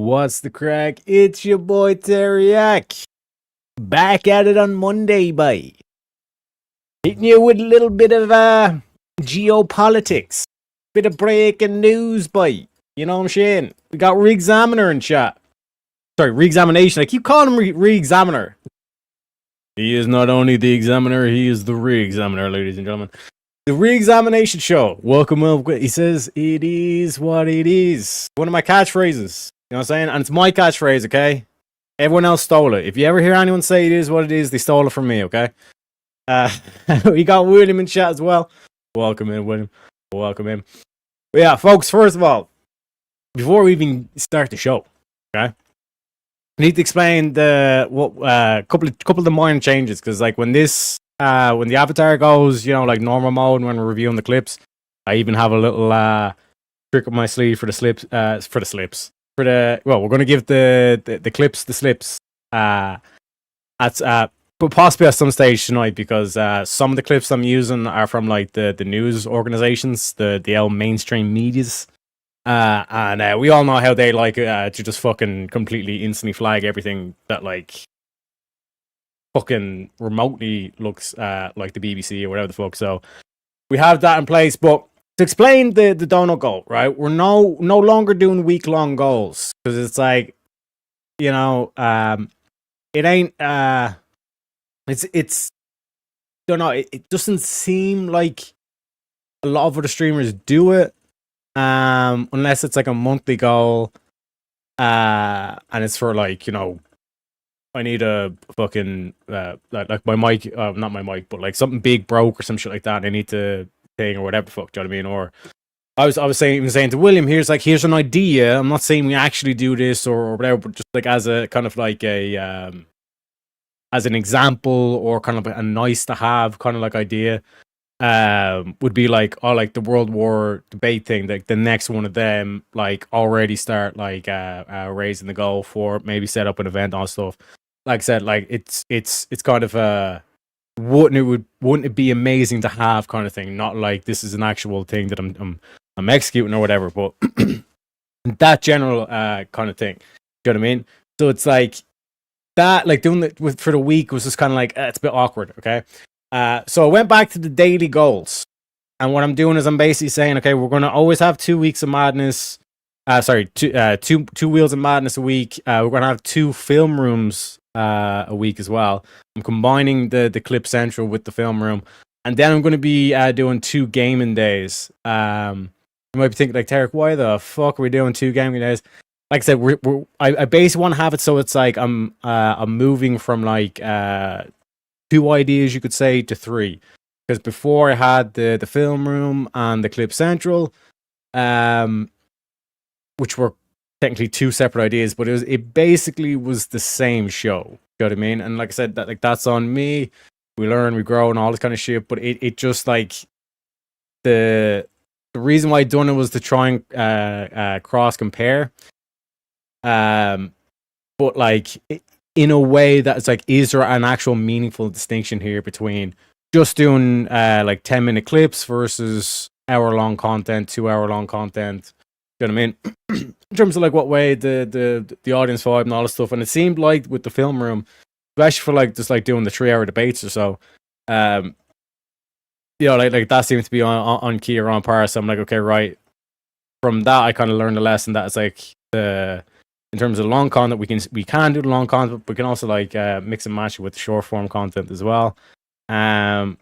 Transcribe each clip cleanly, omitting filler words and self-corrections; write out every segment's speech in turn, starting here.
What's the crack? It's your boy Teriak. Back at it on Monday, boy. Hitting you with a little bit of geopolitics. Bit of breaking news, boy. You know what I'm saying? We got Re-Examiner in chat. Sorry, Re-Examination. I keep calling him Re-Examiner. He is not only the examiner, he is the Re-Examiner, ladies and gentlemen. The Re-Examination Show. Welcome. He says, it is what it is. One of my catchphrases. You know what I'm saying? And it's my catchphrase, okay? Everyone else stole it. If you ever hear anyone say it is what it is, they stole it from me, okay? We got William in chat as well. Welcome in, William. Welcome in. But yeah, folks, first of all, before we even start the show, okay? I need to explain couple of the minor changes, because like when the avatar goes, like normal mode when we're reviewing the clips, I even have a little trick up my sleeve for the slips. We're going to give the clips the slips but possibly at some stage tonight, because some of the clips I'm using are from like the news organizations, the mainstream medias. And we all know how they like to just fucking completely instantly flag everything that like fucking remotely looks like the BBC or whatever the fuck. So we have that in place. But to explain the donut goal, right? We're no longer doing week-long goals, because it's like, it ain't it's don't know. It doesn't seem like a lot of other streamers do it. Unless it's like a monthly goal, and it's for like, I need a fucking like my mic, not my mic, but like something big broke or some shit like that, and I need to thing or whatever the fuck, do you know what I mean? Or I was saying to William, here's an idea. I'm not saying we actually do this or whatever, but just like as a kind of like a as an example, or kind of a nice to have kind of like idea. Would be like, like the World War debate thing, like the next one of them, like already start like raising the goal for maybe set up an event on stuff. Like I said, like it's kind of wouldn't it be amazing to have kind of thing, not like this is an actual thing that I'm executing or whatever, but that general kind of thing. Do you know what I mean? So it's like that, like doing it for the week was just kind of like it's a bit awkward, okay? So I went back to the daily goals, and what I'm doing is I'm basically saying, okay, we're going to always have 2 weeks of madness. Two wheels of madness a week. We're going to have 2 film rooms a week as well. I'm combining the Clip Central with the film room, and then I'm going to be doing 2 gaming days. You might be thinking like, Tarek, why the fuck are we doing 2 gaming days? Like I said, I basically want to have it so it's like I'm moving from like 2 ideas, you could say, to 3, because before I had the film room and the Clip Central, which were technically 2 separate ideas, but it basically was the same show. You know what I mean? And like I said, that's on me. We learn, we grow, and all this kind of shit. But it just like the reason why I done it was to try and cross compare. But like in a way that it's like, is there an actual meaningful distinction here between just doing like 10-minute clips versus hour-long content, 2-hour-long content? You know what I mean? In terms of like what way the audience vibe and all this stuff. And it seemed like with the film room, especially for like just like doing the 3-hour debates or so, like that seems to be on key or on par. So I'm like, okay, right. From that, I kind of learned a lesson that it's like in terms of long content, we can do the long content, but we can also like mix and match it with the short form content as well. So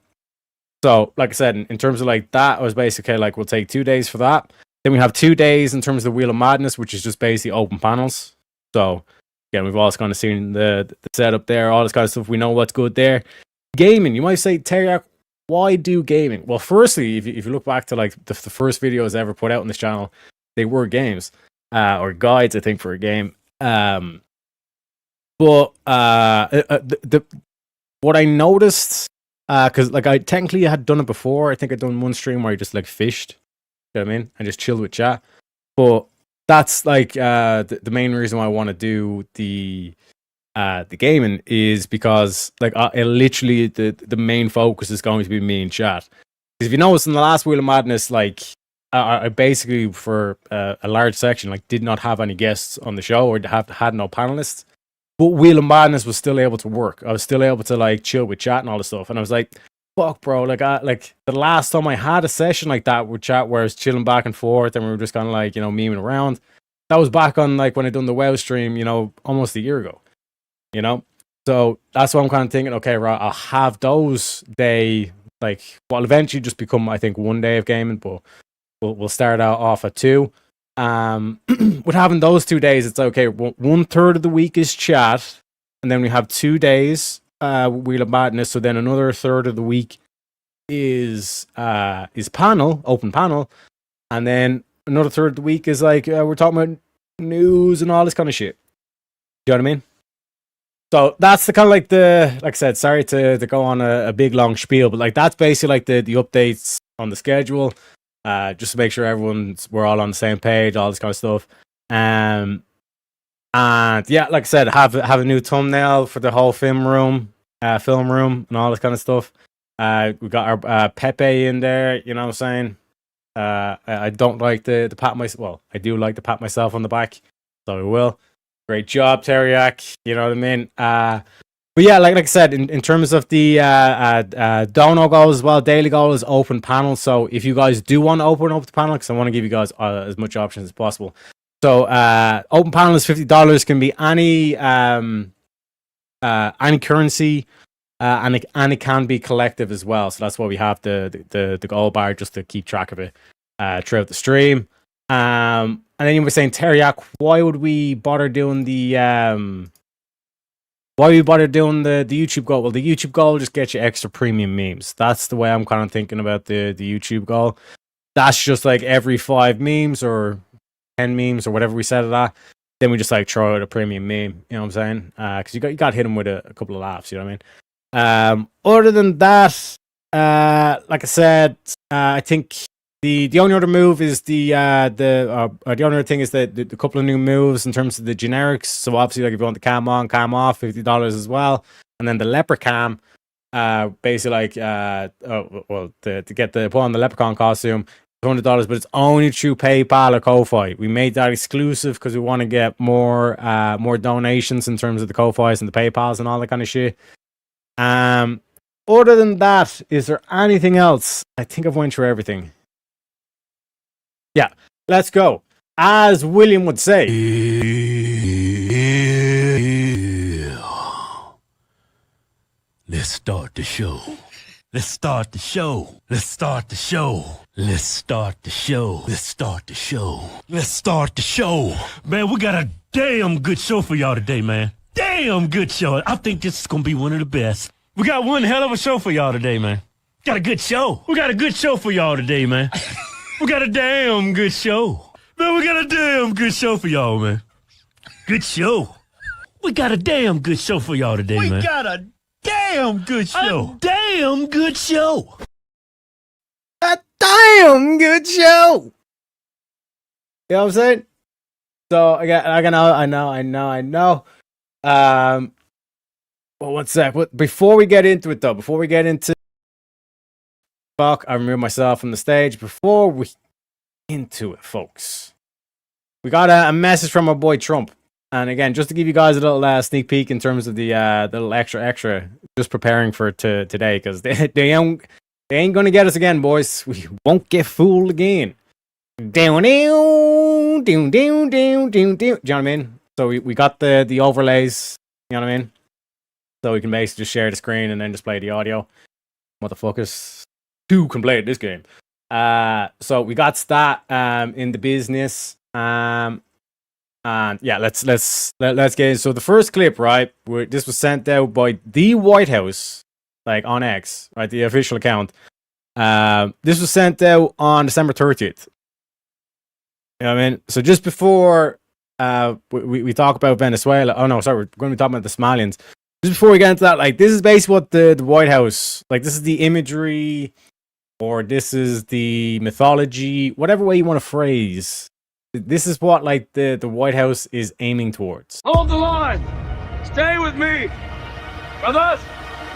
like I said, in terms of like that, I was basically like, we'll take 2 days for that. Then we have 2 days in terms of the Wheel of Madness, which is just basically open panels. So again, we've also kind of seen the setup there, all this kind of stuff. We know what's good there. Gaming, you might say, Terry, why do gaming? Well, firstly, if you look back to like the first videos ever put out on this channel, they were games. Or guides, I think, for a game. But what I noticed, because like I technically had done it before. I think I'd done one stream where I just like fished. You know what I mean? I just chilled with chat. But that's like the main reason why I want to do the gaming is because like literally the main focus is going to be me and chat. Because if you notice in the last Wheel of Madness, like I basically for a large section like did not have any guests on the show or had no panelists, but Wheel of Madness was still able to work. I was still able to like chill with chat and all this stuff, and I was like, "Fuck, bro!" Like the last time I had a session like that with chat where I was chilling back and forth, and we were just kind of like memeing around. That was back on like when I done the WoW stream, almost a year ago. So that's what I'm kind of thinking. Okay, right, I'll have those like will eventually just become I think one day of gaming, but we'll start out off at 2. With having those 2 days, it's okay. 1/3 of the week is chat, and then we have 2 days Wheel of Madness. So then another third of the week is open panel, and then another third of the week is like we're talking about news and all this kind of shit. Do you know what I mean? So that's the kind of like like I said, sorry to go on a big long spiel, but like that's basically like the updates on the schedule, just to make sure we're all on the same page, all this kind of stuff. And yeah, like I said, have a new thumbnail for the whole film room, and all this kind of stuff. We got our Pepe in there, you know what I'm saying? I don't like the pat myself. Well, I do like to pat myself on the back, so I will. Great job, Teriak. You know what I mean? But yeah, like I said, in terms of the dono goals as well, daily goal is open panel. So if you guys do want to open up the panel, because I want to give you guys as much options as possible. So open panel is $50. Can be any currency, and it can be collective as well. So that's why we have the goal bar just to keep track of it throughout the stream. And then you were saying, Teriak, why would we bother doing the YouTube goal? Well, the YouTube goal just gets you extra premium memes. That's the way I'm kind of thinking about the YouTube goal. That's just like every 5 memes or 10 memes or whatever we set it at. Then we just like throw out a premium meme. You know what I'm saying? Because you got to hit them with a couple of laughs. You know what I mean? Other than that, like I said, I think. The only other move is the only other thing is that the couple of new moves in terms of the generics. So obviously, like if you want the cam on, cam off, $50 as well, and then the leper cam, basically like to get put on the leprechaun costume, $100, but it's only through PayPal or Ko-fi. We made that exclusive because we want to get more donations in terms of the Ko-fis and the PayPals and all that kind of shit. Other than that, is there anything else? I think I've went through everything. Yeah, let's go. As William would say. Let's start the show. Let's start the show. Let's start the show. Let's start the show. Let's start the show. Let's start the show. Man, we got a damn good show for y'all today, man. Damn good show. I think this is going to be one of the best. We got one hell of a show for y'all today, man. Got a good show. We got a good show for y'all today, man. We got a damn good show. Man, we got a damn good show for y'all, man. Good show. We got a damn good show for y'all today, man. We got a damn good show. A damn good show. A damn good show. You know what I'm saying? So, I know. Well, one sec. Before we get into it, though, I remove myself from the stage. Before we get into it, folks, we got a message from our boy Trump. And again, just to give you guys a little sneak peek in terms of the little extra, just preparing for today, because they ain't going to get us again, boys. We won't get fooled again. Down. Do you know what I mean? So we got the overlays, you know what I mean? So we can basically just share the screen and then just play the audio. Motherfuckers. Who can play this game? So we got that in the business. And yeah, let's get in. So the first clip, right? This was sent out by the White House, like on X, right? The official account. This was sent out on December 30th. You know what I mean? So just before we talk about Venezuela. Oh no, sorry, we're going to be talking about the Somalians. Just before we get into that, like this is basically what the White House, like this is the imagery, or this is the mythology, whatever way you want to phrase. This is what like the White House is aiming towards. Hold the line. Stay with me, brothers.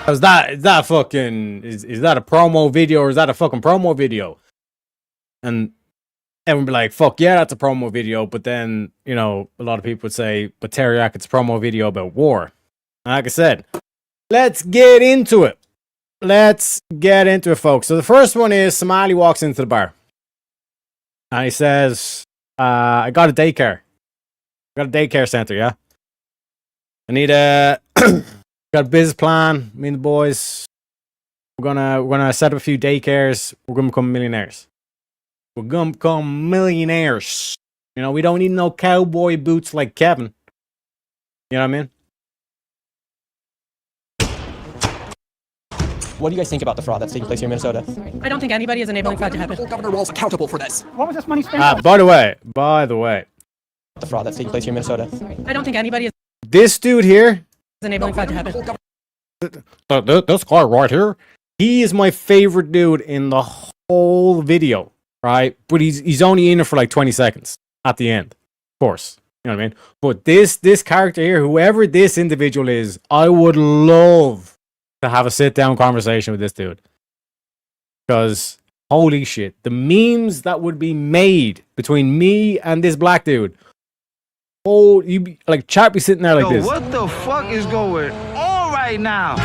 Is that a fucking is that a promo video, or is that a fucking promo video? And everyone would be like, fuck yeah, that's a promo video. But then, you know, a lot of people would say, but Teriyaki, it's a promo video about war. And like I said, let's get into it. Let's get into it, folks. So the first one is Somali walks into the bar. And he says, I got a daycare. I got a daycare center, yeah? I need a... got a business plan. Me and the boys... We're gonna set up a few daycares. We're gonna become millionaires. We're gonna become millionaires. You know, we don't need no cowboy boots like Kevin. You know what I mean? What do you guys think about the fraud that's taking place here in Minnesota? I don't think anybody is enabling fraud to happen. Governor Walz accountable for this. What was this money spent on? By the way, The fraud that's taking place here in Minnesota. I don't think anybody is this dude here, enabling fraud to happen. this guy right here, he is my favorite dude in the whole video, right? But he's only in it for like 20 seconds at the end, of course. You know what I mean? But this character here, whoever this individual is, I would love to have a sit-down conversation with this dude. Because, holy shit, the memes that would be made between me and this black dude. Oh, you be like chat be sitting there like this. What the fuck is going on right now?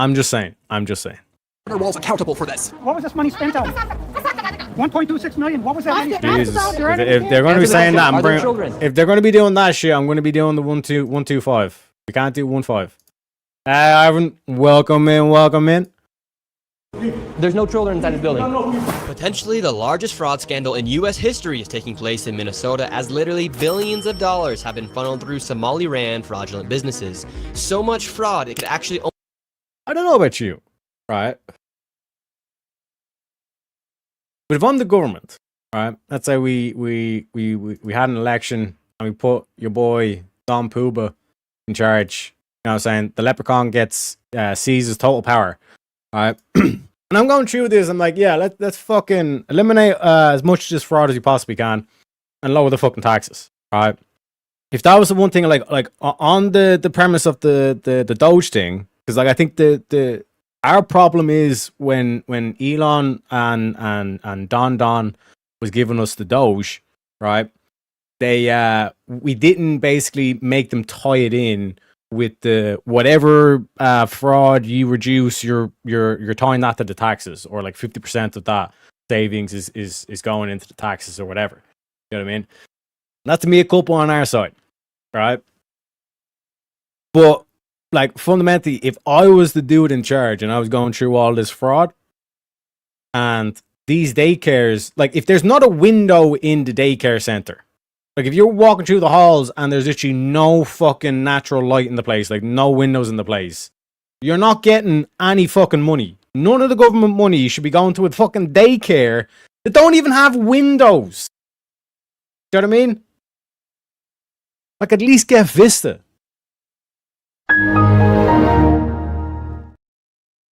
I'm just saying. Governor Walz accountable for this. What was this money spent on? 1.26 million. What was that money spent Jesus. on? If they're going to be saying that, Are there children? if they're going to be doing that shit, I'm going to be doing the 125. We can't do 15. Ivan, welcome in. There's no children inside this building. Potentially the largest fraud scandal in U.S. history is taking place in Minnesota as literally billions of dollars have been funneled through Somali-ran fraudulent businesses. So much fraud it could actually... I don't know about you, right? But if I'm the government, right? Let's say we had an election and we put your boy Don Puba in charge. You know what I'm saying? The leprechaun seizes total power, right? And I'm going through this. I'm like, yeah, let's fucking eliminate as much of this fraud as you possibly can, and lower the fucking taxes, right? If that was the one thing, like on the premise of the Doge thing, because like I think our problem is when Elon and Don was giving us the Doge, right? We didn't basically make them tie it in with the whatever fraud you reduce, you're tying that to the taxes, or like 50% of that savings is going into the taxes or whatever. You know what I mean? Not to me a couple on our side, right? But like fundamentally, if I was the dude in charge and I was going through all this fraud and these daycares, like if there's not a window in the daycare center, like if you're walking through the halls and there's literally no fucking natural light in the place, like no windows in the place, you're not getting any fucking money. None of the government money should be going to a fucking daycare that don't even have windows. Do you know what I mean? Like at least get Vista.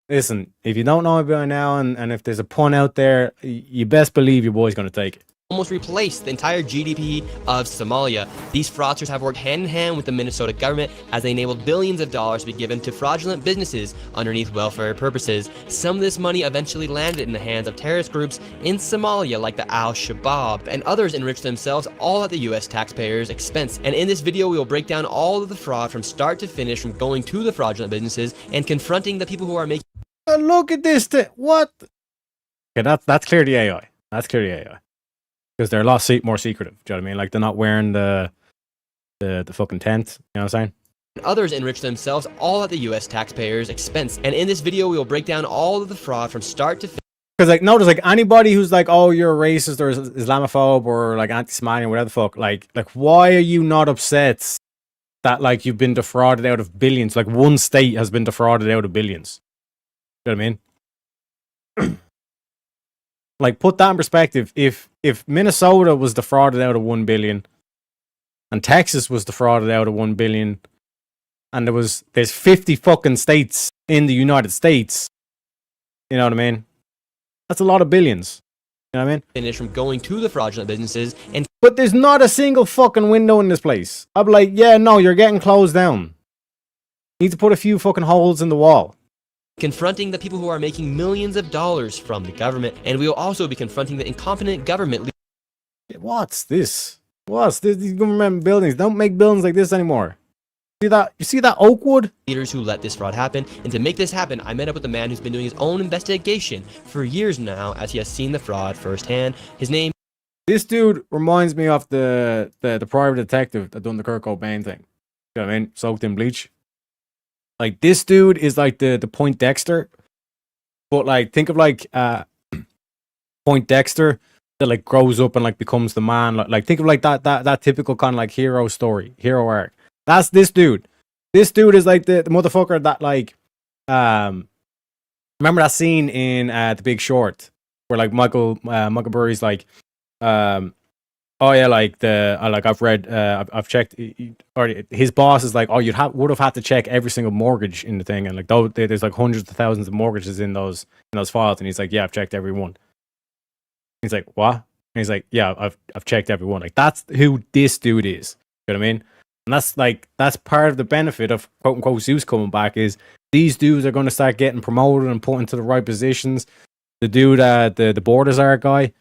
Listen, if you don't know it by now, and if there's a pun out there, you best believe your boy's gonna take it. almost replaced the entire GDP of Somalia. These fraudsters have worked hand in hand with the Minnesota government as they enabled billions of dollars to be given to fraudulent businesses underneath welfare purposes. Some of this money eventually landed in the hands of terrorist groups in Somalia like the Al-Shabaab, and others enriched themselves all at the US taxpayers' expense. And in this video, we will break down all of the fraud from start to finish, from going to the fraudulent businesses and confronting the people who are making... Look at this thing. What? Okay, that's clearly AI. That's clearly AI. Because they're a lot more secretive. Do you know what I mean? Like, they're not wearing the fucking tent. You know what I'm saying? Others enrich themselves all at the US taxpayers' expense. And in this video, we will break down all of the fraud from start to finish. Because, like, notice, like, anybody who's like, oh, you're a racist or Islamophobe or, like, anti-Somali or whatever the fuck, like, why are you not upset that, like, you've been defrauded out of billions? Like, one state has been defrauded out of billions. You know what I mean? Like, put that in perspective. If Minnesota was defrauded out of 1 billion and Texas was defrauded out of 1 billion and there's 50 fucking states in the United States, you know what I mean? That's a lot of billions. You know what I mean? Finish from going to the fraudulent businesses and... But there's not a single fucking window in this place. I'd be like, yeah, no, you're getting closed down. You need to put a few fucking holes in the wall. confronting the people who are making millions of dollars from the government, and we will also be confronting the incompetent government What's this? What's this? These government buildings don't make buildings like this anymore. See that? You see that Oakwood? leaders who let this fraud happen. And to make this happen, I met up with a man who's been doing his own investigation for years now, as he has seen the fraud firsthand. His name This dude reminds me of the private detective that done the Kurt Cobain thing. You know what I mean? Soaked in bleach. Like, this dude is like the Point Dexter. But like, think of like Point Dexter that like grows up and like becomes the man. Like think of like that typical kind of like hero story, hero arc. That's this dude. This dude is like the motherfucker that like remember that scene in The Big Short where like Michael Burry's like oh yeah, like I've read I've checked, or his boss is like, oh, would have had to check every single mortgage in the thing, and like there's like hundreds of thousands of mortgages in those files, and he's like, yeah, I've checked every one. He's like, what? And he's like, yeah, I've checked every one. Like, that's who this dude is. You know what I mean? And that's part of the benefit of quote unquote Zeus coming back, is these dudes are going to start getting promoted and put into the right positions. The dude, the Borders Art guy, you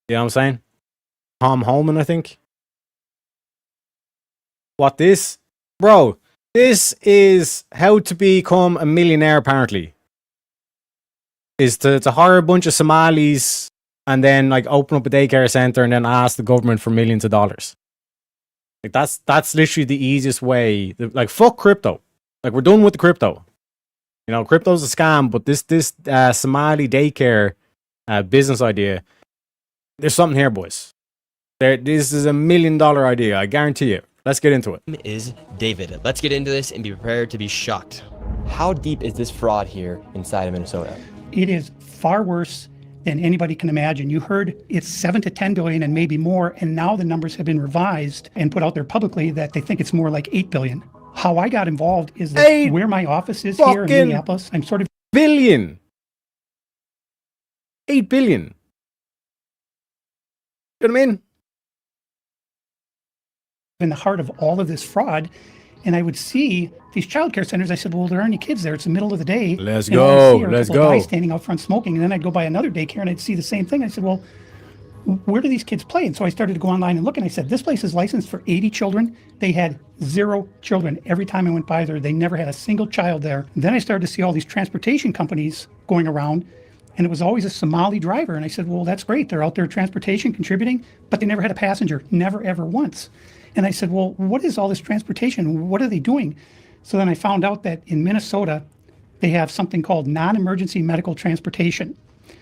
know what I'm saying? Tom Holman, I think. What this? Bro, this is how to become a millionaire, apparently. Is to hire a bunch of Somalis and then like open up a daycare center and then ask the government for millions of dollars. Like that's literally the easiest way. Like, fuck crypto. Like, we're done with the crypto. You know, crypto's a scam, but this Somali daycare business idea, there's something here, boys. This is $1 million idea, I guarantee you. Let's get into it. is David. Let's get into this and be prepared to be shocked. How deep is this fraud here inside of Minnesota? It is far worse than anybody can imagine. You heard it's 7 to 10 billion and maybe more, and now the numbers have been revised and put out there publicly that they think it's more like 8 billion. How I got involved is that where my office is here in Minneapolis, I'm sort of billion. 8 billion. You know what I mean? in the heart of all of this fraud. And I would see these childcare centers. I said, well, there aren't any kids there. It's the middle of the day. Let's And all I go. see are a Let's couple of go. guys standing out front smoking. And then I'd go by another daycare and I'd see the same thing. I said, well, where do these kids play? And so I started to go online and look, and I said, this place is licensed for 80 children. They had 0 children. Every time I went by there, they never had a single child there. And then I started to see all these transportation companies going around, and it was always a Somali driver. And I said, well, that's great. They're out there transportation, contributing, but they never had a passenger, never, ever once. And I said, well, what is all this transportation? What are they doing? So then I found out that in Minnesota, they have something called non-emergency medical transportation.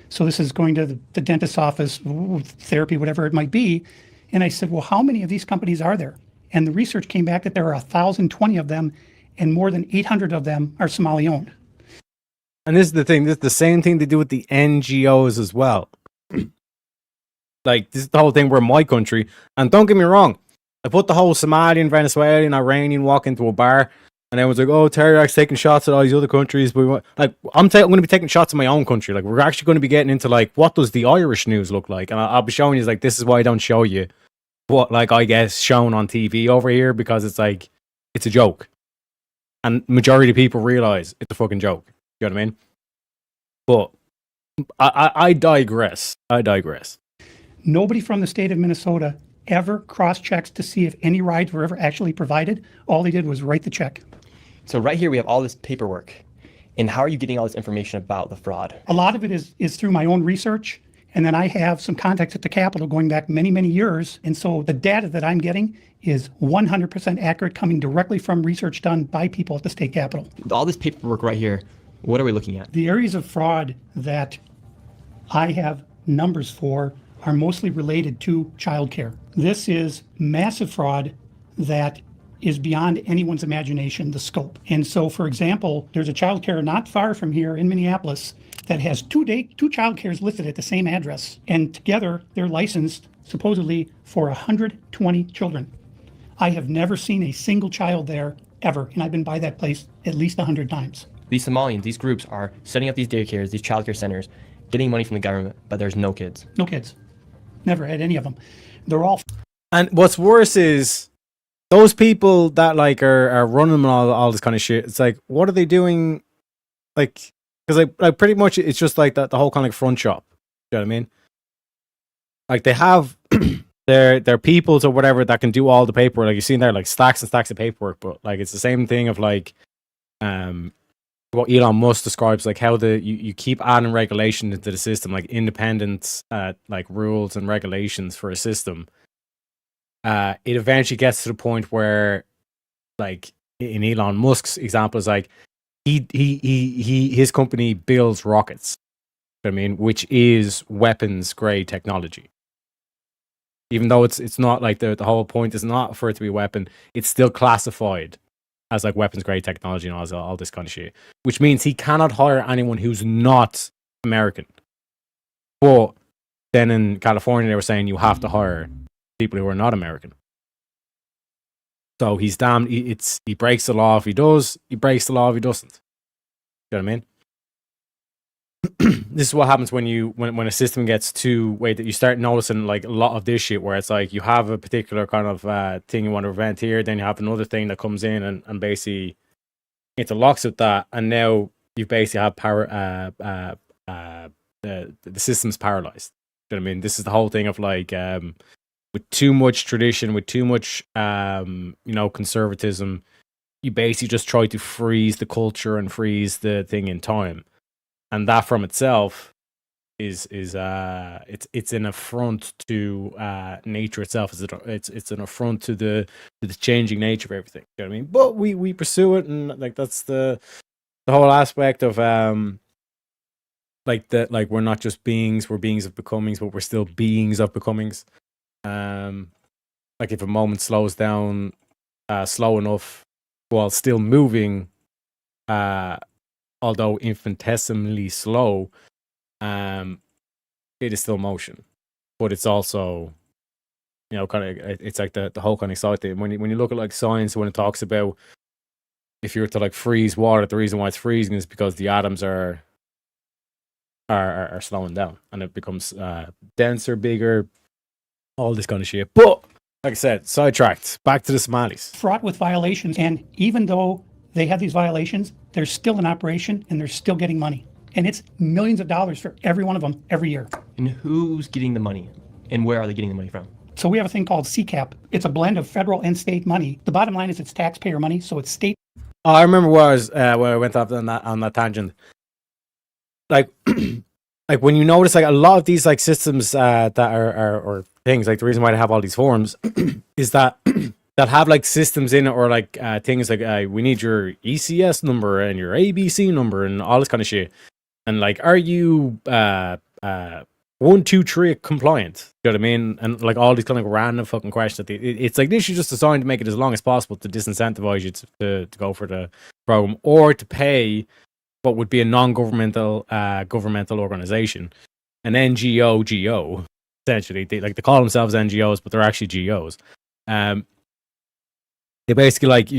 So this is going to the dentist's office, therapy, whatever it might be. And I said, well, how many of these companies are there? And the research came back that there are 1,020 of them, and more than 800 of them are Somali owned. And this is the thing. This is the same thing they do with the NGOs as well. Like, this is the whole thing where my country, and don't get me wrong, I put the whole Somalian, Venezuelan, Iranian walk into a bar, and everyone's like, oh, Terryak's taking shots at all these other countries. But like, I'm going to be taking shots at my own country. Like, we're actually going to be getting into, like, what does the Irish news look like? And I'll be showing you, like, this is why I don't show you what, like, I guess, shown on TV over here, because it's like, it's a joke. And majority of people realize it's a fucking joke. You know what I mean? But I digress. I digress. Nobody from the state of Minnesota ever cross-checks to see if any rides were ever actually provided. All they did was write the check. So right here we have all this paperwork. And how are you getting all this information about the fraud? A lot of it is through my own research. And then I have some contacts at the Capitol going back many, many years. And so the data that I'm getting is 100% accurate, coming directly from research done by people at the state Capitol. All this paperwork right here, what are we looking at? The areas of fraud that I have numbers for are mostly related to childcare. This is massive fraud that is beyond anyone's imagination, the scope. And so, for example, there's a childcare not far from here in Minneapolis that has two childcares listed at the same address. And together, they're licensed supposedly for 120 children. I have never seen a single child there ever, and I've been by that place at least 100 times. These Somalians, these groups are setting up these daycares, these childcare centers, getting money from the government, but there's no kids. No kids. Never had any of them. They're all. And what's worse is those people that like are running all this kind of shit. It's like, what are they doing? Like, because like pretty much it's just like the whole kind of like front shop. You know what I mean? Like they have their peoples or whatever that can do all the paperwork. Like you've seen there, like stacks and stacks of paperwork, but like it's the same thing of like what Elon Musk describes, like how you keep adding regulation into the system, like independent like rules and regulations for a system. It eventually gets to the point where, like in Elon Musk's example, is like his company builds rockets. I mean, which is weapons grade technology. Even though it's not like the whole point is not for it to be a weapon, it's still classified as like weapons grade technology and all this kind of shit. Which means he cannot hire anyone who's not American. But then in California, they were saying you have to hire people who are not American. So he's damned. He breaks the law if he does. He breaks the law if he doesn't. You know what I mean? This is what happens when a system gets too way that you start noticing like a lot of this shit where it's like you have a particular kind of thing you want to prevent here, then you have another thing that comes in and basically interlocks with that, and now you basically have power. The system's paralyzed. You know what I mean? This is the whole thing of like with too much tradition, with too much conservatism, you basically just try to freeze the culture and freeze the thing in time. And that from itself is it's an affront to nature itself. It's an affront to the changing nature of everything. You know what I mean? But we pursue it, and like that's the whole aspect of we're not just beings, we're beings of becomings, but we're still beings of becomings. Like if a moment slows down slow enough while still moving, although infinitesimally slow, it is still motion. But it's also, kind of, it's like the whole kind of side thing. When you look at like science, when it talks about if you were to like freeze water, the reason why it's freezing is because the atoms are slowing down, and it becomes denser, bigger, all this kind of shit. But like I said, sidetracked. Back to the Somalis. Fraught with violations, and even though they have these violations, they're still in operation and they're still getting money. And it's millions of dollars for every one of them every year. And who's getting the money? And where are they getting the money from? So we have a thing called CCAP. It's a blend of federal and state money. The bottom line is it's taxpayer money, so it's state. Oh, I remember where I went off on that tangent. Like, like when you notice like a lot of these like systems that are or things, like the reason why they have all these forms is that that have like systems in it, or like things like we need your ECS number and your ABC number and all this kind of shit. And like, are you 123 compliant? You know what I mean? And like all these kind of random fucking questions. It's like this is just designed to make it as long as possible to disincentivize you to go for the program, or to pay what would be a non-governmental governmental organization, an NGO, essentially. They call themselves NGOs, but they're actually GOs. They basically like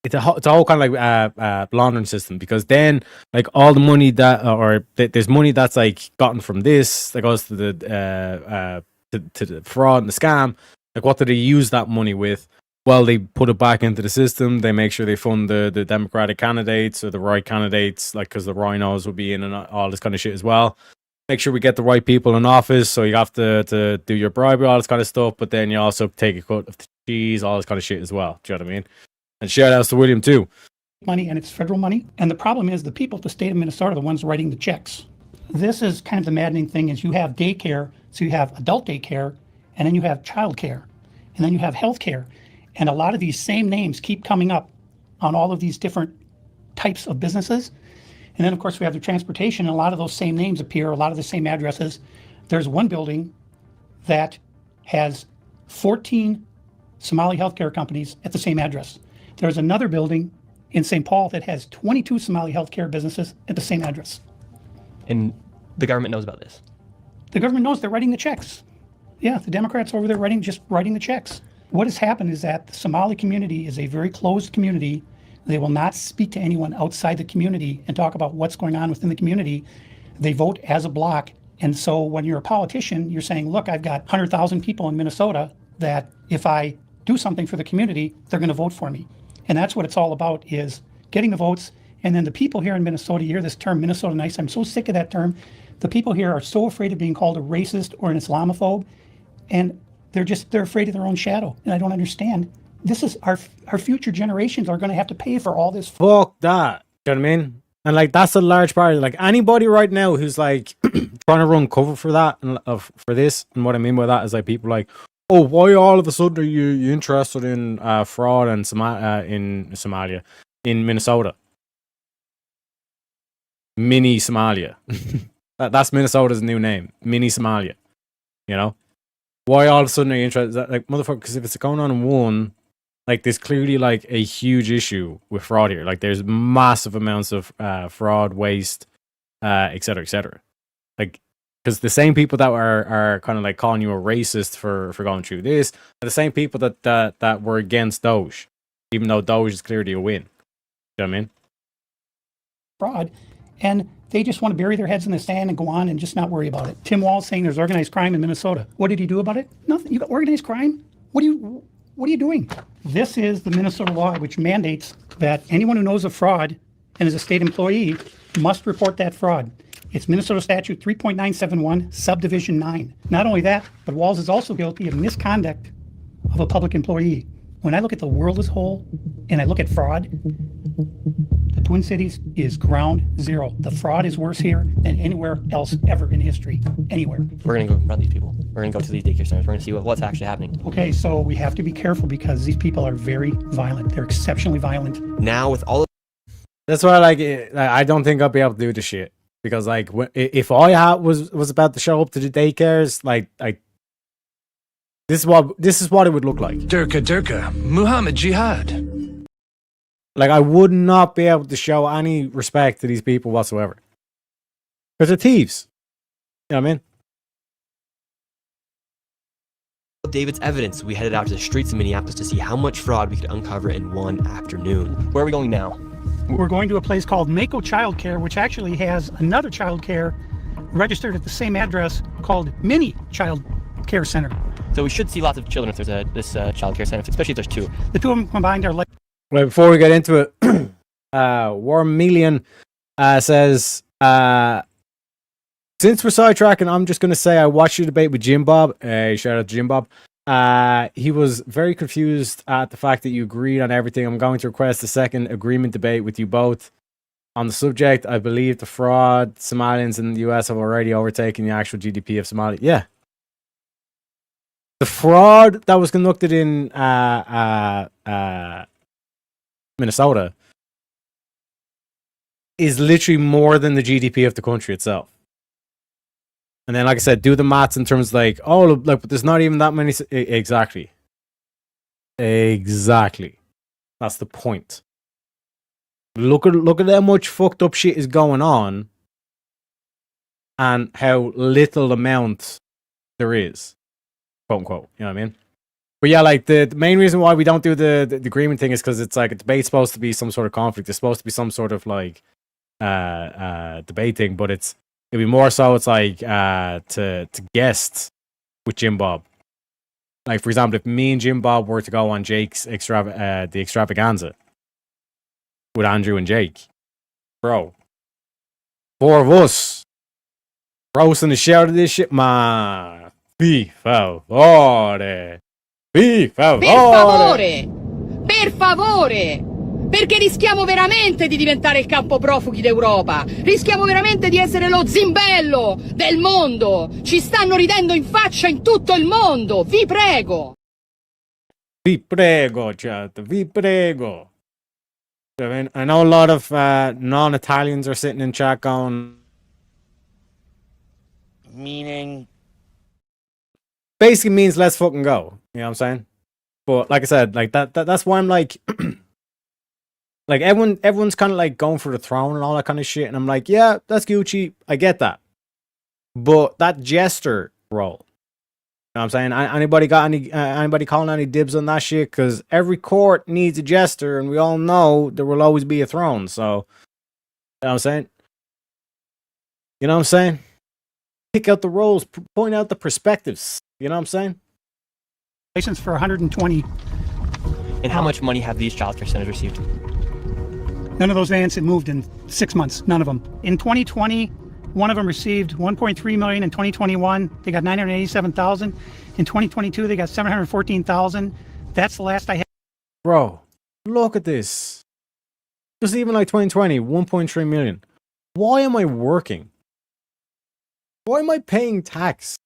it's a whole kind of like laundering system, because then like all the money that there's money that's like gotten from this that goes to the to the fraud and the scam. Like, what do they use that money with? Well, they put it back into the system. They make sure they fund the Democratic candidates or the right candidates, like, because the rhinos will be in and all this kind of shit as well. Make sure we get the right people in office. So you have to do your bribery, all this kind of stuff. But then you also take a cut of the cheese, all this kind of shit as well. Do you know what I mean? And shout outs to William too. Money, and it's federal money. And the problem is the people at the state of Minnesota are the ones writing the checks. This is kind of the maddening thing, is you have daycare, so you have adult daycare, and then you have child care, and then you have health care. And a lot of these same names keep coming up on all of these different types of businesses. And then, of course, we have the transportation, and a lot of those same names appear, a lot of the same addresses. There's one building that has 14 Somali healthcare companies at the same address. There's another building in St. Paul that has 22 Somali healthcare businesses at the same address. And the government knows about this? The government knows. They're writing the checks. Yeah, the Democrats over there just writing the checks. What has happened is that the Somali community is a very closed community. They will not speak to anyone outside the community and talk about what's going on within the community. They vote as a block. And so when you're a politician, you're saying, look, I've got 100,000 people in Minnesota that if I do something for the community, they're going to vote for me. And that's what it's all about, is getting the votes And then the people here in Minnesota, you hear this term Minnesota nice. I'm so sick of that term. The people here are so afraid of being called a racist or an Islamophobe, and they're afraid of their own shadow. And I don't understand. This is our future generations are going to have to pay for all this. Fuck that. You know what I mean? And like that's a large part. Like anybody right now who's like trying to run cover for that and for this, and what I mean by that is like people like, oh, why all of a sudden are you interested in fraud and in Somalia, in Minnesota, Mini Somalia? That's Minnesota's new name, Mini Somalia. You know, why all of a sudden are you interested? Like motherfucker, because if it's going on in one. Like, there's clearly, like, a huge issue with fraud here. Like, there's massive amounts of fraud, waste, et cetera, et cetera. Like, because the same people that are kind of, like, calling you a racist for going through this are the same people that were against Doge, even though Doge is clearly a win. You know what I mean? Fraud. And they just want to bury their heads in the sand and go on and just not worry about it. Tim Walz saying there's organized crime in Minnesota. What did he do about it? Nothing. You got organized crime? What are you doing? This is the Minnesota law, which mandates that anyone who knows of fraud and is a state employee must report that fraud. It's Minnesota Statute 3.971, Subdivision 9. Not only that, but Walz is also guilty of misconduct of a public employee. When I look at the world as a whole and I look at fraud, the Twin Cities is ground zero. The fraud is worse here than anywhere else ever in history, anywhere. We're going to go confront these people. We're going to go to these daycare centers. We're going to see what's actually happening. Okay, so we have to be careful because these people are very violent. They're exceptionally violent. Now, with all of That's why, like, I don't think I'll be able to do this shit. Because, like, if I was about to show up to the daycares, like this is what it would look like. Durka, Muhammad Jihad. Like, I would not be able to show any respect to these people whatsoever. Because they're thieves. You know what I mean? David's evidence, we headed out to the streets of Minneapolis to see how much fraud we could uncover in one afternoon. Where are we going now? We're going to a place called Mako Child Care, which actually has another child care registered at the same address called Mini Child Care Center. So we should see lots of children if there's this child care center, especially if there's two. The two of them combined are like. Right, before we get into it, Warmelian says, since we're sidetracking, I'm just going to say I watched your debate with Jim Bob. Shout out to Jim Bob. He was very confused at the fact that you agreed on everything. I'm going to request a second agreement debate with you both on the subject. I believe the fraud Somalians in the US have already overtaken the actual GDP of Somalia. Yeah. The fraud that was conducted in Minnesota is literally more than the GDP of the country itself. And then, like I said, do the maths in terms of like, oh, like, but there's not even that many. Exactly. That's the point. Look at how much fucked up shit is going on, and how little amount there is, quote unquote. You know what I mean? But yeah, like the main reason why we don't do the agreement thing is because it's like a debate's supposed to be some sort of conflict. It's supposed to be some sort of like debate thing, but it'd be more so it's like to guest with Jim Bob. Like, for example, if me and Jim Bob were to go on Jake's the extravaganza with Andrew and Jake, bro, 4 of us roasting the shit out of this shit, man. Per favore. Per favore! Perché rischiamo veramente di diventare il campo profughi d'Europa. Rischiamo veramente di essere lo zimbello del mondo. Ci stanno ridendo in faccia in tutto il mondo. Vi prego. Vi prego, chat. Vi prego. I mean, I know a lot of non-Italians are sitting in chat going... Meaning? Basically means let's fucking go. You know what I'm saying? But like I said, like that's why I'm like... like everyone's kind of like going for the throne and all that kind of shit. And I'm like, yeah, that's Gucci. I get that. But that jester role. You know what I'm saying? Anybody got anybody calling any dibs on that shit? Because every court needs a jester, and we all know there will always be a throne. So, you know what I'm saying? You know what I'm saying? Pick out the roles, point out the perspectives. You know what I'm saying? License for 120. And how much money have these child care centers received? None of those vans had moved in 6 months. None of them. In 2020, one of them received 1.3 million. In 2021, they got 987,000. In 2022, they got 714,000. That's the last I had. Bro, look at this. Just even like 2020, 1.3 million. Why am I working? Why am I paying tax?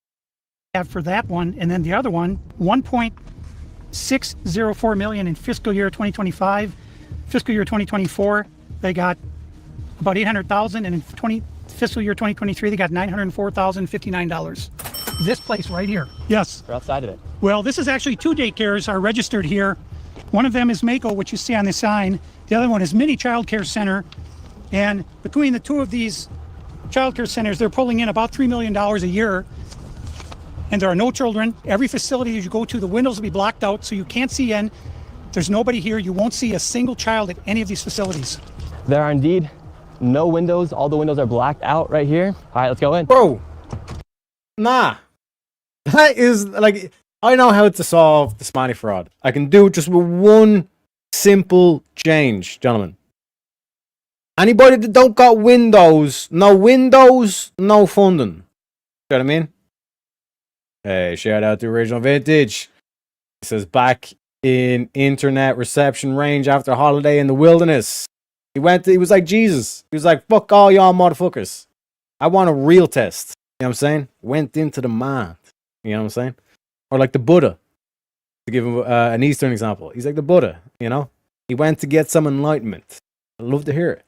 Have for that one, and then the other one, 1.604 million in fiscal year 2025. Fiscal year 2024, they got about 800,000, and in fiscal year 2023, they got $904,059. This place right here. Yes. We're outside of it. Well, this is actually 2 daycares are registered here. One of them is Mako, which you see on the sign. The other one is Mini Child Care Center. And between the two of these child care centers, they're pulling in about $3 million a year. And there are no children. Every facility you go to, the windows will be blocked out so you can't see in. There's nobody here. You won't see a single child at any of these facilities. There are indeed no windows. All the windows are blacked out right here. All right, let's go in. Bro, nah. That is like, I know how to solve the Spanny fraud. I can do it just with one simple change, gentlemen. Anybody that don't got windows, no funding. You know what I mean? Hey, shout out to Original Vintage. He says, back in internet reception range after a holiday in the wilderness. He was like Jesus. He was like, fuck all y'all motherfuckers. I want a real test. You know what I'm saying? Went into the mind. You know what I'm saying? Or like the Buddha. To give him an Eastern example. He's like the Buddha, you know? He went to get some enlightenment. I'd love to hear it.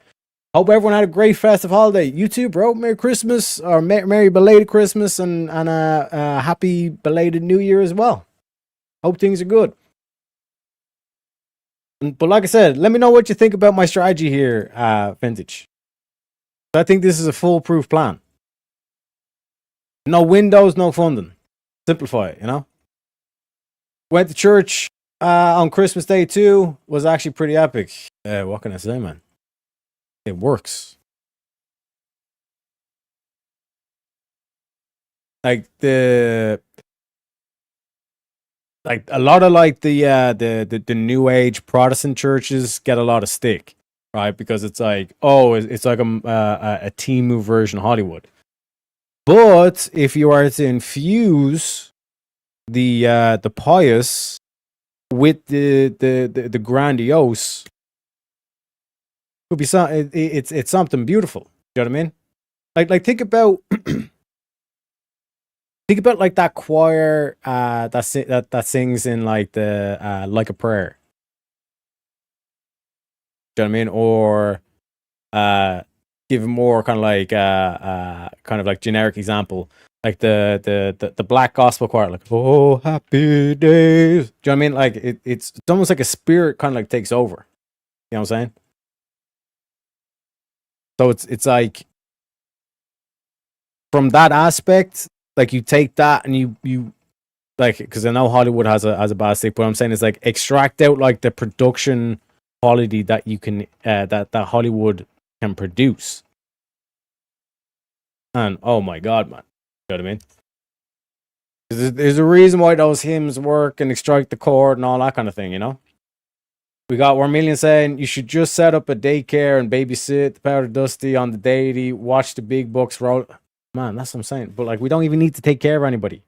Hope everyone had a great festive holiday. You too, bro. Merry Christmas, or Merry belated Christmas, and a happy belated New Year as well. Hope things are good. But like I said, let me know what you think about my strategy here, Vintage. I think this is a foolproof plan. No windows, no funding. Simplify it, you know? Went to church on Christmas Day too. Was actually pretty epic. What can I say, man? It works. Like a lot of like the new age Protestant churches get a lot of stick, right? Because it's like, oh, it's like a Temu version of Hollywood. But if you are to infuse the pious with the grandiose, it'll be it's something beautiful. You know what I mean? Like think about like that choir that sings in like the Like a Prayer. Do you know what I mean? Or give a more kind of like generic example, like the black gospel choir, like oh happy days. Do you know what I mean? Like it's almost like a spirit kind of like takes over. You know what I'm saying? So it's like from that aspect, like you take that and you like, because I know Hollywood has a bad stick, but I'm saying it's like extract out like the production quality that you can that Hollywood can produce. And oh my god, man, you know what I mean? There's a reason why those hymns work and extract the chord and all that kind of thing, you know. We got Warmillion saying you should just set up a daycare and babysit the Powder Dusty on the deity, watch the big bucks roll. Man, that's what I'm saying. But like, we don't even need to take care of anybody.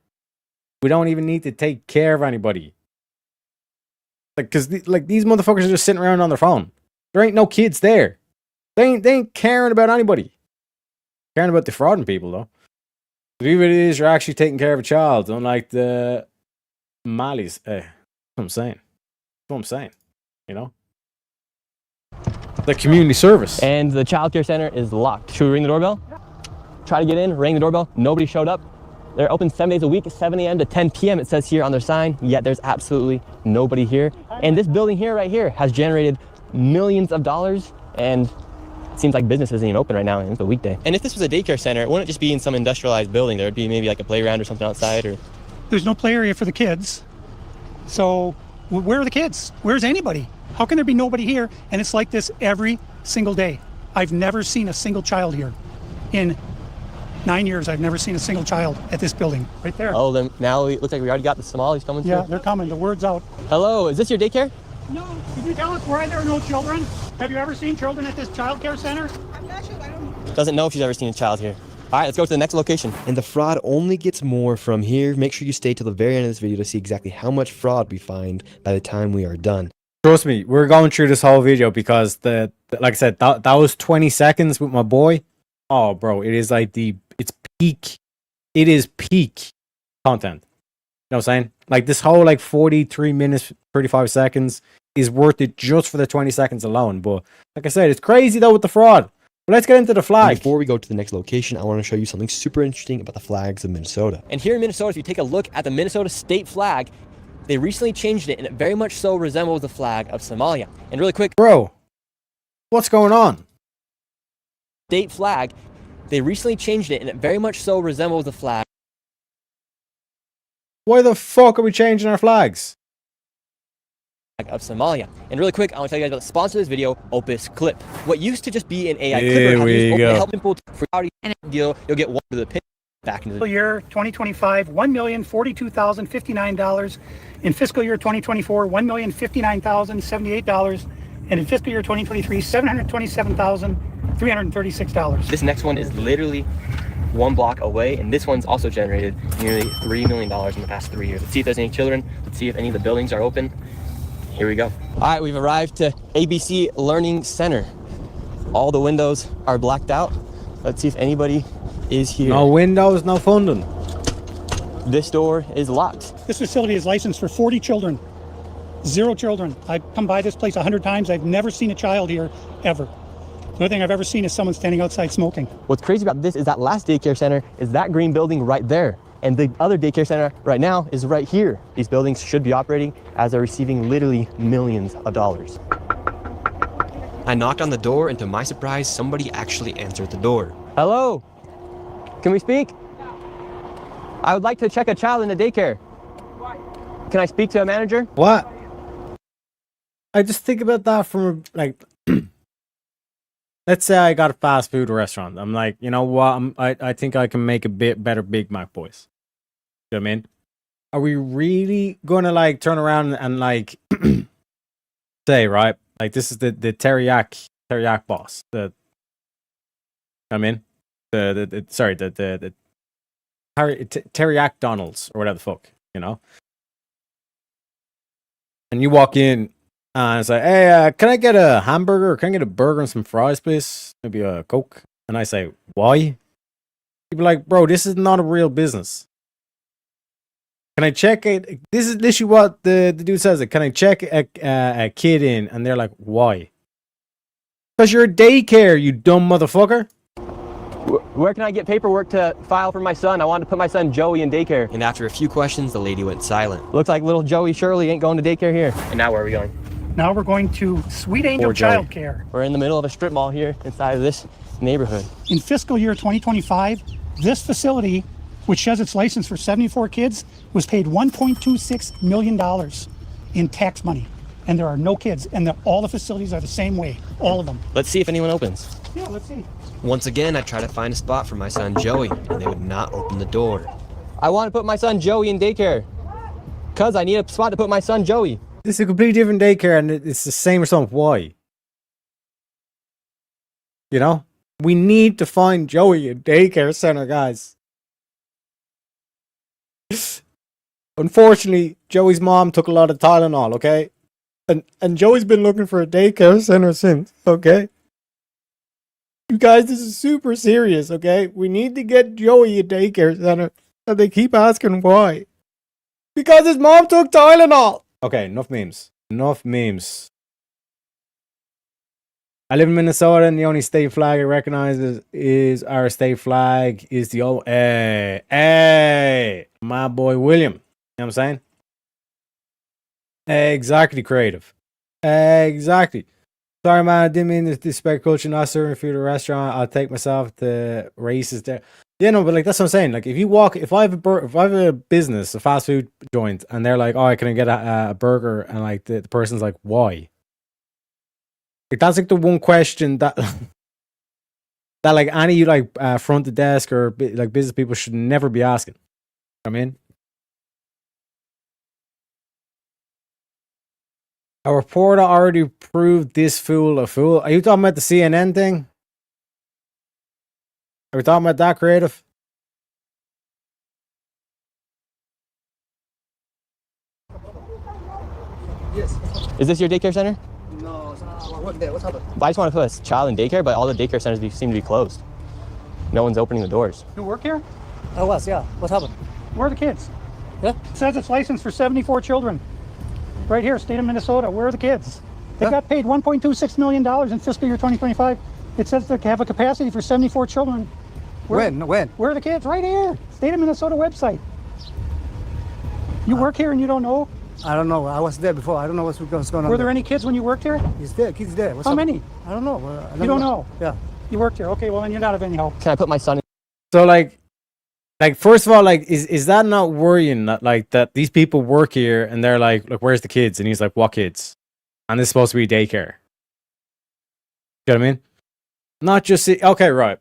We don't even need to take care of anybody. Like, cause these motherfuckers are just sitting around on their phone. There ain't no kids there. They ain't caring about anybody. Caring about defrauding people though. But even it is, you're actually taking care of a child, unlike the Malis. That's what I'm saying. That's what I'm saying. You know? The community service. And the child care center is locked. Should we ring the doorbell? Try to get in, rang the doorbell. Nobody showed up. They're open 7 days a week, 7 a.m. to 10 p.m. it says here on their sign, yet there's absolutely nobody here. And this building here, right here, has generated millions of dollars, and it seems like business isn't even open right now, and it's a weekday. And if this was a daycare center, it wouldn't just be in some industrialized building. There would be maybe like a playground or something outside, or... There's no play area for the kids. So where are the kids? Where's anybody? How can there be nobody here? And it's like this every single day. I've never seen a single child here. In 9 years, I've never seen a single child at this building. Right there. Oh, then now it looks like we already got the Somalis coming through. Yeah, they're coming. The word's out. Hello, is this your daycare? No. Can you tell us why there are no children? Have you ever seen children at this child care center? Doesn't know if she's ever seen a child here. All right, let's go to the next location. And the fraud only gets more from here. Make sure you stay till the very end of this video to see exactly how much fraud we find by the time we are done. Trust me, we're going through this whole video because like I said, that was 20 seconds with my boy. Oh, bro, it is like it's peak. It is peak content. You know what I'm saying? Like this whole like 43 minutes, 35 seconds is worth it just for the 20 seconds alone. But like I said, it's crazy though with the fraud. But let's get into the flag. And before we go to the next location, I want to show you something super interesting about the flags of Minnesota. And here in Minnesota, if you take a look at the Minnesota state flag, they recently changed it, and it very much so resembles the flag of Somalia. And really quick, Bro, what's going on? state flag, they recently changed it, and it very much so resembles the flag Why the fuck are we changing our flags? of Somalia. And really quick, I want to tell you guys about the sponsor of this video, Opus Clip. What used to just be an AI Here clipper, we to go. help people for and deal, you'll get one to the pin back into the Fiscal year 2025, $1,042,059. In fiscal year 2024, $1,059,078. And in fiscal year 2023, $727,336. This next one is literally one block away, and this one's also generated nearly $3 million in the past 3 years. Let's see if there's any children. Let's see if any of the buildings are open. Here we go. All right, we've arrived to ABC Learning Center. All the windows are blacked out. Let's see if anybody is here. No windows, no funding. This door is locked. This facility is licensed for 40 children. 0 children. I've come by this place 100 times. I've never seen a child here, ever. The only thing I've ever seen is someone standing outside smoking. What's crazy about this is that last daycare center is that green building right there. And the other daycare center right now is right here. These buildings should be operating as they're receiving literally millions of dollars. I knocked on the door, and to my surprise, somebody actually answered the door. Hello? Can we speak? I would like to check a child in the daycare. Can I speak to a manager? What? I just think about that from like, let's say I got a fast food restaurant. I'm like, you know what? I think I can make a bit better Big Mac, boys. You know what I mean? Are we really gonna like turn around and like say, right? Like this is the teriyaki boss. The teriyaki Donald's or whatever the fuck, you know? And you walk in and it's like, hey, can I get a hamburger? Or can I get a burger and some fries, please? Maybe a Coke. And I say, why? People are like, bro, this is not a real business. Can I check it? This is literally what the dude says. Can I check a kid in? And they're like, why? Because you're a daycare, you dumb motherfucker. Where can I get paperwork to file for my son? I want to put my son Joey in daycare. And after a few questions, the lady went silent. Looks like little Joey Shirley ain't going to daycare here. And now where are we going? Now we're going to Sweet Angel Poor Joey. Child Care. We're in the middle of a strip mall here inside of this neighborhood. In fiscal year 2025, this facility, which says it's licensed for 74 kids, was paid $1.26 million in tax money. And there are no kids. And all the facilities are the same way. All of them. Let's see if anyone opens. Yeah, let's see. Once again, I tried to find a spot for my son Joey, and they would not open the door. I want to put my son Joey in daycare. Cause I need a spot to put my son Joey. This is a completely different daycare and it's the same or something. Why? You know? We need to find Joey a daycare center, guys. Unfortunately, Joey's mom took a lot of Tylenol, okay? And Joey's been looking for a daycare center since, okay? You guys, this is super serious, okay? We need to get Joey a daycare center. And they keep asking why. Because his mom took Tylenol! Okay, enough memes. Enough memes. I live in Minnesota and the only state flag I recognize is our state flag is the old... Hey! My boy William. You know what I'm saying? Exactly, creative. Exactly. Sorry, man, I didn't mean to disrespect culture, not serving food at a restaurant. I'll take myself to races there. Yeah, no, but like that's what I'm saying. Like, if I have a business, a fast food joint, and they're like, "Oh, can I get a burger?" and like the person's like, "Why?" Like, that's like the one question that that like any like front of desk or like business people should never be asking. I mean. A reporter already proved this fool a fool. Are you talking about the CNN thing? Are we talking about that, Creative? Is this your daycare center? No, it's not. What day? What's happened? I just want to put a child in daycare, but all the daycare centers seem to be closed. No one's opening the doors. You work here? I was, yeah. What's happened? Where are the kids? Yeah? It says it's licensed for 74 children. Right here, state of Minnesota. Where are the kids? They got paid $1.26 million in fiscal year 2025. It says they have a capacity for 74 children. When? Where are the kids? Right here. State of Minnesota website. You work here and you don't know? I don't know. I was there before. I don't know what's going on. Were there any kids when you worked here? He's there. Kids there. What's How up? many? I don't know. You don't know? Yeah. You worked here. Okay, well then you're not of any help. Can I put my son in? So like first of all, like is that not worrying that like that these people work here and they're like, look, where's the kids? And he's like, what kids? And this is supposed to be daycare. You know what I mean? Not just okay, right?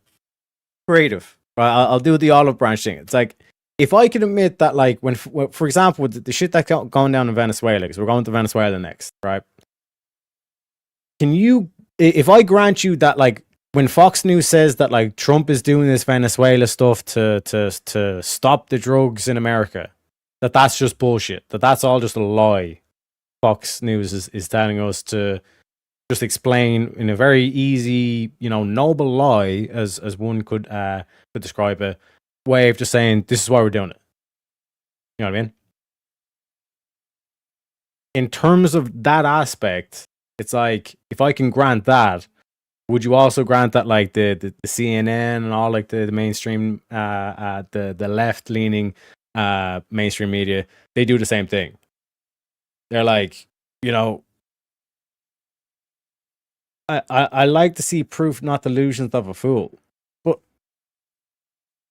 Creative. Right, I'll do the olive branch thing. It's like if I can admit that, like when for example, with the shit that's going down in Venezuela, because we're going to Venezuela next, right? Can you, if I grant you that, like when Fox News says that like Trump is doing this Venezuela stuff to stop the drugs in America, that's just bullshit. That's all just a lie. Fox News is telling us to just explain in a very easy, noble lie, as one could describe it, way of just saying this is why we're doing it. You know what I mean? In terms of that aspect, it's like if I can grant that, would you also grant that like the CNN and all like the mainstream the left leaning mainstream media, they do the same thing? They're like, I like to see proof, not delusions of a fool. But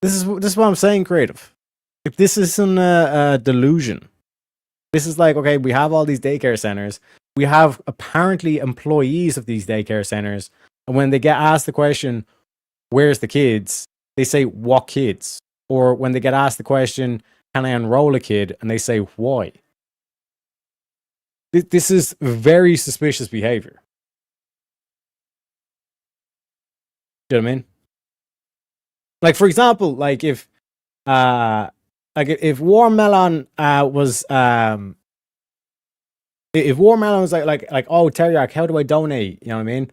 this is what I'm saying, Creative. If this isn't a delusion, this is like, okay, we have all these daycare centers. We have apparently employees of these daycare centers. And when they get asked the question, where's the kids? They say, what kids? Or when they get asked the question, can I enroll a kid? And they say, why? This is very suspicious behavior. Do you know what I mean? Like, for example, like if Warmelon was if Warmelon was like oh, Teriak, how do I donate? You know what I mean?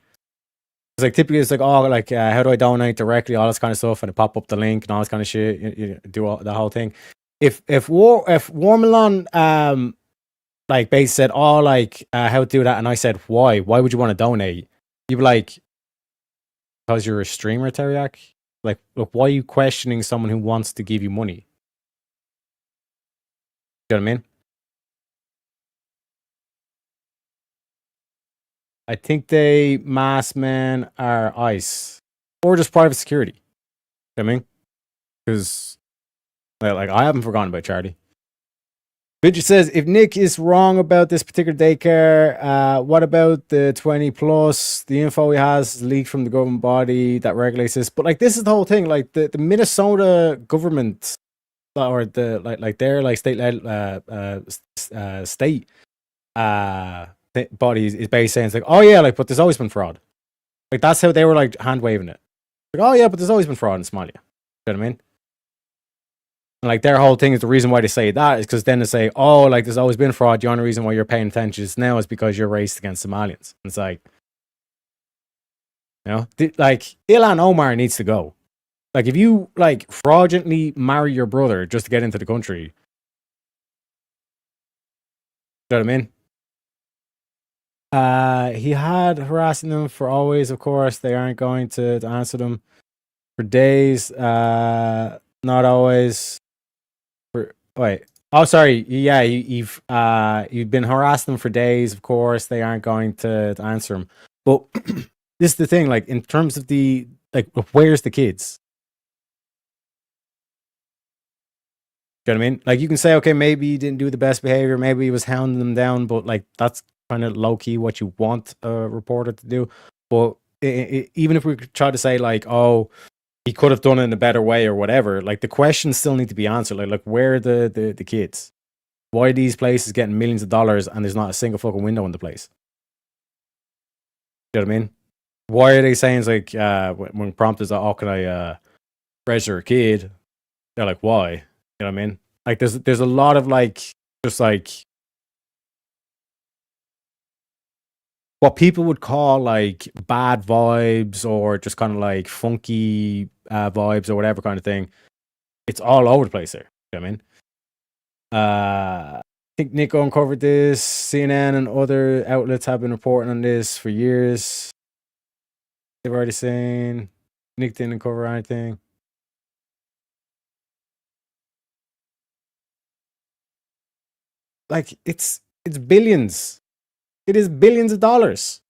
It's like typically it's like, oh, like how do I donate directly, all this kind of stuff, and it pop up the link and all this kind of shit. You do all the whole thing. If Warmelon like basically said, oh, like how to do that, and I said, why would you want to donate? You'd be like, because you're a streamer, Teriak. Like, look, why are you questioning someone who wants to give you money? You know what I mean? I think they masked men are ICE or just private security. You know what I mean? Because like I haven't forgotten about Charlie. Vidya says, if Nick is wrong about this particular daycare, what about the 20 plus? The info he has is leaked from the government body that regulates this. But like, this is the whole thing. Like the Minnesota government or the like their like state-led state body is basically saying, it's like, oh yeah, like, but there's always been fraud. Like that's how they were like hand waving it. Like, oh yeah, but there's always been fraud in Somalia. You know what I mean? And like their whole thing is the reason why they say that is because then they say, oh, like there's always been fraud. The only reason why you're paying attention to now is because you're racist against Somalians. And it's like, like Ilhan Omar needs to go. Like if you like fraudulently marry your brother just to get into the country, you know what I mean? He had harassing them for always, of course. They aren't going to answer them for days. Not always. Wait. Oh, sorry. Yeah, you've been harassing them for days. Of course, they aren't going to answer them. But this is the thing. Like in terms of the like, where's the kids? You know what I mean? Like you can say, okay, maybe he didn't do the best behavior. Maybe he was hounding them down. But like that's kind of low key what you want a reporter to do. But even if we try to say like, oh, he could have done it in a better way or whatever, like the questions still need to be answered. Like where are the kids? Why are these places getting millions of dollars and there's not a single fucking window in the place? You know what I mean? Why are they saying it's like when prompted is like, oh, can I register a kid? They're like, why? You know what I mean? Like there's a lot of like just like what people would call like bad vibes or just kind of like funky vibes or whatever kind of thing. It's all over the place there. You know what I mean? I think Nico uncovered this. CNN and other outlets have been reporting on this for years. They've already seen. Nick didn't cover anything. Like it's billions. It is billions of dollars.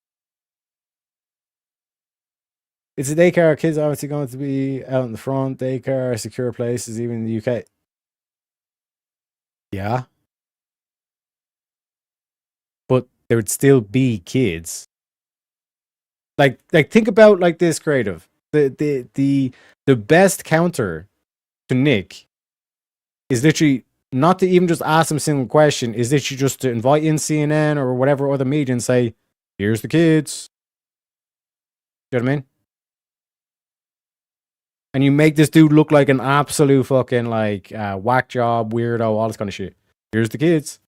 It's a daycare. Kids are obviously going to be out in the front. Daycare, secure places, even in the UK. Yeah. But there would still be kids. Like think about like this creative. The best counter to Nick is literally not to even just ask him a single question, is literally just to invite in CNN or whatever other media and say, here's the kids. You know what I mean? And you make this dude look like an absolute fucking like whack job, weirdo, all this kind of shit. Here's the kids.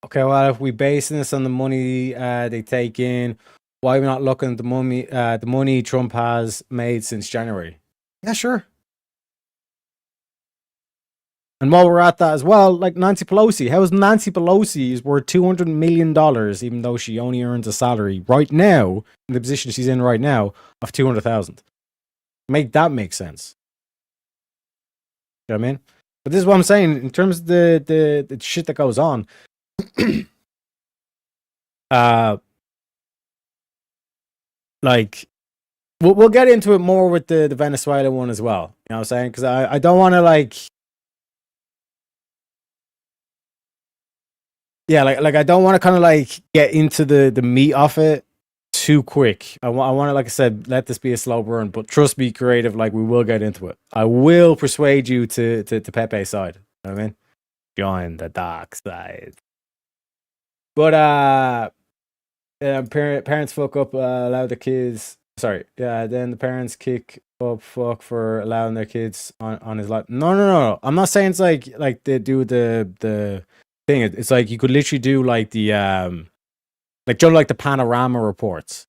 Okay, well, if we basing this on the money they take in, why are we not looking at the money Trump has made since January? Yeah, sure. And while we're at that as well, like Nancy Pelosi, how is Nancy Pelosi is worth $200 million, even though she only earns a salary right now, in the position she's in right now, of $200,000? Make that make sense. You know what I mean? But this is what I'm saying, in terms of the shit that goes on. Like we'll get into it more with the Venezuela one as well. You know what I'm saying? Because I don't want to like, yeah, like I don't want to kind of like get into the meat of it too quick. I want to, like I said, let this be a slow burn. But trust me, creative, like we will get into it. I will persuade you to Pepe's side. You know what I mean? Join the dark side. But parents fuck up, allow the kids. Sorry, yeah. Then the parents kick up fuck for allowing their kids on his life. No. I'm not saying it's like they do the thing. It's like you could literally do like the like Joe, like the panorama reports,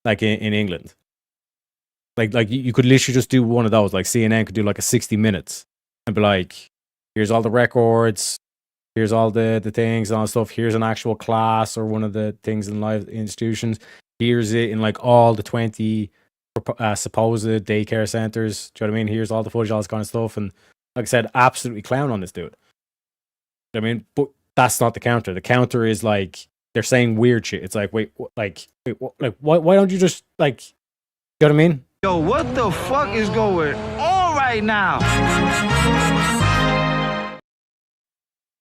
like in England. Like you could literally just do one of those. Like CNN could do like a 60 minutes and be like, here's all the records. Here's all the things and all the stuff. Here's an actual class or one of the things in live institutions. Here's it in like all the 20 supposed daycare centers. Do you know what I mean? Here's all the footage, all this kind of stuff. And like I said, absolutely clown on this dude. You know what I mean? But that's not the counter. The counter is like, they're saying weird shit. It's like, wait, why don't you just like, you know what I mean? Yo, what the fuck is going on right now?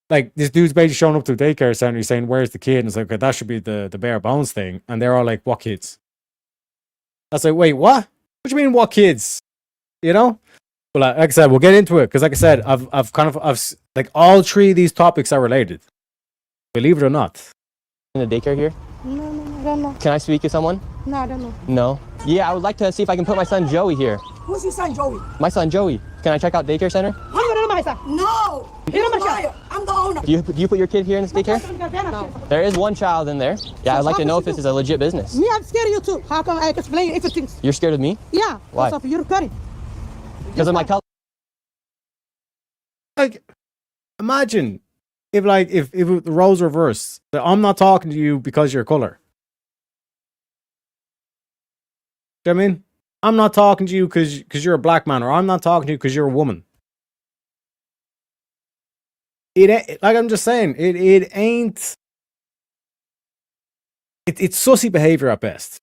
Like this dude's basically showing up to a daycare center. He's saying, "Where's the kid?" And it's like, okay, that should be the bare bones thing. And they're all like, "What kids?" That's like, wait, what? What do you mean, what kids? You know? Well, like I said, we'll get into it because, like I said, I've like all three of these topics are related. Believe it or not. In the daycare here? No, I don't know. Can I speak to someone? No, I don't know. No. Yeah, I would like to see if I can put my son Joey here. Who's your son, Joey? My son Joey. Can I check out daycare center? No! You're a liar. I'm the owner. Do you put your kid here in this daycare? No. There is one child in there. Yeah, I'd like to know if this is a legit business. Me, I'm scared of you too. How come I explain everything? You're scared of me? Yeah. Why? Because of your curry. Because of my color. Like, imagine if the roles reversed. That I'm not talking to you because you're color. Do you know what I mean? I'm not talking to you because you're a black man, or I'm not talking to you because you're a woman. Like I'm just saying, it ain't. It's sussy behavior at best.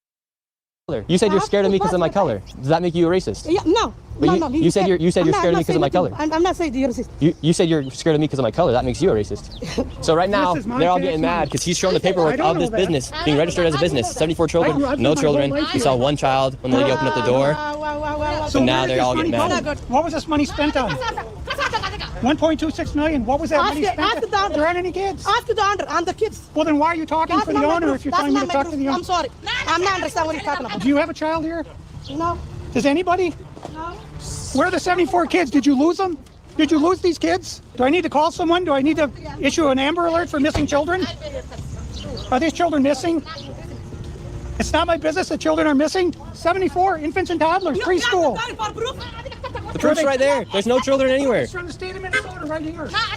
You said you're scared of me because of my color. Does that make you a racist? Yeah, no. But no, you- no. you said you're scared of me because of my color. I'm not saying you're racist. You said you're scared of me because of my color. That makes you a racist. So right now, This is my they're all tax getting money. mad because he's showing the paperwork I don't of this know that. business being registered as a business. 74 children, I've no lived my whole children. life We here. saw one child when the lady opened up the door. So now where did they're this all money getting go? mad. What was this money spent on? 1.26 million. What was that money Ask spent the on? owner. There aren't any kids. Ask the owner and the kids. Well, then why are you talking That's for the not my owner group. if you're That's telling me not to my talk to group. the I'm owner? sorry. I'm not understand what you're talking about. Do you have a child here? No. Does anybody? No. Where are the 74 kids? Did you lose them? Did you lose these kids? Do I need to call someone? Do I need to issue an Amber Alert for missing children? Are these children missing? It's not my business that children are missing. 74 infants and toddlers, preschool. The proof's right there. There's no children anywhere. It's from the state of Minnesota right here. I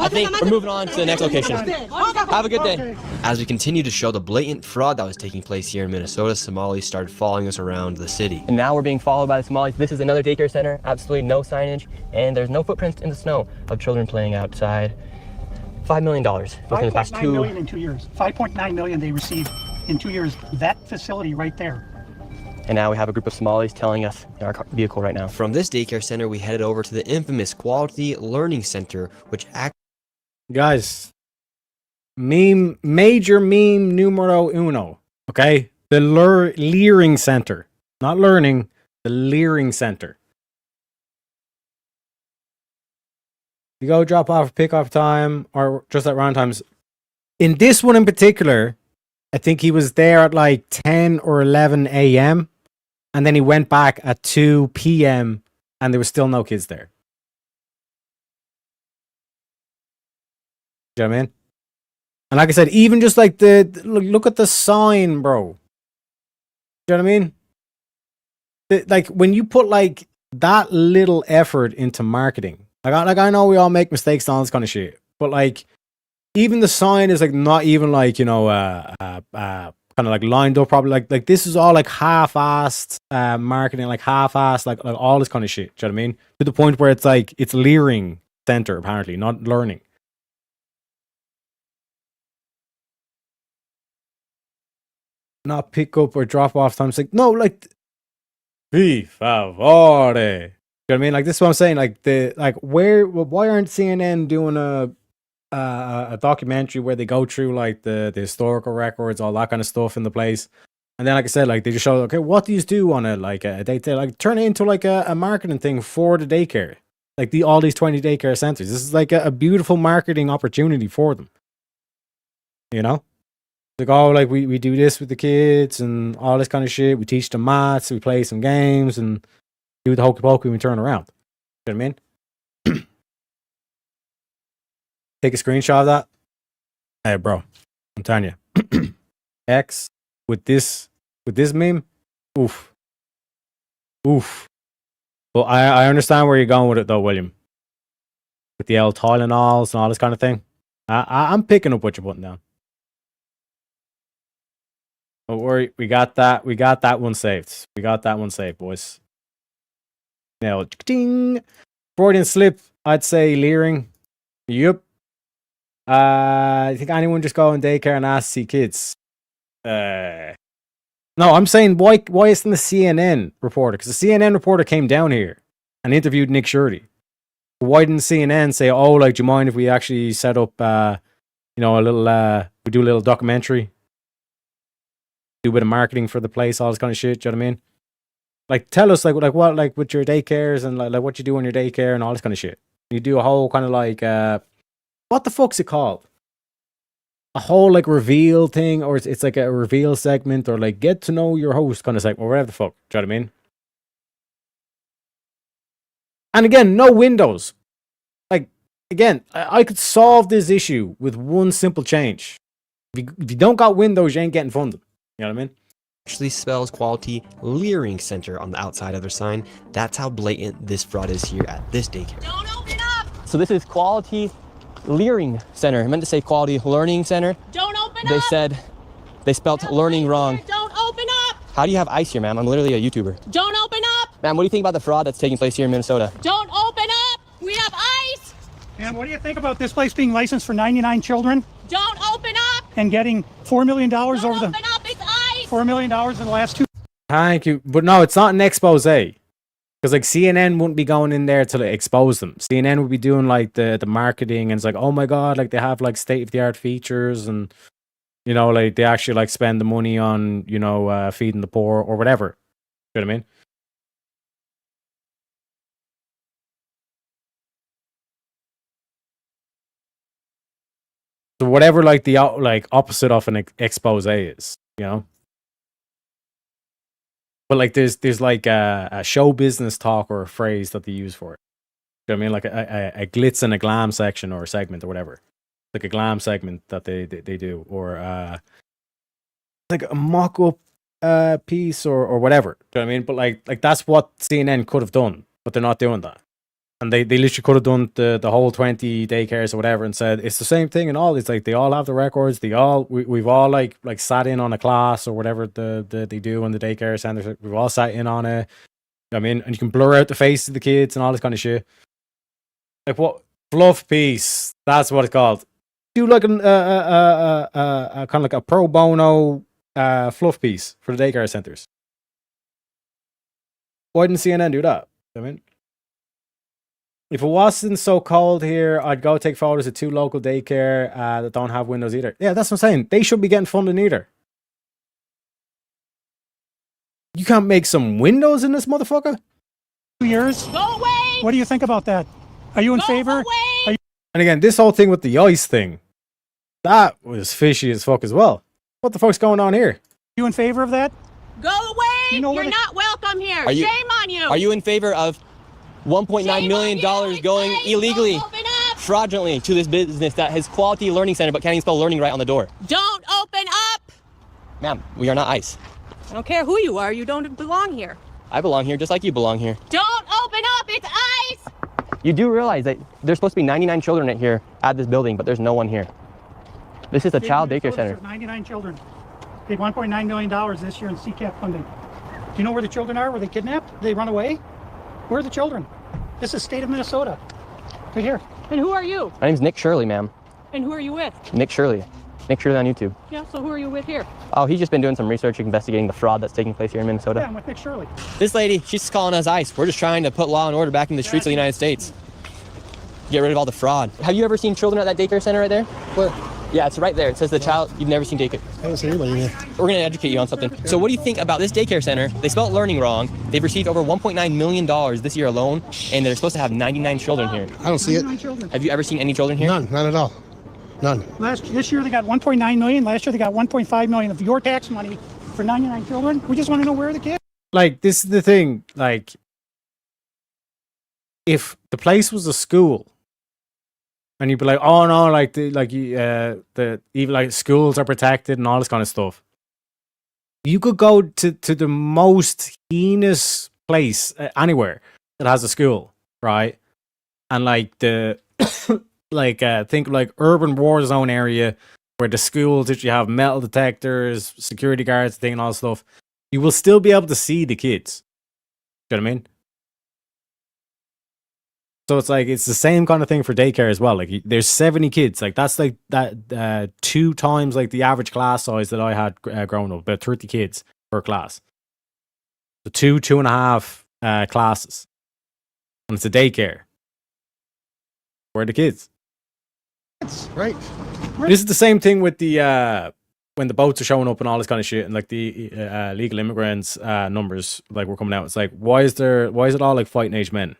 think we're moving on to the next location. Have a good day. As we continue to show the blatant fraud that was taking place here in Minnesota, Somalis started following us around the city. And now we're being followed by the Somalis. This is another daycare center. Absolutely no signage, and there's no footprints in the snow of children playing outside. $5 million within the past 5.9 million in 2 years. 5.9 million they received in 2 years. That facility right there. And now we have a group of Somalis telling us in our vehicle right now. From this daycare center, we headed over to the infamous Quality Learning Center, which Guys, major meme numero uno. Okay, the Leering Center, not learning, the Leering Center. You go drop off pickup time or just at round times. In this one in particular, I think he was there at like 10 or 11 a.m. and then he went back at 2 p.m. and there was still no kids there. Do you know what I mean? And like I said, even just like look at the sign, bro. Do you know what I mean? Like when you put like that little effort into marketing, like I know we all make mistakes and all this kind of shit, but like even the sign is like not even like, you know, kind of like lined up probably, like this is all like half-assed marketing, like half-assed like all this kind of shit. Do you know what I mean? To the point where it's like it's Leering Center apparently, not learning. Not pick up or drop off time. It's like no, like P favore. You know what I mean? Like this is what I'm saying. Like why aren't CNN doing a documentary where they go through like the historical records, all that kind of stuff in the place, and then like I said, like they just show okay, what do you do on a daycare, like turn it into like a marketing thing for the daycare, like all these 20 daycare centers. This is like a beautiful marketing opportunity for them. You know, like oh, like we do this with the kids and all this kind of shit. We teach them maths, we play some games, and do the hokey pokey and we turn around. You know what I mean? Take a screenshot of that. Hey, bro, I'm telling you, X with this meme, oof. But I understand where you're going with it though, William. With the L Tylenols and all this kind of thing. I'm picking up what you're putting down. Don't worry, we got that one saved. We got that one saved, boys. Now, ding. Freudian slip, I'd say Leering. Yep. I think anyone just go in daycare and ask to see kids. No, I'm saying why isn't the CNN reporter? Because the CNN reporter came down here and interviewed Nick Shirley. Why didn't CNN say, oh, like, do you mind if we actually set up, you know, a little, we do a little documentary, do a bit of marketing for the place, all this kind of shit. Do you know what I mean? Like, tell us, like what, like with your daycares and like what you do on your daycare and all this kind of shit. You do a whole kind of like, what the fuck's it called? A whole like reveal thing, or it's like a reveal segment, or like get to know your host kind of segment, or whatever the fuck. Do you know what I mean? And again, no windows. Like, again, I could solve this issue with one simple change. If you don't got windows, you ain't getting funded. You know what I mean? actually spells Quality Leering Center on the outside of their sign. That's how blatant this fraud is here at this daycare. Don't open up! So this is Quality Leering Center. I meant to say Quality Learning Center. Don't open They up! said they spelled learning wrong. Don't open up! How do you have ice here, ma'am? I'm literally a YouTuber. Don't open up! Ma'am, what do you think about the fraud that's taking place here in Minnesota? Don't open up! We have ice! And what do you think about this place being licensed for 99 children? Don't open up! and getting $4 million over the $4 million in the last 2. Thank you. But no, it's not an expose. Because like CNN wouldn't be going in there to like, expose them. CNN would be doing like the marketing, and it's like, oh my god, like they have like state of the art features, and you know, like they actually like spend the money on, you know, feeding the poor or whatever. You know what I mean? So whatever like the like opposite of an expose is, you know. But like there's like a show business talk or a phrase that they use for it. You know what I mean? Like a glitz and a glam section or a segment or whatever. Like a glam segment that they do, or like a mock-up piece or whatever. Do you know what I mean? But like that's what CNN could have done, but they're not doing that. And they literally could have done the whole 20 daycares or whatever and said it's the same thing and all. It's like they all have the records. We've all like sat in on a class or whatever they do in the daycare centers. We've all sat in on it. You know what I mean? And you can blur out the faces of the kids and all this kind of shit. Like what fluff piece? That's what it's called. Do like a kind of like a pro bono fluff piece for the daycare centers. Why didn't CNN do that? You know what I mean, if it wasn't so cold here, I'd go take photos of 2 local daycare that don't have windows either. Yeah, that's what I'm saying. They should be getting funding either. You can't make some windows in this motherfucker? 2 years. Go away! What do you think about that? Are you in favor? Away! And again, this whole thing with the ice thing, that was fishy as fuck as well. What the fuck's going on here? You in favor of that? Go away! You know You're what not welcome here. Are you- Shame on you. Are you in favor of $1.9 Shame million on you. going It's illegally, Don't open up. fraudulently to this business that has quality learning center but can't even spell learning right on the door? Don't open up. Ma'am, we are not ICE. I don't care who you are. You don't belong here. I belong here just like you belong here. Don't open up. It's ice. You do realize that there's supposed to be 99 children here at this building, but there's no one here. This is a child daycare center. 99 children. They have $1.9 million this year in CCAP funding. Do you know where the children are? Were they kidnapped? Did they run away? Where are the children? This is state of Minnesota. Right here. And who are you? My name's Nick Shirley, ma'am. And who are you with? Nick Shirley. Nick Shirley on YouTube. Yeah, so who are you with here? Oh, he's just been doing some research investigating the fraud that's taking place here in Minnesota. Yeah, I'm with Nick Shirley. This lady, she's just calling us ICE. We're just trying to put law and order back in the streets of the United States. Get rid of all the fraud. Have you ever seen children at that daycare center right there? Where? Yeah, it's right there. It says the child, you've never seen daycare. I haven't seen anybody here. We're going to educate you on something. So what do you think about this daycare center? They spelled learning wrong. They've received over $1.9 million this year alone, and they're supposed to have 99 children here. I don't see it. 99 children. Have you ever seen any children here? None at all. None. This year they got 1.9 million. Last year they got 1.5 million of your tax money for 99 children. We just want to know where are the kids. Like, this is the thing. Like, if the place was a school, and you'd be like, oh no, like the even like schools are protected and all this kind of stuff. You could go to the most heinous place anywhere that has a school, right? And like the like think like urban war zone area where the schools that you have metal detectors, security guards, thing and all that stuff. You will still be able to see the kids. You know what I mean? So it's like it's the same kind of thing for daycare as well. Like there's 70 kids. Like that's like that 2 times like the average class size that I had growing up. About 30 kids per class. So 2.5 classes, and it's a daycare. Where are the kids? Right. This is the same thing with the when the boats are showing up and all this kind of shit, and like the legal immigrants numbers like were coming out. It's like why is it all like fighting age men?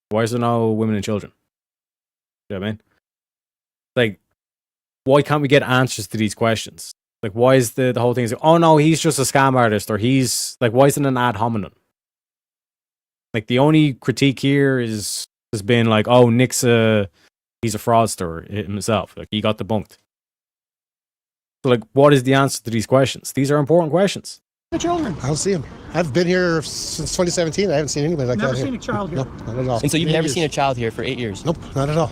Why is there no women and children? You know what I mean? Like, why can't we get answers to these questions? Like, why is the whole thing is like, oh no, he's just a scam artist, or he's like, why isn't it an ad hominem? Like, the only critique here has been like, oh, Nick's he's a fraudster himself. Like, he got debunked. So, like, what is the answer to these questions? These are important questions. The children. I don't see them. I've been here since 2017. I haven't seen anybody like Never that seen here. a child here. No, not at all. And so you've 8 never years. seen a child here for 8 years? Nope, not at all.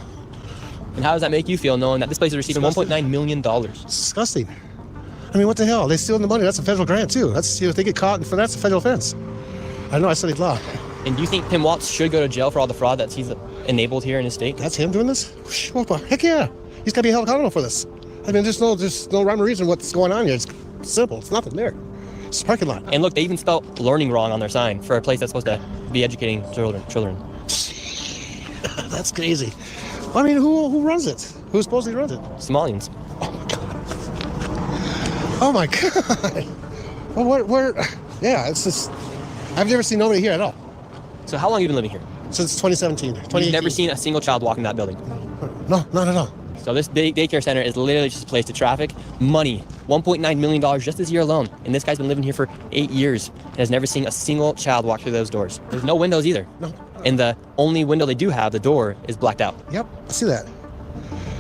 And how does that make you feel knowing that this place is receiving $1.9 million? It's disgusting. I mean, what the hell? They stealing the money. That's a federal grant too. That's if they get caught, that's a federal offense. I know. I studied law. And do you think Tim Walz should go to jail for all the fraud that he's enabled here in his state? That's him doing this? Well, heck yeah. He's got to be held accountable for this. I mean, there's no rhyme or reason what's going on here. It's simple. It's nothing there. It's a parking lot. And look, they even spelled learning wrong on their sign for a place that's supposed to be educating children. That's crazy. I mean, who runs it? Who supposedly runs it? Somalians. Oh my God. Well, where? Yeah, it's just. I've never seen nobody here at all So how long have you been living here? since 2017. You've 2018. never seen a single child walk in that building. No, not at all. So this daycare center is literally just a place to traffic money. $1.9 million just this year alone. And this guy's been living here for 8 years and has never seen a single child walk through those doors. There's no windows either. No. And the only window they do have, the door, is blacked out. Yep, I see that.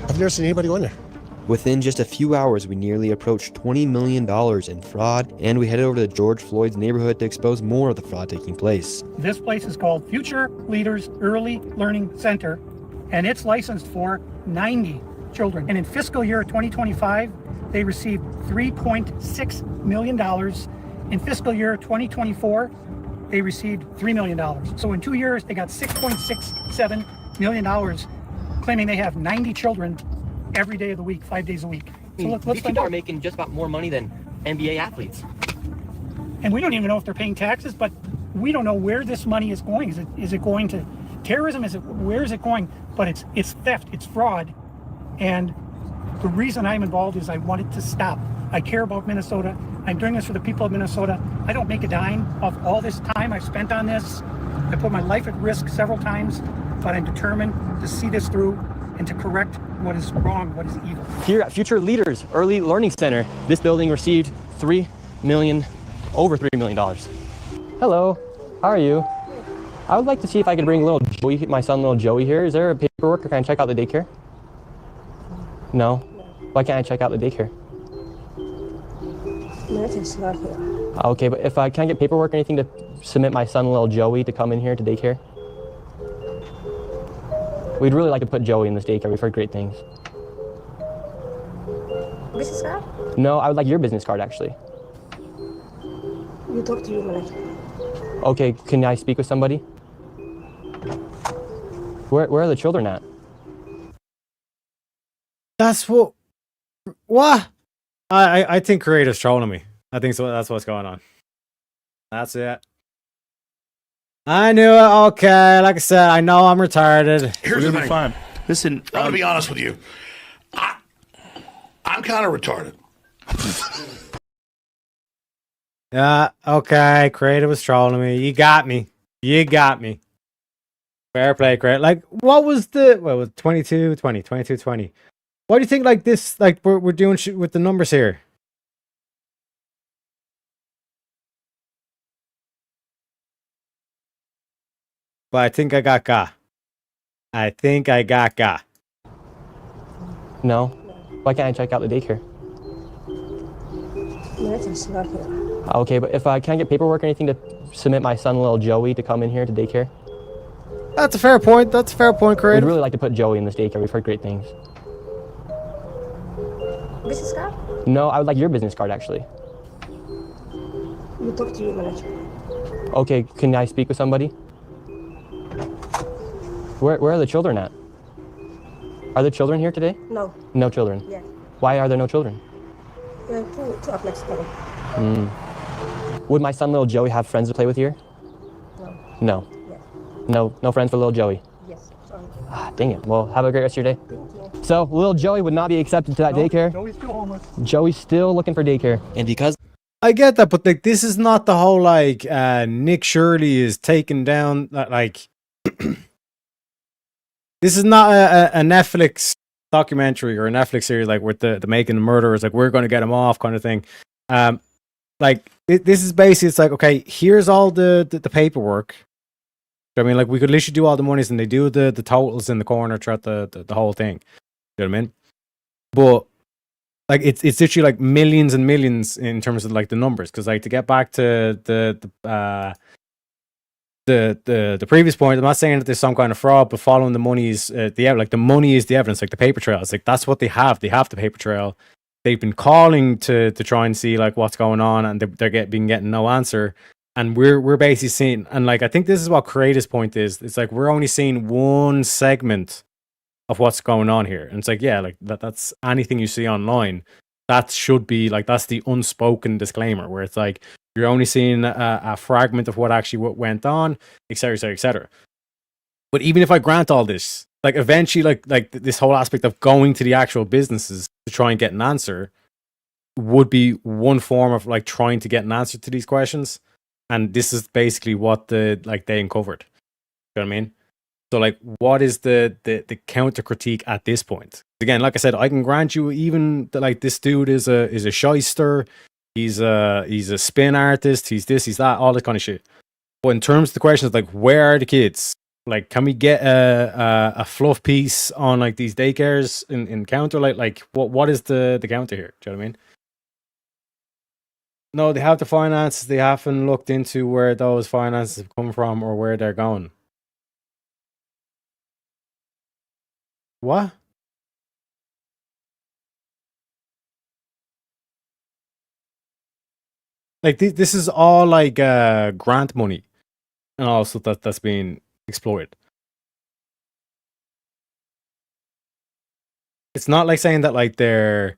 I've never seen anybody go in there. Within just a few hours, we nearly approached $20 million in fraud, and we headed over to George Floyd's neighborhood to expose more of the fraud taking place. This place is called Future Leaders Early Learning Center, and it's licensed for 90 children. And in fiscal year 2025, they received $3.6 million. In fiscal year 2024, they received $3 million. So in 2 years, they got $6.67 million, claiming they have 90 children every day of the week, 5 days a week. So let's These find people are out. making just about more money than NBA athletes. And we don't even know if they're paying taxes, but we don't know where this money is going. Is it going to terrorism? Where is it going? But it's theft, it's fraud. And the reason I'm involved is I want it to stop. I care about Minnesota. I'm doing this for the people of Minnesota. I don't make a dime off all this time I've spent on this. I put my life at risk several times, but I'm determined to see this through and to correct what is wrong, what is evil. Here at Future Leaders Early Learning Center, this building received over $3 million. Hello, how are you? I would like to see if I could bring little Joey, my son, little Joey here. Is there a paperwork, or can I check out the daycare? No? Why can't I check out the daycare? It's not here. Okay, but can I get paperwork or anything to submit my son, little Joey, to come in here to daycare? We'd really like to put Joey in this daycare. We've heard great things. Business card? No, I would like your business card, actually. You talk to your manager. Okay, can I speak with somebody? Where are the children at? That's what. I think creative's trolling me. I think so. That's what's going on. That's it. I knew it. Okay, like I said, I know I'm retarded. Here's the thing. Fine. Listen, I'm gonna be honest with you. I'm kind of retarded. Yeah. Okay. Creative was trolling me. You got me. Fair play, creative. Like, what was 22, 20, 22, 20? Why do you think like this? Like we're doing shit with the numbers here. But I think I got ga. No? Why can't I check out the daycare? Manager's not here. Okay, but can I get paperwork or anything to submit my son, little Joey, to come in here to daycare? That's a fair point. We'd Creative. really like to put Joey in this daycare. We've heard great things. Business card? No, I would like your business card, actually. You talk to your manager. Okay, can I speak with somebody? Where are the children at? Are there children here today? No. No children. Yeah. Why are there no children? Two of next coming. Would my son, little Joey, have friends to play with here? No. No. Yes. No friends for little Joey. Yes. Sorry. Ah, dang it. Well, have a great rest of your day. Thank you. So, little Joey would not be accepted to that daycare. Joey's still homeless. Joey's still looking for daycare. And because I get that, but like this is not the whole like Nick Shirley is taking down like this is not a Netflix documentary or a Netflix series like with the making the murderers, like we're going to get them off kind of thing. Like this is basically, it's like, okay, here's all the paperwork. I mean, like we could literally do all the monies and they do the totals in the corner throughout the whole thing. You know what I mean? But like it's literally like millions and millions in terms of like the numbers, because like to get back to the previous point, I'm not saying that there's some kind of fraud, but following the money is the money is the evidence, like the paper trail. It's like that's what they have. They have the paper trail. They've been calling to try and see like what's going on, and they're getting no answer. And we're basically seeing, and like I think this is what Creative's point is. It's like we're only seeing one segment of what's going on here. And it's like, yeah, like that's anything you see online. That should be like, that's the unspoken disclaimer where it's like, you're only seeing a fragment of what actually went on, etc., etc., etc. But even if I grant all this, like eventually, like this whole aspect of going to the actual businesses to try and get an answer would be one form of like trying to get an answer to these questions. And this is basically what they uncovered. You know what I mean? So like, what is the counter critique at this point? Again, like I said, I can grant you even that like this dude is a shyster. He's a spin artist. He's this, he's that, all this kind of shit. But in terms of the questions, like, where are the kids? Like, can we get a fluff piece on like these daycares in counter? Like what is the counter here? Do you know what I mean? No, they have the finances. They haven't looked into where those finances have come from or where they're going. What? Like this is all like grant money and also that's being exploited. It's not like saying that like they're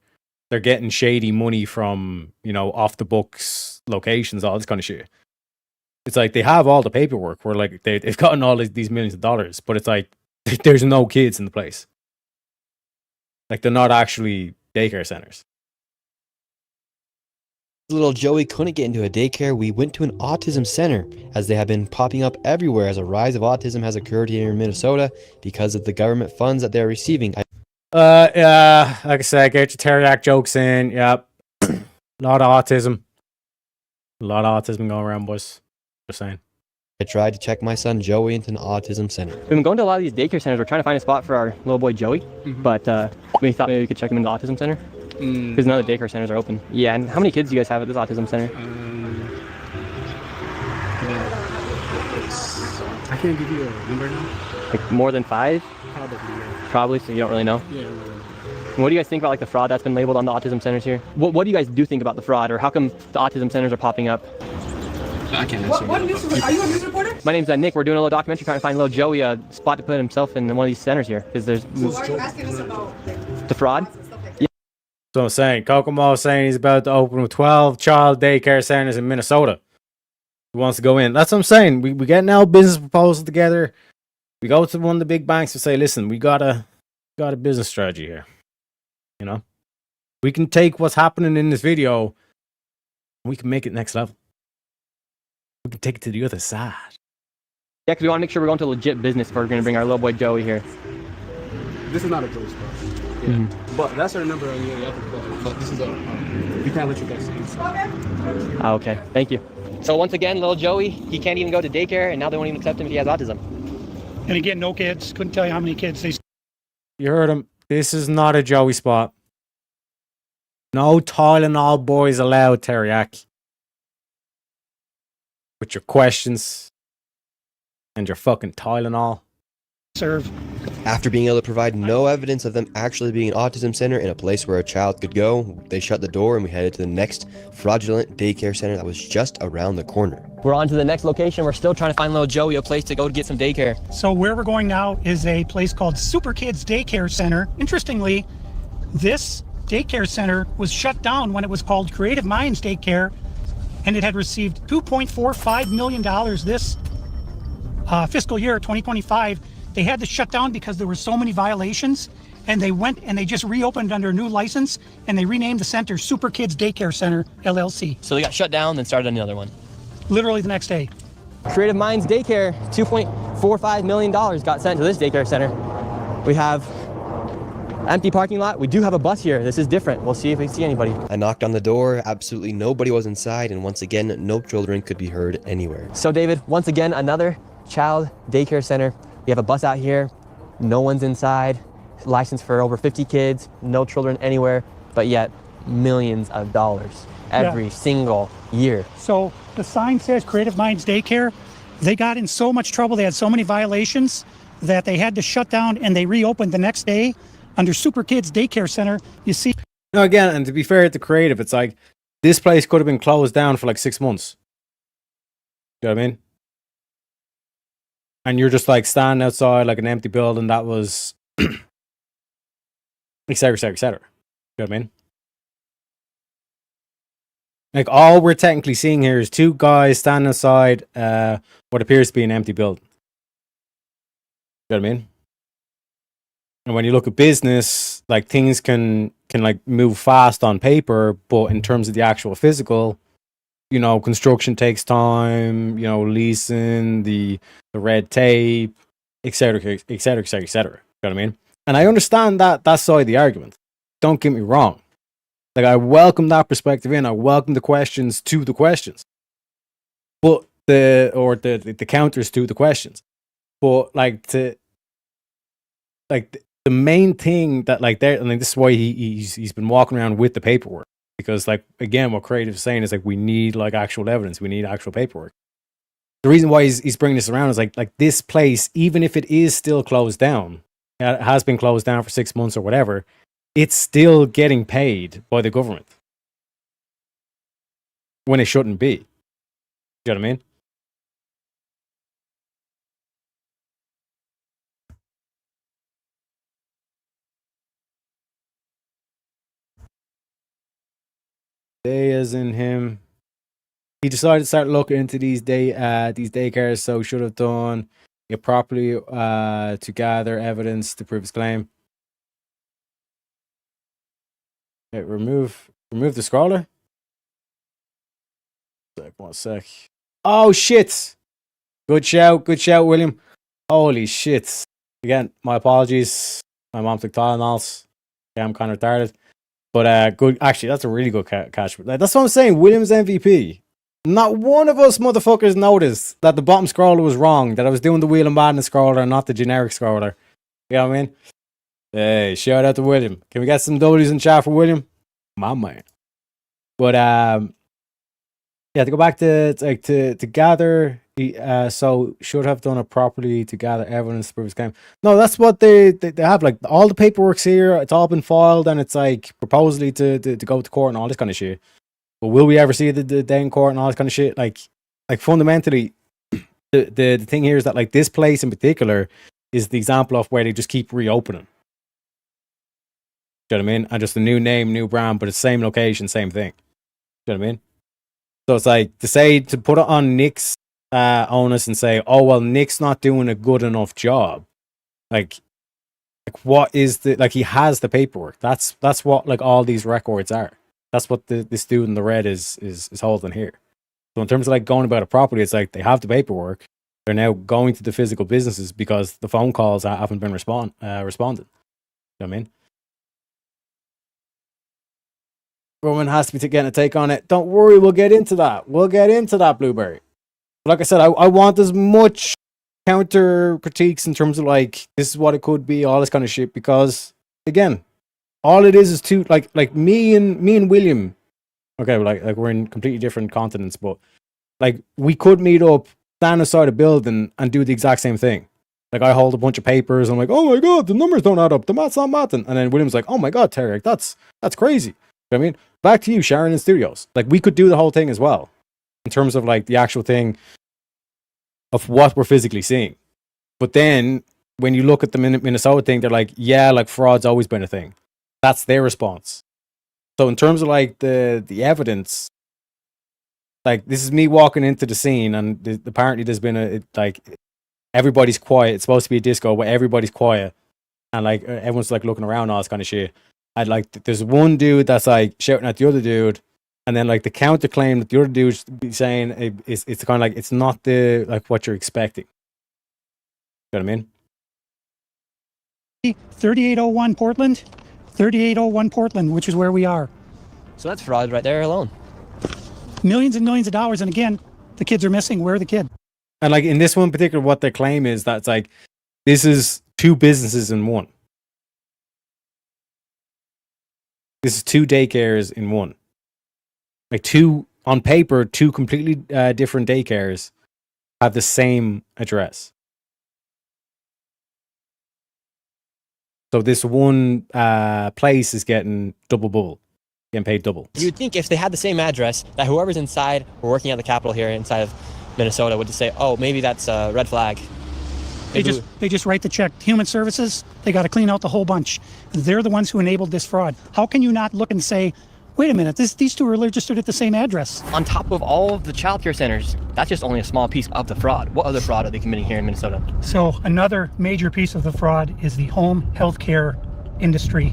getting shady money from, you know, off the books locations, all this kind of shit. It's like they have all the paperwork where like they've gotten all these millions of dollars, but it's like there's no kids in the place. Like they're not actually daycare centers. Little Joey couldn't get into a daycare. We went to an autism center, as they have been popping up everywhere as a rise of autism has occurred here in Minnesota because of the government funds that they're receiving. Yeah, like I said, get your teriyaki jokes in. Yep. A lot of autism going around, boys. Just saying. I tried to check my son Joey into an autism center. We've been going to a lot of these daycare centers. We're trying to find a spot for our little boy Joey, but we thought maybe we could check him into the autism center because none of the daycare centers are open. Yeah, and how many kids do you guys have at this autism center? I can't give you a number now. Like more than 5? Probably. Yeah. Probably, so you don't really know? Yeah. What do you guys think about like the fraud that's been labeled on the autism centers here? What do you guys do think about the fraud, or how come the autism centers are popping up? I can't answer. What news? Are you a news reporter? My name's Nick. We're doing a little documentary trying to find little Joey a spot to put himself in one of these centers here. Because there's So are you asking us about the fraud? and stuff like that? So I'm saying, Kokomo is saying he's about to open 12 child daycare centers in Minnesota. He wants to go in. That's what I'm saying. We get now business proposal together. We go to one of the big banks and say, listen, we got a business strategy here. You know? We can take what's happening in this video and we can make it next level. We can take it to the other side. Yeah, because we want to make sure we're going to legit business if we're going to bring our little boy Joey here. This is not a joke spot. Yeah. But that's our number on the other call. But this is we can't let you guys see. Okay, thank you. So once again, little Joey, he can't even go to daycare, and now they won't even accept him if he has autism. And again, no kids. Couldn't tell you how many kids they. You heard him. This is not a Joey spot. No Tylenol boys allowed, teriyaki. With your questions and your fucking Tylenol. serve. After being able to provide no evidence of them actually being an autism center in a place where a child could go, they shut the door and we headed to the next fraudulent daycare center that was just around the corner. We're on to the next location. We're still trying to find little Joey a place to go to get some daycare. So where we're going now is a place called Super Kids Daycare Center. Interestingly, this daycare center was shut down when it was called Creative Minds Daycare, and it had received $2.45 million this fiscal year, 2025. They had to shut down because there were so many violations, and they went and they just reopened under a new license, and they renamed the center Super Kids Daycare Center, LLC. So they got shut down, then started another one. Literally the next day. Creative Minds Daycare, $2.45 million got sent to this daycare center. We have empty parking lot. We do have a bus here. This is different. We'll see if we see anybody. I knocked on the door. Absolutely nobody was inside, and once again, no children could be heard anywhere. So David, once again, another child daycare center. We have a bus out here. No one's inside. Licensed for over 50 kids. No children anywhere, but yet millions of dollars every single year. So the sign says Creative Minds Daycare. They got in so much trouble. They had so many violations that they had to shut down, and they reopened the next day under Super Kids Daycare Center. You see. No, again, and to be fair to Creative, it's like this place could have been closed down for like 6 months. You know what I mean? And you're just like standing outside like an empty building that was etc., etc., etc. You know what I mean? Like, all we're technically seeing here is two guys standing outside what appears to be an empty building. You know what I mean? And when you look at business, like, things can like move fast on paper, but in terms of the actual physical, you know, construction takes time, you know, leasing, the red tape, etc., etc., etc., etc. You know what I mean? And I understand that side of the argument. Don't get me wrong. Like, I welcome that perspective in. I welcome the questions to the questions, but the counters to the questions. But like, the main thing that, like, there, and like, this is why he's been walking around with the paperwork, because, like, again, what Creative is saying is, like, we need, like, actual evidence. We need actual paperwork. The reason why he's bringing this around is like this place, even if it is still closed down, it has been closed down for 6 months or whatever, it's still getting paid by the government when it shouldn't be. You know what I mean? They, as in him, he decided to start looking into these daycares, so should have done it properly to gather evidence to prove his claim. Okay, remove the scroller. One sec. Oh shit! Good shout, William. Holy shit! Again, my apologies. My mom took Tylenols. Yeah, I'm kind of retarded. But good. Actually, that's a really good catch. That's what I'm saying. Williams MVP. Not one of us motherfuckers noticed that the bottom scroller was wrong. That I was doing the Wheel and Madness scroller and not the generic scroller. You know what I mean? Hey, shout out to William. Can we get some W's in chat for William? My man. But yeah, to go back to like to gather. So should have done it properly to gather evidence to prove his claim. No, that's what they have. Like, all the paperwork's here. It's all been filed, and it's like proposally to go to court and all this kind of shit. But will we ever see the day in court and all this kind of shit? Like fundamentally, the thing here is that, like, this place in particular is the example of where they just keep reopening. You know what I mean? And just a new name, new brand, but it's same location, same thing. You know what I mean? So it's like to put it on Nick's onus and say, oh well, Nick's not doing a good enough job. Like what is the, like, he has the paperwork. That's what, like, all these records are. That's what this dude in the red is holding here. So in terms of, like, going about it properly, it's like they have the paperwork. They're now going to the physical businesses because the phone calls haven't been responded. You know what I mean? Roman has to be getting a take on it. Don't worry, we'll get into that. Blueberry. Like I said, I want as much counter critiques in terms of, like, this is what it could be, all this kind of shit, because, again, all it is two, like me and William. Okay, like we're in completely different continents, but, like, we could meet up, stand outside a building, and do the exact same thing. Like, I hold a bunch of papers, and I'm like, oh my god, the numbers don't add up, the math's not mathing. And then William's like, oh my god, Terry, that's crazy. You know what I mean? Back to you, Sharon in studios. Like, we could do the whole thing as well, in terms of, like, the actual thing of what we're physically seeing. But then when you look at the Minnesota thing, they're like, yeah, like, fraud's always been a thing. That's their response. So in terms of, like, the evidence, like, this is me walking into the scene, and apparently there's been like, everybody's quiet. It's supposed to be a disco, but everybody's quiet, and, like, everyone's, like, looking around, all this kind of shit. I'd like, there's one dude that's, like, shouting at the other dude, and then, like, the counterclaim that the other dude's be saying it's kind of like, it's not the, like, what you're expecting. You know what I mean? 3801 Portland, 3801 Portland, which is where we are. So that's fraud right there alone. Millions and millions of dollars, and again, the kids are missing. Where are the kids? And, like, in this one particular, what their claim is that it's like, this is two businesses in one. This is two daycares in one. Like, on paper, two completely different daycares have the same address. So this one place is getting double bubble, getting paid double. You'd think if they had the same address, that whoever's inside or working at the Capitol here inside of Minnesota would just say, oh, maybe that's a red flag. They just write the check. Human Services, they got to clean out the whole bunch. They're the ones who enabled this fraud. How can you not look and say, wait a minute, these two are registered at the same address? On top of all of the childcare centers, that's just only a small piece of the fraud. What other fraud are they committing here in Minnesota? So another major piece of the fraud is the home healthcare industry.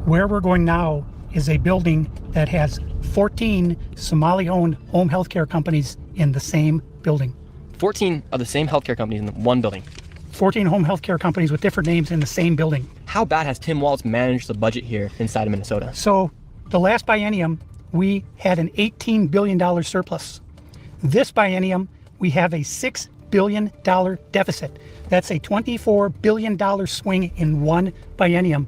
Where we're going now is a building that has 14 Somali-owned home healthcare companies in the same building. 14 of the same healthcare companies in one building. 14 home healthcare companies with different names in the same building. How bad has Tim Walz managed the budget here inside of Minnesota? So the last biennium, we had an $18 billion surplus. This biennium, we have a $6 billion deficit. That's a $24 billion swing in one biennium.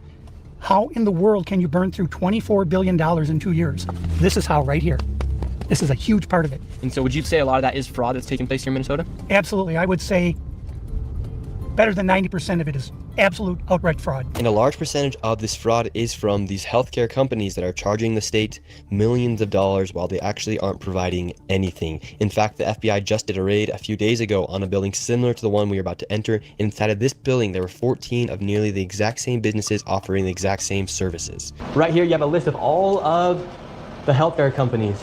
How in the world can you burn through $24 billion in 2 years? This is how, right here. This is a huge part of it. And so would you say a lot of that is fraud that's taking place here in Minnesota? Absolutely. I would say better than 90% of it is absolute outright fraud. And a large percentage of this fraud is from these healthcare companies that are charging the state millions of dollars while they actually aren't providing anything. In fact, the FBI just did a raid a few days ago on a building similar to the one we are about to enter. Inside of this building, there were 14 of nearly the exact same businesses offering the exact same services. Right here, you have a list of all of the healthcare companies.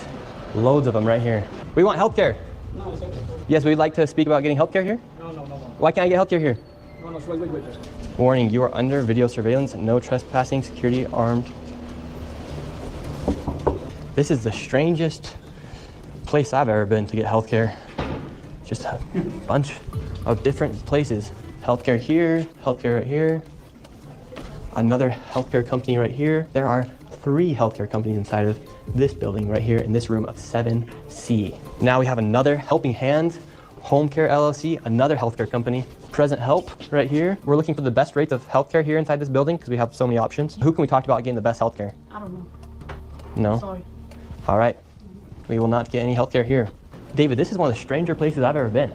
Loads of them right here. We want healthcare. No, it's okay. Yes, we'd like to speak about getting healthcare here. No. Why can't I get healthcare here? No, it's wait. Warning, you are under video surveillance, no trespassing, security armed. This is the strangest place I've ever been to get healthcare. Just a bunch of different places. Healthcare here, healthcare right here. Another healthcare company right here. There are 3 healthcare companies inside of this building right here in this room of 7C. Now we have another Helping Hands Home Care LLC, another healthcare company. Present Help right here. We're looking for the best rates of healthcare here inside this building because we have so many options. Who can we talk about getting the best healthcare? I don't know. No? Sorry. All right. We will not get any healthcare here. David, this is one of the stranger places I've ever been.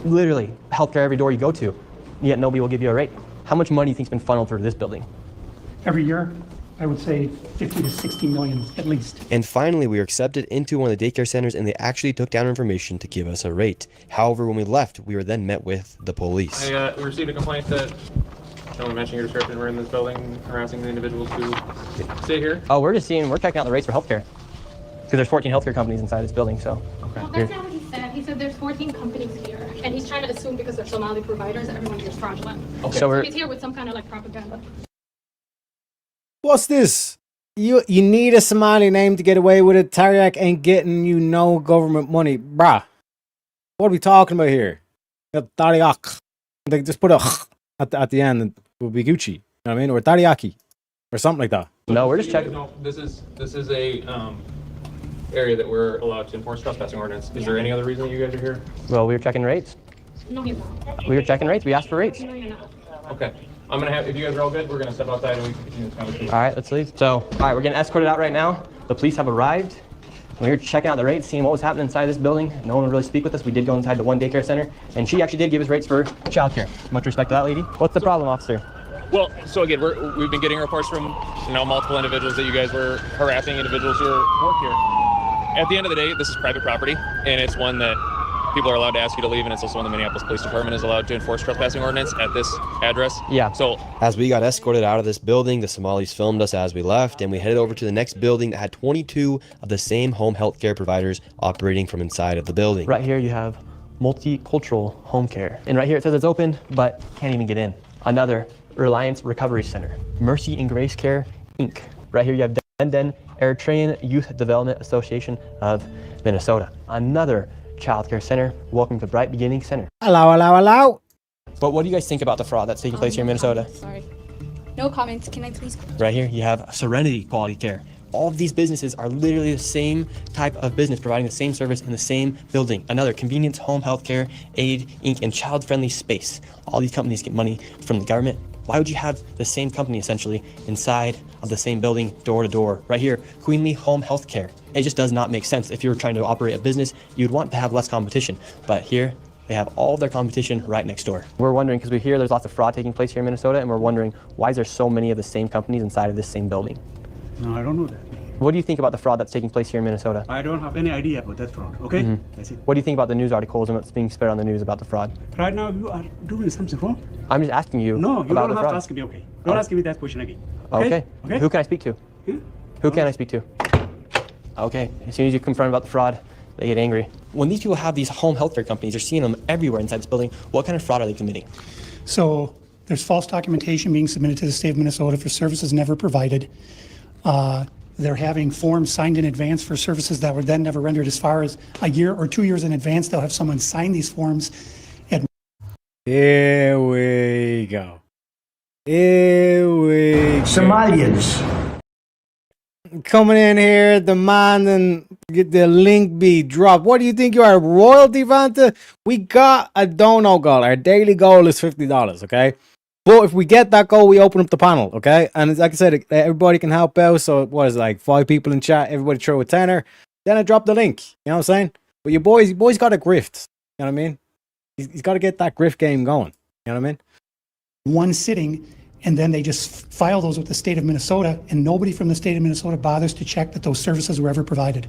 Literally, healthcare every door you go to, yet nobody will give you a rate. How much money do you think's been funneled through this building? Every year, I would say 50 to 60 million at least. And finally, we were accepted into one of the daycare centers and they actually took down information to give us a rate. However, when we left, we were then met with the police. We received a complaint that someone mentioned your description. We're in this building harassing the individuals who stay here. Oh, we're checking out the rates for healthcare. Because there's 14 healthcare companies inside this building, so. Okay. Well, that's not what he said. He said there's 14 companies here, and he's trying to assume because they're Somali providers that everyone here is fraudulent. Okay. So he's here with some kind of like propaganda. What's this? You need a Somali name to get away with it. Taryak ain't getting you no government money. Bruh. What are we talking about here? Taryak. They just put a at the end and it will be Gucci. You know what I mean? Or Taryaki. Or something like that. No, we're just checking. No, this is a area that we're allowed to enforce trespassing ordinance. Is there any other reason you guys are here? Well, we were checking rates. No, he's not. We were checking rates. We asked for rates. No, you're not. Okay. I'm gonna have, if you guys are all good, we're gonna step outside and we can continue this conversation. All right, let's leave. So, all right, we're getting escorted out right now. The police have arrived. We're here checking out the rates, seeing what was happening inside this building. No one would really speak with us. We did go inside the one daycare center, and she actually did give us rates for childcare. Much respect to that lady. What's the problem, officer? Well, so again, we've been getting reports from multiple individuals that you guys were harassing individuals who work here. At the end of the day, this is private property, and it's one that people are allowed to ask you to leave, and it's also one the Minneapolis Police Department is allowed to enforce trespassing ordinance at this address. Yeah. So as we got escorted out of this building, the Somalis filmed us as we left, and we headed over to the next building that had 22 of the same home health care providers operating from inside of the building. Right here you have multicultural home care. And right here it says it's open, but can't even get in. Another Reliance Recovery Center. Mercy and Grace Care, Inc. Right here you have Den Eritrean Youth Development Association of Minnesota. Another child care center. Welcome to Bright Beginning Center. Hello. But what do you guys think about the fraud that's taking place here in Minnesota? Sorry. No comments. Can I please? Right here, you have Serenity Quality Care. All of these businesses are literally the same type of business providing the same service in the same building. Another Convenience Home Healthcare, Aid, Inc., and Child Friendly Space. All these companies get money from the government. Why would you have the same company essentially inside of the same building, door to door? Right here, Queenly Home Healthcare. It just does not make sense. If you were trying to operate a business, you'd want to have less competition. But here, they have all of their competition right next door. We're wondering, because we hear there's lots of fraud taking place here in Minnesota, and we're wondering, why is there so many of the same companies inside of this same building? No, I don't know that. What do you think about the fraud that's taking place here in Minnesota? I don't have any idea about that fraud, okay? That's it. What do you think about the news articles and what's being spread on the news about the fraud? Right now, you are doing something wrong. I'm just asking you No, you about don't the have fraud. to ask me, okay? Don't ask me that question again. Okay. Okay? Who can I speak to? Who can I speak to? Okay. As soon as you confront about the fraud, they get angry. When these people have these home healthcare companies, you're seeing them everywhere inside this building. What kind of fraud are they committing? So there's false documentation being submitted to the state of Minnesota for services never provided. They're having forms signed in advance for services that were then never rendered. As far as a year or 2 years in advance, they'll have someone sign these forms. Here we go. Here we go. Somalians. Coming in here demanding get the link be dropped. What do you think you are, royalty, Vanta? We got a dono goal. Our daily goal is $50, okay? But if we get that goal, we open up the panel, okay? And like I said, everybody can help out. So it was like 5 people in chat. Everybody throw a tenner. Then I drop the link. You know what I'm saying? But your boys got a grift. You know what I mean? He's got to get that grift game going. You know what I mean? One sitting, and then they just file those with the state of Minnesota, and nobody from the state of Minnesota bothers to check that those services were ever provided.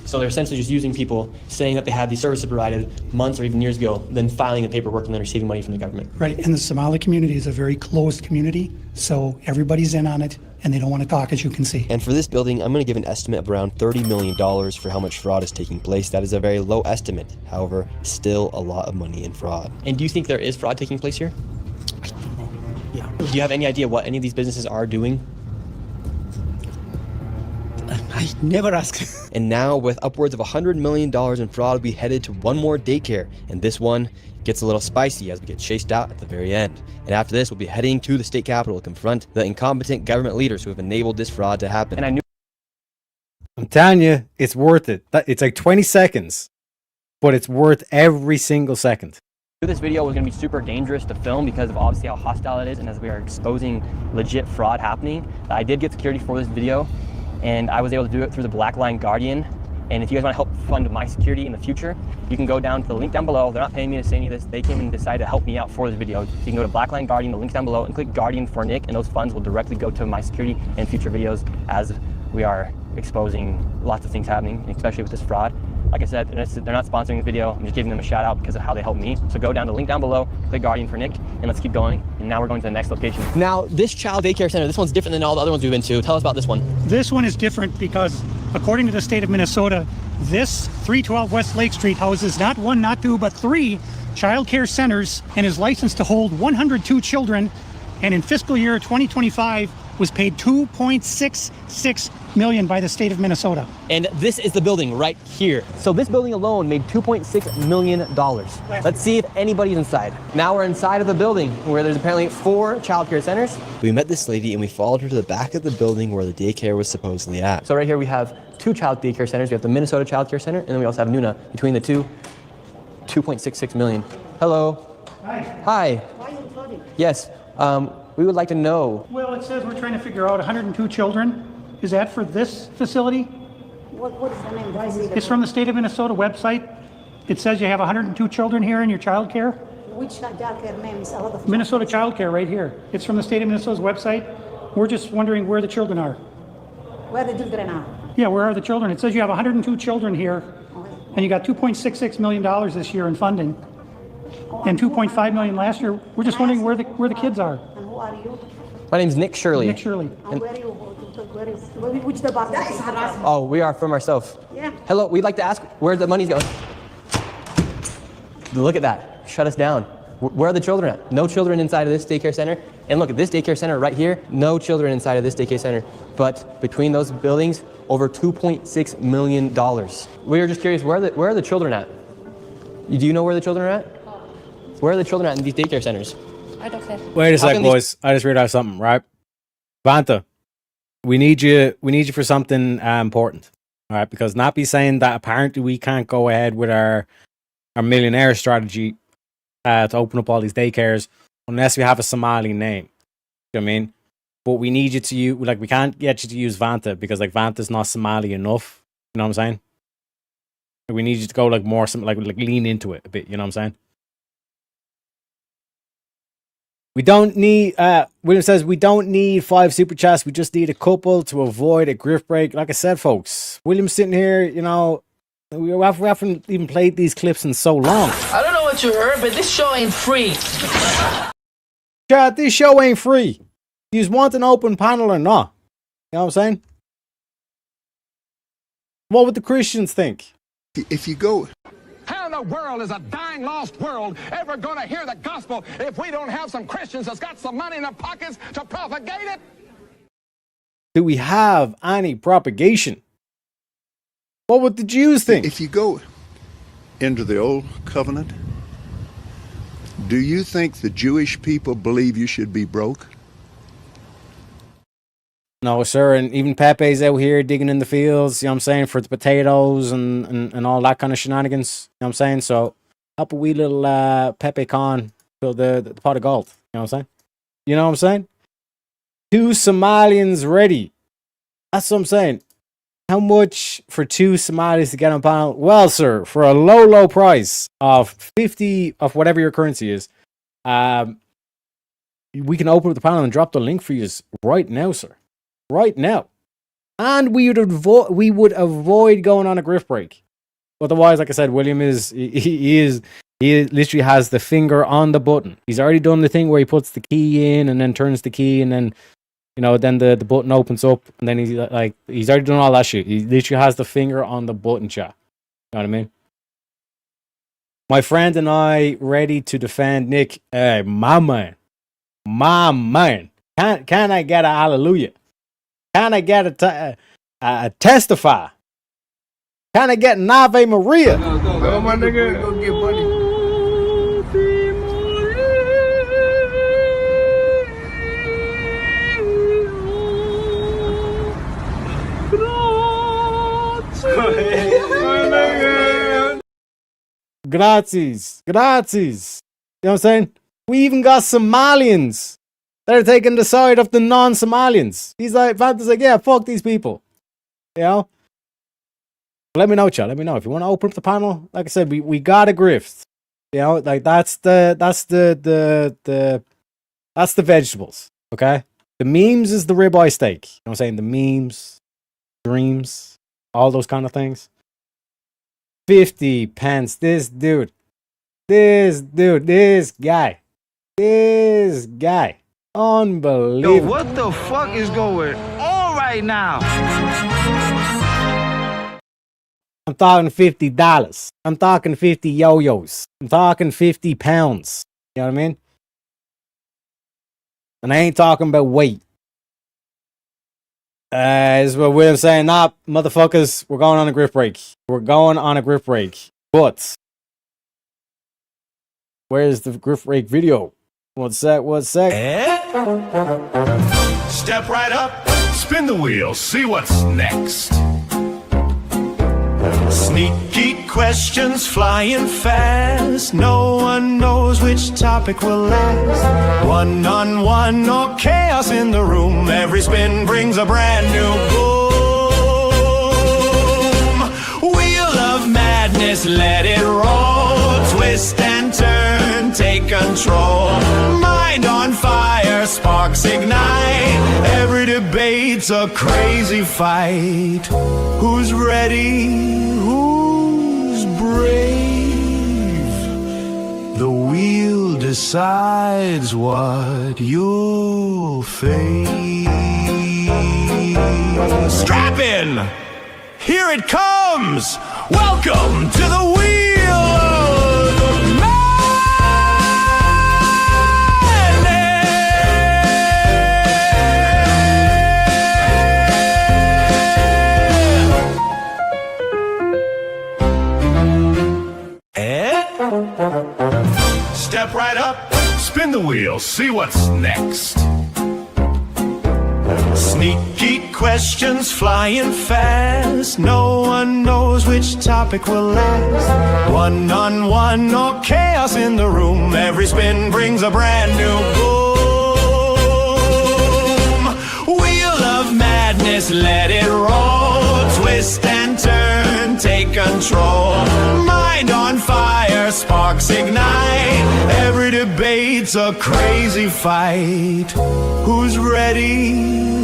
So they're essentially just using people, saying that they had these services provided months or even years ago, then filing the paperwork and then receiving money from the government. Right, and the Somali community is a very closed community, so everybody's in on it, and they don't want to talk, as you can see. And for this building, I'm going to give an estimate of around $30 million for how much fraud is taking place. That is a very low estimate. However, still a lot of money in fraud. And do you think there is fraud taking place here? Yeah. Do you have any idea what any of these businesses are doing? I never ask. And now, with upwards of $100 million in fraud, we headed to one more daycare. And this one gets a little spicy as we get chased out at the very end. And after this, we'll be heading to the state capitol to confront the incompetent government leaders who have enabled this fraud to happen. And I'm telling you, it's worth it. It's like 20 seconds, but it's worth every single second. This video was going to be super dangerous to film because of obviously how hostile it is, and as we are exposing legit fraud happening. I did get security for this video, and I was able to do it through the Blackline Guardian. And if you guys want to help fund my security in the future, you can go down to the link down below. They're not paying me to say any of this. They came and decided to help me out for this video. So you can go to Blackline Guardian, the link's down below, and click Guardian for Nick, and those funds will directly go to my security and future videos as we are exposing lots of things happening, especially with this fraud. Like I said, they're not sponsoring the video. I'm just giving them a shout out because of how they helped me. So go down to the link down below, click Guardian for Nick, and let's keep going. And now we're going to the next location. Now, this child daycare center, this one's different than all the other ones we've been to. Tell us about this one. This one is different because, according to the state of Minnesota, this 312 West Lake Street houses not one, not two, but 3 child care centers and is licensed to hold 102 children. And in fiscal year 2025 was paid $2.66 million by the state of Minnesota. And this is the building right here. So this building alone made $2.6 million. Let's see if anybody's inside. Now we're inside of the building where there's apparently 4 child care centers. We met this lady and we followed her to the back of the building where the daycare was supposedly at. So right here we have 2 child daycare centers. We have the Minnesota Child Care Center, and then we also have Nuna. Between the two, $2.66 million. Hello. Hi. Hi. Why are you flooding? Yes. We would like to know. Well, it says we're trying to figure out 102 children. Is that for this facility? What is the name? Why is it? It's from the state of Minnesota website. It says you have 102 children here in your child care. Which child care name is a lot of. Minnesota Child Care right here. It's from the state of Minnesota's website. We're just wondering where the children are. Where the children are? Yeah, where are the children? It says you have 102 children here, and you got $2.66 million this year in funding, and $2.5 million last year. We're just wondering where the kids are. And who are you? My name's Nick Shirley. Nick Shirley. And where are you? Which department? Oh, we are from ourselves. Yeah. Hello, we'd like to ask where the money's going. Look at that. Shut us down. Where are the children at? No children inside of this daycare center. And look at this daycare center right here. No children inside of this daycare center. But between those buildings, over $2.6 million. We were just curious, where are the children at? Do you know where the children are at? Where are the children at in these daycare centers? I don't care. Wait a sec, boys. I just realized something, right? Vanta, we need you for something important, all right? Because not be saying that apparently we can't go ahead with our millionaire strategy to open up all these daycares unless we have a Somali name. You know what I mean? But we need you to use, like, we can't get you to use Vanta because, like, Vanta's not Somali enough. You know what I'm saying? We need you to go, like, more, like lean into it a bit. You know what I'm saying? We don't need, William says, we don't need 5 super chats. We just need a couple to avoid a grift break. Like I said, folks, William's sitting here, you know, we haven't even played these clips in so long. I don't know what you heard, but this show ain't free. Chat, this show ain't free. Do you want an open panel or not? You know what I'm saying? What would the Christians think? If you go... How in the world is a dying, lost world ever going to hear the gospel if we don't have some Christians that's got some money in their pockets to propagate it? Do we have any propagation? What would the Jews think? If you go into the Old Covenant, do you think the Jewish people believe you should be broke? No, sir. And even Pepe's out here digging in the fields, you know what I'm saying, for the potatoes and all that kind of shenanigans. You know what I'm saying? So help a wee little Pepe Con fill the pot of gold. You know what I'm saying? You know what I'm saying? 2 Somalians ready. That's what I'm saying. How much for 2 Somalis to get on panel? Well, sir, for a low price of 50 of whatever your currency is, we can open up the panel and drop the link for you right now, sir. Right now. And we would avoid going on a grift break. Otherwise, like I said, William he literally has the finger on the button. He's already done the thing where he puts the key in and then turns the key and then, you know, then the button opens up and then he's already done all that shit. He literally has the finger on the button, chat. You know what I mean? My friend and I ready to defend Nick. Hey, my man. Can I get a hallelujah? Can I get a testify? Can I get an Ave Maria? Go, my nigga. Go get money. Grazies. You know what I'm saying? We even got Somalians. They're taking the side of the non-Somalians. He's like, Vanta's like, yeah, fuck these people. You know? Let me know, chat. Let me know. If you want to open up the panel, like I said, we got a grift. You know, like that's the vegetables. Okay? The memes is the ribeye steak. You know what I'm saying? The memes, dreams, all those kind of things. 50 pence. This guy. Unbelievable. Yo, what the fuck is going on right now? I'm talking $50. I'm talking 50 yo-yos. I'm talking 50 pounds. You know what I mean? And I ain't talking about weight. Is what William's saying. Nah, motherfuckers, we're going on a grift break. But where's the grift break video? One sec. Step right up, spin the wheel, see what's next. Sneaky questions flying fast. No one knows which topic will last. One-on-one or chaos in the room. Every spin brings a brand new boom. Wheel of madness, let it roll. Twist and turn, take control. Mind on fire, sparks ignite. Every debate's a crazy fight. Who's ready? Who's brave? The wheel decides what you'll face. Strap in! Here it comes! Welcome to the wheel of Step right up, spin the wheel, see what's next. Sneaky questions flying fast. No one knows which topic will last. One-on-one or chaos in the room. Every spin brings a brand new boom. Wheel of madness, let it roll. Twist and turn, take control. Mind on fire, sparks ignite. Every debate's a crazy fight. Who's ready?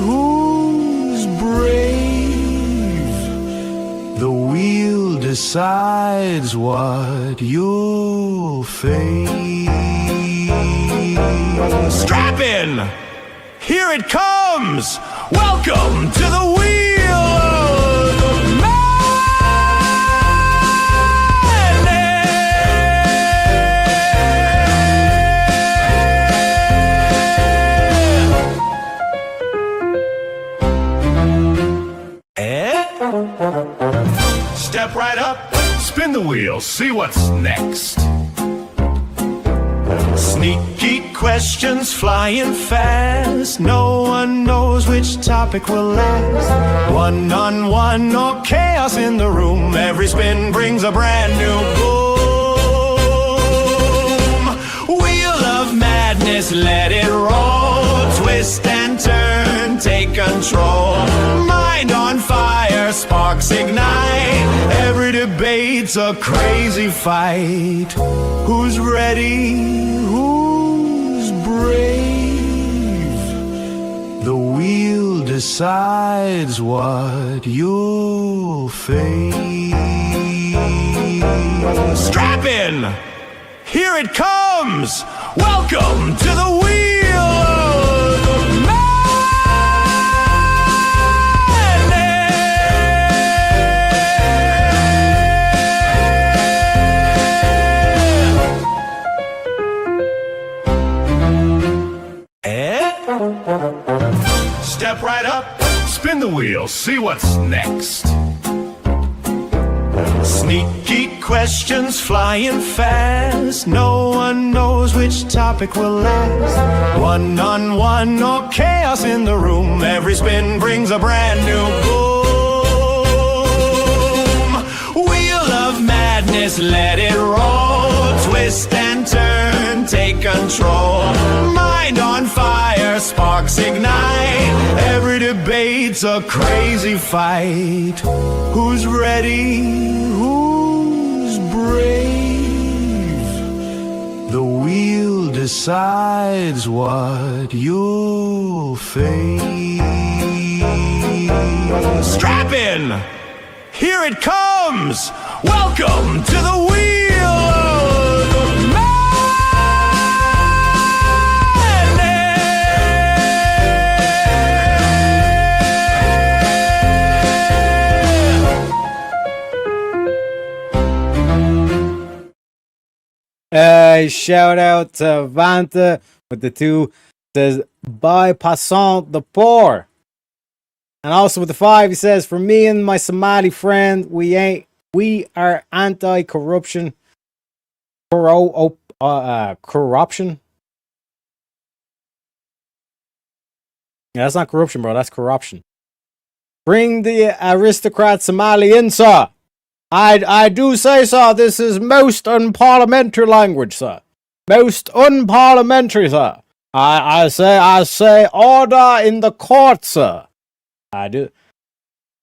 Who's brave? The wheel decides what you'll face. Strap in! Here it comes! Welcome to the wheel of madness. Step right up, spin the wheel, see what's next. Sneaky questions flying fast. No one knows which topic will last. One-on-one or chaos in the room. Every spin brings a brand new boom. Wheel of madness, let it roll. Twist and turn, take control. Mind on fire, sparks ignite. Every debate's a crazy fight. Who's ready? Who's brave? The wheel decides what you'll face. Strap in! Here it comes! Welcome to the wheel of Step right up, spin the wheel, see what's next. Sneaky questions flying fast. No one knows which topic will last. One-on-one or chaos in the room. Every spin brings a brand new boom. Wheel of madness, let it roll. Twist and turn, take control. Mind on fire, sparks ignite. Every debate's a crazy fight. Who's ready? Who's brave? The wheel decides what you'll face. Strap in! Here it comes! Welcome to the wheel of Shout out to Vanta with the 2. Says, by passant the poor. And also with the 5, he says, for me and my Somali friend, we are anti-corruption. Corruption. Yeah, that's not corruption, bro. That's corruption. Bring the aristocrat Somali in, sir. I do say, sir, this is most unparliamentary language, sir. Most unparliamentary, sir. I say order in the court, sir. I do.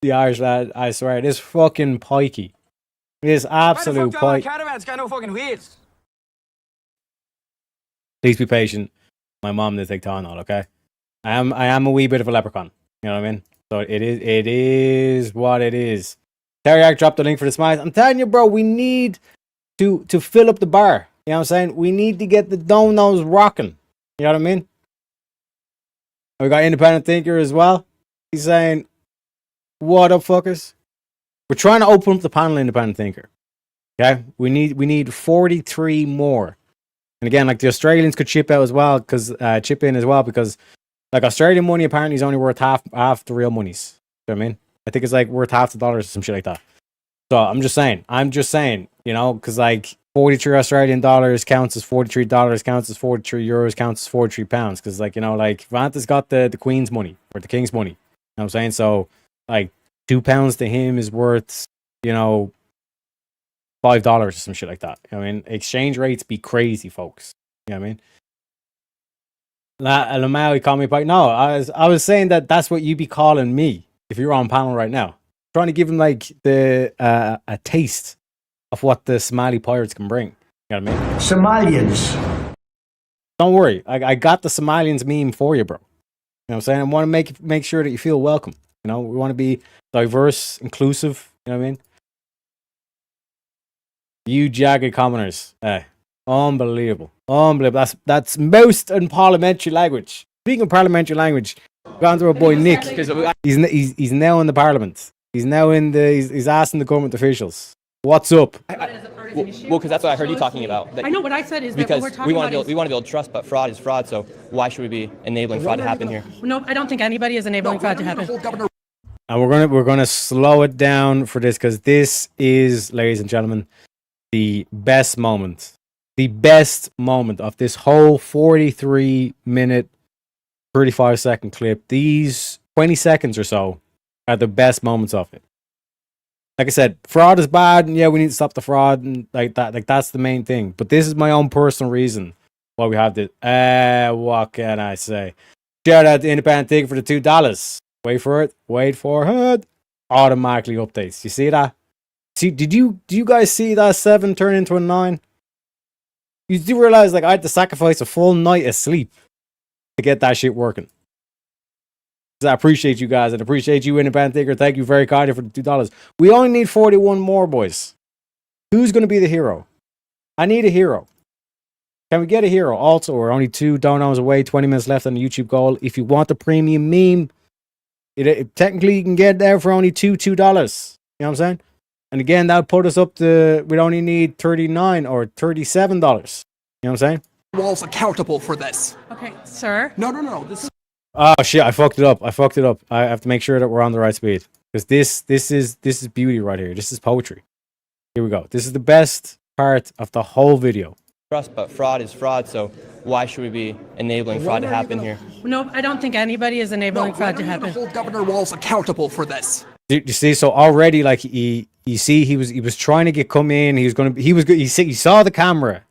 The Irish lad, I swear, it is fucking pikey. It is absolute pikey. Caravan's got no fucking wheels. Please be patient. My mom did take Tylenol, okay? I am a wee bit of a leprechaun. You know what I mean? So it is what it is. Terry dropped the link for the smiles. I'm telling you, bro, we need to fill up the bar. You know what I'm saying? We need to get the donos rocking. You know what I mean? And we got Independent Thinker as well. He's saying, what up, fuckers? We're trying to open up the panel Independent Thinker. Okay? We need 43 more. And again, like the Australians could chip in as well, because like Australian money apparently is only worth half the real monies. You know what I mean? I think it's like worth half the dollars or some shit like that. So I'm just saying, you know, because like 43 Australian dollars counts as $43, counts as 43 euros, counts as 43 pounds. Because like, you know, like Vanta's got the Queen's money or the King's money. You know what I'm saying? So like £2 to him is worth, you know, $5 or some shit like that. You know what I mean? Exchange rates be crazy, folks. You know what I mean? Lamau, call me back. No, I was saying that's what you be calling me if you're on panel right now. Trying to give him like the a taste of what the Somali pirates can bring. You know what I mean? Somalians. Don't worry. I got the Somalians meme for you, bro. You know what I'm saying? I want to make sure that you feel welcome. You know, we want to be diverse, inclusive. You know what I mean? You jagged commoners. Unbelievable. Unbelievable. That's most in parliamentary language. Speaking of parliamentary language, gone through a boy Nick. He's now in the parliament. He's now in the. He's asking the government officials, "What's up?" Well, because that's what I heard you talking about. I know what I said is that because what we're talking about we want to build trust, but fraud is fraud. So why should we be enabling fraud to happen here? No, I don't think anybody is enabling fraud to happen. And we're gonna slow it down for this because this is, ladies and gentlemen, the best moment of this whole 43-minute, 35-second clip. These 20 seconds or so are the best moments of it. Like I said, fraud is bad, and yeah, we need to stop the fraud, and like that. Like that's the main thing. But this is my own personal reason why we have this. What can I say? Shout out to Independent Ticket for the $2. Wait for it. Wait for it. Automatically updates. You see that? See? Did you guys see that 7 turn into a 9? You do realize like I had to sacrifice a full night of sleep to get that shit working. I appreciate you guys and appreciate you, Independent Ticker. Thank you very kindly for the $2. We only need 41 more, boys. Who's going to be the hero? I need a hero. Can we get a hero? Also, we're only 2 donos away, 20 minutes left on the YouTube goal. If you want the premium meme, it technically you can get there for only $2. You know what I'm saying? And again, that would put us up to, we'd only need $39 or $37. You know what I'm saying? Walls accountable for this. Okay, sir. No. This is. Oh shit! I fucked it up. I have to make sure that we're on the right speed because this is beauty right here. This is poetry. Here we go. This is the best part of the whole video. Trust, but fraud is fraud. So why should we be enabling fraud to happen here? No, I don't think anybody is enabling fraud to happen. Hold Governor Walz accountable for this. You see, so already like he was trying to come in. He saw the camera and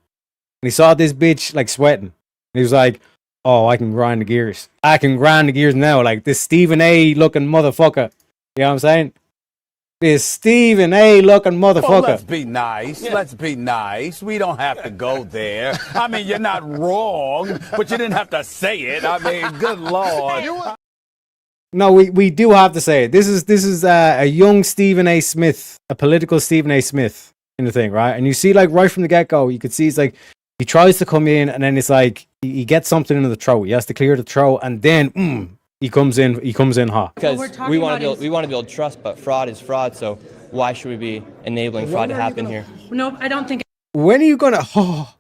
he saw this bitch like sweating. And he was like, "Oh, I can grind the gears. I can grind the gears now. Like this Stephen A. looking motherfucker." You know what I'm saying? This Stephen A. looking motherfucker. Let's be nice. Yeah. Let's be nice. We don't have to go there. I mean, you're not wrong, but you didn't have to say it. I mean, good Lord. No, we do have to say it. This is a young Stephen A. Smith, a political Stephen A. Smith in the thing, right? And you see, like right from the get go, you could see it's like he tries to come in, and then it's like he gets something into the throat. He has to clear the throat, and then he comes in hot. Because we want to build trust, but fraud is fraud. So why should we be enabling fraud to happen here? No, I don't think. When are you gonna? Oh,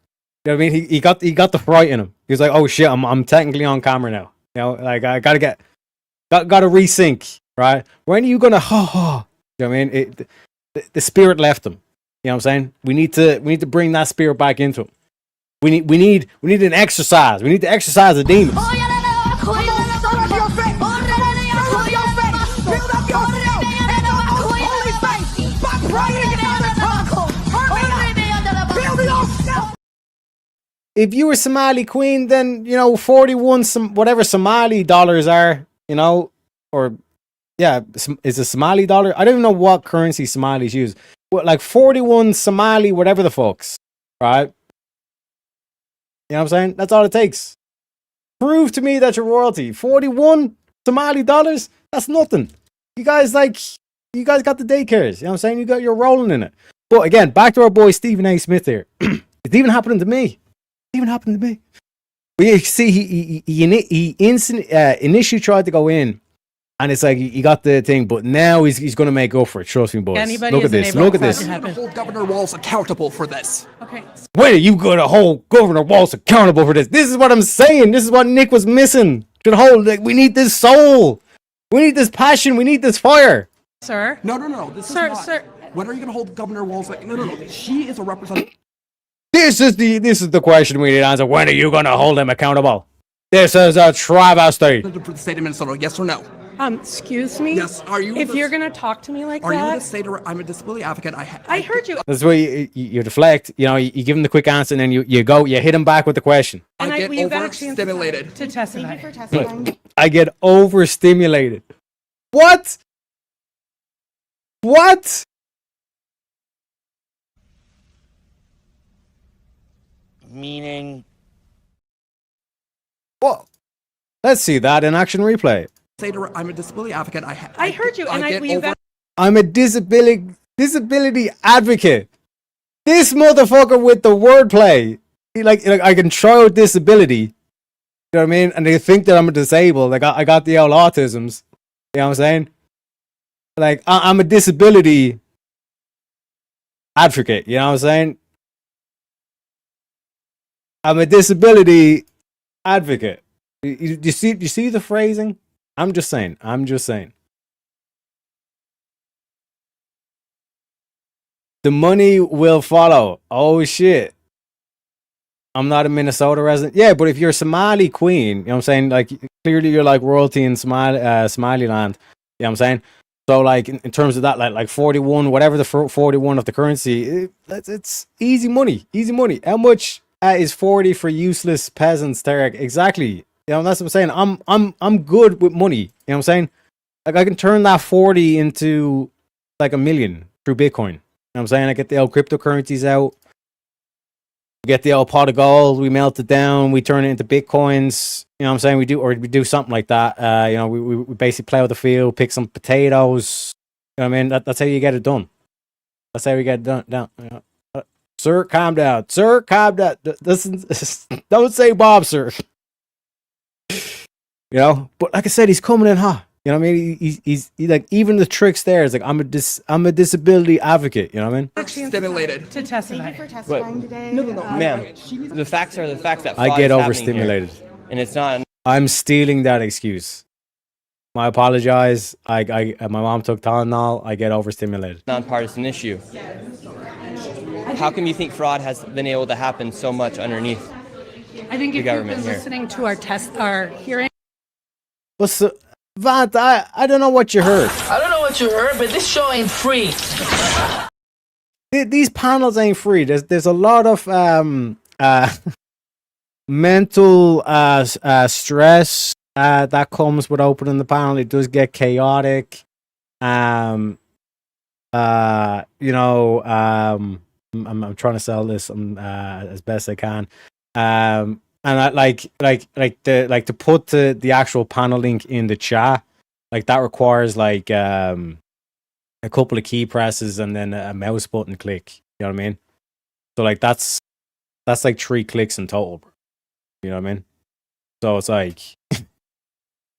you know what I mean? He got the fright in him. He was like, "Oh shit, I'm technically on camera now." You know, like I gotta resync, right? When are you gonna? You know what I mean? The spirit left him. You know what I'm saying? We need to bring that spirit back into him. We need an exercise. We need to exercise the demons. If you were Somali queen, then 41 whatever Somali dollars are, or yeah, is a Somali dollar? I don't even know what currency Somalis use. But like 41 Somali, whatever the fucks, right? You know what I'm saying? That's all it takes. Prove to me that you're royalty. 41 Somali dollars? That's nothing. You guys got the daycares. You know what I'm saying? You're rolling in it. But again, back to our boy Stephen A. Smith here. It's even happening to me. But yeah, you see, he initially tried to go in, and it's like he got the thing, but now he's going to make up for it. Trust me, boys. Look at this. Look at this. Hold Governor Walz accountable for this. Okay. When are you going to hold Governor Walz accountable for this? This is what I'm saying. This is what Nick was missing. We need this soul. We need this passion. We need this fire. Sir? No. This is not. Sir. When are you going to hold Governor Walz? No. She is a representative. This is the question we need to answer. When are you going to hold him accountable? This is a travesty. For the state of Minnesota, yes or no? Excuse me? Yes, are you? If you're going to talk to me like that. Are you going to say I'm a disability advocate? I heard you. That's why you deflect. You give him the quick answer, and then you hit him back with the question. And I get overstimulated. To testify. Thank you for testifying. I get overstimulated. What? Meaning? Well, let's see that in action replay. Say to her, I'm a disability advocate. I heard you, and get you over- got I'm a disability advocate. This motherfucker with the wordplay. Like I can throw out disability. You know what I mean? And they think that I'm a disabled. Like I got the old autisms. You know what I'm saying? Like I'm a disability advocate. You know what I'm saying? I'm a disability advocate. You see the phrasing? I'm just saying. The money will follow. Oh shit. I'm not a Minnesota resident. Yeah, but if you're a Somali queen, you know what I'm saying? Like clearly you're like royalty in Somaliland. You know what I'm saying? So like in terms of that, like 41, whatever the 41 of the currency, it's easy money. Easy money. How much is 40 for useless peasants, Tarek? Exactly. You know, that's what I'm saying. I'm good with money. You know what I'm saying? Like I can turn that 40 into like $1 million through Bitcoin. You know what I'm saying? I get the old cryptocurrencies out. We get the old pot of gold, we melt it down, we turn it into Bitcoins. You know what I'm saying? We do something like that. You know, we basically plow the field, pick some potatoes. You know what I mean? That's how you get it done. That's how we get it done. You know? Sir, calm down. Sir, calm down. Don't say Bob, sir. You know? But like I said, he's coming in hot. You know what I mean? He's like, even the tricks there is like, I'm a disability advocate. You know what I mean? Stimulated. to testify. Thank you for testifying today. No, ma'am. The facts are the facts that fraud I get is happening overstimulated. here. And it's not. I'm stealing that excuse. I apologize. My mom took Tylenol. I get overstimulated. Nonpartisan issue. How come you think fraud has been able to happen so much underneath I think the if you've government been here? listening to our hearing. What's the Vant? I don't know what you heard. I don't know what you heard, but this show ain't free. These panels ain't free. There's a lot of mental stress that comes with opening the panel. It does get chaotic. You know, I'm trying to sell this as best I can. And I like to put the actual panel link in the chat. Like that requires like a couple of key presses and then a mouse button click. You know what I mean? So like that's like 3 clicks in total. You know what I mean? So it's like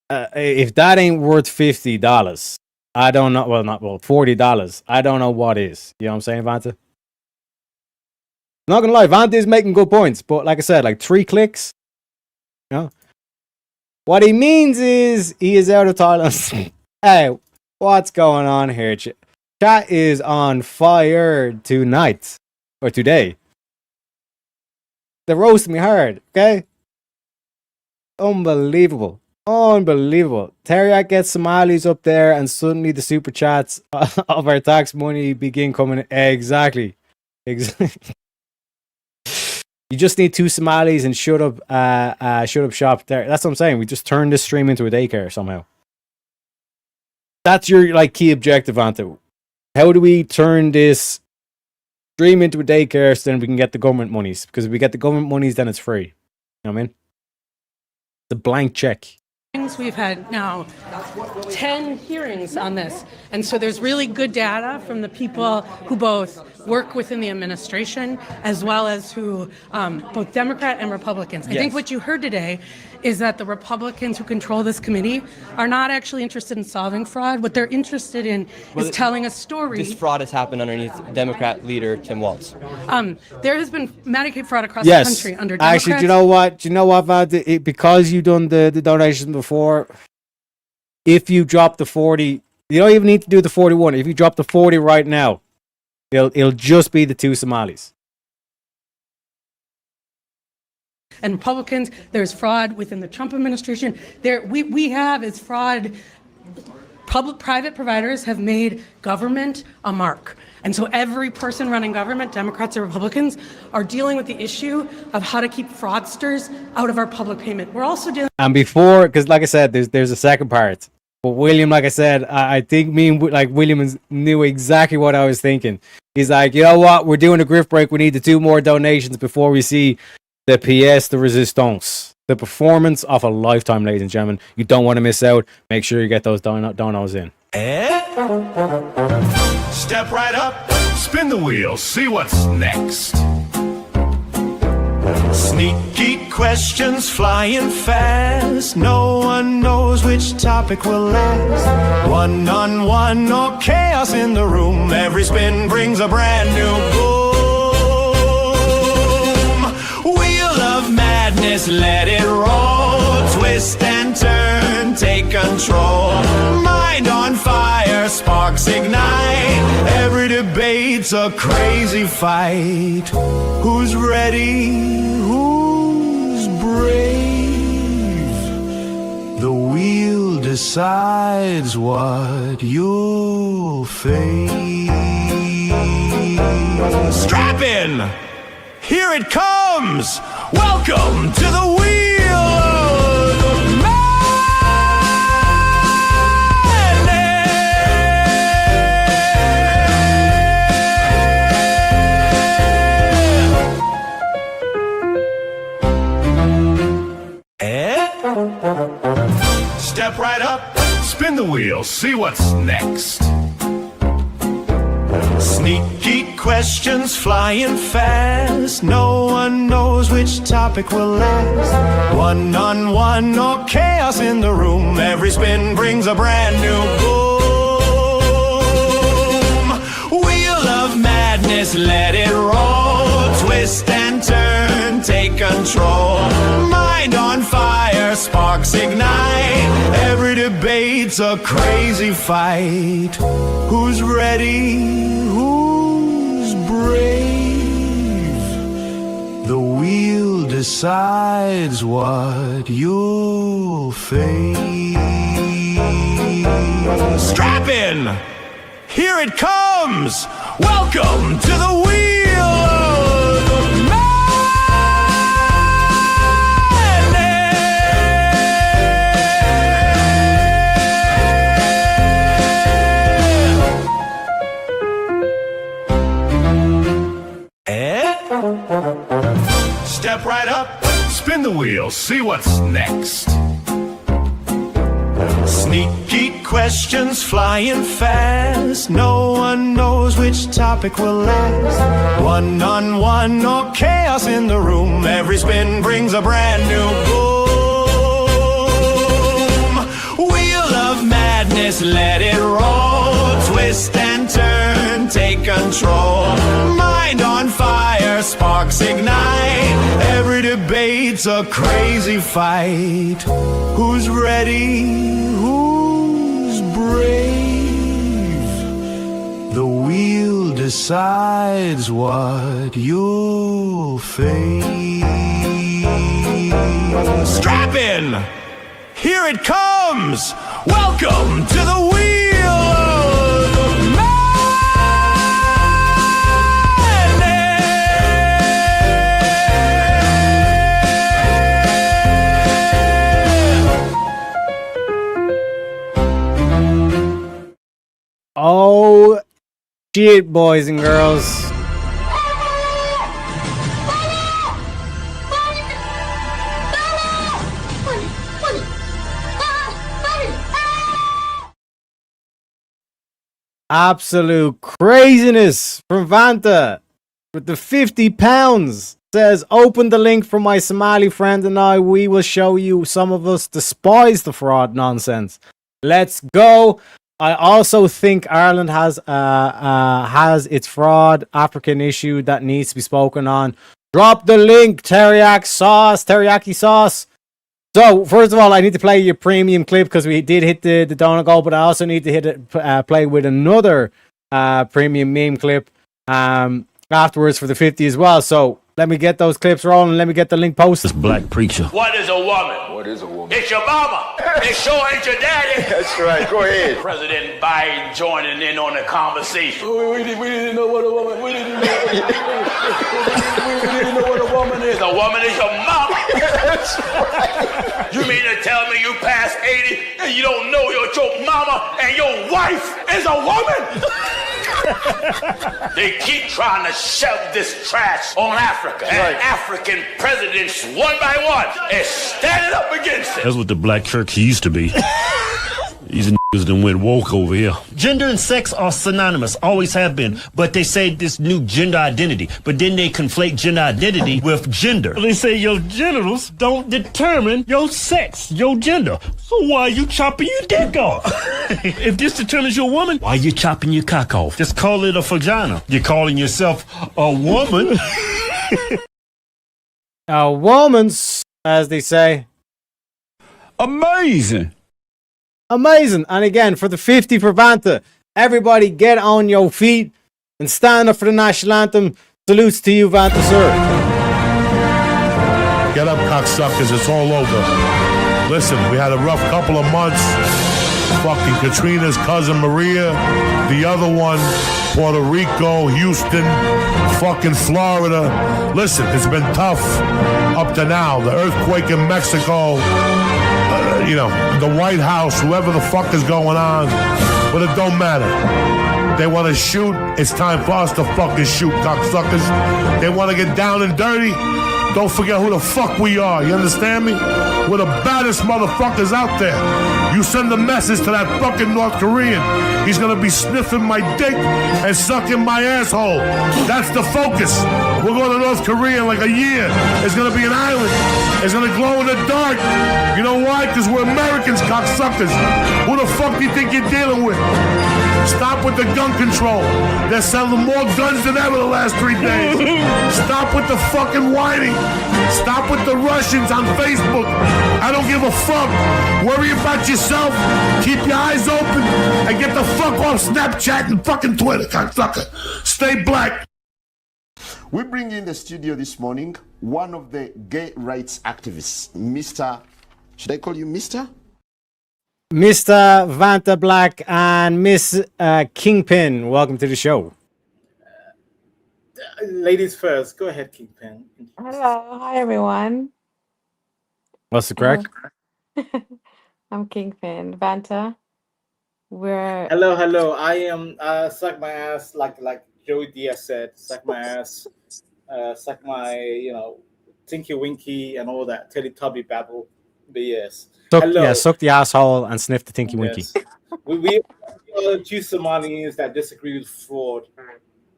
if that ain't worth $50, I don't know. Well, not $40. I don't know what is. You know what I'm saying, Vanta? Not gonna lie, Vanta is making good points, but like I said, like 3 clicks. You know, what he means is he is out of Thailand. Hey, what's going on here? Chat is on fire tonight or today. They're roasting me hard, okay? Unbelievable. Unbelievable. Teriak gets Somalis up there and suddenly the super chats of our tax money begin coming. Exactly. You just need 2 Somalis and shut up shop there. That's what I'm saying. We just turn this stream into a daycare somehow. That's your like key objective, Anta. How do we turn this stream into a daycare so then we can get the government monies? Because if we get the government monies, then it's free. You know what I mean? The blank check. We've had now 10 hearings on this. And so there's really good data from the people who both work within the administration as well as who both Democrat and Republicans. I think what you heard today is that the Republicans who control this committee are not actually interested in solving fraud. What they're interested in is telling a story. This fraud has happened underneath Democrat leader Tim Walz. There has been Medicaid fraud across Yes. the country under Democrats. Actually, do you know what, Vanta? Because you've done the donations before, if you drop the 40, you don't even need to do the 41. If you drop the 40 right now, it'll just be the 2 Somalis. And Republicans, there's fraud within the Trump administration. We have is fraud. Private providers have made government a mark. And so every person running government, Democrats or Republicans, are dealing with the issue of how to keep fraudsters out of our public payment. We're also dealing. And before, because like I said, there's a second part. But William, like I said, I think me and William knew exactly what I was thinking. He's like, you know what? We're doing a grift break. We need the 2 more donations before we see the pièce de résistance. The performance of a lifetime, ladies and gentlemen. You don't want to miss out. Make sure you get those donos in. Step right up, spin the wheel, see what's next. Sneaky questions flying fast. No one knows which topic will last. One-on-one or chaos in the room. Every spin brings a brand new boom. Wheel of madness, let it roll. Twist and turn, take control. Mind on fire, sparks ignite. Every debate's a crazy fight. Who's ready? Who's brave? The wheel decides what you'll face. Strap in! Here it comes! Welcome to the wheel of Step right up, spin the wheel, see what's next. Sneaky questions flying fast. No one knows which topic will last. One-on-one or chaos in the room. Every spin brings a brand new boom. Wheel of madness, let it roll. Twist and turn, take control. Mind on fire, sparks ignite. Every debate's a crazy fight. Who's ready? Who's brave? The wheel decides what you'll face. Strap in! Here it comes! Welcome to the wheel of Step right up, spin the wheel, see what's next. Sneaky questions flying fast. No one knows which topic will last. One-on-one or chaos in the room. Every spin brings a brand new boom. Wheel of madness, let it roll. Twist and turn, take control. Mind on fire, sparks ignite. Every debate's a crazy fight. Who's ready? Who's brave? The wheel decides what you'll face. Strap in! Here it comes! Welcome to the wheel of Oh, shit, boys and girls. Absolute craziness from Vanta with the £50. Says, open the link from my Somali friend and I. We will show you. Some of us despise the fraud nonsense. Let's go. I also think Ireland has its fraud African issue that needs to be spoken on. Drop the link, teriyaki sauce. So, first of all, I need to play your premium clip because we did hit the donut goal, but I also need to hit it, play with another premium meme clip afterwards for the 50 as well. So, Let me get those clips rolling. Let me get the link posted. This black preacher. What is a woman? What is a woman? It's your mama. It sure ain't your daddy. That's right. Go ahead. President Biden joining in on the conversation. We didn't know what a woman. We didn't know what a woman is. A woman is your mama. That's right. You mean to tell me you past 80 and you don't know your mama and your wife is a woman? They keep trying to shove this trash on Africa. And African presidents, one by one, is standing up against it. That's what the black church used to be. These niggas done went woke over here. Gender and sex are synonymous, always have been. But they say this new gender identity. But then they conflate gender identity with gender. They say your genitals don't determine your sex, your gender. So why are you chopping your dick off? If this determines your woman, why are you chopping your cock off? Just call it a vagina. You're calling yourself a woman. A woman's, as they say. Amazing. Amazing. And again, for the 50 for Vanta, everybody get on your feet and stand up for the national anthem. Salutes to you, Vanta, sir. Get up, cocksuckers. It's all over. Listen, we had a rough couple of months. Fucking Katrina's cousin Maria. The other one, Puerto Rico, Houston, fucking Florida. Listen, it's been tough up to now. The earthquake in Mexico. You know, the White House, whoever the fuck is going on, but it don't matter. They want to shoot, it's time for us to fucking shoot, cocksuckers. They want to get down and dirty, don't forget who the fuck we are, you understand me? We're the baddest motherfuckers out there. You send a message to that fucking North Korean, he's gonna be sniffing my dick and sucking my asshole. That's the focus. We're going to North Korea in like a year. It's gonna be an island. It's gonna glow in the dark. You know why? Because we're Americans, cocksuckers. Who the fuck do you think you're dealing with? Stop with the gun control. They're selling more guns than ever the last 3 days. Stop with the fucking whining. Stop with the Russians on Facebook. I don't give a fuck. Worry about yourself. Keep your eyes open and get the fuck off Snapchat and fucking Twitter, cocksucker. Stay black. We bring in the studio this morning one of the gay rights activists, Mr. Should I call you Mr.? Mr. Vanta Black and Miss Kingpin, welcome to the show. Ladies first. Go ahead, Kingpin. Hello. Hi, everyone. What's the crack? I'm Kingpin. Vanta. We're... Hello. I am suck my ass like Joey Diaz said. Suck my ass. Suck my, Tinky Winky and all that Teletubby babble. But yes. Suck the asshole and sniff the Tinky Winky. We are two Somalis that disagree with fraud.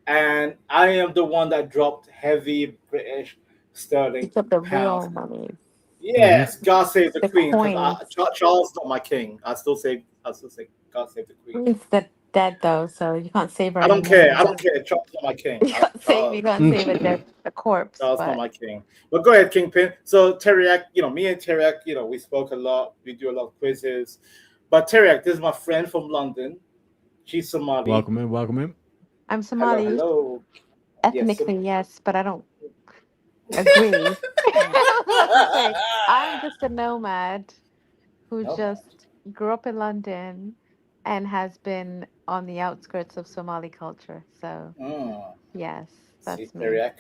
And I am the one that dropped heavy British sterling. It's up the real money. Yes, God save the Queen. Coins. Charles not my king. I still say God save the Queen. Queen's dead though, so you can't save her. I don't care. Charles not my king. You can't save a corpse. Charles not my king. But go ahead, Kingpin. So Teriak, me and Teriak, we spoke a lot. We do a lot of quizzes. But Teriak, this is my friend from London. She's Somali. Welcome in. I'm Somali. Hello. Ethnically, yes, but I don't agree. I'm just a nomad who just grew up in London and has been on the outskirts of Somali culture. So, yes, that's me. Teriak.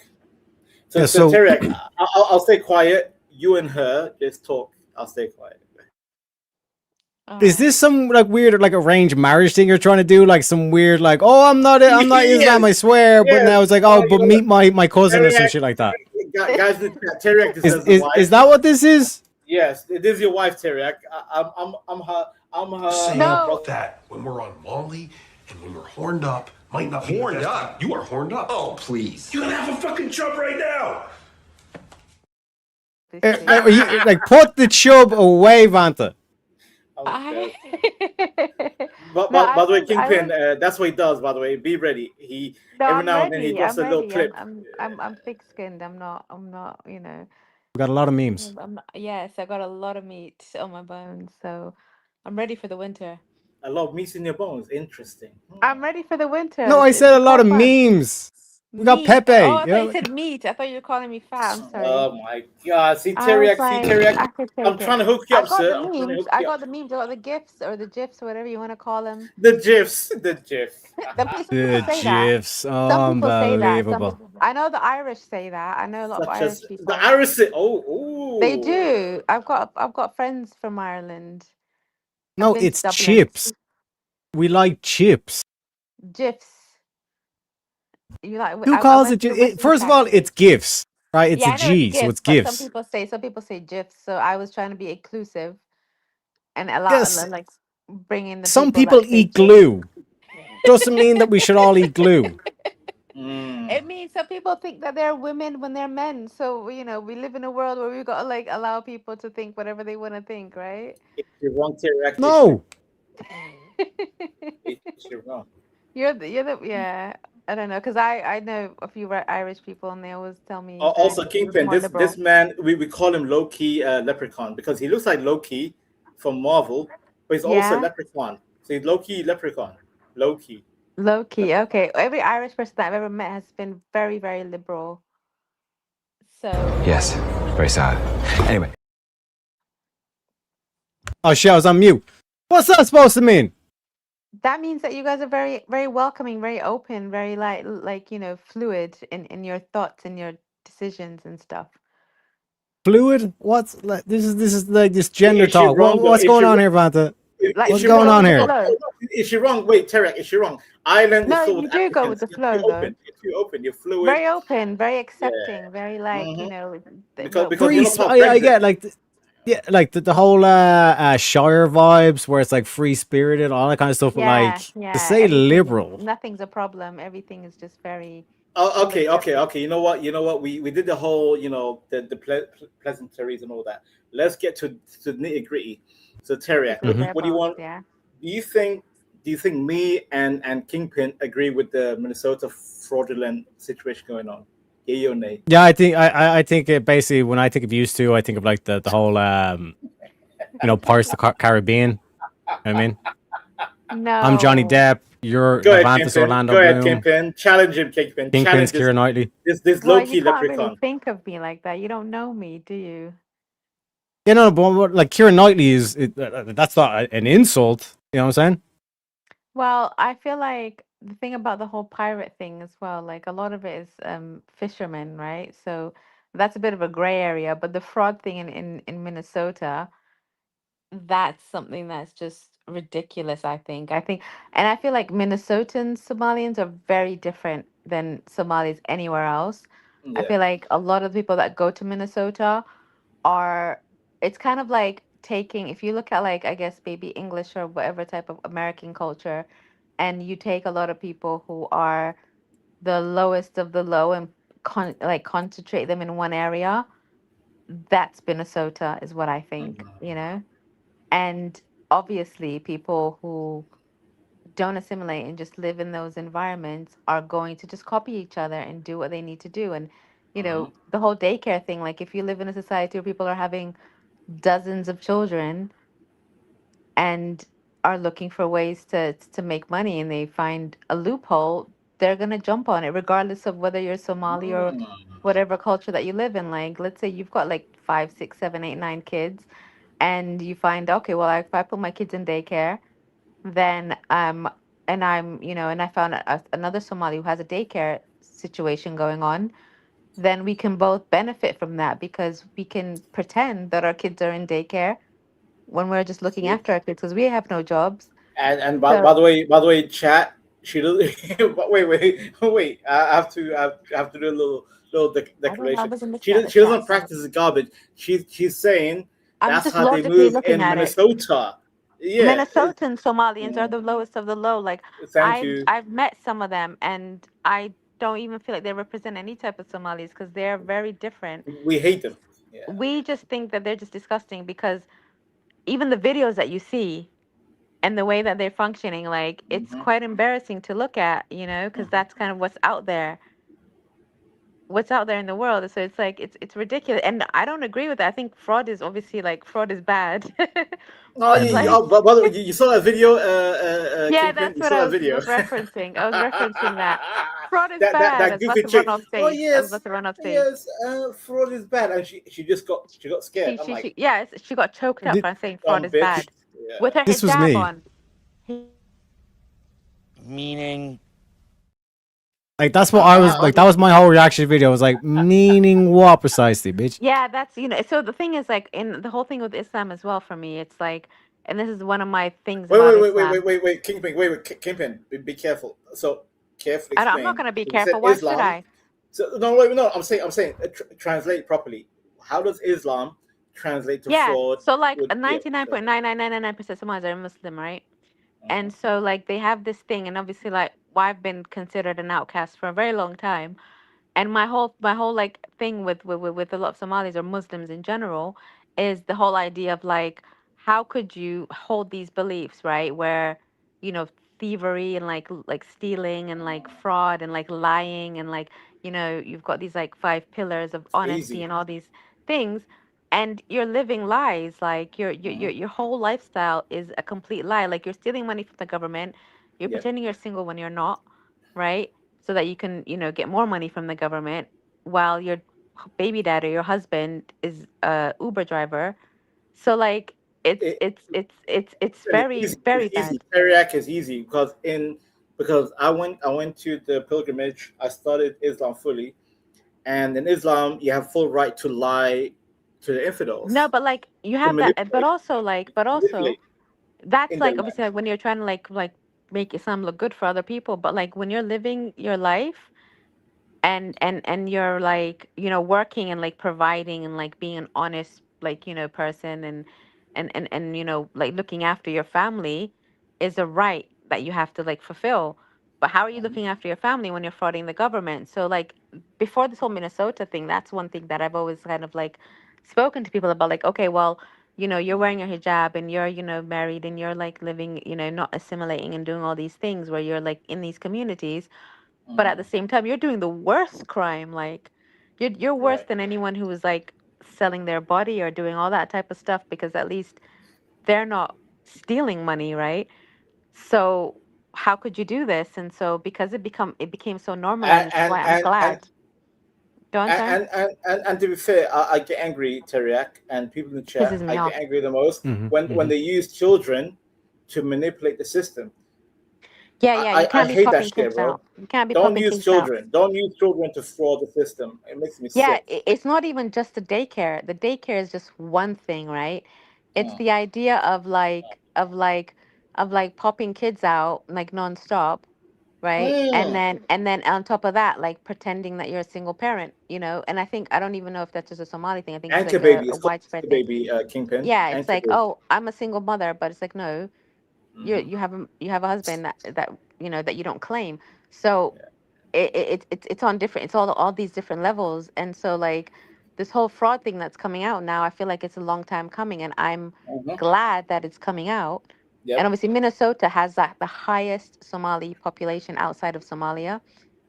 So Teriak, I'll stay quiet. You and her just talk. I'll stay quiet. Is this some weird arranged marriage thing you're trying to do? Like some weird I'm not Islam, I swear. But now it's but meet my cousin or some shit like that. Guys, Teriak, is that what this is? Yes, it is your wife, Teriak. I'm her. Saying about that when we're on Molly and when we're horned up might not be horned up. You are horned up. Oh please! You gotta have a fucking chub right now. Put the chub away, Vanta. By the way, Kingpin, that's what he does. By the way, be ready. Every now and then he drops a little clip. I'm thick-skinned. I'm not. We got a lot of memes. Yes, I got a lot of meat on my bones, so I'm ready for the winter. A lot of meat in your bones. Interesting. I'm ready for the winter. No, I said a lot of memes. We got Meat. Pepe. Oh, I You thought you know? said meat. I thought you were calling me fat. I'm sorry. Oh my God! See I was Teriak, like, see Teriak. I could I'm take trying to it. hook you I up, got the sir. I'm trying to memes. hook I you got up. the memes. I got the gifs or the gifs, whatever you want to call them. The GIFs, the GIF. Some people The say that. GIFs. Some people say that. Unbelievable. I know the Irish say that. I know a lot of Such Irish as people. the Irish. Oh, They ooh. do. I've got friends from Ireland. No, been to it's Dublin. chips. We like chips. GIFs. You like? Who I calls went it? to the Western First of all, factory. it's gifs, right? It's Yeah, a I know it's G, so GIFs, it's but gifs. some people say GIFs. So I was trying to be inclusive and allow Yes. like bring in the Some people people that say eat GIFs. glue. Doesn't mean that we should all eat glue. It means some people think that they're women when they're men. So we live in a world where we gotta like allow people to think whatever they want to think, right? You're wrong, Teriak. No. You're wrong. You're the yeah. I don't know because I know a few Irish people and they always tell me. Also, that Kingpin. more This liberal. man, we call him Loki Leprechaun because he looks like Loki from Marvel, but he's also Yeah. Leprechaun. So he's Loki Leprechaun. Loki. Low key, okay. Every Irish person that I've ever met has been very, very liberal. So Yes, very sad. Anyway. Oh shit, I was on mute. What's that supposed to mean? that means that you guys are very, very welcoming, very open, very like fluid in your thoughts and your decisions and stuff. Fluid? What's like this is like this gender Is she talk. wrong, though? What's Is going she on wrong? here, Vanta? Like, What's you going go on with the here? flow. Is she wrong? Wait, Tarek, is she wrong? Ireland No, is filled you with do go with Africans. the flow, You're too though. open. You're too open. You're fluid. Very open, very accepting, very like Because no- you're not part of I Brexit. get like like the whole Shire vibes where it's like free spirited, all that kind of stuff. But yeah, like yeah. to say everything- liberal, Nothing's a problem. Everything is just very. Oh, okay. You know what? We did the whole the pleasantries and all that. Let's get to nitty gritty. So Terry, what do you want? Yeah. Do you think me and Kingpin agree with the Minnesota fraudulent situation going on? Yeah or nay? yeah. I think it basically when I think of used to, I think of like the whole Pirates of the Caribbean. I mean, No. I'm Johnny Depp. You're Go ahead, Atlantis Kingpin. Orlando Go ahead, Bloom. Kingpin. Challenge him, Kingpin. Kingpin's Challenge Keira Knightley. this Well, low-key you can't leprechaun. really think of me like that. You don't know me, do you? But like Keira Knightley that's not an insult. You know what I'm saying? Well, I feel like the thing about the whole pirate thing as well, like a lot of it is fishermen, right? So that's a bit of a gray area. But the fraud thing in Minnesota, that's something that's just ridiculous, I think. And I feel like Minnesotans, Somalians are very different than Somalis anywhere else. I Yeah. feel like a lot of the people that go to Minnesota it's kind of like taking, if you look at like, I guess, maybe English or whatever type of American culture, and you take a lot of people who are the lowest of the low and concentrate them in one area, that's Minnesota is what I think, and obviously people who don't assimilate and just live in those environments are going to just copy each other and do what they need to do. And the whole daycare thing, like if you live in a society where people are having dozens of children and are looking for ways to make money and they find a loophole, they're going to jump on it regardless of whether you're Somali or whatever culture that you live in. Like let's say you've got like 5, 6, 7, 8, 9 kids and you find, okay, well, if I put my kids in daycare, then and I found another Somali who has a daycare situation going on, then we can both benefit from that because we can pretend that our kids are in daycare when we're just looking after our kids because we have no jobs. And by the way, chat. She doesn't. wait. I have to do a little declaration. She doesn't practice garbage. She's saying I'm that's just how they logically move looking in at it. Minnesota. Yeah. Minnesotan Somalians are the lowest of the low. Like Thank you. I've met some of them and I don't even feel like they represent any type of Somalis because they're very different. We hate them. Yeah. We just think that they're just disgusting because even the videos that you see and the way that they're functioning, like it's quite embarrassing to look at, because that's kind of what's out there in the world. So it's like it's ridiculous, and I don't agree with that. I think fraud is bad. But by the way, you saw that video. Yeah, Kingpin? that's You what saw I that was video. referencing. I was referencing that. fraud is that bad. I was about goofy to chick. run off Oh stage. I was yes, about to run off stage. yes, fraud is bad, and she got scared. I'm like, Yeah, she got choked up Did- by saying fraud is bitch. bad Yeah. with her This was hijab me. on. Meaning. Like that's what I was like. That was my whole reaction video. I was like, meaning what precisely, bitch? Yeah, that's so the thing is like in the whole thing with Islam as well for me, it's like, and this is one of my things about Islam. Wait, Kingpin, Kingpin, be careful. So carefully I'm explain. not gonna be When you said careful. Why should Islam, I? So no. I'm saying translate properly. How does Islam translate to Yeah, fraud? so like with- yeah, 99.9999% Somalians are Muslim, right? And so like they have this thing, and obviously like I've been considered an outcast for a very long time, and my whole like thing with a lot of Somalis or Muslims in general is the whole idea of like how could you hold these beliefs, right? Where thievery and like stealing and like fraud and like lying and like you've got these like 5 pillars of honesty easy. and all these things, and you're living lies. Like your whole lifestyle is a complete lie. Like you're stealing money from the government, you're Yeah. pretending you're single when you're not, right? So that you can get more money from the government, while your baby dad or your husband is a Uber driver. So like it's very Easy, very it's bad. easy. Syriac is easy because I went to the pilgrimage. I studied Islam fully, and in Islam you have full right to lie to the infidels. No, but like you have that, but also manipulate that's in like their obviously like when you're trying to like make Islam look good for other people, but like when you're living your life and you're like working and like providing and like being an honest like person and like looking after your family is a right that you have to like fulfill. But how are you looking after your family when you're frauding the government? So like before this whole Minnesota thing, that's one thing that I've always kind of like spoken to people about, like, okay, well, you're wearing your hijab and you're married and you're like living not assimilating and doing all these things where you're like in these communities, but at the same time you're doing the worst crime. Like you're worse than anyone who is like selling their body or doing all that type of stuff, because at least they're not stealing money, right? So how could you do this? And so because it became so normalized, that's why I'm glad. Go on, sorry. And to be fair, I get angry, Teriak, and people in the chat. Pisses me I off. get angry the most Mhm, when they use children to manipulate the system. Yeah, you can't be hate that popping shit, kids bro. out. You can't be Don't popping use kids out. children. Don't use children to fraud the system. It makes me Yeah, sick. it's not even just the daycare. The daycare is just one thing, right? It's the idea of popping kids out like nonstop, right? And then on top of that, like pretending that you're a single parent, And I don't even know if that's just a Somali thing. I think it's Anchor like baby. a It's called widespread Anchor thing. baby, Kingpin. Yeah, it's Anchor like, baby. oh, I'm a single mother, but it's like, no, you have a husband that that you don't claim. So it's on different, it's all these different levels. And so like this whole fraud thing that's coming out now, I feel like it's a long time coming, and I'm glad that it's coming out. Yep. And obviously Minnesota has the highest Somali population outside of Somalia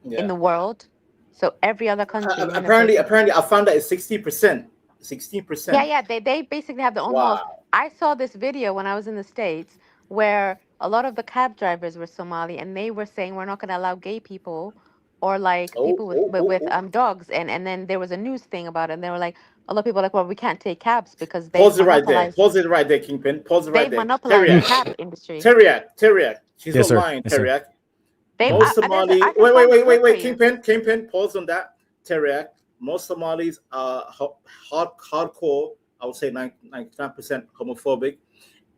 in the world. So every other country Apparently, I found that it's 60%. 16%. yeah, they basically have their own laws. I saw this video when I was in the States where a lot of the cab drivers were Somali, and they were saying we're not going to allow gay people or like people with dogs, and then there was a news thing about it, and they were like, a lot of people were like, well, we can't take cabs because they Pause it right there. monopolize. Pause it right there, Kingpin. Pause it right They there. monopolize the Teriak. cab industry. Teriak. She's Yes, Oh, not sir. lying, Yes, sir. Teriak. They Most Somali. I can find the clip Wait, for you. Kingpin. Pause on that, Teriak. Most Somalis are hardcore. I would say 99% homophobic,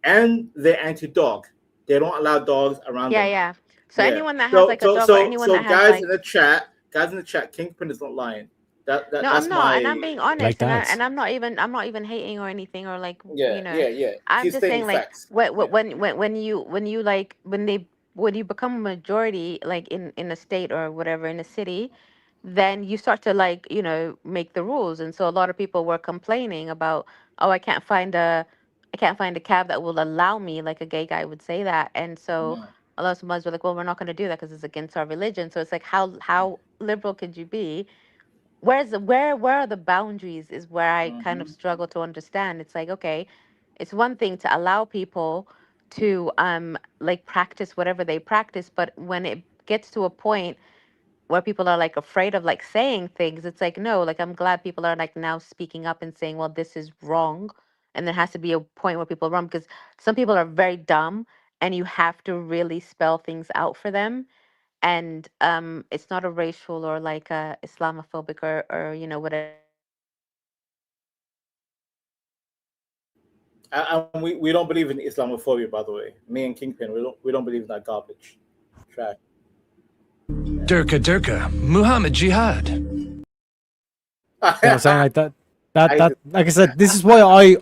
and they're anti-dog. They don't allow dogs around them. Yeah. So anyone that has like a dog or anyone that has guys like in the chat, Kingpin is not lying. no, That's I'm not, my, and I'm being honest, Like and, that. and I'm not even hating or anything, or like yeah. I'm She's just stating saying like facts. when you like when you become a majority like in a state or whatever in a city, then you start to like make the rules. And so a lot of people were complaining about, oh, I can't find a cab that will allow me, like a gay guy would say that. And so a lot of Muslims were like, well, we're not going to do that because it's against our religion. So it's like, how liberal could you be? Where are the boundaries is where I kind of struggle to understand. It's like, okay, it's one thing to allow people to like practice whatever they practice, but when it gets to a point where people are like afraid of like saying things. It's like, no, like I'm glad people are like now speaking up and saying, well, this is wrong. And there has to be a point where people are wrong, because some people are very dumb and you have to really spell things out for them. And it's not a racial or like a Islamophobic or you know, whatever. And we don't believe in Islamophobia, by the way. Me and Kingpin, we don't believe in that garbage. Trash. Durka, Muhammad Jihad. You know what I'm saying? Like that like I said, this is why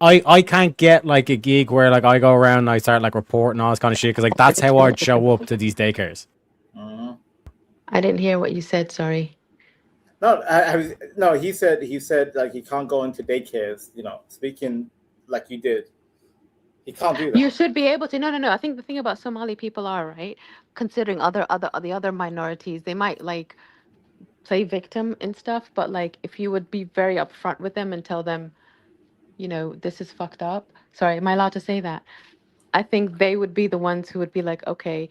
I can't get like a gig where like I go around and I start like reporting all this kind of shit, because like that's how I'd show up to these daycares. I didn't hear what you said, sorry. No, no. He said like he can't go into daycares. You know, speaking like you did. He can't do that. You should be able to. No. I think the thing about Somali people are, right, considering the other minorities, they might like play victim and stuff, but like if you would be very upfront with them and tell them, you know, this is fucked up. Sorry, am I allowed to say that? I think they would be the ones who would be like, okay,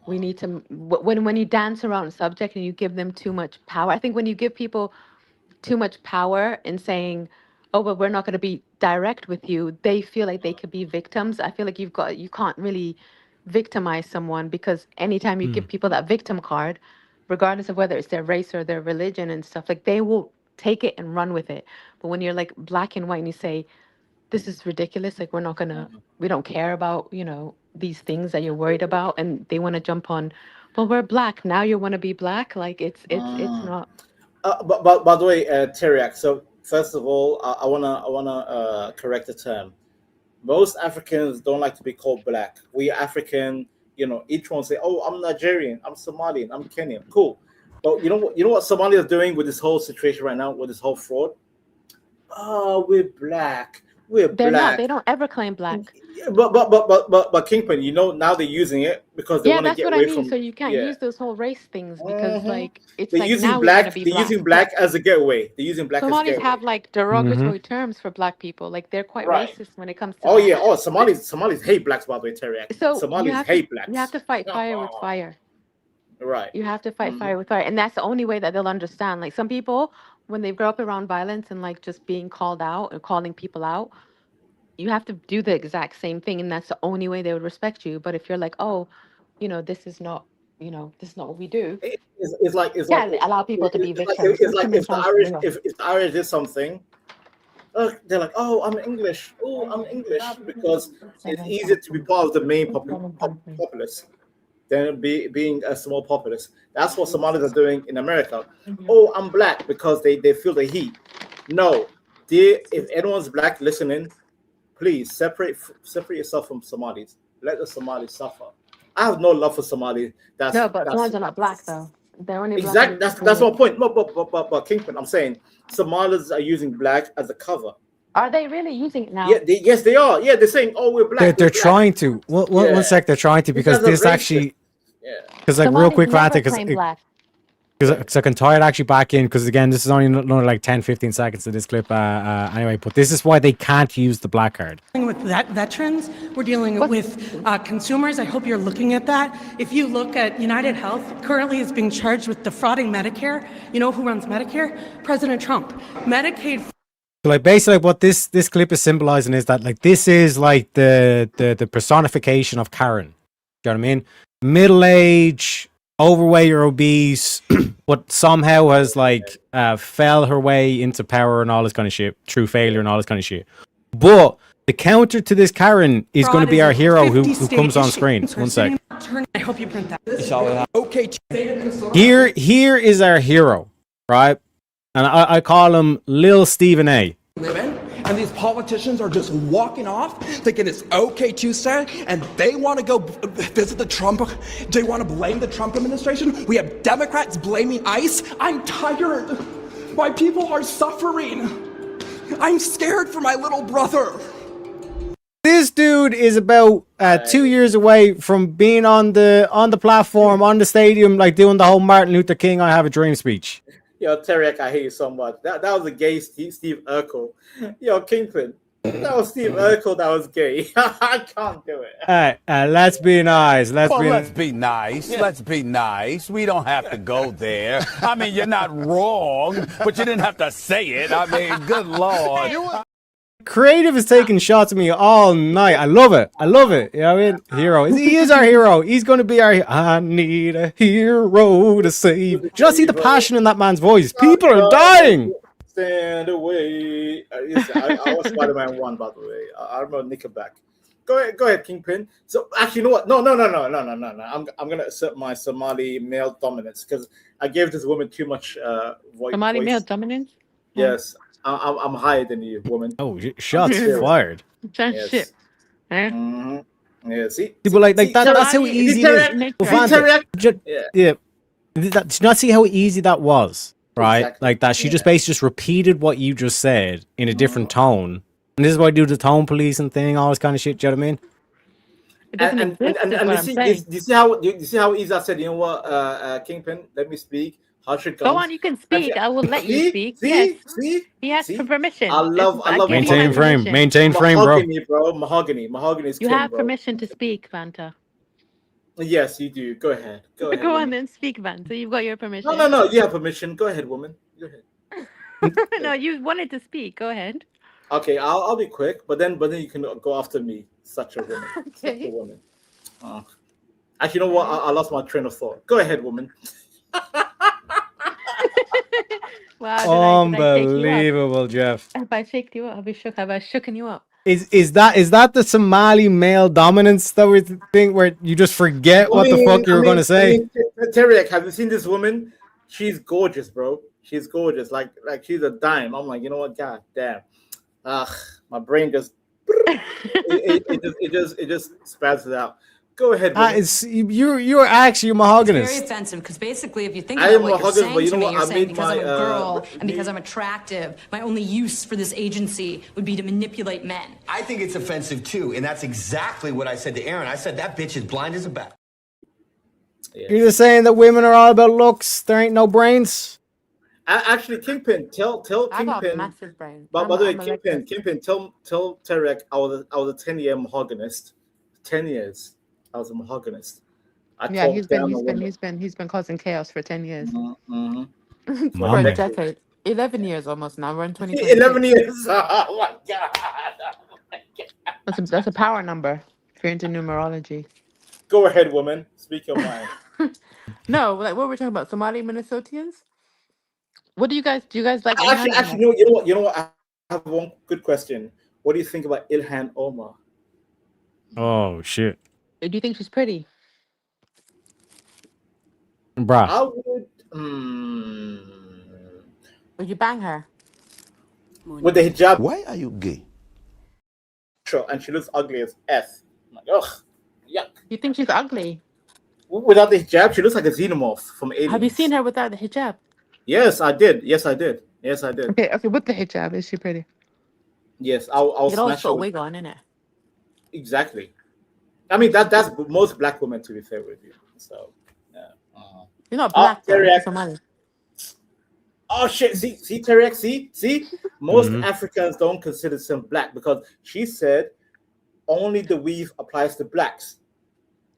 we need to. When you dance around a subject and you give them too much power, I think when you give people too much power in saying, oh, but we're not going to be direct with you, they feel like they could be victims. I feel like you can't really victimize someone, because anytime you give people that victim card, regardless of whether it's their race or their religion and stuff, like they will take it and run with it. But when you're like black and white and you say, this is ridiculous, like we don't care about, you know, these things that you're worried about, and they want to jump on, well, we're black, now you want to be black, like it's not. But by the way, Teriak, so first of all, I wanna correct the term. Most Africans don't like to be called black. We African, you know, each one say, oh, I'm Nigerian, I'm Somalian, I'm Kenyan. Cool. But you know what Somalia is doing with this whole situation right now, with this whole fraud? Oh, we're black. They're black. Not. They don't ever claim black. But Kingpin, you know, now they're using it because they want to get away from. Yeah, that's what I mean. So you can't use those whole race things because, like, it's they're like using now black. They're using black as a getaway. They're using black. Somalis as a have like derogatory terms for black people. Like they're quite racist when it comes to. Oh yeah. Oh, Somalis hate blacks, by the way, Teriak. So Somalis hate blacks. You have to fight fire with fire. Right. You have to fight fire with fire, and that's the only way that they'll understand. Like some people, when they grow up around violence and like just being called out or calling people out, you have to do the exact same thing, and that's the only way they would respect you. But if you're like, oh, you know, this is not what we do. It's like allow people to be victims. It's like if the Irish did something, they're like, oh, I'm English. Oh, I'm English, because it's easier to be part of the main populace than being a small populace. That's what Somalis are doing in America. Oh, I'm black, because they feel the heat. No, if anyone's black listening, please separate yourself from Somalis. Let the Somalis suffer. I have no love for Somalis. But the ones are not black though. They're only exactly. That's my point. No, but Kingpin, I'm saying Somalis are using black as a cover. Are they really using it now? Yeah, yes, they are. Yeah, they're saying, "Oh, we're black." They're trying to. One sec. They're trying to, because this actually. Because like real quick, because I can tie it actually back in, because again, this is only another like 10-15 seconds of this clip anyway, but this is why they can't use the black card. With that veterans, we're dealing with consumers. I hope you're looking at that. If you look at United Health, currently is being charged with defrauding Medicare. You know who runs Medicare? President Trump. Medicaid. So like basically what this clip is symbolizing is that like this is like the personification of Karen. Do you know what I mean? Middle age, overweight or obese, but somehow has like fell her way into power and all this kind of shit through failure and all this kind of shit. But the counter to this Karen is going to be our hero who comes on screen. One sec. I hope you print that. Okay. Here is our hero, right? And I call him Lil Stephen A. And these politicians are just walking off thinking it's okay Tuesday, and they want to go visit the Trump, they want to blame the Trump administration. We have Democrats blaming ICE. I'm tired. My people are suffering. I'm scared for my little brother. This dude is about 2 years away from being on the platform, on the stadium, like doing the whole Martin Luther King "I Have a Dream" speech. Yo, Teriak, I hate you so much. That was a gay Steve Urkel. Yo, Kingpin, That was Steve Urkel. That was gay. I can't do it. All right, let's be nice. Let's be nice. Let's be nice. We don't have to go there. I mean, you're not wrong, but you didn't have to say it. I mean, good Lord. Creative is taking shots at me all night. I love it. I love it. You know what I mean? Hero. He is our hero. He's going to be our. I need a hero to save. Do you not see the passion in that man's voice? People are dying. Stand away. I was Spider-Man 1, by the way. I remember Nickelback. Go ahead, Kingpin. So actually, you know what? No. I'm gonna assert my Somali male dominance because I gave this woman too much voice. Somali male dominance? Yes, I'm higher than you, woman. Oh, shots fired. Yes. Shit. Yeah, see, people like that. That's how easy it is. Yeah. Did you not see how easy that was? Right, exactly. Like that. She just basically just repeated what you just said in a different tone, and this is why I do the tone police and thing, all this kind of shit. Do you know what I mean? And you see how easy I said. You know what, Kingpin? Let me speak. How should go on? You can speak. I will let you speak. See? He has permission. I love maintain frame, bro. Mahogany is you have permission to speak, Vanta. Yes, you do. Go ahead. Go on then, speak, Vanta. You've got your permission. No. You have permission. Go ahead, woman. Go ahead. No, you wanted to speak. Go ahead. Okay, I'll be quick, but then you can go after me. Such a woman. Okay. Such a woman. Actually, you know what? I lost my train of thought. Go ahead, woman. Wow, unbelievable, Jeff. Have I shaked you up? Have I shooken you up? Is that the Somali male dominance that we think where you just forget what the fuck you were gonna say? Terek, have you seen this woman? She's gorgeous, bro. She's gorgeous. Like she's a dime. I'm like, you know what? God damn. My brain just it just spazzes out. Go ahead. You're actually a mahogany. It's very offensive because basically, if you think about what you're saying to me, you're saying because I'm a girl and because I'm attractive, my only use for this agency would be to manipulate men. I think it's offensive too, and that's exactly what I said to Aaron. I said that bitch is blind as a bat. Yeah. You're just saying that women are all about looks. There ain't no brains. Actually, Kingpin, tell Kingpin. I got massive brain. By the way, Kingpin, tell Terek I was a 10-year mahoganyist. 10 years. I was a mahoganyist. He's been causing chaos for 10 years. Mm-hmm. For a decade. 11 years almost now. We're in 2020. 11 years. Oh my god. That's a power number if you're into numerology. Go ahead, woman. Speak your mind. No, like what we're talking about, Somali Minnesotians. What do you guys like? Actually, you know what? I have one good question. What do you think about Ilhan Omar? Oh shit. Do you think she's pretty? Bruh. I would. Would you bang her? With the hijab. Why are you gay? Sure, and she looks ugly as F. I'm like, ugh, yuck. You think she's ugly? Without the hijab, she looks like a xenomorph from Aliens. Have you seen her without the hijab? Yes, I did. Okay, with the hijab, is she pretty? Yes, I'll smash her. It also wig on, innit? Exactly. I mean that's most black women, to be fair with you. So yeah. You're not black, you're Somali. Oh shit! See, Terek, see. Most Africans don't consider them black because she said only the weave applies to blacks.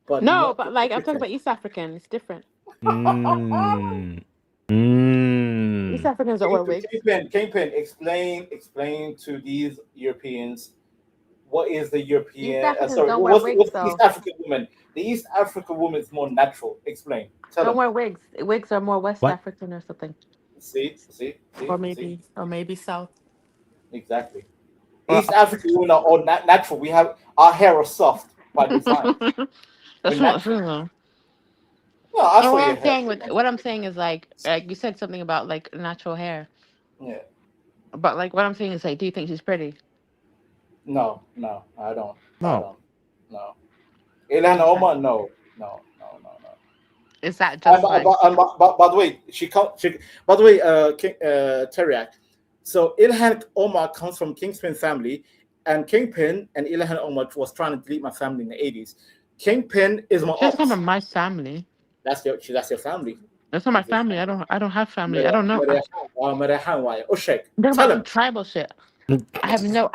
But like I'm talking about East African. It's different. East Africans don't wear wigs. Kingpin, explain to these Europeans what is the European. What's the East African woman? The East African woman is more natural. Explain. Don't wear wigs. Wigs are more West African or something. See, or maybe South. Exactly. East African women are all natural. We have our hair are soft by design. That's not true though. No, what I'm saying is like you said something about like natural hair. Yeah. But like what I'm saying is like, do you think she's pretty? No, I don't. No. Ilhan Omar, no. Is that just by the way, Terek. So Ilhan Omar comes from Kingpin family, and Kingpin and Ilhan Omar was trying to delete my family in the 80s. Kingpin is my. She's not from my family. That's your family. That's not my family. I don't have family. I don't know. They're about tribal shit. I have no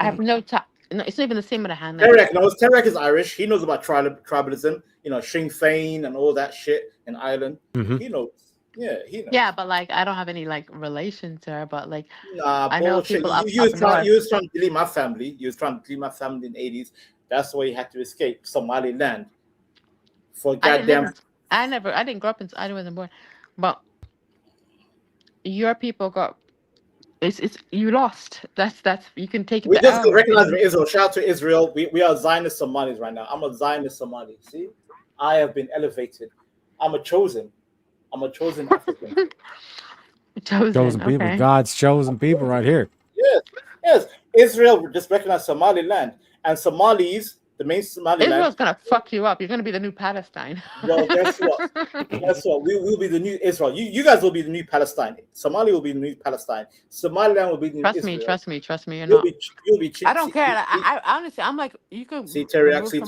no, it's not even the same with a hand. Terek knows. Terek is Irish. He knows about tribalism. You know, Sinn Féin and all that shit in Ireland. He knows. Yeah, he knows. Yeah, but like I don't have any like relation to her, but like Nah, I know bullshit. people up You was trying north. to delete my family. You was trying to delete my family in the 80s. That's why you had to escape Somaliland. For goddamn. I didn't grow up in. I wasn't born, but your people got. It's you lost. That's you can take it. We just recognize Israel. Shout out to Israel. We are Zionist Somalis right now. I'm a Zionist Somali. See, I have been elevated. I'm a chosen African. Chosen people, okay. God's chosen people, right here. Yes. Israel just recognized Somaliland and Somalis. The main Somaliland. Israel's gonna fuck you up. You're gonna be the new Palestine. Well, guess what? Guess what? We will be the new Israel. You guys will be the new Palestine. Somalia will be the new Palestine. Somaliland will be the new Israel. Trust me. You'll be I don't care. I honestly, I'm like, you can see Terry. We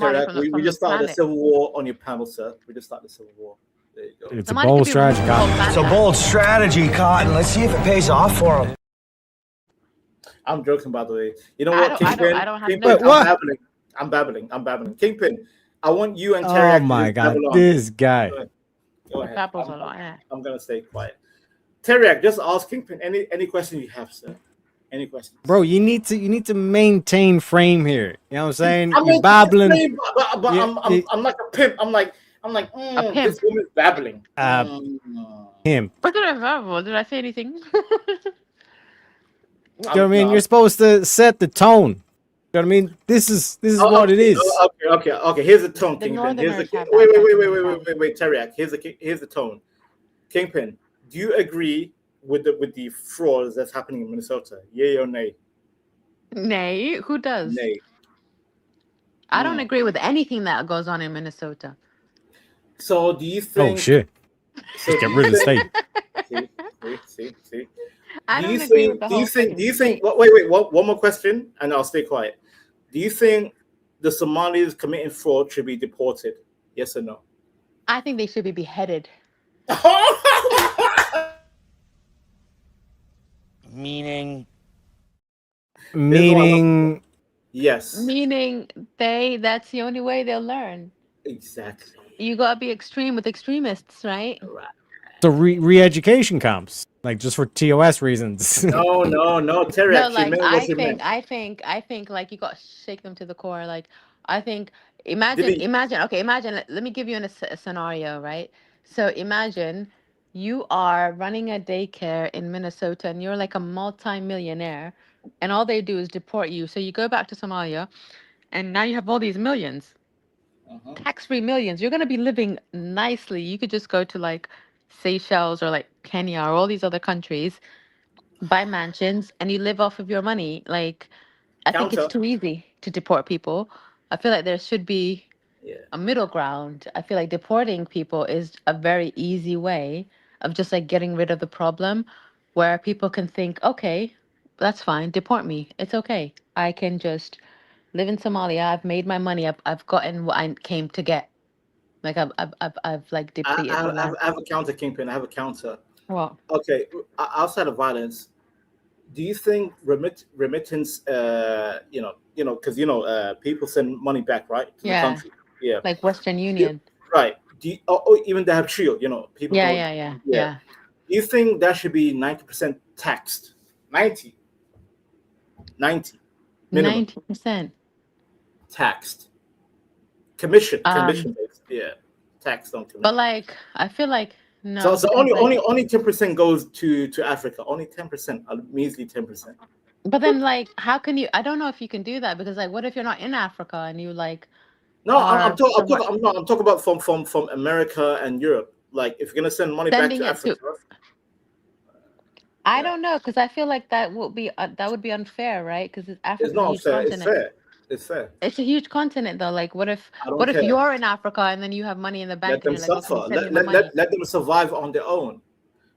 just started planet. a civil war on your panel, sir. We just started a civil war. There you go. It's a bold strategy, Cotton. It's a bold strategy, Cotton. Let's see if it pays off for him. I'm joking, by the way. You know what, Kingpin? I'm babbling. Kingpin, I want you and Oh Terry. my God, this guy. Go ahead. Yeah. I'm gonna stay quiet. Terry, just ask Kingpin any question you have, sir. Any questions? Bro, you need to maintain frame here. You know what I'm saying? I'm You're babbling. I'm like a pimp. I'm like this woman's babbling. Him. What did I babble? Did I say anything? You know what I mean? You're supposed to set the tone. You know what I mean? This is what it is. Okay. Here's the tone, Kingpin. Wait, Teriak. Here's the tone. Kingpin, do you agree with the frauds that's happening in Minnesota? Yay or nay? Nay. Who does? Nay. I don't agree with anything that goes on in Minnesota. So do you think? Oh shit! Just get rid of the state. See. I Do you think? Wait. One more question, and I'll stay quiet. Do you think the Somalis committing fraud should be deported? Yes or no? I think they should be beheaded. Meaning. Yes. Meaning that's the only way they'll learn. Exactly. You gotta be extreme with extremists, right? So re-education camps, like just for TOS reasons. No, Terry. No, like I think like you got to shake them to the core. Like I think imagine. Okay, imagine. Let me give you a scenario, right? So imagine you are running a daycare in Minnesota and you're like a multi-millionaire, and all they do is deport you. So you go back to Somalia, and now you have all these millions, tax-free millions. You're gonna be living nicely. You could just go to like Seychelles or like Kenya or all these other countries, buy mansions, and you live off of your money. Like, I think it's too easy to deport people. I feel like there should be a middle ground. I feel like deporting people is a very easy way of just like getting rid of the problem, where people can think, okay, that's fine, deport me. It's okay. I can just live in Somalia. I've made my money. I've gotten what I came to get. Like I've like depleted. I have a counter, Kingpin. I have a counter. What? Okay, outside of violence, do you think remittance? Because people send money back, right? To the country. Yeah. Like Western Union. Right. Do you, even they have Shield? People. Yeah. Do you think that should be 90% taxed? 90. Minimum. 90% taxed. Commission based. Yeah. Taxed on commission. But like, I feel like no. So only 10% goes to Africa. Only 10%, a measly 10%. But then like, how can you? I don't know if you can do that, because like, what if you're not in Africa and you like? No, I'm talking about from America and Europe. Like, if you're gonna send money back to Africa. I don't know, because I feel like that would be unfair, right? Because Africa. It's not fair. It's fair. It's fair. It's a huge continent, though. Like, what if you're in Africa and then you have money in the bank? Let them suffer. Let them survive on their own,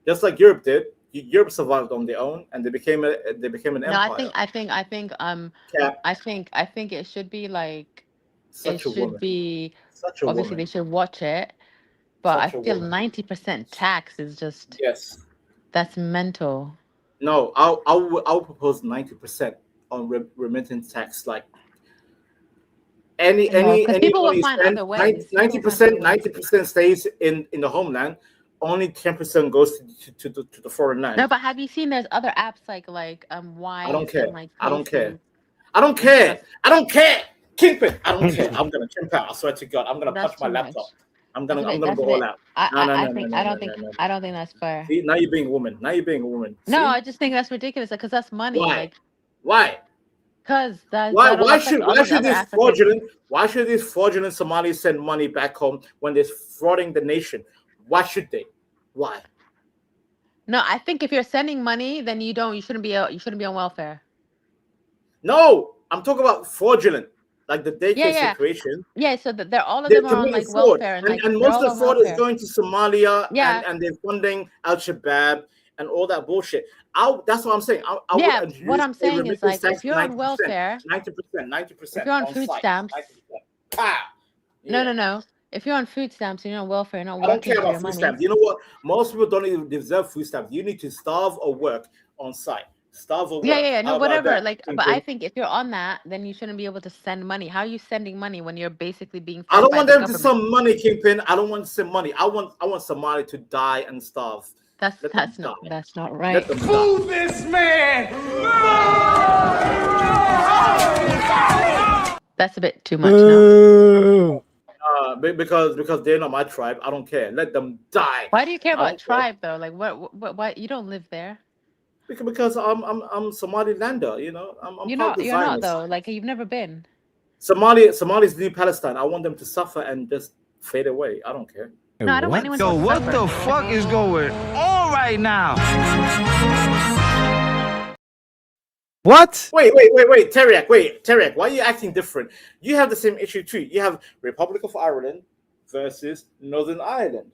just like Europe did. Europe survived on their own, and they became an empire. No, I think it should be like obviously they should watch it, but I feel 90% tax is just that's mental. No, I'll propose 90%. on remittance tax. Like any people will money find spent, other ways. 90% stays in the homeland. Only 10% goes to the foreign land. No, but have you seen there's other apps like Wise I don't care. and like I don't care. Payson? I don't care. I don't care. Kingpin. I don't care. I'm gonna chimp out. I swear to God. I'm gonna That's punch my too laptop. much. I'm gonna That's go a bit- all out. I don't think that's fair. See, now you're being a woman. Now you're being a woman. No, See? I just think that's ridiculous because that's money. Why? Like, Why? because that's Why that'll affect all these should other these African- fraudulent Somalis send money back home when they're frauding the nation? Why should they? Why? No, I think if you're sending money, then you shouldn't be on welfare. No, I'm talking about fraudulent, like the daycare Yeah. situation. Yeah, so they're all of They're them are on committing like fraud, welfare and, like and they're most all of on the fraud is welfare. going to Somalia, Yeah. and they're funding Al Shabaab and all that bullshit. That's what I'm saying. I Yeah, would introduce what I'm a saying is remittance like tax if you're on 90%, welfare, 90%, if you're on on food site, stamps, 90%. Pow! no. If you're on food stamps and you're on welfare, you're not I don't working care for your about food money. stamps. You know what? Most people don't even deserve food stamps. You need to starve or work on site. Starve or work. Yeah. No, How about whatever. that? Like, but I think if you're on that, then you shouldn't be able to send money. How are you sending money when you're basically being I fed don't by want the them to government? send money, Kingpin. I don't want to send money. I want Somali to die and starve. That's Let them not die. that's not Let right. them die. Fool this man! That's a bit too much now. Ooh. Because they're not my tribe. I don't care. Let them die. Why do you care I about don't care. tribe though? Like, what? You don't live there. Because I'm Somalilander. You know, I'm You're part not. of the You're not Zionists. though. Like, you've never been. Somali's new Palestine. I want them to suffer and just fade away. I don't care. No, I don't want anyone to what suffer. the fuck is going on right now? What? Wait, Teriak, why are you acting different? You have the same issue too. You have Republic of Ireland versus Northern Ireland.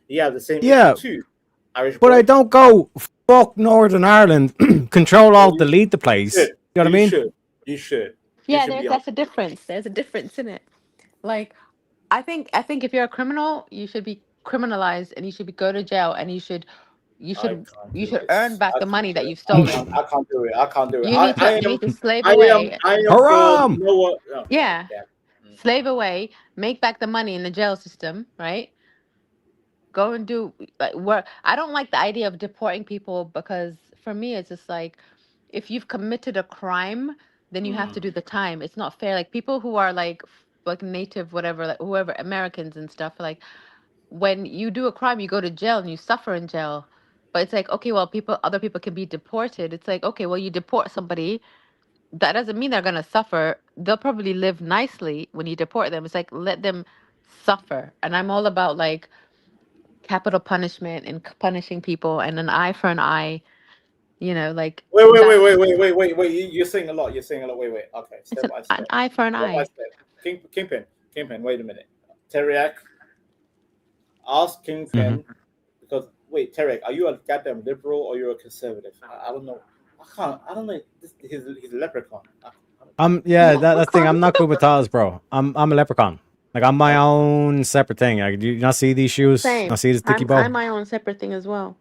You have the same Yeah. issue too. Irish But boy. I don't go fuck Northern Ireland, control alt delete the place. You should. know what I mean? You should. Yeah, should be that's a difference. There's a difference in it. Like, I think if you're a criminal, you should be criminalized and you should go to jail and you should earn back the money that you've stolen. I can't do it. I can't do it. You need to slave I away. am Haram! for no, no. Yeah. Slave away, make back the money in the jail system, right? Go and do like work. I don't like the idea of deporting people because for me it's just like if you've committed a crime, then you have to do the time. It's not fair. Like people who are like native, whatever, like whoever Americans and stuff, like when you do a crime, you go to jail and you suffer in jail. But it's like, okay, well, other people can be deported. It's like, okay, well, you deport somebody. That doesn't mean they're gonna suffer. They'll probably live nicely when you deport them. It's like let them suffer. And I'm all about like capital punishment and punishing people and an eye for an eye. You know, like Wait. You're saying a lot. Wait. Okay, step by step. an eye for an Step by eye. step. Kingpin. Wait a minute. Teriak, ask Kingpin because wait, Teriak, are you a goddamn liberal or you're a conservative? I don't know. I don't know. He's a leprechaun. Yeah, that's the thing. I'm not good with towels, bro. I'm a leprechaun. Like I'm my own separate thing. Like, do you not see these shoes? Same. Not see this sticky I'm ball? my own separate thing as well.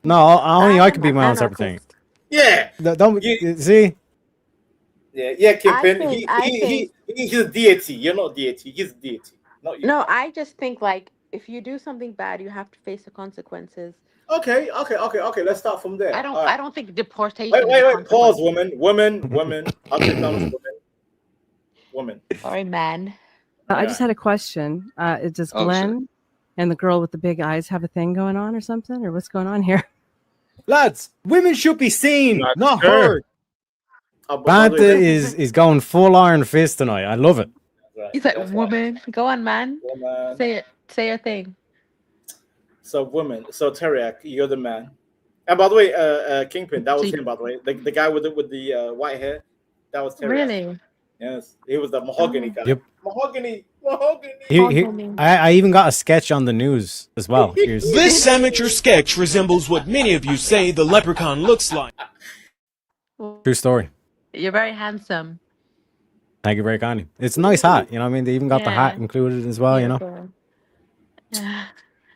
No, only I can be my own separate thing. Yeah. Don't see. Yeah, Kingpin. I think- He's a deity. You're not deity. He's a deity. Not you. No, I just think like if you do something bad, you have to face the consequences. Okay. Let's start from there. I don't. All right. I don't think deportation. Wait. is a Pause, consequence. woman. Woman. Sorry, man. I just had a question. Does Oh, Glenn and the girl with the big eyes have a thing going on or something? Or what's going on here? Lads, women should be seen, not sure. heard. Banta is going full Iron Fist tonight. I love it. He's like, woman. Go on, man. Woman. Say it. Say your thing. So woman. So Teriak, you're the man. And by the way, Kingpin, that was him. By the way, the guy with the white hair, that was Teriak. Really? Yes, he was the mahogany guy. Yep. Mahogany. I even got a sketch on the news as well. Here's This amateur sketch resembles what many of you say the leprechaun looks like. true story. You're very handsome. Thank you very kindly. It's a nice hat. You know what I mean? They even got the hat Yeah. included as well. You know.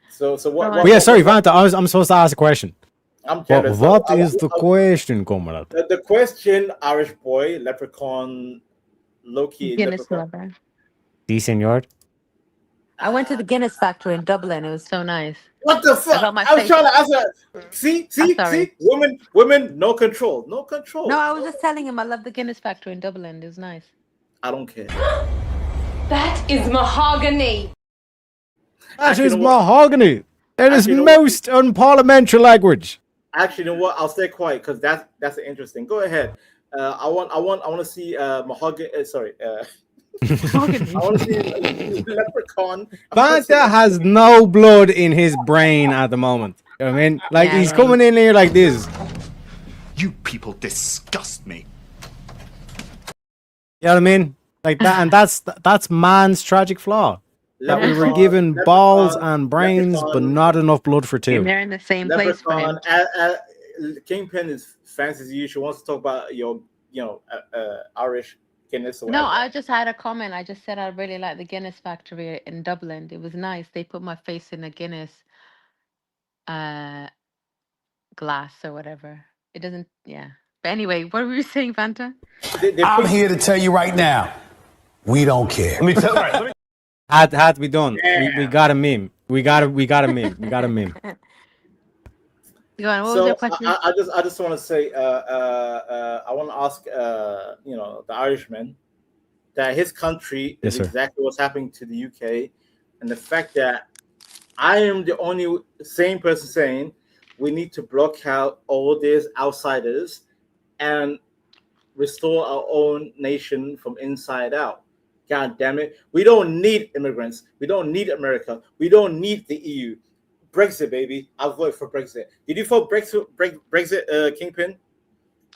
So what? But yeah, sorry, Vanta. I'm supposed to ask a question. I'm jealous. What is the question, comrade? The question, Irish boy, leprechaun, Loki, Guinness leprechaun. lover. Si, senor. I went to the Guinness factory in Dublin. It was so nice. What the fuck? got my I was face- trying to answer. See, sorry. women, no control, no control. No, I was just telling him I love the Guinness factory in Dublin. It was nice. I don't care. That is mahogany. That Actually, is you know what? mahogany. That is Actually, you know what? most unparliamentary language. Actually, you know what? I'll stay quiet because that's interesting. Go ahead. I want to see mahogany. Sorry. I want to see leprechaun. Vanta has no blood in his brain at the moment. You know what I mean? Like, he's coming in here like this. You people disgust me. You know what I mean? Like that, and that's man's tragic flaw. That we were Leprechaun, given leprechaun, balls and brains, but leprechaun. not enough blood for And two. they're in the same place for him. Leprechaun. Kingpin is fancy as usual. Wants to talk about your, Irish Guinness. Or No, whatever. I just had a comment. I just said I really like the Guinness factory in Dublin. It was nice. They put my face in a Guinness glass or whatever. It doesn't, yeah. But anyway, what were you saying, Fanta? I'm here to tell you right now, we don't care. Had to be done. We got a meme. We got a meme. We got a meme. Go on, what was So your question? I just want to say, I want to ask, the Irishman, that his country Yes, is sir. exactly what's happening to the UK, and the fact that I am the only same person saying we need to block out all these outsiders and restore our own nation from inside out. God damn it. We don't need immigrants. We don't need America. We don't need the EU. Brexit, baby. I'll vote for Brexit. Did you vote Brexit, Kingpin?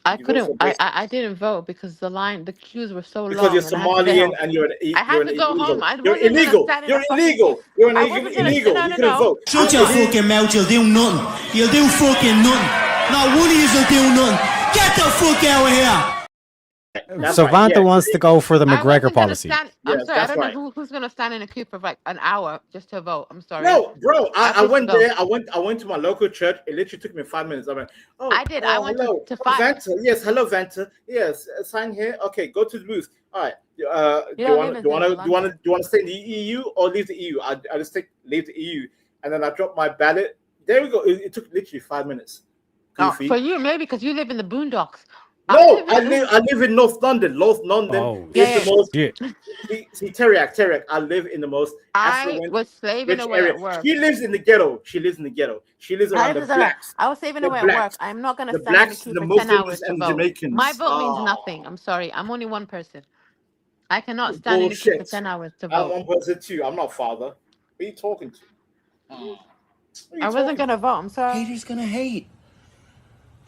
I You voted couldn't. for Brexit? I didn't vote because the queues were so Because long. you're and I had to go Somalian home. and you're I had to go illegal. home. I You're wasn't gonna illegal. stand in You're a fucking- illegal. You're an I wasn't gonna- illegal. no, You no, couldn't no. vote. Shut your fucking mouth, you'll do nothing. You'll do fucking nothing. Not one of you'll do nothing. Get the fuck out of here. That's So right, Vanta yeah. wants to go for the I McGregor wasn't gonna policy. stand- Yes, I'm sorry. I that's don't right. know who's gonna stand in a queue for like an hour just to vote. I'm sorry. No, bro. I have went to go. there. I went to my local church. It literally took me 5 minutes. I went, oh, I did. I went hello. to 5. Vanta. Yes, hello, Vanta. Yes, sign here. Okay, go to the booth. All right. Do you don't want live to in Central stay in the EU or leave the EU? I just leave the EU, and then I dropped my ballot. There we go. It took literally 5 minutes. Goofy. For you, maybe because you live in the boondocks. No, I live in North London. North London Oh, is the most. shit. See, Teriak. I live in the most I affluent, was slaving rich away area. at work. She lives in the ghetto. She lives around the blacks. I was saving The away at blacks. work. I'm not gonna The stand in the blacks, queue the for 10 Muslims, hours to and vote. Jamaicans. My vote means Oh. nothing. I'm sorry. I'm only one person. I cannot stand in the queue for Bullshit. 10 hours to I'm vote. one person too. I'm not father. Who are you talking to? I wasn't gonna vote. I'm sorry. Haters gonna hate.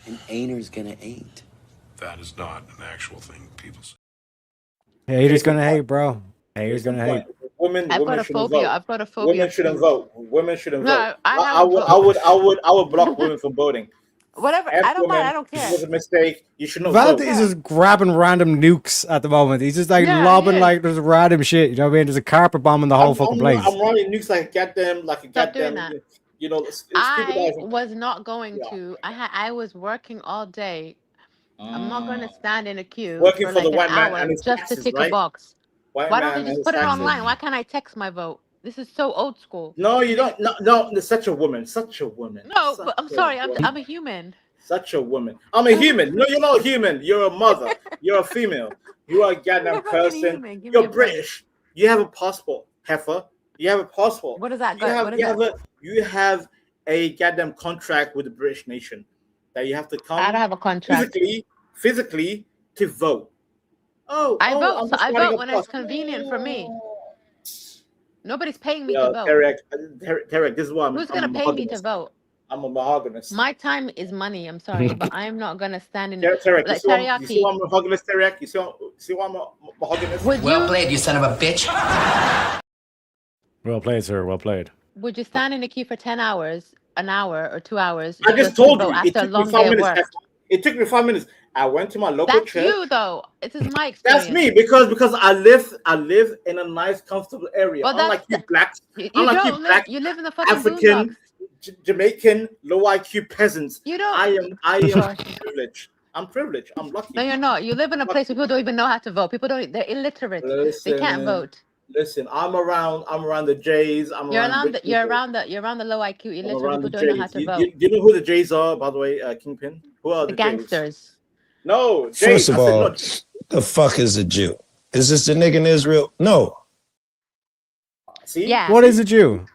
And ain'ters gonna ain't. That is not an actual thing people say. Haters gonna hate, bro. Haters gonna hate. Women I've got a shouldn't phobia. vote. I've got a phobia. Women of shouldn't queues. vote. Women shouldn't No, vote. I I haven't would voted. block women from voting. Whatever. F I don't mind. women. I don't It care. was a mistake. You should not Vanta vote. is just grabbing random nukes at the moment. He's just like Yeah, lobbing yeah. like there's random shit. You know what I mean? There's a carpet bomb in the whole fucking place. I'm running nukes like a goddamn, Stop doing that. Stupid I guys. was not going Yeah. to. I was working all day. I'm not going to stand in a queue Working for for like the an white man hour and his just to taxes, tick right? a box. White Why don't man they and just his put it taxes. online? Why can't I text my vote? This is so old school. No, you don't. No, such a woman. Such a woman. No, Such but I'm a sorry. I'm woman. a human. Such a woman. I'm a human. No, you're not a human. You're a mother. You're a female. You are a goddamn person. human. Give me You're a break. British. You have a passport, heifer. You have a passport. What is that? You have, What is you that? have you have a goddamn contract with the British nation that you have to come I don't have a contract. physically to vote. I I'm vote. So just I running vote a when it's pass- convenient for me. Nobody's paying me Yo, to vote. Derek, this is why Who's gonna pay me to vote? I'm a monogamist. My time is money. I'm sorry, but I am not gonna stand in Derek, like you see why I'm teriyaki. a monogamist, Derek? You see why I'm a monogamist? Would Well you played, you son of a bitch. Well played, sir. Well played. would you stand in a queue for 10 hours, an hour, or 2 hours? I just to told vote you. after It a took me long 5 day of minutes. work. It took me 5 minutes. I went to my local That's church. you though. This is my experience. That's me because I live in a nice, comfortable area. Well, Unlike you blacks, You unlike you don't live. black You live in the fucking African boondocks. Jamaican low IQ peasants. You don't. I am privileged. I'm privileged. I'm lucky. No, you're not. You live in a place where people don't even know how to vote. People don't. They're illiterate. They can't vote. Listen, I'm around the Jays. You're around the low IQ illiterate people don't know how to vote. Do you know who the Jays are, by the way, Kingpin? Who are the gangsters? Jays? No, Jays. First of all, the fuck is a Jew? Is this the nigga in Israel? No. See? Yeah. What is a Jew?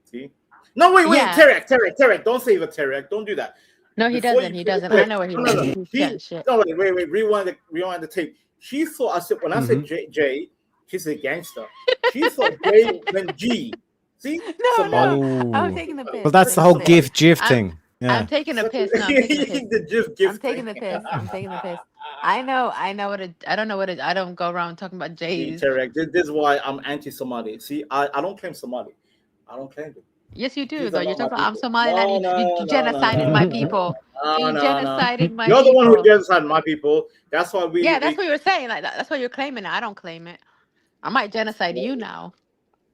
See? No, wait, Yeah. Terek. Don't say the Terek. Don't do that. No, he Before doesn't. you He say doesn't. Terek- I know where he no, lives. no. He's chatting shit. No, wait. Rewind the tape. She thought I said when I said Jay, she's a gangster. She thought Jay meant G. See? No. I'm taking the piss. Well, that's the whole Listen, GIF I'm- thing. Yeah. I'm taking a piss. No, I'm taking a piss. The GIF I'm taking the piss. I'm taking the piss. I know what it. I don't know what it. I don't go around talking about J's. Terek, this is why I'm anti-Somali. See, I don't claim Somali. I don't claim it. Yes, you do. These Though are you're not talking my about I'm people. Somaliland. No, You genocided my people. You genocided my You're people. the one who genocided my people. That's why we. Yeah, that's what you were saying. Like that's why you're claiming it. I don't claim it. I might genocide you now,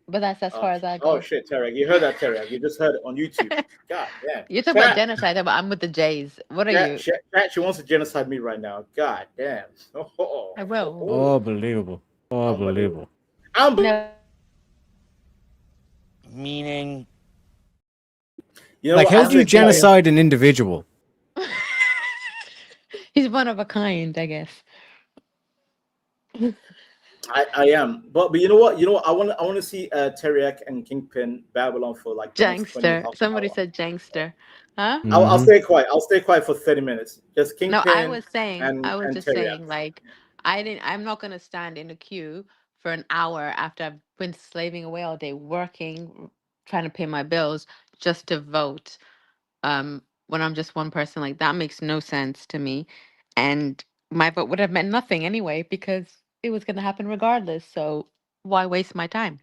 but that's as far as I go. Oh shit, Terek! You heard that, Terek? You just heard it on YouTube. God damn. You're talking about Chat, genocide, but I'm with the Jays. What are you? Chat, she wants to genocide me right now. God damn. I will. Unbelievable. Unbelievable. Meaning. You know Like, what? how I'll do you say- genocide an individual? He's one of a kind, I guess. I am, but you know what? I want to see Terek and Kingpin Babylon for like the next 20 Jangster. half Somebody hour. said jangster. Huh? I'll stay quiet. I'll stay quiet for 30 minutes. Just Kingpin. No, I was saying, and just Terek. saying, like, I'm not gonna stand in a queue for an hour after I've been slaving away all day, working, trying to pay my bills, just to vote. When I'm just one person, like that makes no sense to me, and my vote would have meant nothing anyway because it was gonna happen regardless. So why waste my time?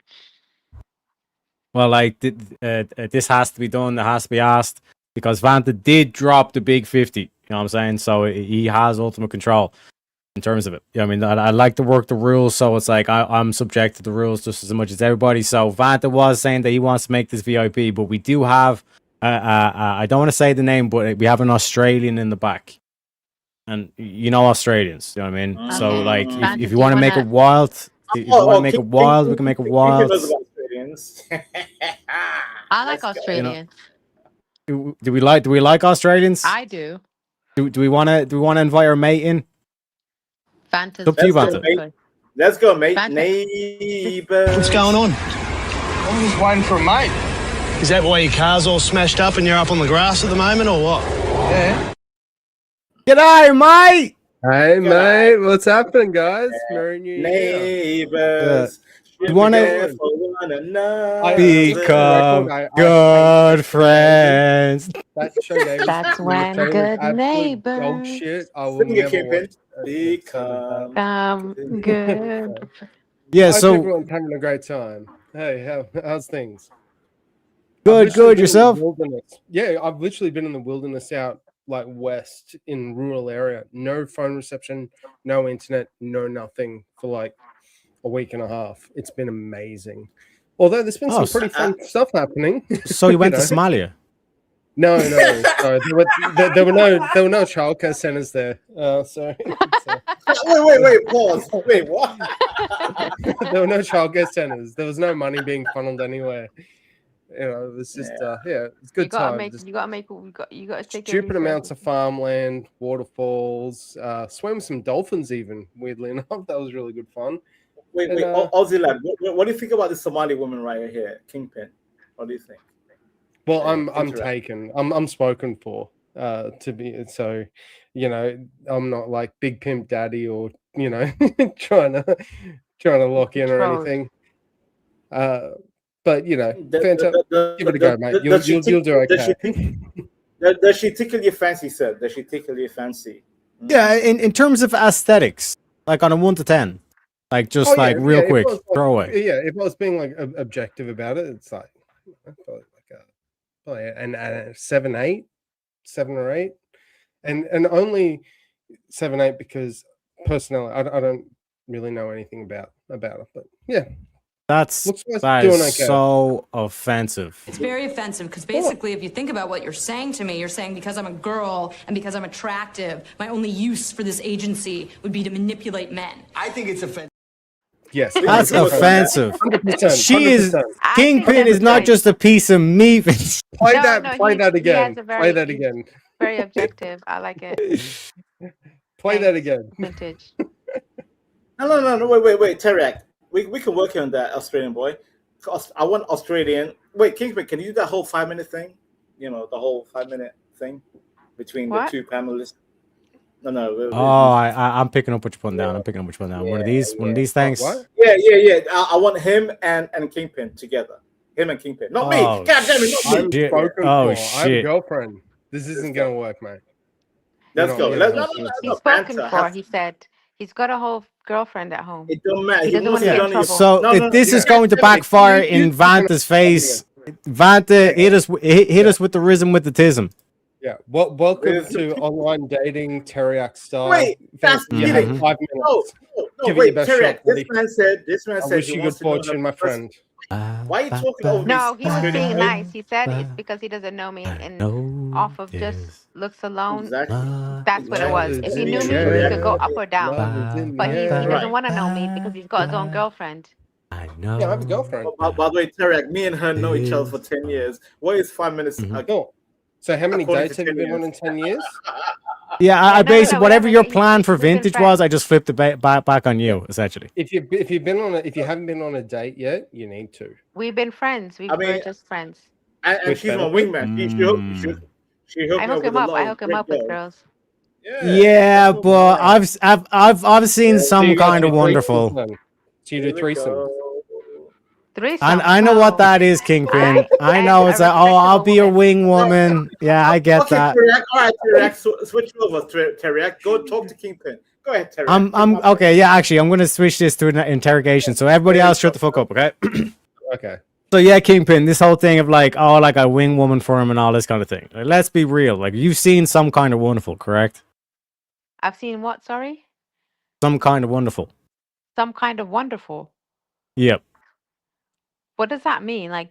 Well, like, this has to be done. It has to be asked because Vanta did drop the big 50. You know what I'm saying? So he has ultimate control in terms of it. You know what I mean? I like to work the rules, so it's like I'm subject to the rules just as much as everybody. So Vanta was saying that he wants to make this VIP, but we do have, I don't want to say the name, but we have an Australian in the back. And you know Australians, you know what I mean? So, like, if you want to make it wild, if you want to make it wild, we can make it wild. I like Australians. Do we like Australians? I do. Do we want to invite our mate in? Fantasy. Up to you, Vanta. Let's go, mate. Vanta. Neighbors. What's going on? I'm just waiting for a mate. Is that why your car's all smashed up and you're up on the grass at the moment, or what? Yeah. G'day, mate. Hey, mate. What's happening, guys? Merry New Year. Neighbors. You want to become good friends? That show gave That's me when the good absolute neighbors dog shit. I will Sing it, never Kingpin. watch. Become good. Yeah, Hope so everyone's having a great time. Hey, how's things? good, I've literally been in the yourself. wilderness. Yeah, I've literally been in the wilderness out like west in rural area. No phone reception, no internet, no nothing for like a week and a half. It's been amazing. Although there's been some pretty fun stuff happening. So you went know. to Somalia? No. So there were no childcare centers there. So wait, pause. Wait, what? there were no childcare centers. There was no money being funneled anywhere. You know, it was just it's good time. You gotta take Stupid amounts of farmland, waterfalls, swam with some dolphins even, weirdly enough. That was really good fun. Wait, Aussie lad, what do you think about the Somali woman right here, Kingpin? What do you think? Well, I'm taken. I'm spoken for to be so, you know, I'm not like big pimp daddy or, you know, trying to lock in or anything. But you know, fantastic. Give it a go, mate. You'll do okay. Does she tickle your fancy, sir? Does she tickle your fancy? Yeah, in terms of aesthetics, like on a 1 to 10, like just real quick, throw away. Yeah, if I was being like objective about it, it's like probably an 7, 8, 7 or 8, and only 7, 8 because personally, I don't really know anything about it, but yeah. That's Looks like that doing is okay. so offensive. It's very offensive because basically, if you think about what you're saying to me, you're saying because I'm a girl and because I'm attractive, my only use for this agency would be to manipulate men. I think it's offensive. Yes, That's offensive. 100%. She is 100%. Kingpin think is that's not right. just a piece of meat. Play No, that. no, Play he- that he again. has a Play very- that again. Very objective. I like it. Play that again. Vintage. No. Wait, Terek. We can work on that, Australian boy. I want Australian. Wait, Kingpin, can you do that whole 5-minute thing? You know, the whole 5-minute thing between What? the two panelists. No. Oh, I'm picking up what you're putting down. I'm picking up what you're putting down. One of these things. What? Yeah. I want him and Kingpin together. Him and Kingpin, not me. Oh, God damn it, not me. I'm Shit. spoken Oh, for. I have a shit. girlfriend. This isn't gonna work, mate. Let's go. You Let's know, no, He's spoken for. He said he's got a whole girlfriend at home. It don't matter. He doesn't must wanna have get in done it. trouble. So No, if this is going to yeah, backfire you- in Vanta's face, Vanta hit us with the rhythm with the tism. Yeah. Well, welcome Is- to online dating, Teriyaki style. Wait, that's You kidding. have 5 minutes. No, Give it wait, your best Terek. shot, buddy. This man I said wish he you good wants to know fortune, her my first- friend. Why are you talking over No, me? he was Australian being boy? nice. He said it's because he doesn't know me, and off of just looks alone, Exactly. that's what it was. If he knew me, he could go up or down. But he doesn't want to know me because he's got his own girlfriend. I know. Yeah, I have a girlfriend. By the way, Terek, me and her know each other for 10 years. What is 5 minutes? Cool. So how many According dates to have you 10 been on in years. 10 years? Yeah, I no, basically no, whatever your whatever. plan for We've been vintage friends. was, I just flipped it back on you essentially. If you haven't been on a date yet, you need to. We've been friends. I mean, We're just friends. And Which she's my benefit? wingman. She hooked I me hook up him with a up. lot I of hook him great up with girls. girls. Yeah, but I've seen So some you guys kind of do wonderful. threesomes then? So you do threesomes. Threesome. I know what that is, Kingpin. I know it's like, oh, I'll be your wing woman. Yeah, I get Okay, that. Terek. All right, Terek. Switch over, Terek. Go talk to Kingpin. Go ahead, Terek. I'm okay. Yeah, actually, I'm gonna switch this to an interrogation. So everybody else, shut the fuck up, okay? Okay. So yeah, Kingpin, this whole thing of like, oh, like a wing woman for him and all this kind of thing. Like, let's be real. Like, you've seen Some Kind of Wonderful, correct? I've seen what? Sorry. Some Kind of Wonderful. Some kind of wonderful. Yep. What does that mean? Like,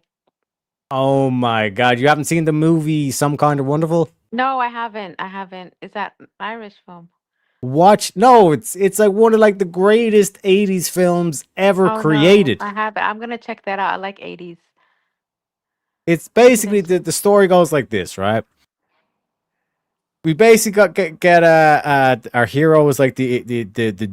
Oh my God, you haven't seen the movie Some Kind of Wonderful? no, I haven't. I haven't. Is that an Irish film? Watch. No, it's like one of like the greatest 80s films ever Oh, no, created. I haven't. I'm gonna check that out. I like 80s. It's basically the story goes like this, right? We basically get our hero is like the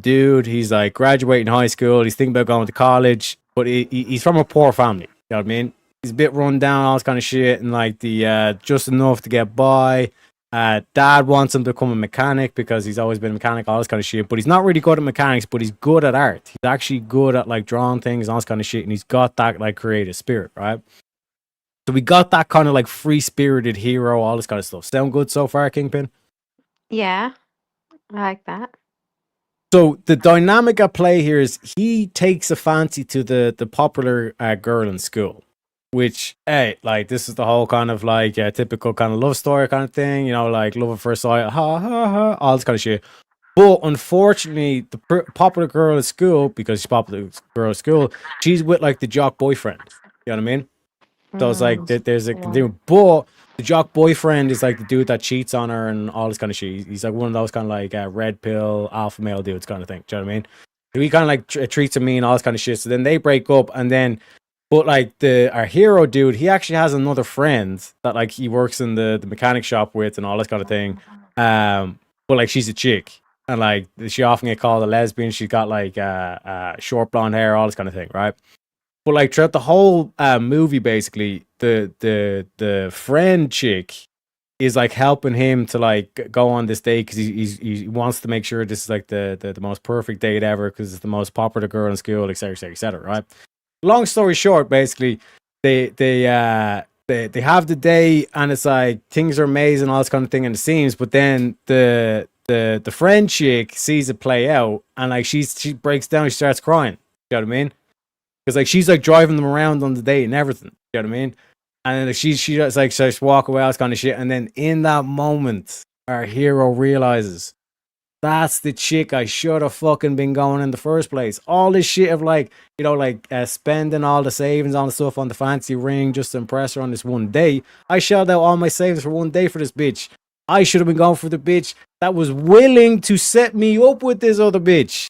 dude. He's like graduating high school. He's thinking about going to college, but he's from a poor family. You know what I mean? He's a bit run down, all this kind of shit, and like the just enough to get by. Dad wants him to become a mechanic because he's always been a mechanic, all this kind of shit. But he's not really good at mechanics, but he's good at art. He's actually good at like drawing things, all this kind of shit, and he's got that like creative spirit, right? So we got that kind of like free spirited hero, all this kind of stuff. Sound good so far, Kingpin? Yeah, I like that. So the dynamic at play here is he takes a fancy to the popular girl in school, which, hey, like this is the whole kind of like typical kind of love story kind of thing, you know, like love at first sight, ha ha ha, all this kind of shit. But unfortunately, the popular girl at school, because she's popular girl at school, she's with like the jock boyfriend. You know what I mean? So it's like there's a continuum. But the jock boyfriend is like the dude that cheats on her and all this kind of shit. He's like one of those kind of like red pill alpha male dudes kind of thing. Do you know what I mean? So he kind of like treats him mean, all this kind of shit. So then they break up, and then, but like our hero dude, he actually has another friend that like he works in the mechanic shop with and all this kind of thing. But like she's a chick, and like she often get called a lesbian. She's got like short blonde hair, all this kind of thing, right? But like throughout the whole movie, basically, the friend chick is like helping him to like go on this date because he wants to make sure this is like the most perfect date ever because it's the most popular girl in school, etc., etc., etc. Right? Long story short, basically, they have the day and it's like things are amazing, all this kind of thing, and it seems. But then the friend chick sees it play out and like she breaks down, she starts crying. You know what I mean? Because like she's like driving them around on the date and everything. You know what I mean? And then like, she just like starts to walk away, all this kind of shit. And then in that moment, our hero realizes That's the chick I should have fucking been going in the first place. All this shit of like, you know, like spending all the savings on the stuff on the fancy ring just to impress her on this one day. I shelled out all my savings for one day for this bitch. I should have been going for the bitch that was willing to set me up with this other bitch.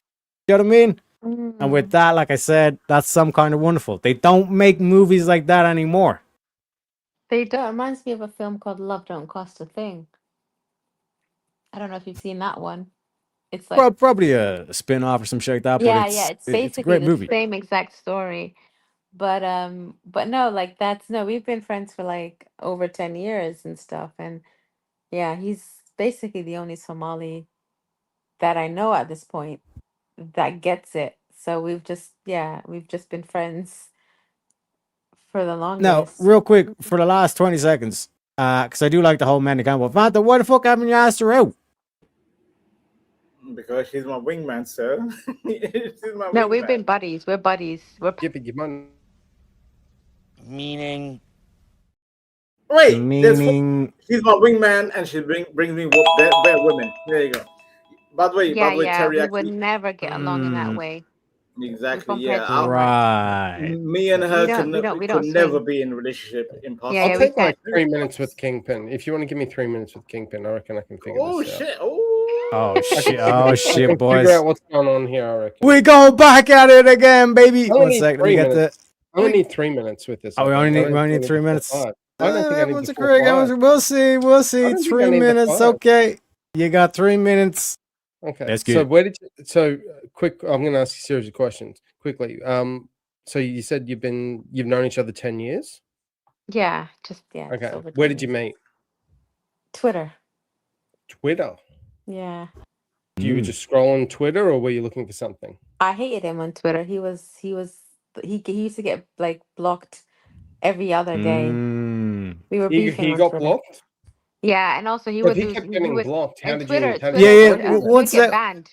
You know what I mean? And with that, like I said, that's some kind of wonderful. They don't make movies like that anymore. They don't. It reminds me of a film called Love Don't Cost a Thing. I don't know if you've seen that one. It's like Probably a spin-off or some shit like that, yeah, but yeah. It's it's a basically great the movie. same exact story, but no, like we've been friends for like over 10 years and stuff, and yeah, he's basically the only Somali that I know at this point that gets it. So we've just been friends for the Now, longest. real quick, for the last 20 seconds, because I do like the whole man account. Vanta, why the fuck haven't you asked her out? Because she's my wingman, sir. She's my No, wingman. we've been buddies. We're buddies. Meaning. Wait, Meaning... she's my wingman, and she brings me better women. There you go. By the way, Yeah, we teriyaki. would never get along in that way. Exactly. We Yeah. bump heads Right. Me and her we could don't never swing. be in a relationship. Impossible. I'll take like 3 minutes with Kingpin. If you want to give me 3 minutes with Kingpin, I reckon I can figure Oh this out. shit! Oh shit! Oh I shit, can boys! Figure out what's going on here. I reckon. We go back at it again, baby. I only One need sec. Let 3 me get the. minutes. I only need 3 minutes with this. Oh, we I only don't need think 3 I need minutes. 5. I don't think I need Everyone's the full correct. 5. We'll see. We'll see. I don't think I 3 need the minutes. 5. Okay. You got 3 minutes. Okay. That's good. So where did you? So quick. I'm going to ask you a series of questions quickly. So you said you've known each other 10 years. Yeah, just just Okay. over Where 10 did you years. meet? Twitter. Twitter. Yeah. You were just scrolling Twitter, or were you looking for something? I hated him on Twitter. He used to get like blocked every other day. We were beefing He on got Twitter. blocked. Yeah, and also he But would he lose. kept He getting would blocked. How and did Twitter. you? Twitter Yeah, would, yeah. would Once get that, banned.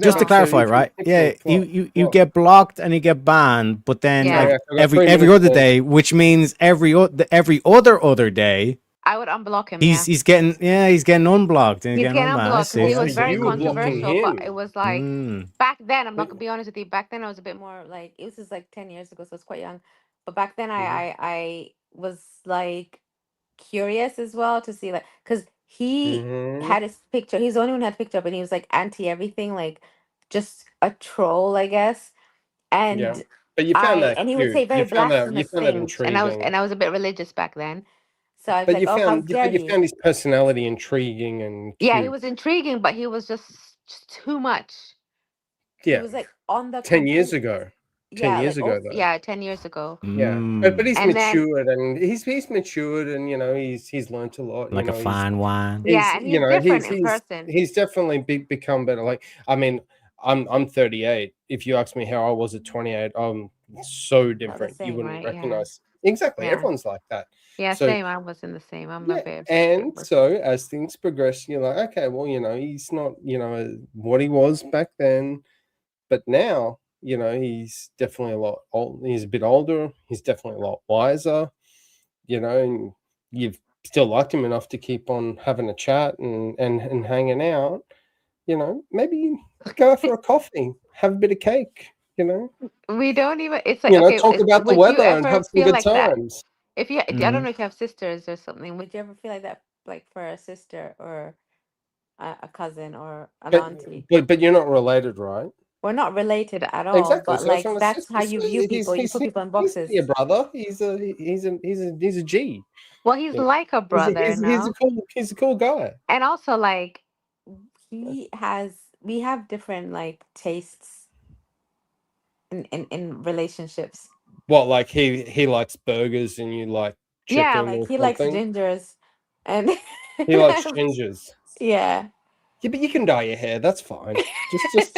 just to So clarify, right? Yeah, you get blocked and you get banned, but then Yeah. like Yeah, I got 3 every minutes other then. day, which means every other day, I would unblock him. he's getting unblocked and He's getting getting unbanned. I unblocked see. because he I was very see. You were blocking controversial. But him. it was like Mm. back then. I'm not gonna be honest with you. Back then I was a bit more like it was just like 10 years ago, so it's quite young. But back then I was like curious as well to see like because he had his picture. He's the only one who had a picture up, and he was like anti everything, like just a troll, I guess. And Yeah. But you found that and he would cute. say very You found that blasphemous things, intriguing. and I was a bit religious back then, so I was But like, you oh, how found dare you he? found his personality intriguing and Yeah, he cute. was intriguing, but he was just too much. He Yeah. was like on the 10 years complete ago. 10 yeah, years like ago though. yeah, 10 years ago. Yeah. Mm. But he's And then matured and he's matured and he's learned a lot. Like a He's fine wine. yeah, and he's different in person. he's definitely become better. Like I mean, I'm 38. If you ask me how I was at 28, I'm so different. You same, wouldn't right? Yeah. recognize. Exactly. Yeah. Everyone's like that. Yeah, So same. I was in the same. I'm a yeah, bit and so as things progress, you're like, okay, well, he's not, what he was back then, but now, he's definitely a lot old. He's a bit older. He's definitely a lot wiser, and you've still liked him enough to keep on having a chat and hanging out. Maybe go out for a coffee, have a bit of cake. we don't even. It's like okay. Talk about the would you weather and ever have some feel good like that? times. If you, I Mhm. don't know if you have sisters or something. Would you ever feel like that, like for a sister or a cousin or an auntie? But you're not related, right? We're not related at all, Exactly. but So like from a that's sister, how you view people. You put people in he's boxes. your brother. He's a G. Well, he's Yeah. like a brother He's now, a cool guy. and also like we have different like tastes in relationships. What, like he likes burgers and you like chicken Yeah, like or he likes something? gingers, and He likes gingers. yeah. Yeah, but you can dye your hair. That's fine. Just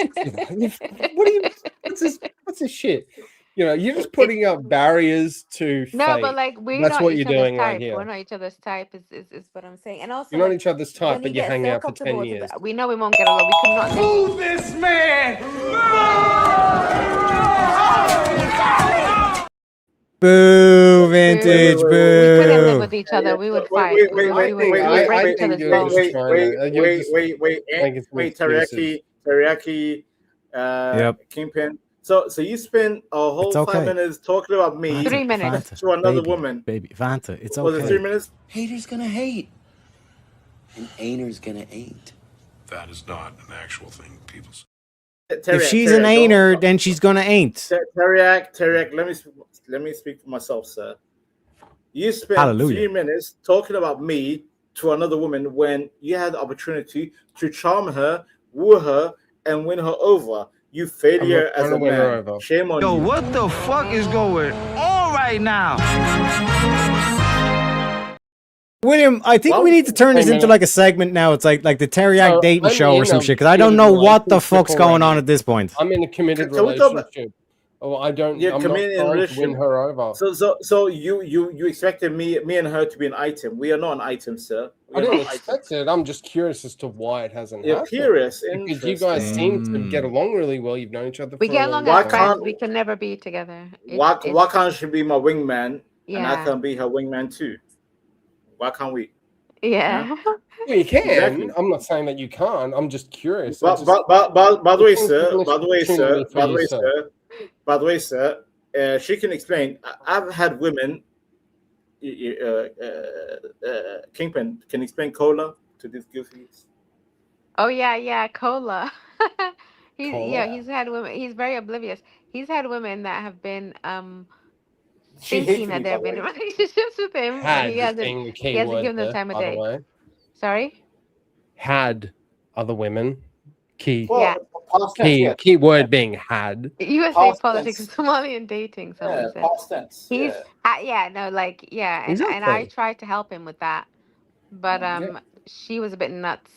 what's this shit? You're just putting up barriers to No, fate. but like we're That's not what each you're other's doing right type. here. We're not each other's type. Is what I'm saying. And also, You're not like, each other's type, when but he you gets hang so out for 10 comfortable with years. we know we won't get along. We could not. Move this man! Boo, vintage, We couldn't live boo. with each other. We would fight. Wait, We would break each other's bones. Wait, teriyaki, Yep. Kingpin. So you spend a whole It's 5 okay. minutes talking about me 3 minutes. to another Baby, woman. Baby, Vanta, it's Was it 3 okay. minutes? Haters gonna hate. And ain'ters gonna ain't. That is not an actual thing people say. If she's an ain'ter, then she's gonna ain't. Teriak, let me speak for myself, sir. You spent Hallelujah. 3 minutes talking about me to another woman when you had the opportunity to charm her, woo her, and win her over. You failure as a man. Shame on you. what the fuck is going on right now? William, I think we need to turn this into like a segment now. It's like the Teriyaki So, dating I'm show or in some a shit, because I don't know committed what the relationship fuck's going on already. at this point. I'm in a committed Can we talk about- relationship. Oh, I don't. Yeah, I'm not committed trying to relationship. win her over. So you expected me and her to be an item. We are not an item, sir. We I are didn't not an item. expect it. I'm just curious as to why it hasn't You're happened. curious, Because you guys seem to get along really well. You've known each other. We for get a long along Why as time. friends. can't- We can never be together. Why can't she be my wingman and I Yeah. can be her wingman too? Why can't we? Yeah. Well, you can. Exactly. I'm not saying that you can't. I'm just curious. By the way, sir. By the way, sir. She can explain. I've had women. Kingpin can explain cola to these goofies. Oh yeah, Cola. Cola. He's had women. He's very oblivious. He's had women that have been She hates thinking me, that by there the have been way. relationships with him, Had but he hasn't. being the key He hasn't word given them there, time of by the day. way. Sorry. Had other women. Key. Yeah. Past tense, Key. yeah. Key word being had. USA Past politics tense. and Somalian dating. Someone Yeah, said. past tense. He's Yeah. and I Exactly. tried to help him with that, but she was a bit nuts.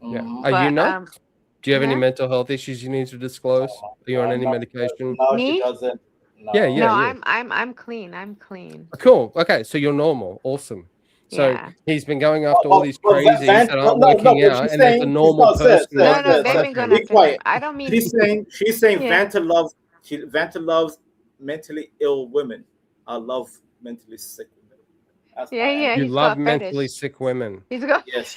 Yeah. Mhm. Are you But, nuts? Do you have any huh? mental health issues you need to disclose? Are you on any medication? No, Me? she doesn't. No. Yeah, yeah. No, you. I'm clean. I'm clean. Cool. Okay, so you're normal. Awesome. So Yeah. he's been going after all these crazies Van- that aren't no, working but out, she's and there's a saying- normal no, person. No, like no, this. they've been going Be after him. quiet. I don't mean. She's saying Yeah. Vanta loves mentally ill women. I love mentally sick women. That's Yeah, my yeah. You He's love got a mentally fetish. sick women. He's got. Yes.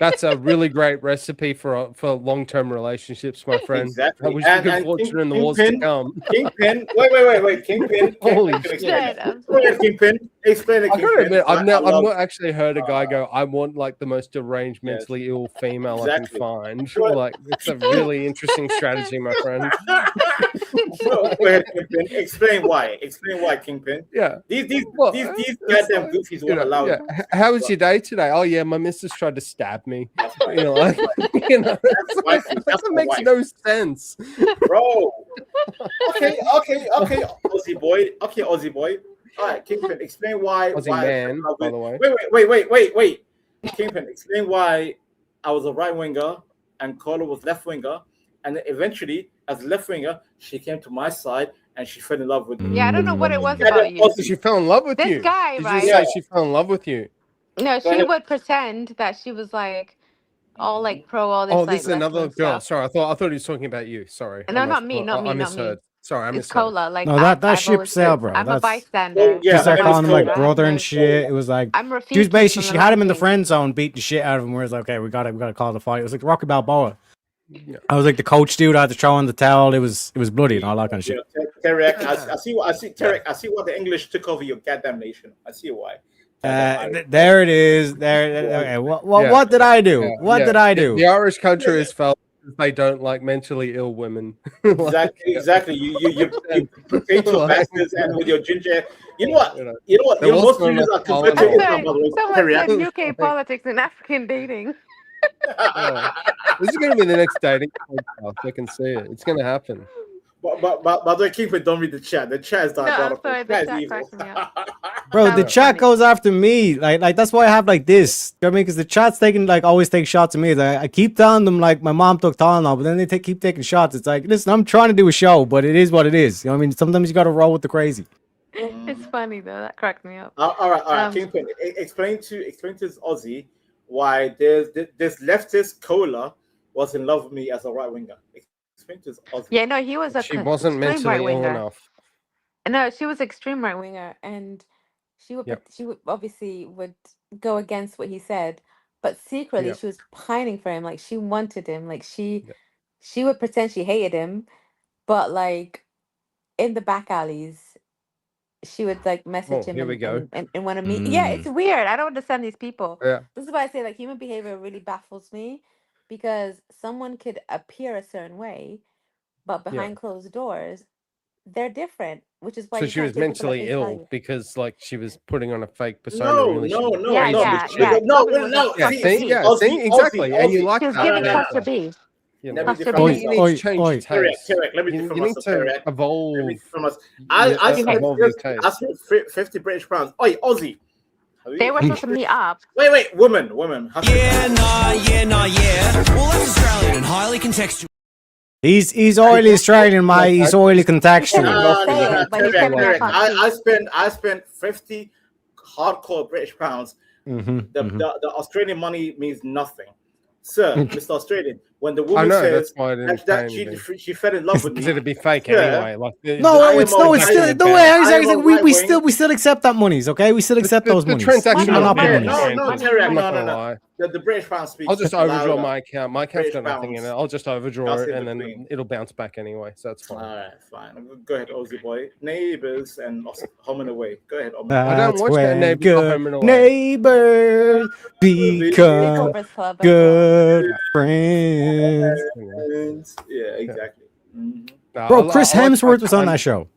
That's a really great recipe for long-term relationships, my friend. Exactly. I wish you good fortune in the wars to Kingpin- come. Kingpin. Wait. Kingpin. Holy Kingpin, shit. explain it. I'm Explain it, Kingpin. Explain it, I gotta Kingpin. admit, I've love- not actually heard a guy go, "I want like the most deranged, mentally ill female Exactly. I can find." Sure. Like, it's a really interesting strategy, my friend. Go ahead, Kingpin. Explain why. Explain why, Kingpin. Yeah. These Well, goddamn it's goofies You won't know, allow yeah. it. How was your day today? Oh yeah, my missus tried to stab me. You know, like, that makes wife. no sense. Bro. Okay. Aussie boy. All right, Kingpin, explain why. Aussie why man, by the way. Wait. Kingpin, explain why I was a right winger and Carla was left winger, and then eventually, as a left winger, she came to my side and she fell in love with me. Yeah, I don't know what it was Yeah, about you. So she fell in love with This you. guy, Did right? you say she fell in love with you? No, Go she ahead. would pretend that she was like all like pro all this. Oh, like, this is another lesbian girl. stuff. Sorry, I thought he was talking about you. Sorry. No, I not me, not me, I not me. misheard. Sorry, I It's misheard. Cola. Like No, that I've ship always- sail, bro. I'm a That's bystander. Yeah, Just start my name calling is him like Cola. brother and shit. It was like I'm she was refugees basically from she the had him in the Lion King. friend zone, beating the shit out of him. Where it's like, okay, we gotta call the fight. It was like Rocky Balboa. I was like the coach dude. I had to throw on the towel. It was bloody and all that kind of shit. Terek, I see Terek, I see why the English took over your goddamn nation. I see why. There it is. Okay, what Yeah. what did I do? Yeah, What yeah. did I do? The Irish country is felt they don't like mentally ill women. Exactly. You potato bastards and with your ginger. You know what? There Most was Jews no are converted to Someone Islam, by the way. said Teriyaki. UK politics and African dating. This is going to be the next dating podcast. I can see it. It's going to happen. But by the way, keep it. Don't read the chat. The chat is No, I'm diabolical. sorry, The the chat is chat evil. cracked me up. Bro, That the was chat funny. goes after me. Like that's why I have like this. You know what I mean? Because the chat's taking like always take shots at me. I keep telling them like my mom took Tylenol, but then they keep taking shots. It's like, listen, I'm trying to do a show, but it is what it is. You know what I mean? Sometimes you got to roll with the crazy. It's funny though. That cracked me up. All right. Um, Kingpin, explain to this Aussie why this leftist Cola was in love with me as a right winger. Explain to this Aussie. Yeah, no, he was a She wasn't extreme mentally ill right-winger. enough. No, she was extreme right winger, and Yep. she would obviously would go against what he said, but secretly Yep. she was pining for him. Like she wanted him. Like Yep. she would pretend she hated him, but like in the back alleys, she would like message Oh, him here we go. and want to meet. Yeah, it's weird. I don't understand these people. Yeah. This is why I say like human behavior really baffles me, because someone could appear a certain way, but Yeah. behind closed doors, they're different. Which is why So you she can't was take people at mentally face ill value. because like she was putting on a fake persona. No, really no, shouldn't. no, Yeah, no, yeah, because yeah. no, Robin no, was no. a Yeah, See, cluster see, B. yeah, Aussie, see, exactly, and you Aussie. like She was that. giving Yeah. cluster B. You Let know, me Cluster defend B. you need myself. to change oi, your Terek, taste. Terek, let me You defend need myself, to Terek. Let me evolve. defend myself. I give Evolve you your 50, taste. I spent 50 British pounds. Oi, Aussie. They were supposed to meet up. Wait, woman. Yeah, well, that's Australian and highly contextual. He's oily Australian, mate. He's oily contextual. No, But he kept me Terek. up on I spent 50 hardcore British pounds. The Australian money means nothing. Sir, Mr. Australian, when the I woman know, says that's why I didn't that pay anything. she fell in love with me, Because it'd be fake sir, anyway. Like No, I it's am no, a it's right still wing. no way. I am a right We wing. still accept that monies, okay? We still accept those the monies. transaction Even will Monopoly be monies. No, transferred. Terek, I'm not no. gonna lie. The British pound speaks. I'll just overdraw louder. my account. My account's got British nothing in it. pounds. I'll just overdraw That's it, in and then between. it'll bounce back anyway. So that's fine. All right, fine. Go ahead, Aussie boy. Neighbors and home and away. Go ahead, Home and I away. don't That's watch that when Neighbours or good Home and Away. neighbors become Sleepovers Club. good friends. Yeah, exactly. No, Bro, Chris I like Hemsworth was on kind- that show.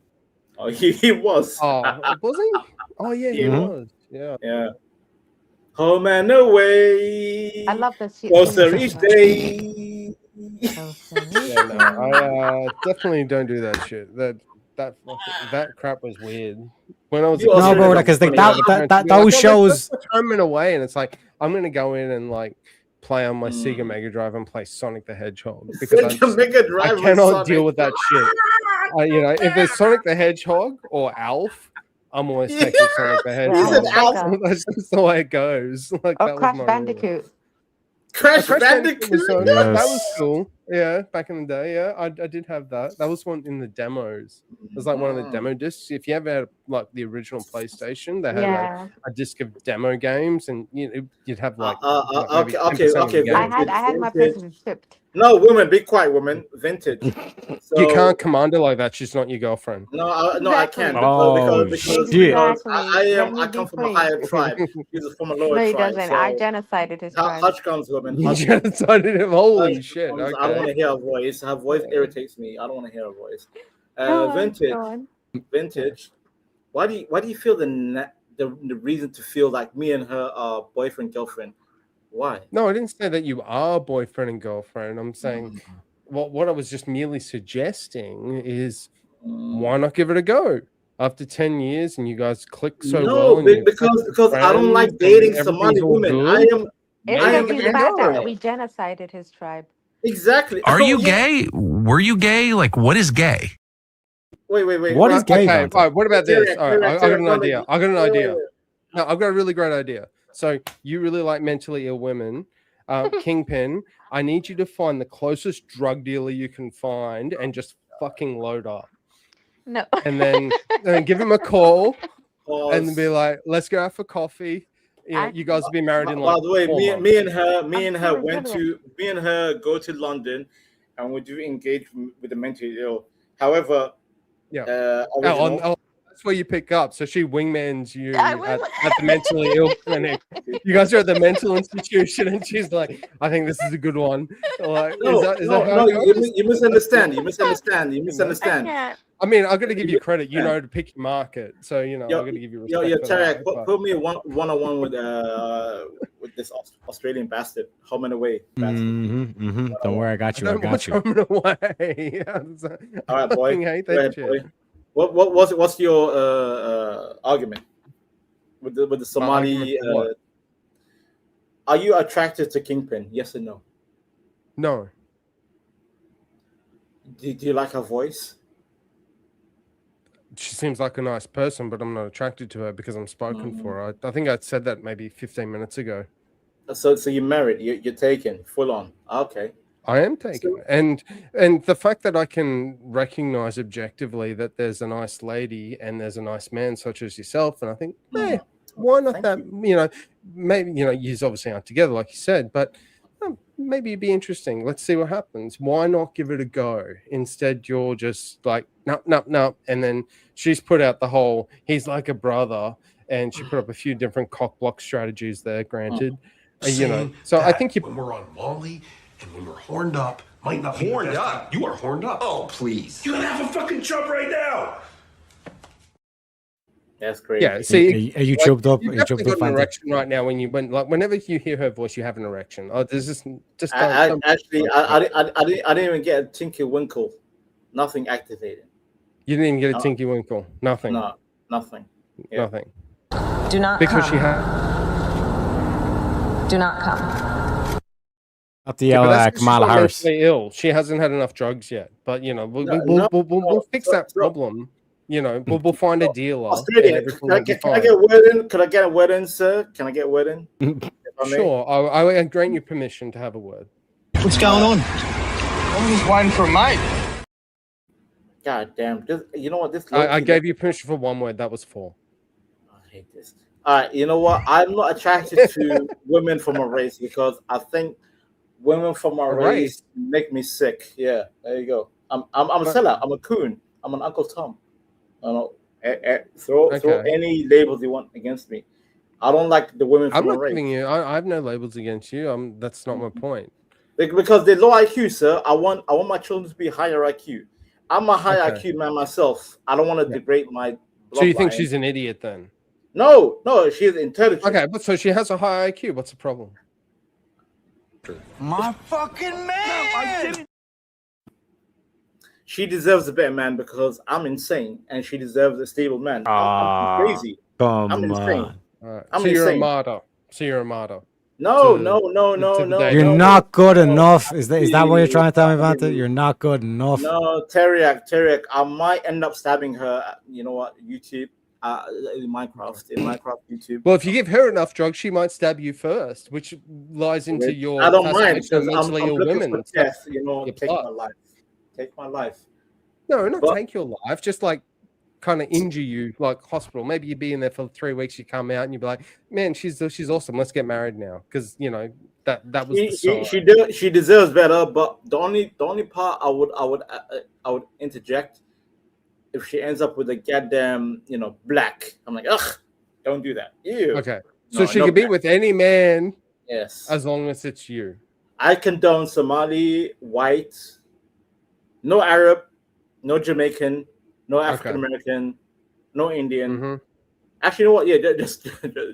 Oh, he was. Oh, was he? Oh yeah, he Mhm. was. Yeah. Yeah. Home and away. I love this shit. Closer each day. Yeah, no, I definitely don't do that shit. That crap was weird. When I was No, bro, because like those shows. Let's Home and Away, and it's like I'm gonna go in and like play on my Sega Mega Drive and play Sonic the Hedgehog because Sega Mega Drive I with cannot Sonic. deal with that shit. If there's Sonic the Hedgehog or Alf, I'm always taking Sonic the Hedgehog. Alf. That's just the way it goes. Like Or that Crash was my rule. Bandicoot. Crash Bandicoot was Bandicoot. That was cool. Yeah, back in the day. Yeah, I did have that. That was one in the demos. It was like one of the demo discs. If you ever had like the original PlayStation, they had Yeah. a disc of demo games, and you'd have like Okay. I I had my person shipped. No, woman, be quiet, woman. Vintage. So, You can't command her like that. She's not your girlfriend. No, I can't. Oh, Because shit. I come from a higher tribe. He's from a lower No, he tribe. doesn't. So I genocided his tribe. Hutch comes, woman. You Hutch genocided him. Holy Hutch shit! comes. Okay. I don't want to hear her voice. Her voice irritates me. I don't want to hear her voice. Go on, Vintage. go on. Vintage. Why do you feel the reason to feel like me and her are boyfriend girlfriend? Why? No, I didn't say that you are boyfriend and girlfriend. I'm saying what I was just merely suggesting is why not give it a go? After 10 years and you guys click so well. And because I don't like dating Somali women. I am. It's I am because he's bad that we genocided his tribe. Exactly. Are Oh, you yeah. gay? Were you gay? Like, what is gay? Wait. What is gay? Okay, all right, what about this? Derek, All right, I got an Derek, idea. I got an wait, idea. wait. No, I've got a really great idea. So you really like mentally ill women. Kingpin, I need you to find the closest drug dealer you can find and just fucking load up. No. And then give him a call Pause. and be like, let's go out for coffee. You guys will be married in like By the way, 4 months. me and her go to London, and we do engage with the mentally ill. However, original, that's where you pick up. So she wingmans you at the mentally ill clinic. You guys are at the mental institution, and she's like, "I think this is a good one." Like, no, is that how it goes? you misunderstand. You misunderstand. I mean, I'm gonna give you credit. You know to pick your market, so I'm gonna give you respect. Yo, for Tarek, that, put me one-on-one with this Australian bastard, home and away. Bastard. Don't worry, I got you. I watch Home and Away. All right, boy. I hate Go that ahead, shit. boy. What's your argument with the Somali? Are you attracted to Kingpin? Yes or no? No. Do you like her voice? She seems like a nice person, but I'm not attracted to her because I'm spoken for her. I think I said that maybe 15 minutes ago. So you're married. You're taken full on. Okay. I am taken, and the fact that I can recognize objectively that there's a nice lady and there's a nice man such as yourself, and I think, why not that? You know, maybe you obviously aren't together like you said, but maybe it'd be interesting. Let's see what happens. Why not give it a go? Instead, you're just like no, and then she's put out the whole he's like a brother, and she put up a few different cock block strategies there. Granted, so I think when we're on Molly. And when we're horned up, might not be horned up. You are horned up. Oh, please. You gotta have a fucking chub right now. That's great. Yeah. See, are you choked up? You definitely got an erection right now. Whenever you hear her voice, you have an erection. Oh, there's just I didn't even get a Tinky Winkle. Nothing activated. You didn't even get a Tinky Winkle. Nothing. No, nothing. Yeah. Nothing. Do not because come. Do not come. Not the Kamala Harris. Ill. She hasn't had enough drugs yet, but we'll fix that problem. We'll find a dealer. Can I get a word in? Could I get a word in, sir? Can I get a word in? Sure. I grant you permission to have a word. What's going on? I'm just waiting for a mate. God damn! You know what? I gave you permission for one word. That was 4. I hate this. All right. You know what? I'm not attracted to women from a race because I think women from my race make me sick. Yeah, there you go. I'm a sellout. I'm a coon. I'm an Uncle Tom. I don't know. Throw any labels you want against me. I don't like the women from my race. I have no labels against you. That's not my point. Because they're low IQ, sir. I want my children to be higher IQ. I'm a high IQ man myself. I don't want to degrade my. So you think she's an idiot then? No, she's intelligent. Okay, but so she has a high IQ. What's the problem? My fucking man! No, I didn't. She deserves a better man because I'm insane, and she deserves a stable man. I'm crazy. I'm insane. So you're a martyr. No. You're not good enough. Is that what you're trying to tell me, Vanta? You're not good enough. No, Teriak. I might end up stabbing her. You know what? YouTube. In Minecraft YouTube. Well, if you give her enough drugs, she might stab you first, which lies into your. I don't mind because I'm looking for death. Take my life. Take my life. No, not take your life. Just like kind of injure you, like hospital. Maybe you'd be in there for 3 weeks. You come out and you'd be like, "Man, she's awesome. Let's get married now." Because that was she deserves better. But the only part I would interject. If she ends up with a goddamn, black, I'm like, ugh, don't do that. Ew. Okay. So she could be with any man. Yes. As long as it's you. I condone Somali, white, no Arab, no Jamaican, no African American, no Indian. Mm-hmm. Actually, you know what? Yeah,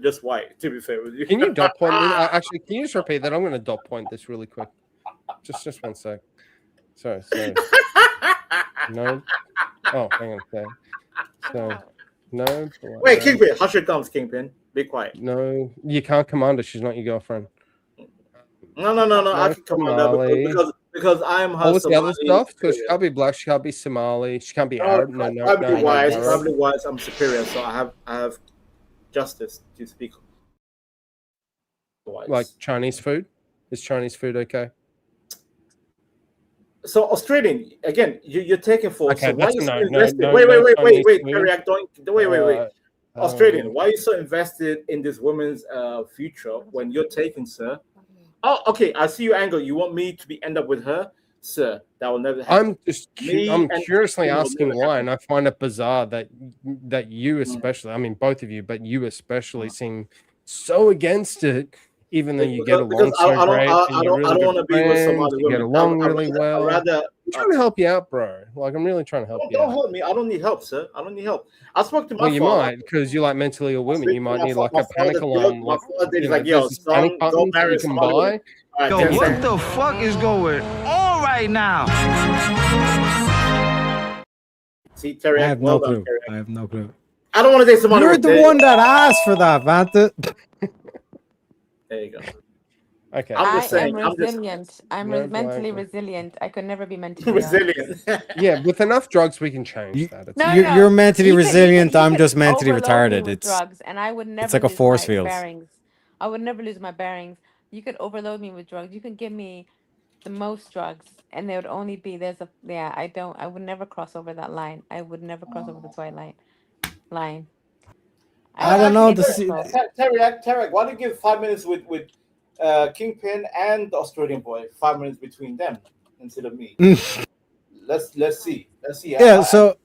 just white, to be fair with you. Can you dot point this? Actually, can you just repeat that? I'm going to dot point this really quick. Just 1 sec. Sorry. No. Oh, hang on a second. So, no. Wait, Kingpin. Hush your gums, Kingpin. Be quiet. No, you can't command her. She's not your girlfriend. No. I can command her because I'm her. What's the other stuff? Because she can't be black. She can't be Somali. She can't be Arab. Probably wise. I'm superior, so I have justice to speak. Like Chinese food? Is Chinese food okay? So Australian again, you're taking for. Okay, so why you wait. Wait. Australian, why are you so invested in this woman's future when you're taking, sir? Oh, okay. I see your angle. You want me to end up with her, sir? That will never happen. I'm curiously asking why, and I find it bizarre that you especially, I mean both of you, but you especially seem so against it. Even though you get along so great, I don't want to be with somebody. You get along really well. I'm trying to help you out, bro. Like I'm really trying to help you. Don't help me. I don't need help, sir. I don't need help. I spoke to my father. You might, because you like mentally ill women. You might need like a panic alarm. Like, yo, son, don't marry somebody. Yo, what the fuck is going on right now? See, Terry, I have no clue. I don't want to date somebody. You're the one that asked for that, Vanta. There you go. Okay. I'm resilient. I'm mentally resilient. I could never be mentally resilient. Yeah, with enough drugs, we can change that. You're mentally resilient. I'm just mentally retarded. It's drugs, and I would never. It's like a force field. I would never lose my bearings. You could overload me with drugs. You can give me the most drugs, and there would only be I would never cross over that line. I would never cross over the twilight line. I don't know. It's control. Tarek, why don't you give 5 minutes with Kingpin and the Australian boy? 5 minutes between them instead of me. Let's see. Yeah. So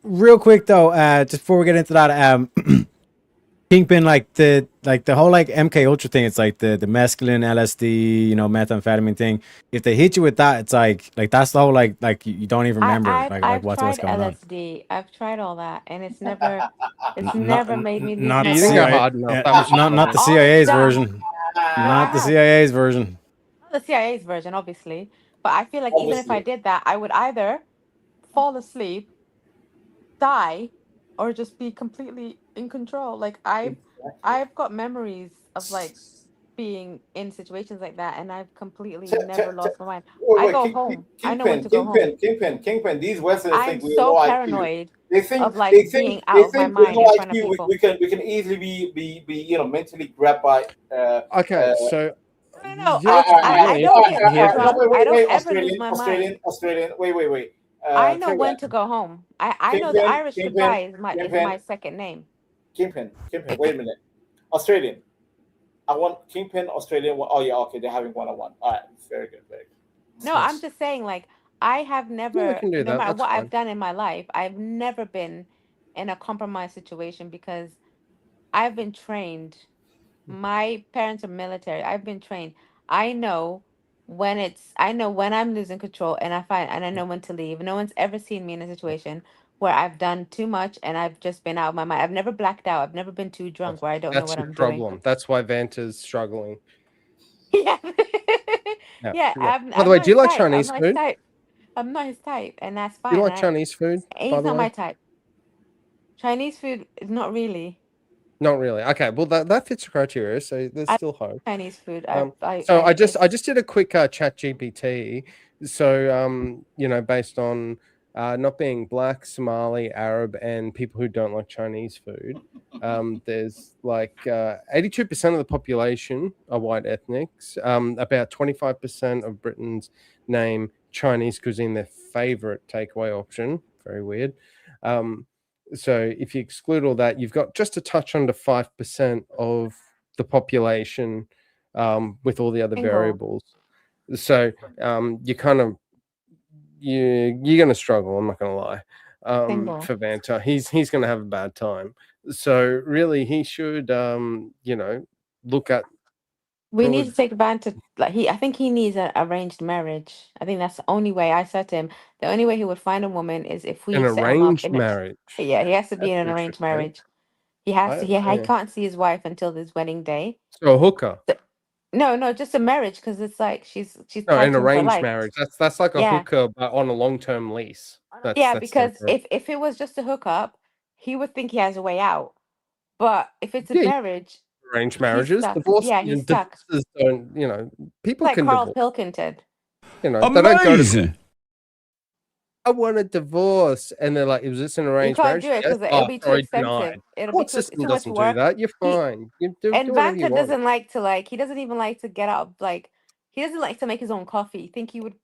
real quick though, just before we get into that, Kingpin, like the whole like MK Ultra thing, it's like the mescaline, LSD, methamphetamine thing. If they hit you with that, it's like that's the whole like you don't even remember I've what's tried going on. LSD. I've tried all that, and it's never made me lose Not my the mind. CIA, not the CIA's version. Not the CIA's version. Not the CIA's version, obviously. But I feel like even if I did that, I would either fall asleep, die, or just be completely in control. Like I've got memories of like being in situations like that, and I've completely never lost my mind. I go home. I know when to go home. Kingpin. These Westerners I'm think we so know paranoid IQ. They think of like they being think out they of my think we mind know in front of IQ. people. We can easily be mentally grabbed by. Okay, so No, you're not I really don't get interested here. drunk. I don't ever lose Australian, my Australian, mind. Australian. Wait. I know Tarek, when to go home. I know the Kingpin, Irish goodbye is my second name. Kingpin. Wait a minute. Australian. I want Kingpin, Australian. Oh yeah, okay. They're having 1-on-1. All right, very good. No, I'm just saying, like, I have never, can do no that, matter that's what fine. I've done in my life, I've never been in a compromised situation because I've been trained. My parents are military. I've been trained. I know when I'm losing control, and I know when to leave. No one's ever seen me in a situation where I've done too much and I've just been out of my mind. I've never blacked out. I've never been too drunk where I don't know That's what your I'm doing. problem. That's why Vanta's struggling. Yeah. Yeah. I'm By the way, not do you his like type. Chinese I'm not his food? type. I'm not his type, and that's fine. You like Chinese food? By He's the not way, my type. Chinese food is not really. not really. Okay, well that fits the criteria, so there's I still hope. Chinese food. So I just did a quick chat GPT. So based on not being black, Somali, Arab, and people who don't like Chinese food, there's like 82% of the population are white ethnics. About 25% of Britons name Chinese cuisine their favorite takeaway option. Very weird. So if you exclude all that, you've got just a touch under 5% of the population with all the other variables. So you kind of you're going to struggle. I'm not going to lie. For Vanta, he's going to have a bad time. So really, he should look at. We need to take advantage. I think he needs an arranged marriage. I think that's the only way. I said to him, the only way he would find a woman is if we An set him up arranged in marriage. Yeah, he has to be in an That's arranged interesting. marriage. He has to. He Okay. can't see his wife until his wedding day. So a hooker. No, just a marriage because it's like she's No, tied an to him for arranged life. marriage. That's like a Yeah. hooker, but on a long-term lease. That's Because different. if it was just a hookup, he would think he has a way out. But if it's a Yeah, marriage, arranged he's marriages, stuck. divorce, Yeah, he's stuck. divorces don't. People Like can Carl divorce. Pilkington. They don't go to. Amazing. I want a divorce, and they're like, "Is this an You arranged can't marriage?" do it Yes. because it'll be too Sorry, expensive. denied. It'll Court be system too much doesn't do work. that. You're fine. You do And whatever you Vanta want. doesn't like to he doesn't even like to get out he doesn't like to make his own coffee. You think he would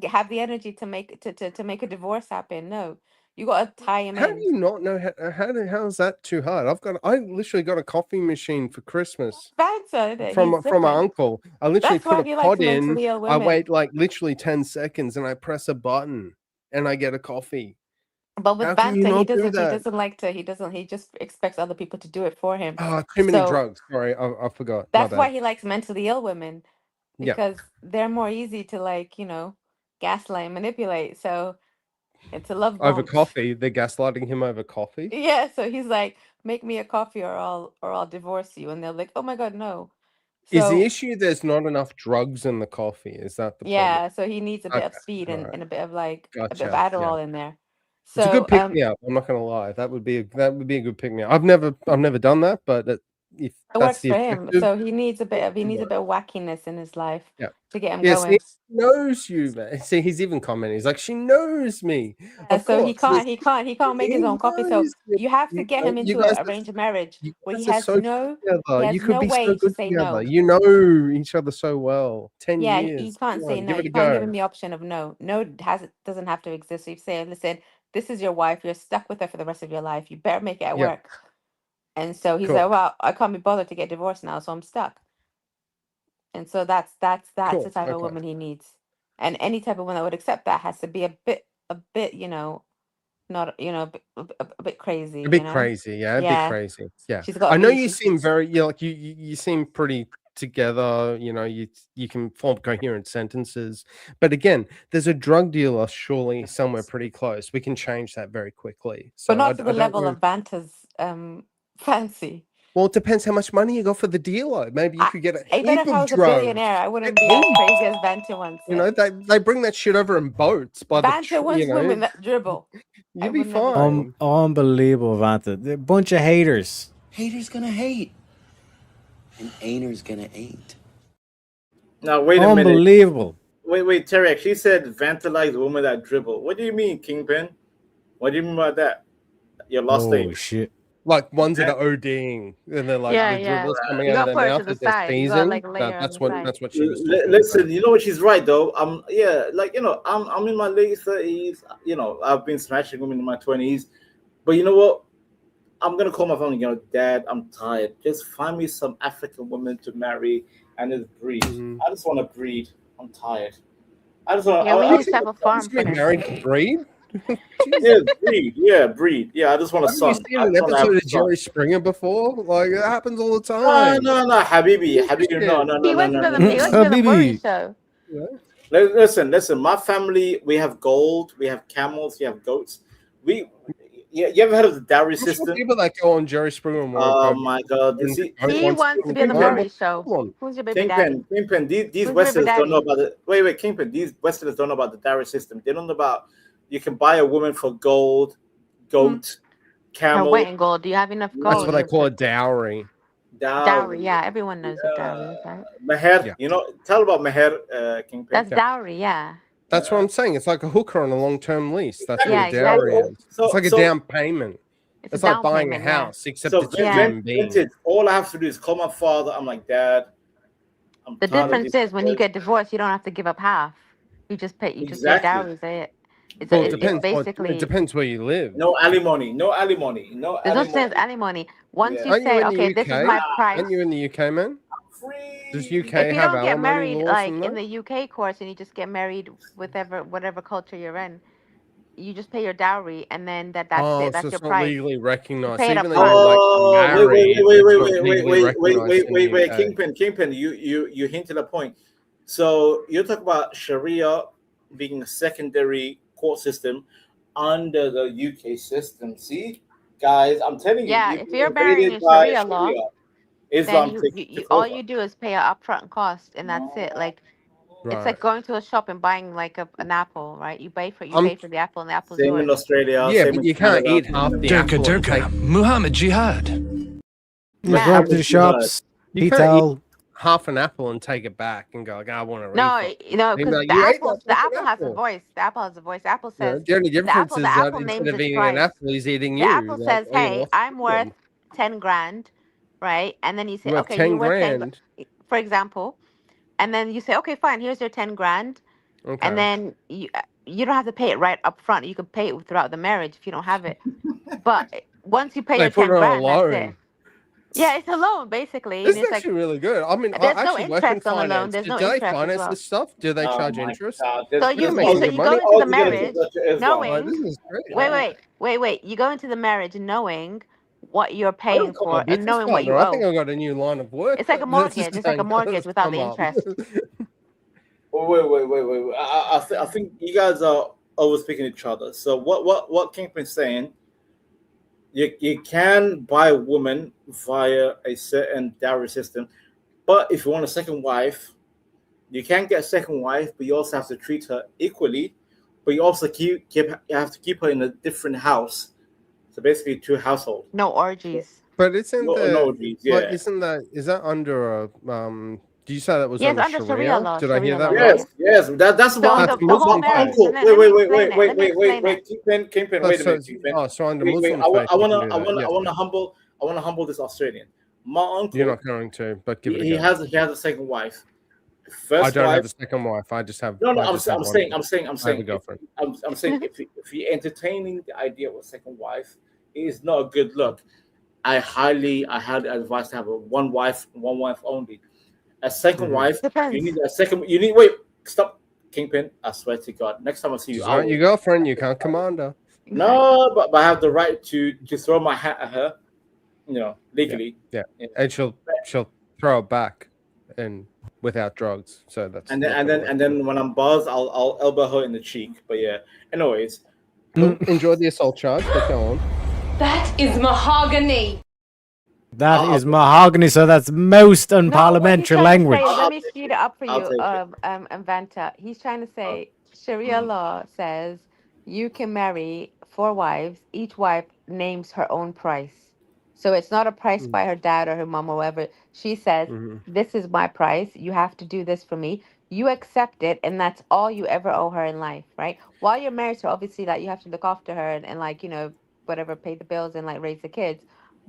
have the energy to make a divorce happen? No, you got to tie him How do in. you not know how is that too hard? I literally got a coffee machine for Christmas Vanta, from he's my different. uncle. I literally That's why put he a likes pod in. mentally ill I women. wait like literally 10 seconds, and I press a button, and I get a coffee. But with How can you Vanta, not do that? he just expects other people to do it for him. Too many So drugs. Sorry, I forgot. that's My why bad. he likes mentally ill women Yeah. because they're more easy to gaslight and manipulate. So it's a love Over bomb. coffee. They're gaslighting him over coffee. Yeah, so he's like, make me a coffee or I'll divorce you. And they're like, oh my God, no. Is the So issue there's not enough drugs in the coffee? Is that the problem? yeah, so he needs a bit of Okay, speed all and, right. and a bit of a bit of Gotcha. Yeah. Adderall in there. It's a So good pick me up. I'm not gonna lie. That would be a good pick me up. I've never done that, but if It that's works the for him. objective. So he needs a bit of wackiness in his life Yeah. to get him Yes, going. he knows you, man. See, he's even commenting. He's like, she knows me. Of So he course. can't make his He own coffee. So knows you. you have to get him You into guys an arranged marriage where he are has so good together. You could be way so to good say together. no. You know each other so well. 10 Yeah, years. you can't Come say on, no. give it a You can't give go. him the option of no. No doesn't have to exist. So you say, listen, this is your wife. You're stuck with her for the rest of your life. You better make it at Yeah. work. And so he's Cool. like, well, I can't be bothered to get divorced now, so I'm stuck. And so that's Cool. the type of Okay. woman he needs. And any type of woman that would accept that has to be a bit, not, a bit crazy. A bit you know? crazy, yeah, a bit crazy. Yeah. She's got I to know be, you seem very you seem pretty together, you can form coherent sentences. But again, there's a drug dealer surely somewhere pretty close. We can change that very quickly. So but not to I the don't level know. of Banter's fancy. Well, it depends how much money you got for the dealer. Maybe you could get a Even heap if I of was a drugs. billionaire, I wouldn't be as crazy as Banter once. They bring that shit over in boats by Banter wants women that dribble. You'd be fine. Unbelievable, Vanta. They're a bunch of haters. Haters gonna hate. And ain'ters gonna ain't. Now wait a minute. Unbelievable. Wait, Terry. She said Vanta likes women that dribble. What do you mean, Kingpin? What do you mean by that? Your lost Oh name. shit. Like ones that are ODing, and they're like the dribblers coming You out gotta of put their her mouth to the as they're side. You sneezing. gotta, like, lay her on That's the what side. that's what she was talking Listen, about. you know what she's right though. I'm in my late 30s. I've been smashing women in my 20s, but you know what? I'm gonna call my phone. Dad, I'm tired. Just find me some African women to marry and just breed. I just want to breed. I'm tired. I just want. Yeah, we used to have a farm for Get married to breed. breed. Yeah, breed. Yeah, I just want a son. Have you seen an episode of Jerry Springer before? Like it happens all the time. No, Habibi, no. He went to the Maury show. Listen. My family, we have gold, we have camels, we have goats. You ever heard of the dowry system? People that go on Jerry Springer. Oh my God! He wants to be on the Maury show. Who's your baby daddy? Kingpin. These Who's Westerners baby don't know daddy? about it. Wait, Kingpin. These Westerners don't know about the dowry system. They don't know about you can buy a woman for gold, goat, camel. Her weight in gold. Do you have enough gold? That's what I call a dowry. Dowry. Yeah, everyone knows what dowry is, right? Meher. Tell about Meher, Kingpin. That's dowry. Yeah. That's what I'm saying. It's like a hooker on a long-term lease. That's what Yeah, a dowry exactly. is. It's like a down payment. It's like down buying a payment, yeah. house, except So it's a human being. vintage. All I have to do is call my father. I'm like, Dad. The difference is when you get divorced, you don't have to give up half. You just pay. You just pay Exactly. dowries. Well, It's basically. it depends where you live. No alimony. There's no sense alimony. Once Yeah. you Aren't say, in the okay, this is my price. Aren't you in the UK, man? Does UK If you have don't get alimony married laws like and in that? the UK courts and you just get married with whatever culture you're in, you just pay your dowry and then that's Oh, it. That's so your it's not price. legally recognized. pay it Even up though you're like married, Wait, Kingpin, you hinted a point. So you're talking about Sharia being a secondary court system under the UK system. See, guys, I'm telling you. Yeah, you've if been you're marrying invaded in by Sharia law, Islam then takes all over. you do is pay an upfront cost and that's it. Like it's Right. like going to a shop and buying like an apple, right? You pay for the apple and the apple's Same yours. in Australia. Yeah, same but in you can't Canada. eat half the Durka, apple. and Durka, take- Muhammad Jihad. Like go up to the shops, You eat can't towel. eat half an apple and take it back and go, like, I want to No, refund. because Like, the you ate apple that fucking has a apple. voice. The apple has a voice. The apple You know, says the only difference is that apple instead names of its eating price. an apple, he's eating The you. apple Like, says, oh, yeah, "Hey, what's the I'm worth problem? 10 grand," right? And then you say, You have "Okay, 10 you're worth 10 grand. for example." And then you say, "Okay, fine. Here's your 10 grand." Okay. And then you don't have to pay it right up front. You can pay it throughout the marriage if you don't have it. But once you pay They your put 10 it on a grand, that's loan. it. Yeah, it's a loan basically. This And is it's actually like really good. I mean, I there's no actually work in interest on the loan. finance. There's Do no they interest as finance well. this stuff? Do they Oh charge my interest? God. So They're you making so good you money. go into the marriage Like, knowing this is great. wait. You go into the marriage knowing what you're I paying don't call my for and business knowing what partner. you I think owe. I've got a new line of work. It's like a This mortgage. is It's like a going mortgage to without come the up. interest. Wait. I think you guys are over speaking each other. So what Kingpin's saying? You can buy a woman via a certain dowry system, but if you want a second wife, you can get a second wife, but you also have to treat her equally. But you also you have to keep her in a different house. So basically, two households. No orgies. But isn't no, yeah. like, is that under a do you say that was Yes, under under Sharia? Sharia law. Did I hear Sharia that law. right? Yes. That's So why the my whole marriage. uncle. And let me explain it. Let me explain it. Kingpin. Kingpin. Oh, so under Wait, Muslim I faith, you can do that. want Yes. to humble this Australian. My uncle. You're not going to, but give it a he go. has a second wife. First I don't wife, have a second wife. I just have. No, I I'm just have one. saying. I have a girlfriend. I'm saying if you're entertaining the idea of a second wife, it is not a good look. I highly advise to have one wife only. A second wife, you need a second. You need stop, Kingpin. I swear to God, next time I see you, She's not your girlfriend. You can't command her. No, but I have the right to throw my hat at her, legally. Yeah. And she'll throw it back, and without drugs. So that's. And then when I'm buzzed, I'll elbow her in the cheek. But yeah, anyways. Enjoy the assault charge, but go on. That is mahogany. That is mahogany, so that's most unparliamentary language. Let me speed it up for I'll you, take Vanta. He's trying to say Sharia law says you can marry 4 wives. Each wife names her own price. So it's not a price by her dad or her mom or whoever. She says, this is my price. You have to do this for me. You accept it, and that's all you ever owe her in life, right? While you're married to her, obviously, like, you have to look after her and like, whatever, pay the bills and like raise the kids.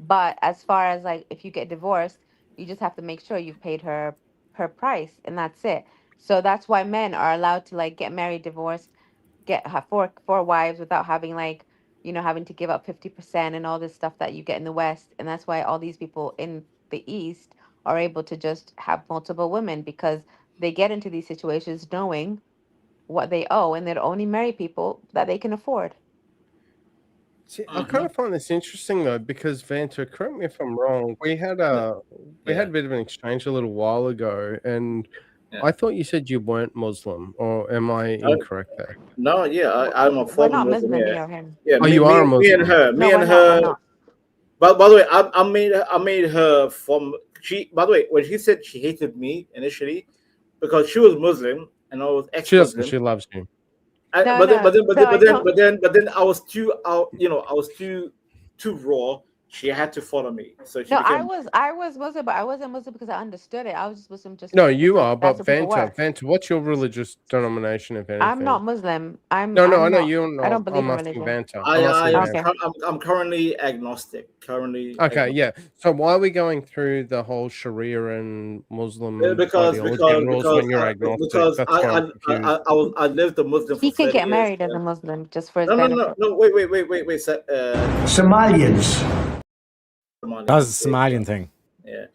But as far as like if you get divorced, you just have to make sure you've paid her price, and that's it. So that's why men are allowed to like get married, divorced, have four wives without having like having to give up 50% and all this stuff that you get in the West. And that's why all these people in the East are able to just have multiple women, because they get into these situations knowing what they owe, and they'd only marry people that they can afford. See, I kind of find this interesting though, because Vanta, correct me if I'm wrong, we had a bit of an exchange a little while ago, and I thought you said you weren't Muslim, or am I incorrect there? No, I'm a former not Muslim. Muslim, Yeah, me or him. Oh, you are a Muslim. Me and her. No, we're not. But by the way, I made her from she. By the way, when she said she hated me initially because she was Muslim and I was She ex-Muslim. doesn't. She loves you. But then I was too out. I was too raw. She had to follow me. So she No, became, I was Muslim, but I wasn't Muslim because I understood it. I was just Muslim just No, because you are, but that's what people were. Vanta, what's your religious denomination, if anything? I'm not Muslim. No, I know not- you're not. I don't believe I'm in asking religion. Vanta. I'm asking Vanta. I'm currently agnostic. Okay, yeah. So why are we going through the whole Sharia and Muslim Because ideology and rules when you're agnostic? because That's why I'm confused. I lived a Muslim for He can 30 get years. married as a Muslim just for his No, benefit. wait. Somalians. That's a Somalian thing. Yeah.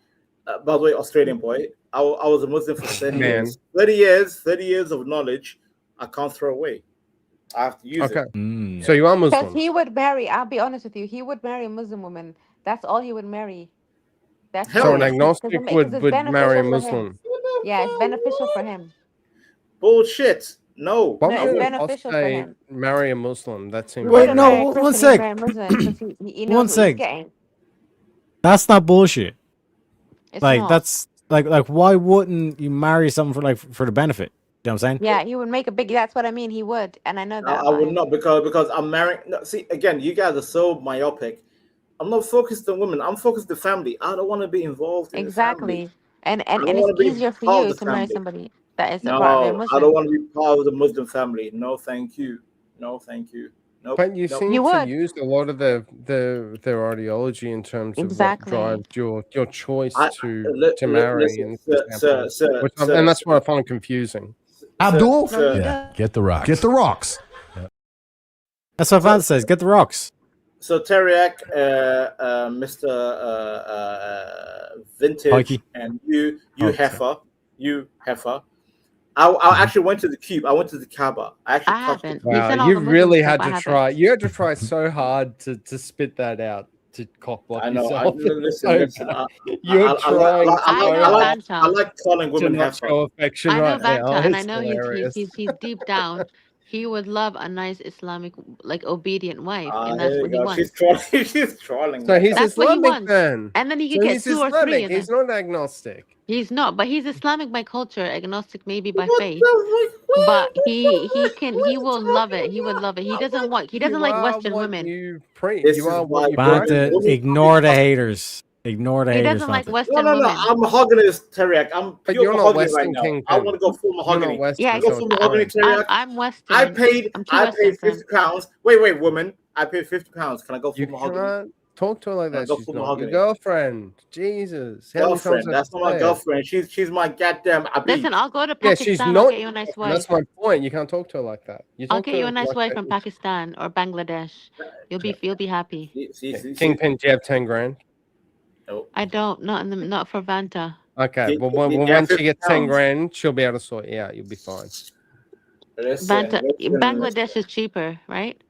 By the way, Australian boy, I was a Muslim for 30 Man. years. 30 years of knowledge I can't throw away. I have to use Okay. it. So you are Because Muslim. he would marry, I'll be honest with you, he would marry a Muslim woman. That's all he would marry. That's So an it. agnostic Because would it's marry a beneficial for him. Muslim. Yeah, it's beneficial for him. Bullshit. No. Why No, would it's an beneficial for apostate him. marry a Muslim? That seems. Wait, Wouldn't no, marry a one Christian, sec. he'd marry a Muslim because he knows One what sec. he's getting. That's not bullshit. It's Like not. that's like why wouldn't you marry someone for the benefit? You know what I'm saying? Yeah, he would make a big. That's what I mean. He would, and I know that. I about would him. not because I'm married. No, see, again, you guys are so myopic. I'm not focused on women. I'm focused on the family. I don't want to be involved in the family. Exactly, and I don't it's want to be easier for part you of the to marry family. somebody that is a part of their No, I Muslim. don't want to be part of the Muslim family. No, thank you. No, thank you. Nope. But you nope. seem You to would. use a lot of their ideology in terms of Exactly. what drives your choice to Listen, marry and sir, and that's what I find confusing. Abdul? Yeah, get the rocks. Get the rocks. That's what Vance says. Get the rocks. So Teriak, Mr. Vintage, Pikey. and you heifer. I actually went to the Cube. I went to the Kaaba. I actually I touched haven't. it. He said Wow, all you the Muslim really stuff, had I to haven't. try. You had to try so hard to spit that out to cock block I know. yourself. Listen. You're trying I like calling to women not heifer. show affection I know right now. Vanta, and I It's know hilarious. he's deep down. He would love a nice Islamic, like obedient wife, and Here that's you what he go. wants. She's trolling. She's trolling. So he's That's what he Islamic wants. then. And then he So could get he's 2 or 3 Islamic. of He's them. not agnostic. He's not, but he's Islamic by culture, agnostic maybe by faith. But he will love it. He would love it. He doesn't like Western women. You preach. This You is are why what you Vanta, practice. ignore the haters. Ignore the He haters, doesn't like Vanta. Western No. women. I'm mahogany Teriyaki. I'm But pure you're not mahogany Western right now. Kingpin. I want to go full You're mahogany. not Western. Yeah, Go full mahogany Teriyaki. I'm Western. I paid I'm too £50. Western. Wait, woman. I paid £50. Can I go full You mahogany? cannot talk to her like that. Go She's full not your mahogany. girlfriend. Jesus. How many times Girlfriend. have That's to not my say it? girlfriend. She's my goddamn Abid. Listen, I'll go to Yeah, Pakistan. she's I'll not. get you a nice wife. That's my point. You can't talk to her like that. You I'll talk get to you her a nice like wife that. from Pakistan or Bangladesh. You'll be happy. Kingpin, do you have 10 grand? I don't. Not for Vanta. Okay. Well, once she gets 10 grand, she'll be able to sort you out. You'll be fine. Bangladesh is cheaper, right?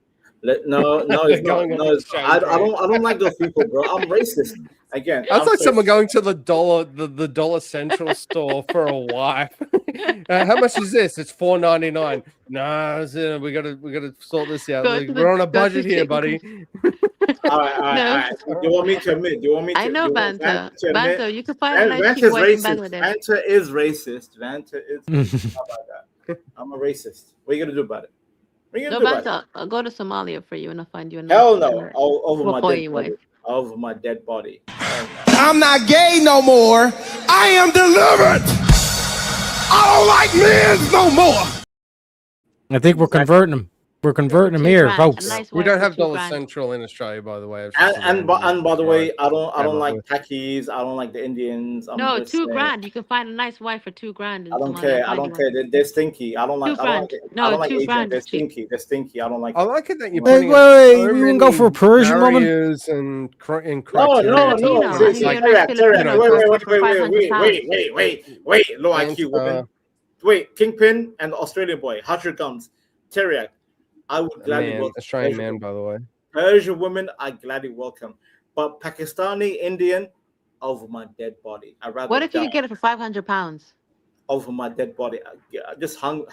No, it's not. No, I don't like those people, bro. I'm racist. Again, That's like someone going to the Dollar Central store for a wife. How much is this? It's $4.99. No, we gotta sort this out. We're on a budget here, buddy. All right. You want me to admit? I know Vanta. Vanta, you can find a nice Vanta's cheap wife in racist. Bangladesh. Vanta is racist. Vanta is. How about that? I'm a racist. What are you gonna do about it? What are you No, gonna do about Vanta, I'll go to Somalia for you and I'll find you a nice Hell no! Over my Wapoy dead wife. body. Over my dead body. I'm not gay no more. I am delivered. I don't like men no more. I think we're converting him. We're converting him here, folks. We don't have Dollar Central in Australia, by the way. And by the way, I don't like Pakis. I don't like the Indians. I'm No, just $2 saying. grand. You can find a nice wife for $2 grand. In I don't Somalia. care. I'll I find don't you one. care. They're stinky. I don't like. $2 I don't like. grand. No, I don't like $2 Asian. grand They're is cheap. stinky. They're stinky. I don't like. I like it that you're Wait, putting wait, so we wouldn't go for a Persian woman? barriers and No. Filipino. See, I need a Teriyaki, nice Filipino Teriyaki, for 500 pounds. wait. Low IQ woman. Wait, Kingpin and the Australian boy. Hot your guns. Teriyaki. I would gladly welcome Australian Persian man, by the way. Persian women, I gladly welcome. But Pakistani, Indian, over my dead body. I rather. What if you die could get it for 500 pounds? over my dead body? Just hang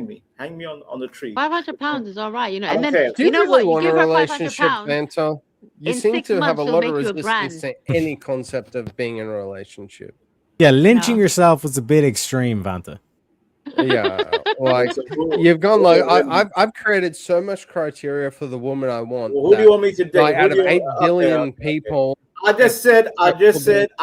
me on the tree. 500 pounds is all right, you know. I And don't then care. Do you know what? really You want a give her 500 relationship, pounds. Vanta? You In seem 6 to have months, a she'll lot of make you a resistance grand. to any concept of being in a relationship. Yeah, lynching No. yourself was a bit extreme, Vanta. Yeah, like you've gone like I've created so much criteria for the woman I want. Who do you want me to date? Like, Who out do of you- 8 okay, billion okay. people, I just said I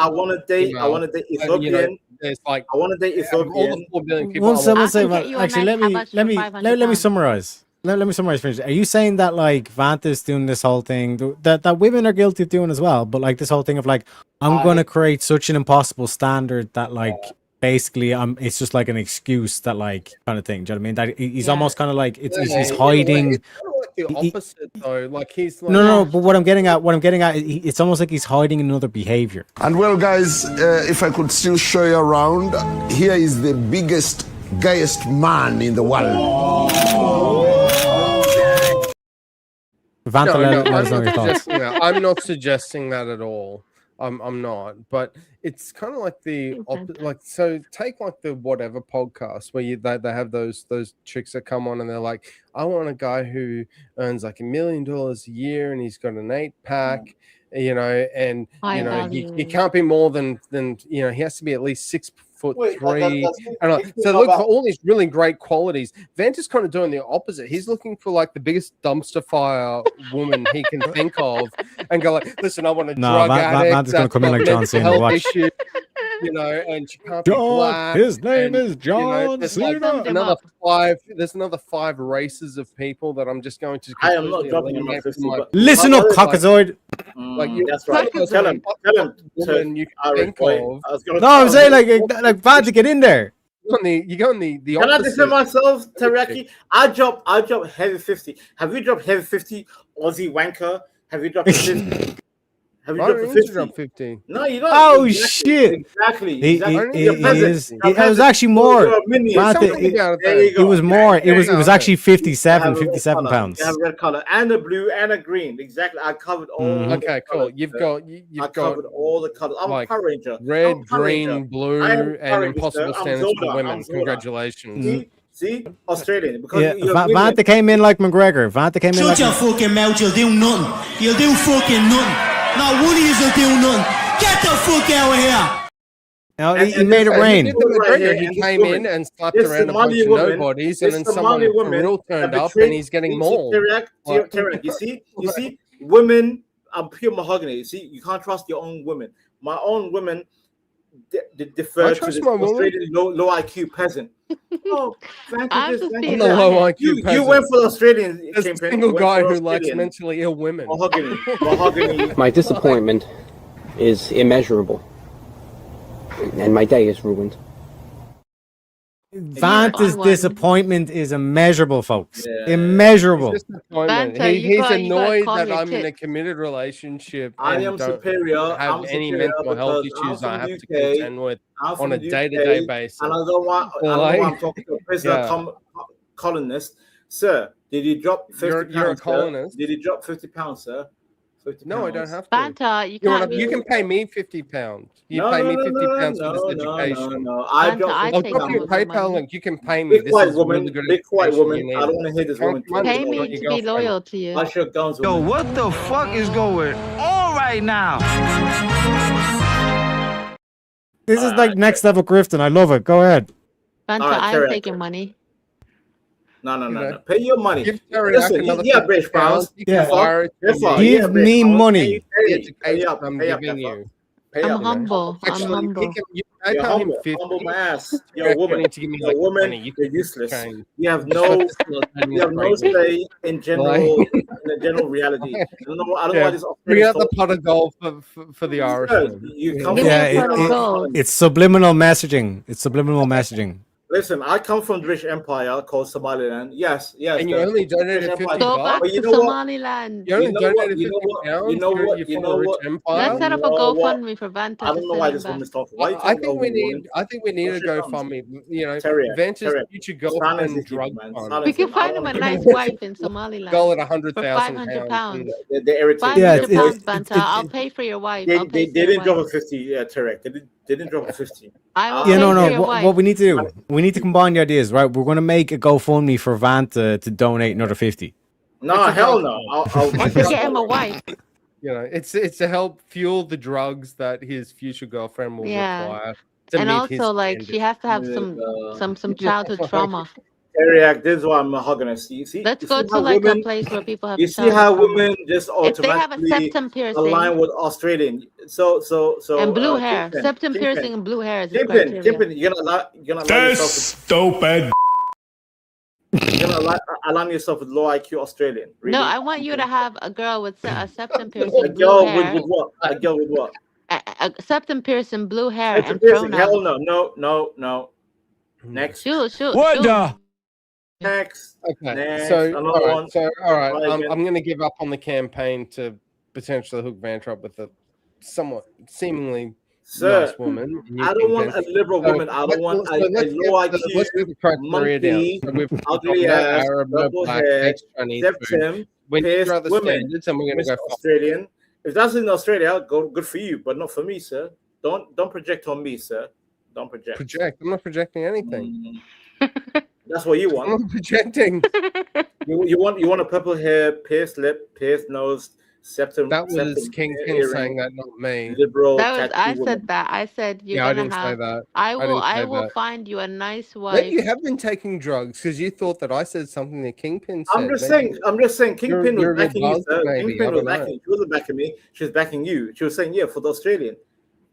want to date. I want to date Ethiopian. there's like I want to date out of all the Ethiopian. 4 billion people. One I second, want- one second. get you a Actually, nice let habas me for 500 let me pounds. summarize. Let me summarize. Finish. Are you saying that like Vanta's doing this whole thing that women are guilty of doing as well? But like this whole thing of like I'm going to create such an impossible standard that like basically it's just like an excuse that like kind of thing. Do you know what I mean? That he's almost kind of like he's hiding. It's kind of like the opposite though. Like he's like No. But what I'm getting at, it's almost like he's hiding another behavior. And well, guys, if I could still show you around, here is the biggest, gayest man in the world. Vanta, let us know your thoughts. I'm not suggesting that at all. I'm not, but it's kind of like so take like the whatever podcast where they have those chicks that come on and they're like, I want a guy who earns like $1 million a year and he's got an 8-pack, you know, and High you know value. he can't be more than he has to be at least 6'3". that's And like, so look for all these really great qualities. Vanta's kind of doing the opposite. He's looking for like the biggest dumpster fire woman he can think of, and go like, "Listen, I want a No, drug addict. Vanta's gonna that's come in got like John mental Cena. health Watch. issues, you know, and she can't be John, black. his name is you know, John there's like Cena. another 5. There's another 5 races of people that I'm just going to. I am not completely dropping him eliminate on from my- 50. Listen up, cockazoid. Like you, That's right. Tell him. woman you can Irish think boy. of. I was gonna No, I'm tell saying him. like Vanta, get in there. You go on the Can I opposite. defend myself, Teriyaki? I drop heavy 50. Have you dropped heavy 50, Aussie wanker? Have you dropped 50? Have you Why dropped don't the you 50? drop 50? No, you don't. Oh Exactly. shit! Exactly. It exactly. You're peasant. is. You're It was peasant. actually more. You're a minion. Vanta, Something about There that. you go. it was more. It was go. actually You 57 have a red color. pounds. You have a red color and a blue and a green. Exactly. I covered all. the Okay, cool. colors, You've sir. got I you've got covered all the colors. I'm like a Power Ranger. red, I'm a Power green, Ranger. blue, I am a and Power Ranger, impossible sir. I'm standards Zoda. for women. I'm Zoda. Congratulations. See? See, Australian. Because Yeah, you're women. Vanta came in like McGregor. Vanta came in Shut like. your fucking mouth, you'll do nothing. You'll do fucking nothing. Not one of you will do nothing. Get the fuck out of here. No, he made it And rain. He did the McGregor. He came in and slapped around a bunch of nobodies, and then someone for real turned up, and he's getting mauled. Terek, you see, women are pure mahogany. You see, you can't trust your own women. My own women defer to this Australian low IQ peasant. Oh, I'm just being the low IQ you peasant. went for the Australian. There's a single guy who likes mentally ill women. Mahogany. My disappointment is immeasurable, and my day is ruined. Vanta's disappointment is immeasurable, folks. Yeah. Immeasurable. Disappointment. He's annoyed that I'm in a committed relationship I and am don't superior. have I'm any superior mental health because I'm issues I from have the to UK. contend with I'm on from a the day-to-day UK, basis. and I don't want I'm talking to a prisoner Yeah. colonist. Sir, did you drop 50 You're a pounds, sir? colonist. Did you drop 50 pounds, sir? 50 No, I don't pounds. have to. Banta, You can pay me £50. You No, pay no, me no, £50 no, for this no, education. no. I Banta, dropped I I'll take drop you a some of your PayPal money. link. You can pay me. Big This white is woman, really good big white education woman. you I need. don't want to hear this woman talk. Pay Not me your to be girlfriend. loyal to you. Wash your guns, Yo, woman. what the fuck is going on right now? This is like next level Grifton. I love it. Go ahead. Banta, Alright, I'm correct. taking money. No. Pay your money. Give Terry Listen, another yeah, £50. British pounds. You can Yeah. wire it to me. Give me money. The education I'm giving you. Pay I'm up, man. humble. I'm Actually, humble. you You're PayPal him humble. 50. Humble my ass. You're You a woman. need to give me You're like a woman. 20. You You're can useless. change. You have no say in the general reality. I don't know why this Bring Australian out the talk- pot of gold for the Irishman. You come Give me Yeah, a pot of gold. it's subliminal messaging. It's subliminal messaging. Listen, I come from the British Empire called Somaliland. Yes. And you the only British donated Empire. 50 Go bucks. back But you to know what? Somaliland. You only You know what? donated You 50 know what? pounds. You know what? You're You from know a rich what? empire. Let's set up a You know what? GoFundMe for Banta I to don't know send why him this back. woman's talking. Why you I talking think over we women? need. I think we need a What's your GoFundMe. You know, Terrier, Venture's Terrier. future Silence girlfriend these drug people, man. fund. Silence We can them. I find him don't a wanna nice hear wife in Goal Somaliland at for 100,000 500 pounds. pounds. They're irritating. 500 Yeah, pounds, it- Banta. I'll pay for your wife. They I'll pay for didn't your drop a wife. 50. Yeah, correct. They didn't drop a 50. I will Yeah, pay no, for no. your What wife. we need to do, we need to combine the ideas, right? We're going to make a GoFundMe for Vanta to donate another 50. No, hell no. I'll And to get him a wife. You know, it's to help fuel the drugs that his future girlfriend will Yeah. require. To And meet his also, like, she standards. has to have some childhood trauma. Eric, this is why I'm mahogany. You see, Let's you go see to how like a women, place where people have you see childhood how trauma. women just If they have a automatically septum piercing align with Australian. So and blue hair, Kingpin, septum Kingpin, piercing and blue hair is the Kingpin, criteria. Kingpin, you're gonna align yourself Stupid. with, you're gonna align yourself with low IQ Australian. Really? No, I want you to have a girl with a septum a piercing, blue girl hair, with what? A girl with what? a septum piercing, blue hair, Septum and piercing. Hell pronouns. no. Next. Shoot. What the? Next. Okay, Next. so Another all right, one. I'm again. going to give up on the campaign to potentially hook Vanta up with a somewhat seemingly Sir, nice woman. You I don't can want a Vanta- liberal So woman. I don't want so a low IQ, let's get the criteria down. monkey, So we've got ugly no ass, Arab, no purple black, hair, mixed Chinese food. septum, We need to pierced draw the women. standards, and we're going Miss to go. Australian. If that's in Australia, good for you, but not for me, sir. Don't project on me, sir. Don't project. Project. I'm not projecting anything. That's what you I'm want. not projecting. You want a purple hair, pierced lip, pierced nose, septum. That was septum Kingpin earring, saying that, not me. liberal. That was I tattoo said woman. that. I said you're Yeah, I gonna didn't say have. that. I didn't will. say I will that. find you a nice Maybe wife. you have been taking drugs because you thought that I said something that Kingpin said. I'm just Maybe saying. Kingpin you're was backing you, buzzed, sir. maybe, I Kingpin was don't know. backing. She wasn't backing me. She was backing you. She was saying, yeah, for the Australian.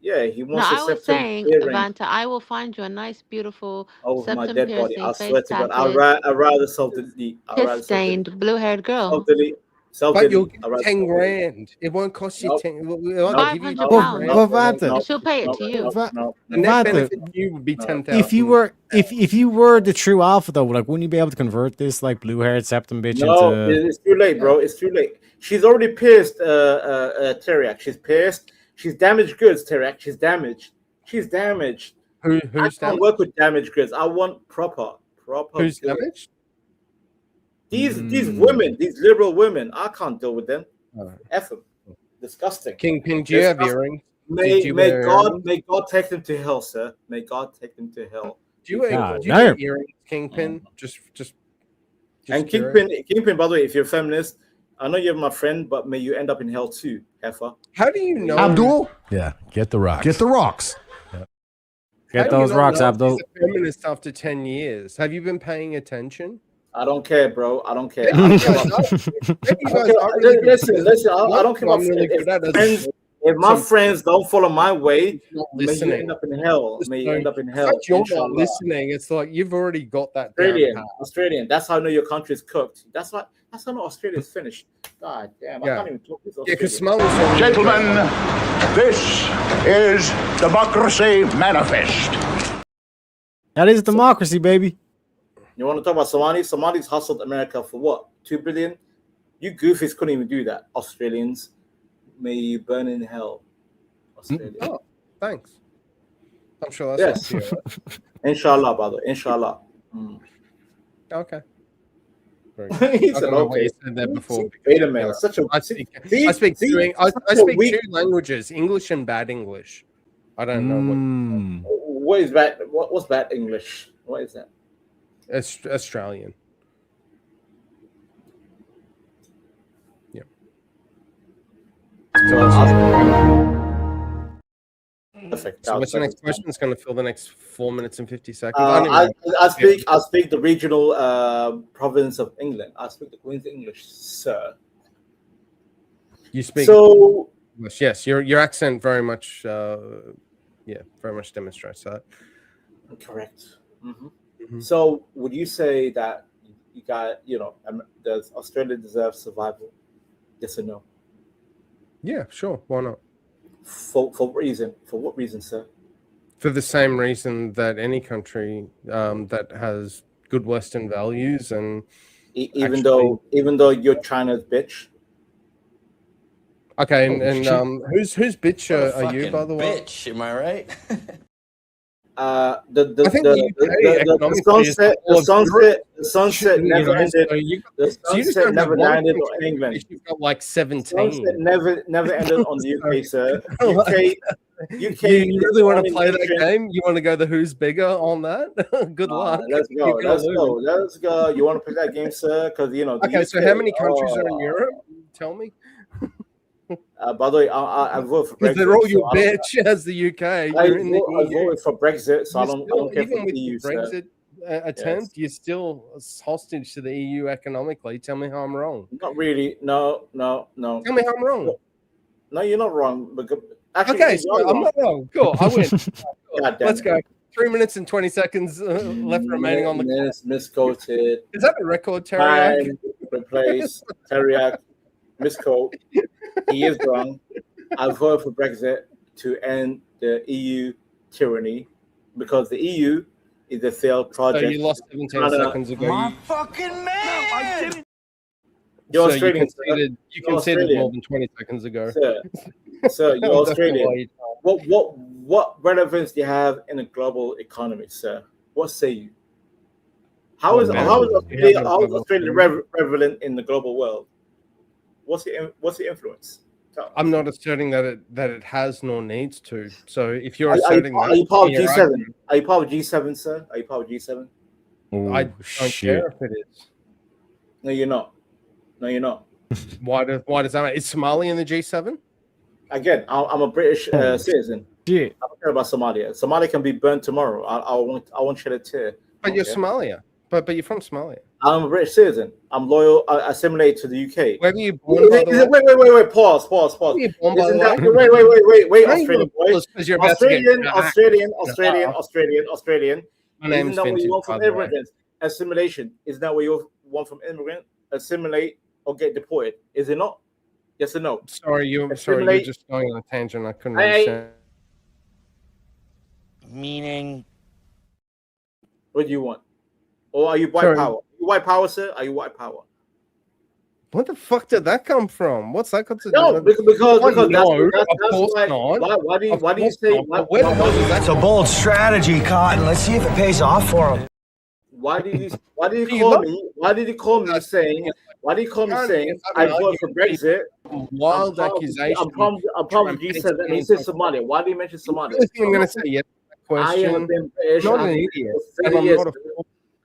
Yeah, he No, wants I a was septum saying, earring Vanta, I will find you a nice, beautiful over my septum dead body. piercing, I face swear to God, tatted, I'd rather self-delete. piss stained, blue haired girl. Self-delete. But you'll Self-delete. get 10 grand. It won't cost you Nope. 10. I'll give you 500 10 pounds. grand. Vanta, And she'll pay it to you. No. The net Vanta, benefit to you would be 10,000. if you were if you were the true alpha though, like wouldn't you be able to convert this like blue haired septum bitch No, into it's too late, bro. It's too late. She's already pierced Teriak. She's pierced. She's damaged goods, Teriak. She's damaged. She's damaged. I Who's can't damaged? work with damaged goods. I want proper. Who's goods. damaged? These women, these liberal women, I can't deal with them. Alright. F them. Disgusting. Kingpin, do you have Disgusting. earrings? May Did you wear God earrings? may God take them to hell, sir. May God take them to hell. Do you God do damn. earrings, Kingpin? Just And curious. Kingpin, by the way, if you're a feminist, I know you're my friend, but may you end up in hell too, heifer. How do you know? Abdul? Yeah, get the rocks. Get the rocks. Get those rocks, Abdul. He's a feminist after 10 years. Have you been paying attention? I don't care, bro. I don't care. Maybe you guys are really good. Listen. I don't care I'm about really good at friends. If my friends don't follow my way, may you listening. end up in hell. May you end up in hell. But you're not Inshallah. listening. It's like you've already got that down pat. Australian. That's how I know your country is cooked. That's how I know Australia's finished. God damn, I Yeah. can't even talk this. Yeah, because Australian. Somali's Gentlemen, this is Democracy Manifest. That is democracy, baby. You want to talk about Somali? Somali's hustled America for what? 2 billion? You goofies couldn't even do that. Australians, may you burn in hell. Australia. Oh, thanks. I'm sure that's Yes. Inshallah, brother. Inshallah. Okay. He I said, don't know why okay. you said that before. Wait a minute. Such a I speak see, two languages, English and bad English. I don't know What is bad? What's bad English? What is that? It's Australian. Yeah. Perfect. So what's the next question? It's going to fill the next 4 minutes and 50 seconds. I speak the regional province of England. I speak the Queen's English, sir. You speak so English. Yes, your accent very much very much demonstrates that. Correct. So would you say that you got, does Australia deserve survival? Yes or no? Yeah, sure. Why not? For what reason? For what reason, sir? For the same reason that any country that has good Western values and even though you're China's bitch. Okay, and whose bitch are you, by the way? Bitch, am I right? I think the sunset never ended. The sunset never ended on England. You've got like 17. Sunset never ended on the UK, sir. UK. You really want to play that game? You want to go the who's bigger on that? Good luck. Let's go. You want to play that game, sir? Because Okay, so how many countries are in Europe? Tell me. By the way, I vote for Brexit. They're all your bitch as the UK. I voted for Brexit, so I don't care for the EU. Brexit attempt, you're still hostage to the EU economically. Tell me how I'm wrong. Not really. No. Tell me how I'm wrong. No, you're not wrong. Actually, Okay, so I'm not wrong. Cool, I win. Let's go. 3 minutes and 20 seconds left remaining on the clock. Misquoted. Is that a record, Terry? Replace Terry. Misquote. He is wrong. I voted for Brexit to end the EU tyranny because the EU is a failed project. So you lost 17 seconds ago. My fucking man! You're So Australian. you conceded more than 20 seconds ago. Sir, you're Australian. What relevance do you have in a global economy, sir? What say you? How is Australia relevant in the global world? What's the influence? I'm not asserting that it has nor needs to. So if you're Are asserting you part of G7? Are you part of G7, sir? Are you part of G7? I don't care if it is. No, you're not. Why does that matter? Is Somalia in the G7? Again, I'm a British citizen. Yeah. I don't care about Somalia. Somalia can be burnt tomorrow. I won't shed a tear. But you're Somalia. But you're from Somalia. I'm a British citizen. I'm loyal. I assimilate to the UK. Where were you born? Wait. Pause. Wait. Australian boy. Australian. My name's Isn't that what Vintage, you want by from the way. immigrants? Assimilation. Isn't that what you want from immigrant? Assimilate or get deported? Is it not? Yes or no? Sorry, you're just going on a tangent. I couldn't understand. Meaning, What do you want? Or are you white power? Are you white power, sir? Are you white power? What the fuck did that come from? What's that got to do? No, because why do you say? It's a bold strategy, Cotton. Let's see if it pays off for him. Why did you call me? Why did you call me saying? Why did you call me saying I voted for Brexit? Wild accusation. I'm from G7 and he said Somalia. Why do you mention Somalia? I'm going to say yes. question. I have been British. Not I an have been idiot. British for And 30 I'm years. not a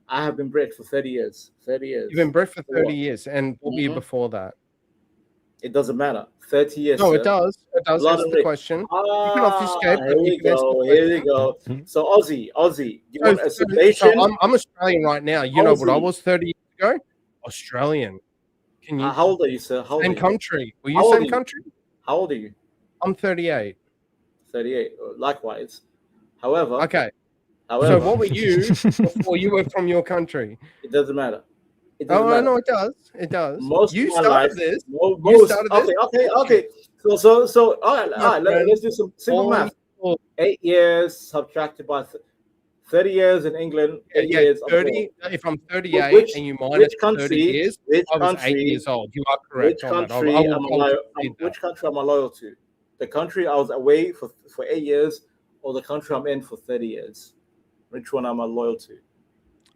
I have been British for 30 years. 30 years. You've been Brit for For 30 what? years. And what were you Mhm. before that? It doesn't matter. 30 years. No, it sir. does. It does Blood answer and the rape. question. You can obfuscate, Here but we you can answer the go. Here we question. go. So Aussie, you So, want a so summation? I'm Australian right now. You know what I Aussie. was 30 years ago? Australian. Can you? How old are you, sir? How old Same are you? country. Were How you old are same you? country? How old are you? I'm 38. 38. Likewise. However, Okay. So however, what were you before you were from your country? it doesn't matter. It doesn't Oh, matter. no, it does. It does. Most You of my started life, this. mo- You most. started Okay, this. okay. So. All right. My friend, Let's do some simple all math. your- 8 years subtracted by 30 years in England. 8 Yeah, years. 30. If I'm 38 Which- and you which minus 30 country? years, Which I was 8 country? years old. You are Which correct on that. country I will am I loyal? concede that. Which country am I loyal to? The country I was away for 8 years, or the country I'm in for 30 years? Which one am I loyal to?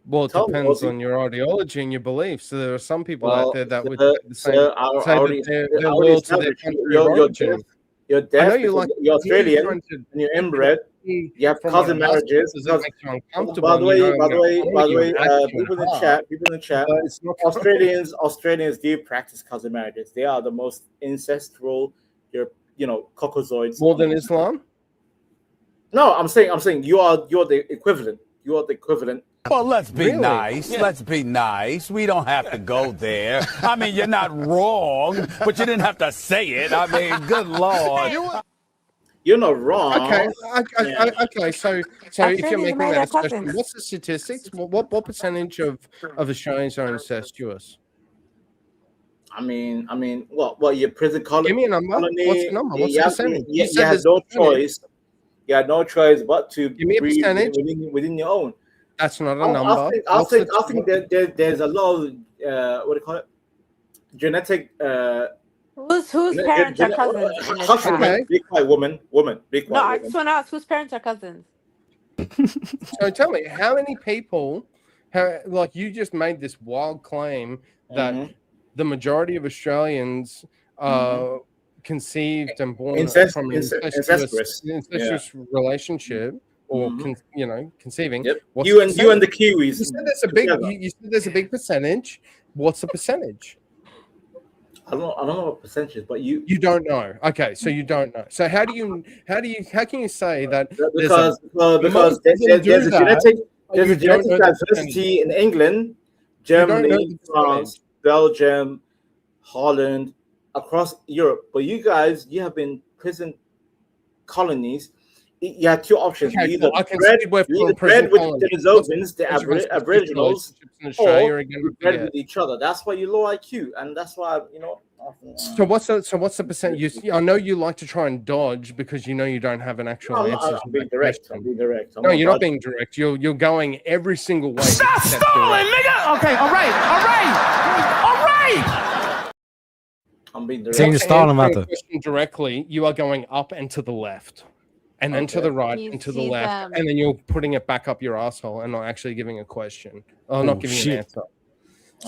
Well, it Tell me, depends Ozzy. on your ideology and your beliefs. So there are some people Well, out there that would sir, say the same, sir, I say already, that they're I already loyal to their established country of you're origin. deaf. You're I deaf know you because like you're Australian trying to and you're inbred. You have from cousin what I'm asking, marriages. does it make you uncomfortable? By the and way, you know by I'm the gonna way, follow by the you way, and ask you people in the hard, chat, people in the chat, but it's not Australians do practice cousin marriages. They are the most ancestral, cockazoids. more than Islam. No, I'm saying you're the equivalent. You are the equivalent. Well, let's be Really? nice. Yeah. Let's be nice. We don't have to go there. I mean, you're not wrong, but you didn't have to say it. I mean, good Lord. You're not wrong. Okay, Yeah. okay. So if Australians you're making marry that their assertion, cousins. what's the statistics? What percentage of Australians are incestuous? I mean, well, your prison colony. Give me a number. What's the number? What's the percentage? You said had there's no percentage. choice. You had no choice but to Give me a breed percentage. within your own. That's not a I number. think What's the- that there's a lot of what do you call it? Genetic. Whose parents are cousins in this Cousin, chat? man. Be quiet, woman. Be quiet. No, I woman. just want to ask whose parents are cousins. So tell me, how many people, like you just made this wild claim that Mhm. the majority of Australians conceived and born from an incestuous. incestuous relationship or conceiving. Yep. What's You the and percentage? the Kiwis. You said there's a big. together. You said there's a big percentage. What's the percentage? I don't know what percentage, but you don't know. Okay, so you don't know. So how can you say that? because most there's people do a that, genetic but there's you a don't genetic know the diversity in England, don't know Germany, the France, Belgium, Holland, across Europe. But you guys, you have been prison colonies. You have two options. Okay, you either cool. I can bred, see we're you from either prison bred with colonies. the Denisovans, the What's the difference between Aboriginals, relationships in Australia or again? you bred with each other. That's why you're low IQ, and that's why So what's the percent? I know you like to try and dodge because you know you don't have an actual No, answer. I'm being direct. I'm being direct. I'm No, you're not dodging. being direct. You're going every single way. Stop except stalling, direct. nigga! Okay, all right. I'm being Saying direct. you're stalling, Answering Martha. the question directly, you are going up and to the left, and then to Okay. the right and to the left, and then you're putting it back up your asshole and not actually giving a question or not giving shit. an answer.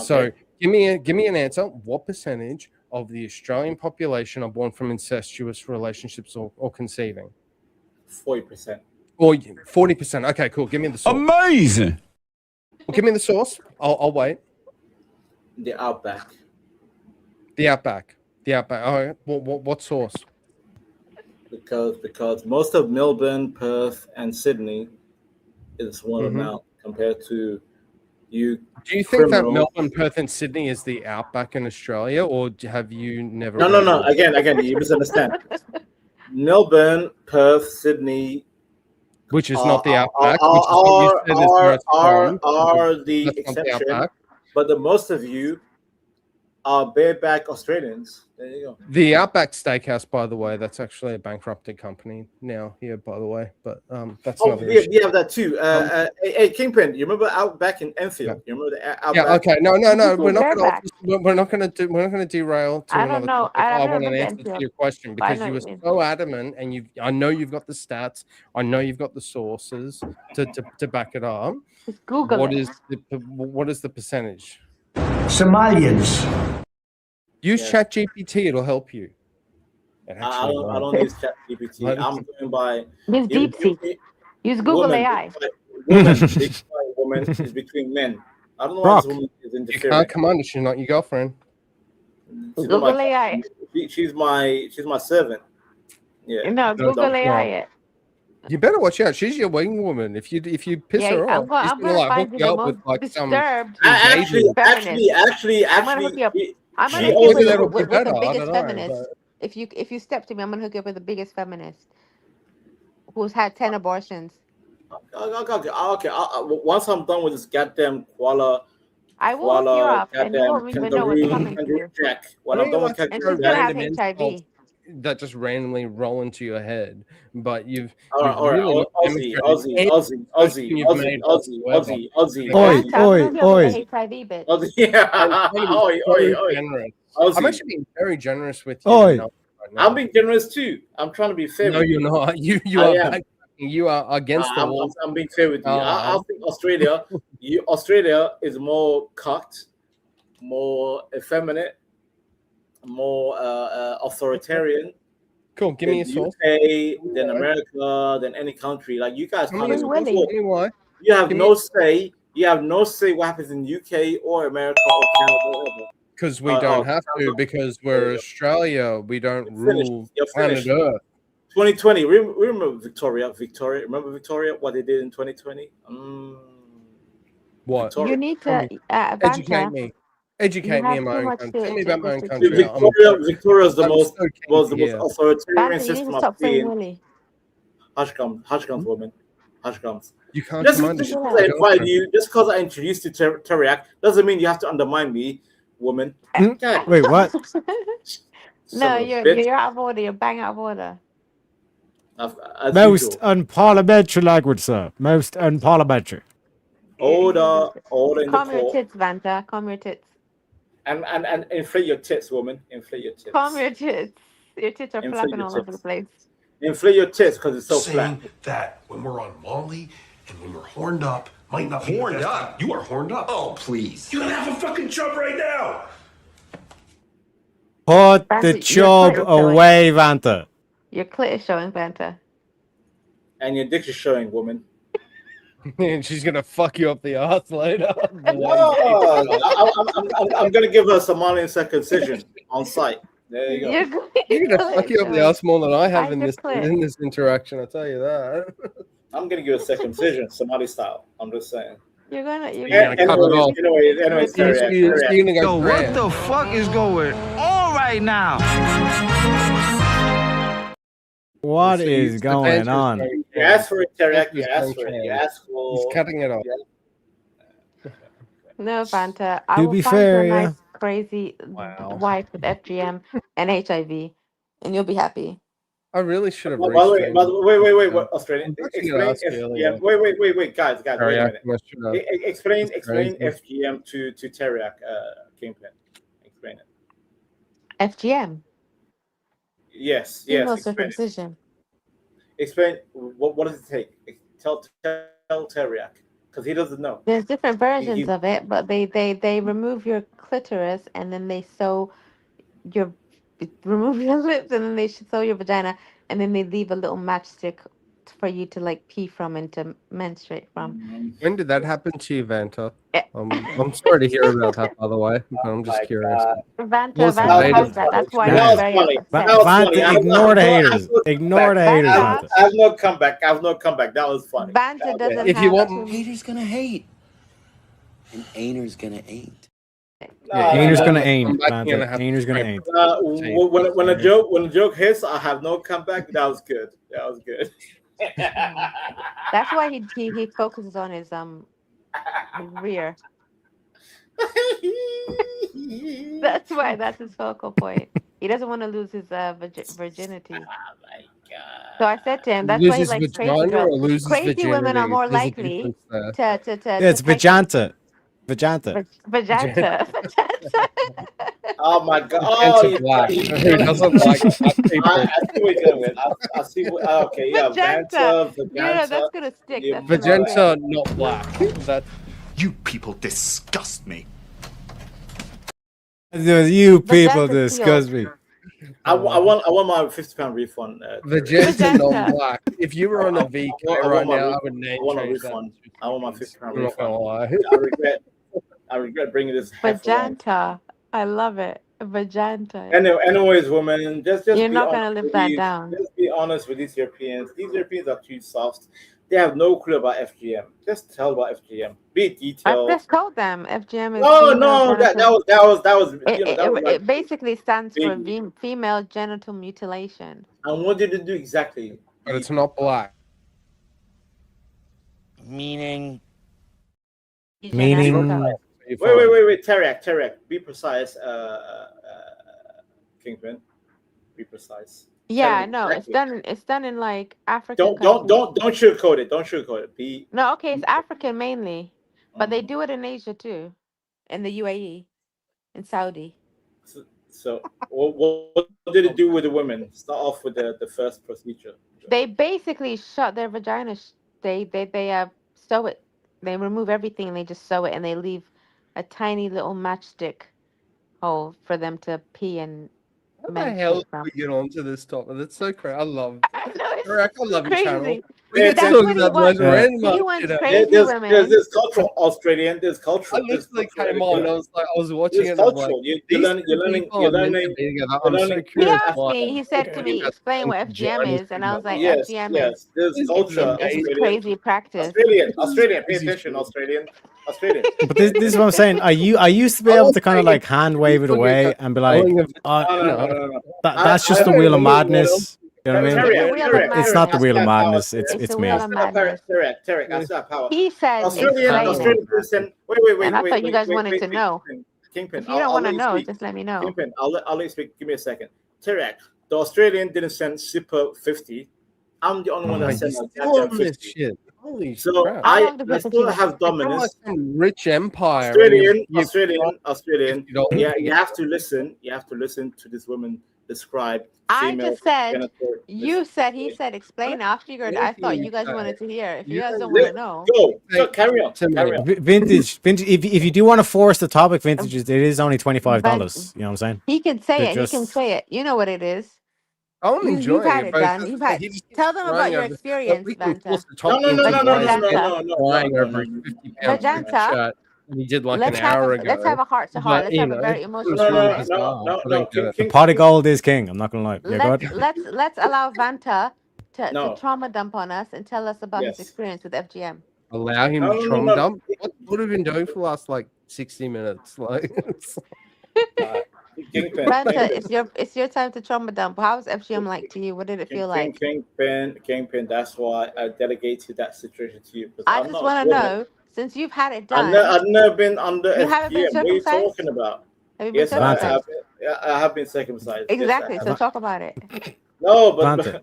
So give me an answer. What percentage of the Australian population are born from incestuous relationships or conceiving? 40%. Or 40%. Okay, cool. Give me the source. Amazing. Well, give me the source. I'll wait. The outback. The Outback. The Outback. All right. What source? Because most of Melbourne, Perth, and Sydney is one amount compared to you. Do you think that criminals. Melbourne, Perth, and Sydney is the Outback in Australia, or have you never? No. Again, you misunderstand. Melbourne, Perth, Sydney, Which is not the Outback. Which is what you said is where it's from. are the That's not the exception, Outback. but the most of you are bareback Australians. There you go. The Outback Steakhouse, by the way, that's actually a bankrupted company now here, by the way. But that's Oh, another we issue. have that too. Hey, Kingpin, you remember Outback in Enfield? You remember the Outback? Yeah. Okay. No. We're not Bareback. going. We're not going to derail to I don't another know. topic. I I've want never an been answer to to it. your question But I because know you were what you mean. so adamant, and I know you've got the stats. I know you've got the sources to back it up. Just Google What it. is the percentage? Somalians. Use Yeah. ChatGPT; it'll help you. It I actually don't won't. use ChatGPT. I'm going by Use you- DeepSeek. Use Google woman, AI. woman is between men. I don't know why Brock. this woman is You interfering. can't come under. She's not your girlfriend. She's not Google my- AI. she's my servant. Yeah. No, Google AI it. You better watch out. She's your wing woman. If you piss Yeah, her I'm off, gonna, she's I'm gonna gonna like find hook you you the up with most like some. disturbed Actually, feminist. I'm gonna hook you up. I'm gonna hook you maybe that'll up be with the better. I biggest don't know, feminist. If you step to me, I'm gonna hook you up with the biggest feminist who's had 10 abortions. Okay. Once I'm done with this goddamn koala, I will hook you up, and you goddamn won't even know what's coming to kangaroo you. Jack. When I'm done with And kangaroo she's gonna have Jack, HIV. that just randomly roll into your head, but you've all right, really not Aussie. I'm Oi. gonna hook you up with the HIV, bitch. Aussie. Yeah. I'm actually being very generous with you. Oi. Right now. I'm being generous too. I'm trying to be fair. No, with you're you. not. You I are am. back. You are against the wall. I'm being fair with you. I think Australia is more cocked, more effeminate, more authoritarian. Cool. Give me a source. UK, than America, than any country. Like you guys can't even Willy. control. You have no say. You have no say what happens in UK or America or Canada or whatever. Because we don't have to, because we're Australia. We don't rule You're planet finished. Earth. 2020. Remember Victoria. Remember Victoria? What they did in 2020? What? Victoria. You need to Educate Vanta, me. you Educate me have in my too own much country. Tell me to about my own to country. Victoria's the I'm most so keen was to the most hear. authoritarian Vanta, you need system to I've stop saying seen. Willy. Hush comes, woman. Hush comes. You can't Just command because it. I invited you, just because I introduced you to Teriak, doesn't mean you have to undermine me, woman. God. Wait, what? No, Son of a you're bitch. out of order. You're bang out of order. As Most usual. unparliamentary language, sir. Most unparliamentary. Order in the Calm your court. tits, Vanta. Calm your tits. And inflate your tits, woman. Inflate your tits. Calm your tits. Your tits are Inflate flapping your all over the tits. place. Inflate your tits because it's so flat. Saying that when we're on Molly and when we're horned up might not be Horned the best up? thing. You are horned up. Oh, please. You gotta have a fucking chub right now. Put Vanta, the your chub clit is showing. away, Vanta. Your clit is showing, Vanta. And your dick is showing, woman. And she's gonna fuck you up the ass later. I'm gonna give her a Somalian circumcision on site. There you go. You're gonna fuck you up the ass more than I have in Find this your clit. in this interaction. I tell you that. I'm gonna give a circumcision, Somali style. I'm just saying. You're gonna. Anyways, Yo, what the fuck is going on right now? What is going on? You asked for it, Teriak. You asked for it. You asked for. He's cutting it off. No, Vanta. I To will be find fair, you a yeah. nice, crazy wife with FGM and HIV, and you'll be happy. I really should have. By the way, wait. What Australian? actually gonna Explain ask you FGM. earlier. Wait, guys. Sorry, Wait a I minute. must have- Explain crazy. FGM to Teriak game plan. Explain it. FGM. Yes. Female Explain it. circumcision. Explain what does it take? Tell Teriak because he doesn't know. There's different versions You- of it, but they remove your clitoris and then they sew your remove your lips and then they sew your vagina and then they leave a little matchstick for you to like pee from and to menstruate from. When did that happen to you, Vanta? I'm sorry to hear about that, by the way. But I'm just curious. Vanta What's the has latest? that. That's why That he's was very funny. upset. That was funny. Vanta, ignore the haters. Ignore the haters, Vanta. I have no comeback. That was funny. Vanta doesn't If you have want- to- Haters gonna hate. And Ainer's gonna ain't. Yeah, Ainer's gonna aim. I'm back in a half- Ainer's gonna aim. When a joke hits, I have no comeback. That was good. That's why he focuses on his rear. That's why that's his focal point. He doesn't want to lose his virginity. So I said to him, that's why he Loses likes crazy vagina or girls. loses Crazy women are virginity? more There's a likely difference there. to Yeah, it's take- Vajanta. Vajanta. Vagina. Oh my god! Vagina Oh, black. you- Who doesn't like black people? I see what you're doing with. I see what. Okay, yeah, Vagenta. Vanta, Yeah, that's gonna stick. Yeah, That's gonna stick. Vagenta, not black. That You people disgust me. You people Vagenta's disgust me. I want my £50 refund. Vegeta non-black. If you were on a VK right now, I would name I want a change that. refund. I want my £50 I'm not gonna lie. refund. I regret bringing this. Vaganta. I love it. Vaganta. Anyways, woman, just You're be not honest gonna live with that these- down. Just be honest with these Europeans. These Europeans are too soft. They have no clue about FGM. Just tell about FGM. Be I detailed. just told them FGM is No, female no, that genital. was It like, basically stands for baby. female genital mutilation. And what did it do exactly? But it's not black. Meaning. Meaning. Wait, Terek, be precise, Kingpin. Be precise. Yeah, Tell me no, exactly. it's done in like African Don't countries. sugarcoat it. Don't sugarcoat it. Be No, okay, it's African mainly, but they do it in Asia too, in the UAE, in Saudi. so. What did it do with the women? Start off with the first procedure. They basically shut their vagina. They sew it. They remove everything and they just sew it, and they leave a tiny little matchstick hole for them to pee and How the hell menstruate did from. we get onto this topic? That's so crazy. I love I know it's Eric, I love your channel. crazy. We get to That's talk what he about the wants. most random He wants shit. crazy There's women. this cultural Australian. There's I cultural. literally came on. I was watching There's it. And I'm like, cultural. You're these learning. two people are meant to be together. I'm so He curious asked why. me. He said to me, "Explain what FGM is," and I was like, Yes, "FGM yes. is There's it's culture. crazy practice." Australian. Pay attention, Australian. But this is what I'm saying. I used to be able to kind of like hand wave it away and be like, No. that's just the wheel of madness. You know what I mean? It's not the wheel of madness. It's the me. wheel of madness. Terek, I still have power. He said, Australian explain it. person. Wait. And I thought you guys wanted to know. Kingpin. If you don't want to know, just let me know. Kingpin, I'll let you speak. Give me a second. Terek, the Australian didn't send Super 50. I'm the only one that sent Still on this 50. shit. Holy So crap. I still have dominance. Rich empire. Australian. Yeah, you have to listen. You have to listen to this woman describe. I female just said, genital. you said, he said, explain. I figured, I thought you guys wanted to hear. If you guys don't Let- want to know, Go, carry on. Vintage. If you do want to force the topic, vintage, it is only $25. You know what I'm saying? he can say They're it. just- He can say it. You know what it is. I'm enjoying You've had it, it but done. You've had. Tell them about your experience, Vanta. Vaganta. He did like Let's an have hour a, ago. let's have a heart to heart. But, Let's you have a know, very it emotional was really moment. bizarre. I don't get it. The pot of gold is king. I'm not gonna lie. Yeah, go ahead. Let's allow Vanta to No. trauma dump on us and tell us about his Yes. experience with FGM. Allow him No, to no, trauma no. dump. What have we been doing for the last like 60 minutes? Like, Vanta, it's your time to trauma dump. How was FGM like to you? What did it feel like? Kingpin. That's why I delegated that situation to you. Because I I'm just not want to sure. know, since you've had it done. I've never been under You haven't been FGM. What are you circumcised? talking about? Have you been Yes, I have. circumcised? I have been circumcised. Yes, I Exactly. have. So talk about it. No, but Vanta.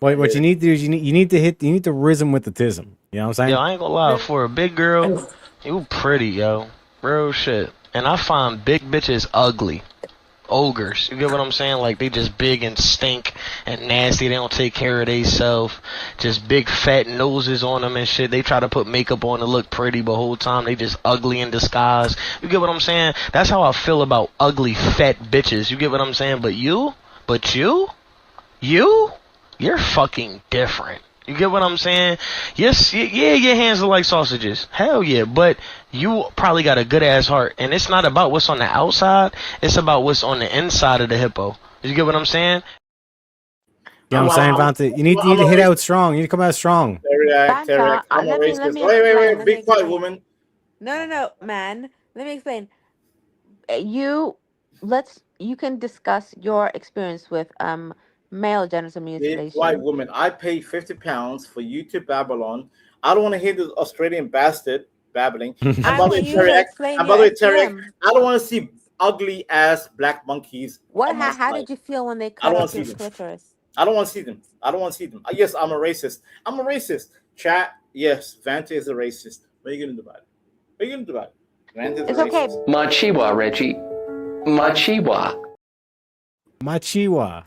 What you need to do is you need to rhythm with the tism. You know what I'm saying? Yo, I ain't gonna lie. For a big girl, you pretty, yo. Real shit. And I find big bitches ugly. Ogres. You get what I'm saying? Like, they just big and stink and nasty. They don't take care of themselves. Just big fat noses on them and shit. They try to put makeup on to look pretty, but whole time they just ugly in disguise. You get what I'm saying? That's how I feel about ugly fat bitches. You get what I'm saying? But you, you're fucking different. You get what I'm saying? Yes, yeah, your hands are like sausages. Hell yeah, but you probably got a good ass heart, and it's not about what's on the outside. It's about what's on the inside of the hippo. You get what I'm saying? You know what I'm saying, Vanta? You need to hit out strong. You need to come out strong. Terek, I'm a let racist. me Wait, explain. be quiet, woman. No, man. Let me explain. You can discuss your experience with male genital Big mutilation. white woman. I pay £50 for you to Babylon. I don't want to hear this Australian bastard babbling. And by the way, Terek, I don't want to see ugly ass black monkeys. How did you feel when they I cut don't off wanna your see them. clitoris? I don't want to see them. Yes, I'm a racist. Chat, yes, Vanta is a racist. What are you going to do about it? Vanta is It's a okay. racist. Machiwa, Reggie. Machiwa. Machiwa.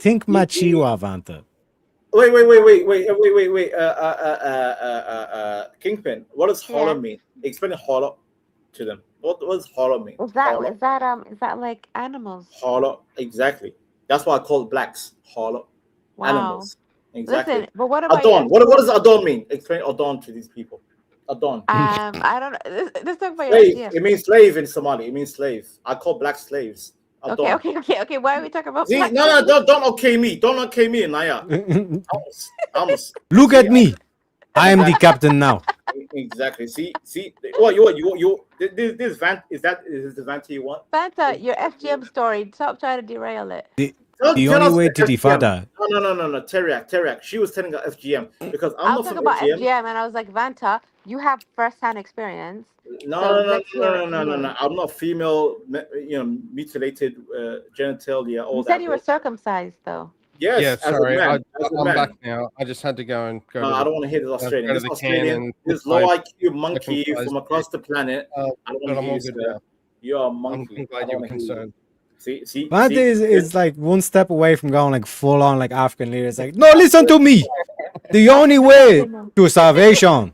Think Machiwa, Vanta. Wait. Kingpin, what does holler mean? Explain holler to them. What does hollow mean? Is that Hollow. is that like animals? Hollow. Exactly. That's why I call blacks hollow. Wow. Animals. Exactly. Listen, but what about Adon. your What does Adon mean? Explain Adon to these people. Adon. I don't know. Let's talk about your Slave. FGM. It means slave in Somali. It means slave. I call black slaves. Adon. Okay. Why are we talking about See, black no, people? don't okay me. Don't okay me, Naya. Almost. Look at me. I am the captain now. Exactly. See. What you this Van is the Vanta you want? Fanta, your FGM story. Stop trying to derail it. The Tell only us way the to FGM. defeat that. No. Teriak. She was telling her FGM because I'm I not was from talking about FGM. FGM, and I was like, Vanta, you have first-hand experience. No. Let's hear it from you. I'm not female. Mutilated genitalia. All You that. said you were circumcised, though. Yes. Yeah, as a sorry, man, as a I'm man. back now. I just had to go and go. No, to I the- don't want to hear this go Australian. to This the Australian, can this and low like IQ monkey circumcised. from across the planet. I don't but want I'm to all hear good you, now. sir. You are a I'm monkey. glad you were concerned. See. Vanta is like one step away from going like full on like African leader. It's like, no, listen to me. The only way to salvation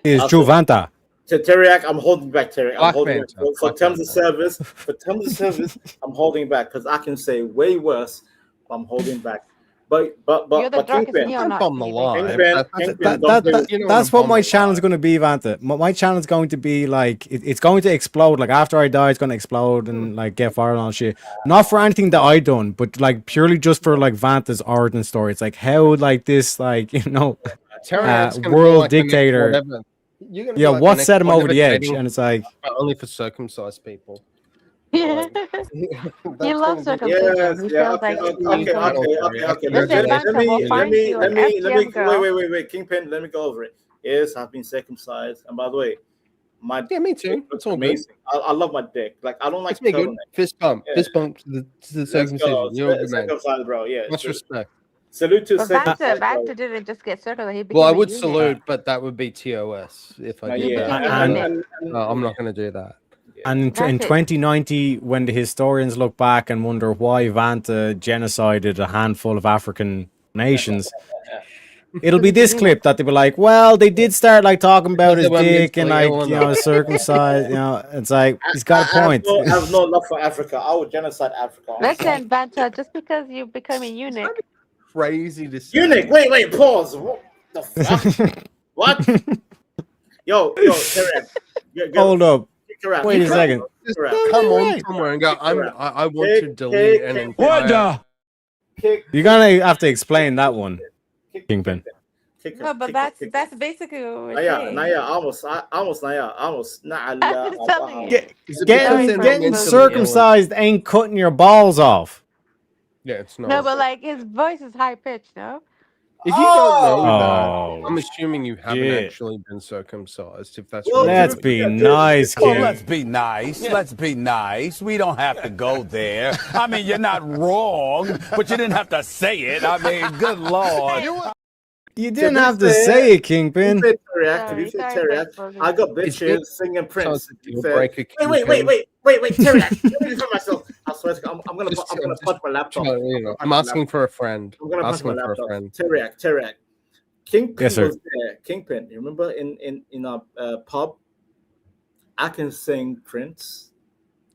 is through Vanta. To Teriak, I'm holding back, Teriak. I'm Black holding man, back. sir. For Black terms man, of service, I'm holding back because I can say way worse. But I'm holding back. But You're the darkest Kingpin, neo-Nazi. I'm the lie. That's what my channel is going to be, Vanta. My channel is going to be like it's going to explode. Like after I die, it's going to explode and like get viral and shit. Not for anything that I done, but like purely just for like Vanta's origin story. It's like how like this like Teriak's gonna be world like the next dictator. whatever. You're gonna be Yeah, like the what next set him over whatever the edge? dating And it's like but only for circumcised people. Yeah. He loves circumcision. Yes, He yeah, feels like okay. Listen, Vanta, we'll find you an FGM girl. Wait, Kingpin, let me go over it. Yes, I've been circumcised, and by the way, my me too. It's all good. amazing. I love my dick. Like I don't like It's me good. turtleneck. Fist bump. Yeah. Fist bump to the Let's circumcision. go. You're a good man. Circumcised, bro. Yeah. Much respect. Salute to But circumcised. Vanta didn't just get circumcised. He became Well, I a would eunuch. salute, but that would be TOS if I did Yeah, that. No, I'm not going to do that. And in 2090, when the historians look back and wonder why Vanta genocided a handful of African nations, it'll be this clip that they'll be like, well, they did start like talking about his dick and like, circumcised, it's like, he's got a point. I have no love for Africa. I would genocide Africa. Listen, Vanta, just because you become a eunuch. Crazy to say. Eunuch, wait, pause. What the fuck? What? Yo, Terence. Hold up. Correct. Wait a second. Just come on somewhere and go, I want to delete an entire... You're gonna have to explain that one, Kingpin. No, but that's basically what we're Naya, saying. Naya, almost. Nah, I'm telling you. Getting circumcised ain't cutting your balls off. Yeah, it's not. No, but like his voice is high pitched, no? If you don't know Oh, that, I'm assuming you haven't shit. actually been circumcised. If that's Well, Let's be nice, Well, kid. let's be nice. Let's be nice. We don't have to go there. I mean, you're not wrong, but you didn't have to say it. I mean, good Lord. You didn't have to say it, Kingpin. Teriyaki. I got bitches singing Prince. break a Wait, Teriyaki. Let me defend myself. I swear to God, I'm gonna punch my laptop. I'm asking for a friend. I'm gonna punch Asking my for a laptop. friend. Teriyaki. Kingpin Yes, sir. was there. Kingpin. You remember in a pub? I can sing Prince.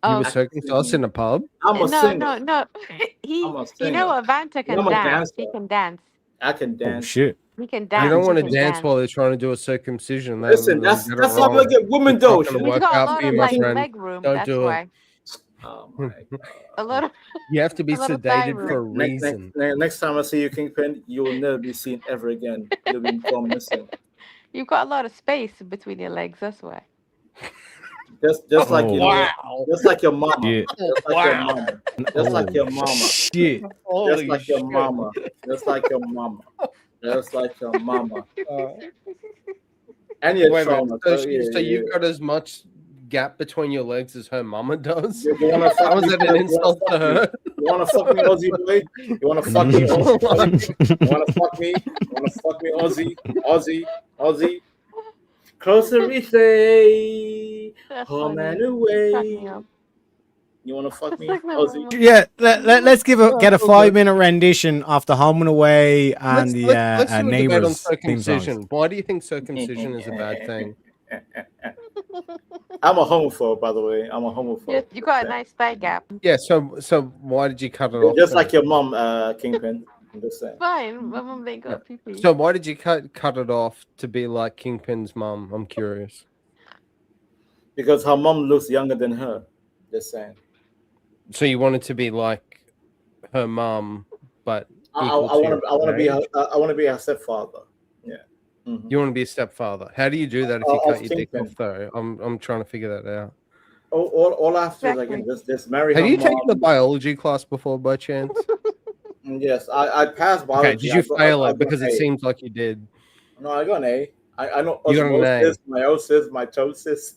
You were circumcised in a pub? I'm a singer. No. You know what Vanta can I'm a dance. He dancer. can dance. I can Oh dance. shit. He can dance. You don't want he to can dance while they're trying to do a circumcision. Listen, that's how I get women though. It's not gonna He's work got a out lot for of you, my like friend. leg room. Don't That's do why. it. Oh my God. A lot of You have to be A lot of thigh sedated for a Next, reason. next time I see you, Kingpin, you will never be seen ever again. You'll be gone missing. you've got a lot of space between your legs. That's why. Just like you know, Wow. just like your mama. Yeah. Just like your mama. Just like your mama. Shit. Just like your mama. Just like your mama. Just like your mama. And your Wait a trauma. minute. So, So you've got as much gap between your legs as her mama does? You wanna fuck How is me? that an insult to her? You wanna fuck me, Aussie boy? You wanna fuck me, Aussie? You wanna fuck me? You wanna fuck me, Aussie? Closer we say, That's home funny. and Crack me away. up. You wanna fuck me, Like my Aussie? mama. Yeah, let's get a 5-minute rendition of the Home and Away and the let's do a debate on Neighbors theme songs. circumcision. Why do you think circumcision is a bad thing? I'm a homophobe, by the way. I'm a homophobe. You got a nice thigh gap. Yeah. So why did you cut it off? Just then? like your mom, Kingpin. I'm just saying. Fine, my mom they got pee-pee. So why did you cut it off to be like Kingpin's mum? I'm curious. Because her mom looks younger than her. Just saying. So you wanted to be like her mum, but I want to be her stepfather. Yeah. Mm-hmm. You want to be a stepfather. How do you do that if you cut your dick off though? I'm trying to figure that out. All I have to do is again just marry her. Have you mom. taken a biology class before by chance? Yes, I passed biology. Okay, did you fail it? Because it seems like you did. No, I got an A. I know You got an A. osmosis, meiosis, mitosis.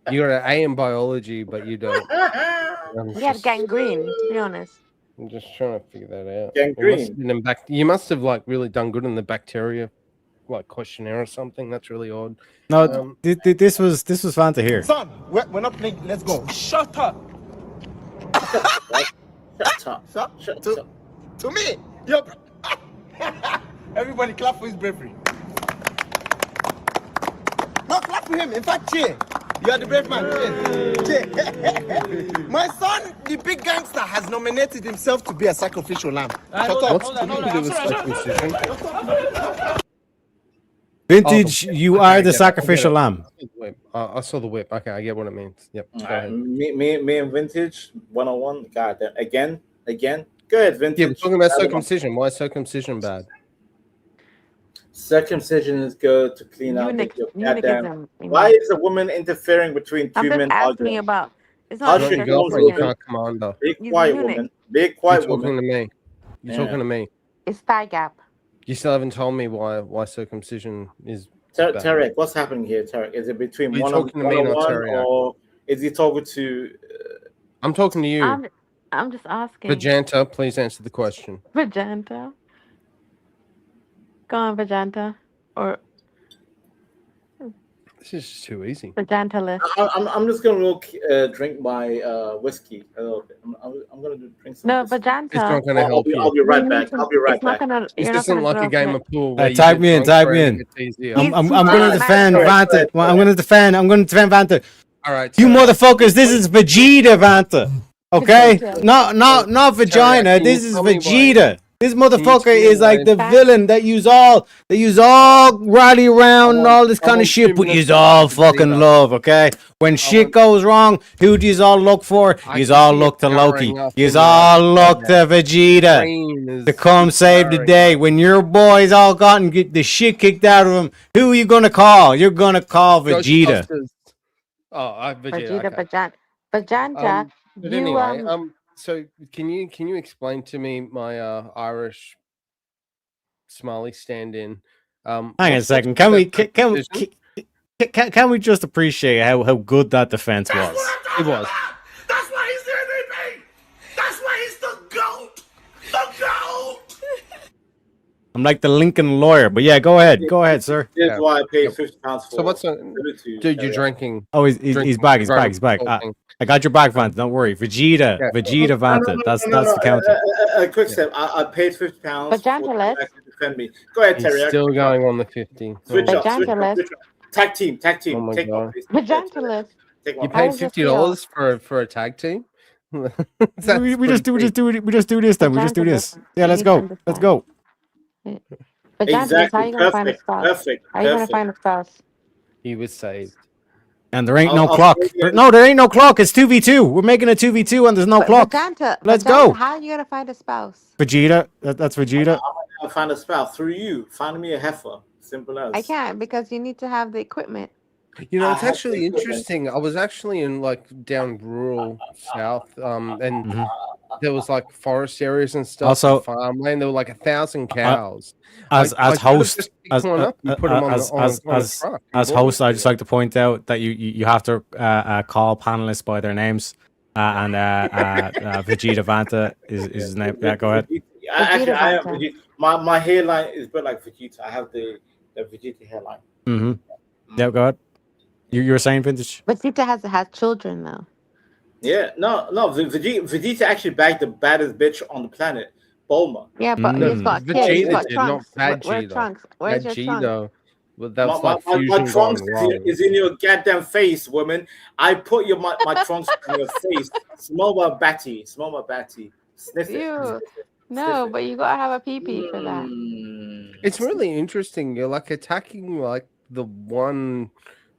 You got an A in biology, but you don't. You had gangrene, to be honest. I'm just trying to figure that out. Gangrene. You must have like really done good in the bacteria, like questionnaire or something. That's really odd. No, this was fun to hear. Son, we're not playing. Let's go. Shut up. Shut up. To me. Yo, everybody clap for his bravery. No, clap for him. In fact, cheer. You are the brave man. Cheer. My son, the big gangster, has nominated himself to be a sacrificial lamb. Shut up. What's to do with circumcision? Vintage, you are the sacrificial lamb. I saw the whip. Okay, I get what it means. Yep. Go ahead. Me and Vintage 101. God damn. Again. Go ahead, Vintage. Yeah, we're talking about circumcision. Why is circumcision bad? Circumcision is good to clean out your goddamn. Why is a woman interfering between two men? I'm just asking about. It's not your girlfriend. You can't command her. Big quiet woman. Big quiet You're woman. talking to me. You're talking to me. It's thigh gap. You still haven't told me why circumcision is. Tarek, what's happening here, Tarek? Is it between You're one talking to me, not one Tarek. or is he talking to? I'm talking to you. I'm just asking. Vajanta, please answer the question. Vajanta. Go on, Vajanta. Or this is just too easy. Vajanta list. I'm just gonna look drink my whiskey a little bit. I'm gonna drink some. No, whiskey. Vajanta. It's not going to help you. I'll be right back. I'll be right It's not back. gonna. This You're not isn't gonna like a throw game it. of pool. Where you Type get me in. drunk Type for me it in. and it's easier. I'm going to defend Vanta. I'm going to defend. Vanta. All right. You motherfuckers, this is Vegeta, Vanta. Okay? Not vagina. This is Vegeta. This motherfucker is like the villain that use all rally around and all this kind of shit, but you all fucking love, okay? When shit goes wrong, who do you all look for? You all look to Loki. You all look to Vegeta to come save the day. When your boys all gotten get the shit kicked out of them, who are you gonna call? You're gonna call Vegeta. Vegeta, Okay. Vajanta. But You anyway, so can you explain to me my Irish Somali stand-in? Hang on a second. Can we just appreciate how good that defense was? It was. That's why he's the MVP. That's why he's the GOAT. The GOAT. I'm like the Lincoln lawyer, but yeah, go ahead, sir. That's why I paid £50 for. So what's dude? You're drinking. Oh, he's back. He's back. I got your back, Vanta. Don't worry. Vegeta, Vanta. That's the counter. A quick step. I paid £50 Vajanta to defend me. Go ahead, Terry. He's still going on the 50. Switch up. Vajanta list. Tag team. Oh my Take one, God. please. Vajanta list. Take You one. paid does it feel? $50 for a tag team. We just do this then. We just do this. Yeah, let's go. Vajanta, how are you gonna find a spouse? Perfect. How are you gonna find a spouse? He was saved. And there ain't no I'll clock. take it. No, there ain't no clock. It's 2v2. We're making a 2v2 and there's no clock. Vajanta, Let's Vajanta, go. How are you gonna find a spouse? Vegeta. That's Vegeta. I'll find a spouse through you. Find me a heifer. Simple as. I can't because you need to have the equipment. You know, I it's have actually to- interesting. I was actually in like down rural south, and there was like forest areas and stuff. Also- farmland. There were like 1,000 cows. As I could've host, just picked as one up and put 'em on as the- on a as truck. as host, I just like to point out that you have to call panelists by their names. And Vegeta Vanta is his name. Yeah, go ahead. Actually, I am Vegeta. Vegeta. My hairline is built like Vegeta. I have the Vegeta hairline. Mm-hmm. Yeah, go ahead. You were saying, Vintage? Vegeta has children though. Yeah, no. Vegeta actually bagged the baddest bitch on the planet, Bulma. Yeah, but he's got kids. He's Vegeta got did, not trunks. Where's Vegeta. trunks? Where's your trunks? Vegeta. But that's my, like my fusion trunks gone wrong. is in your goddamn face, woman. I put my trunks in your face. Smell my batty. Smell my batty. Sniff it. You. No, but you gotta have a pee for that. It's really interesting. You're like attacking like the one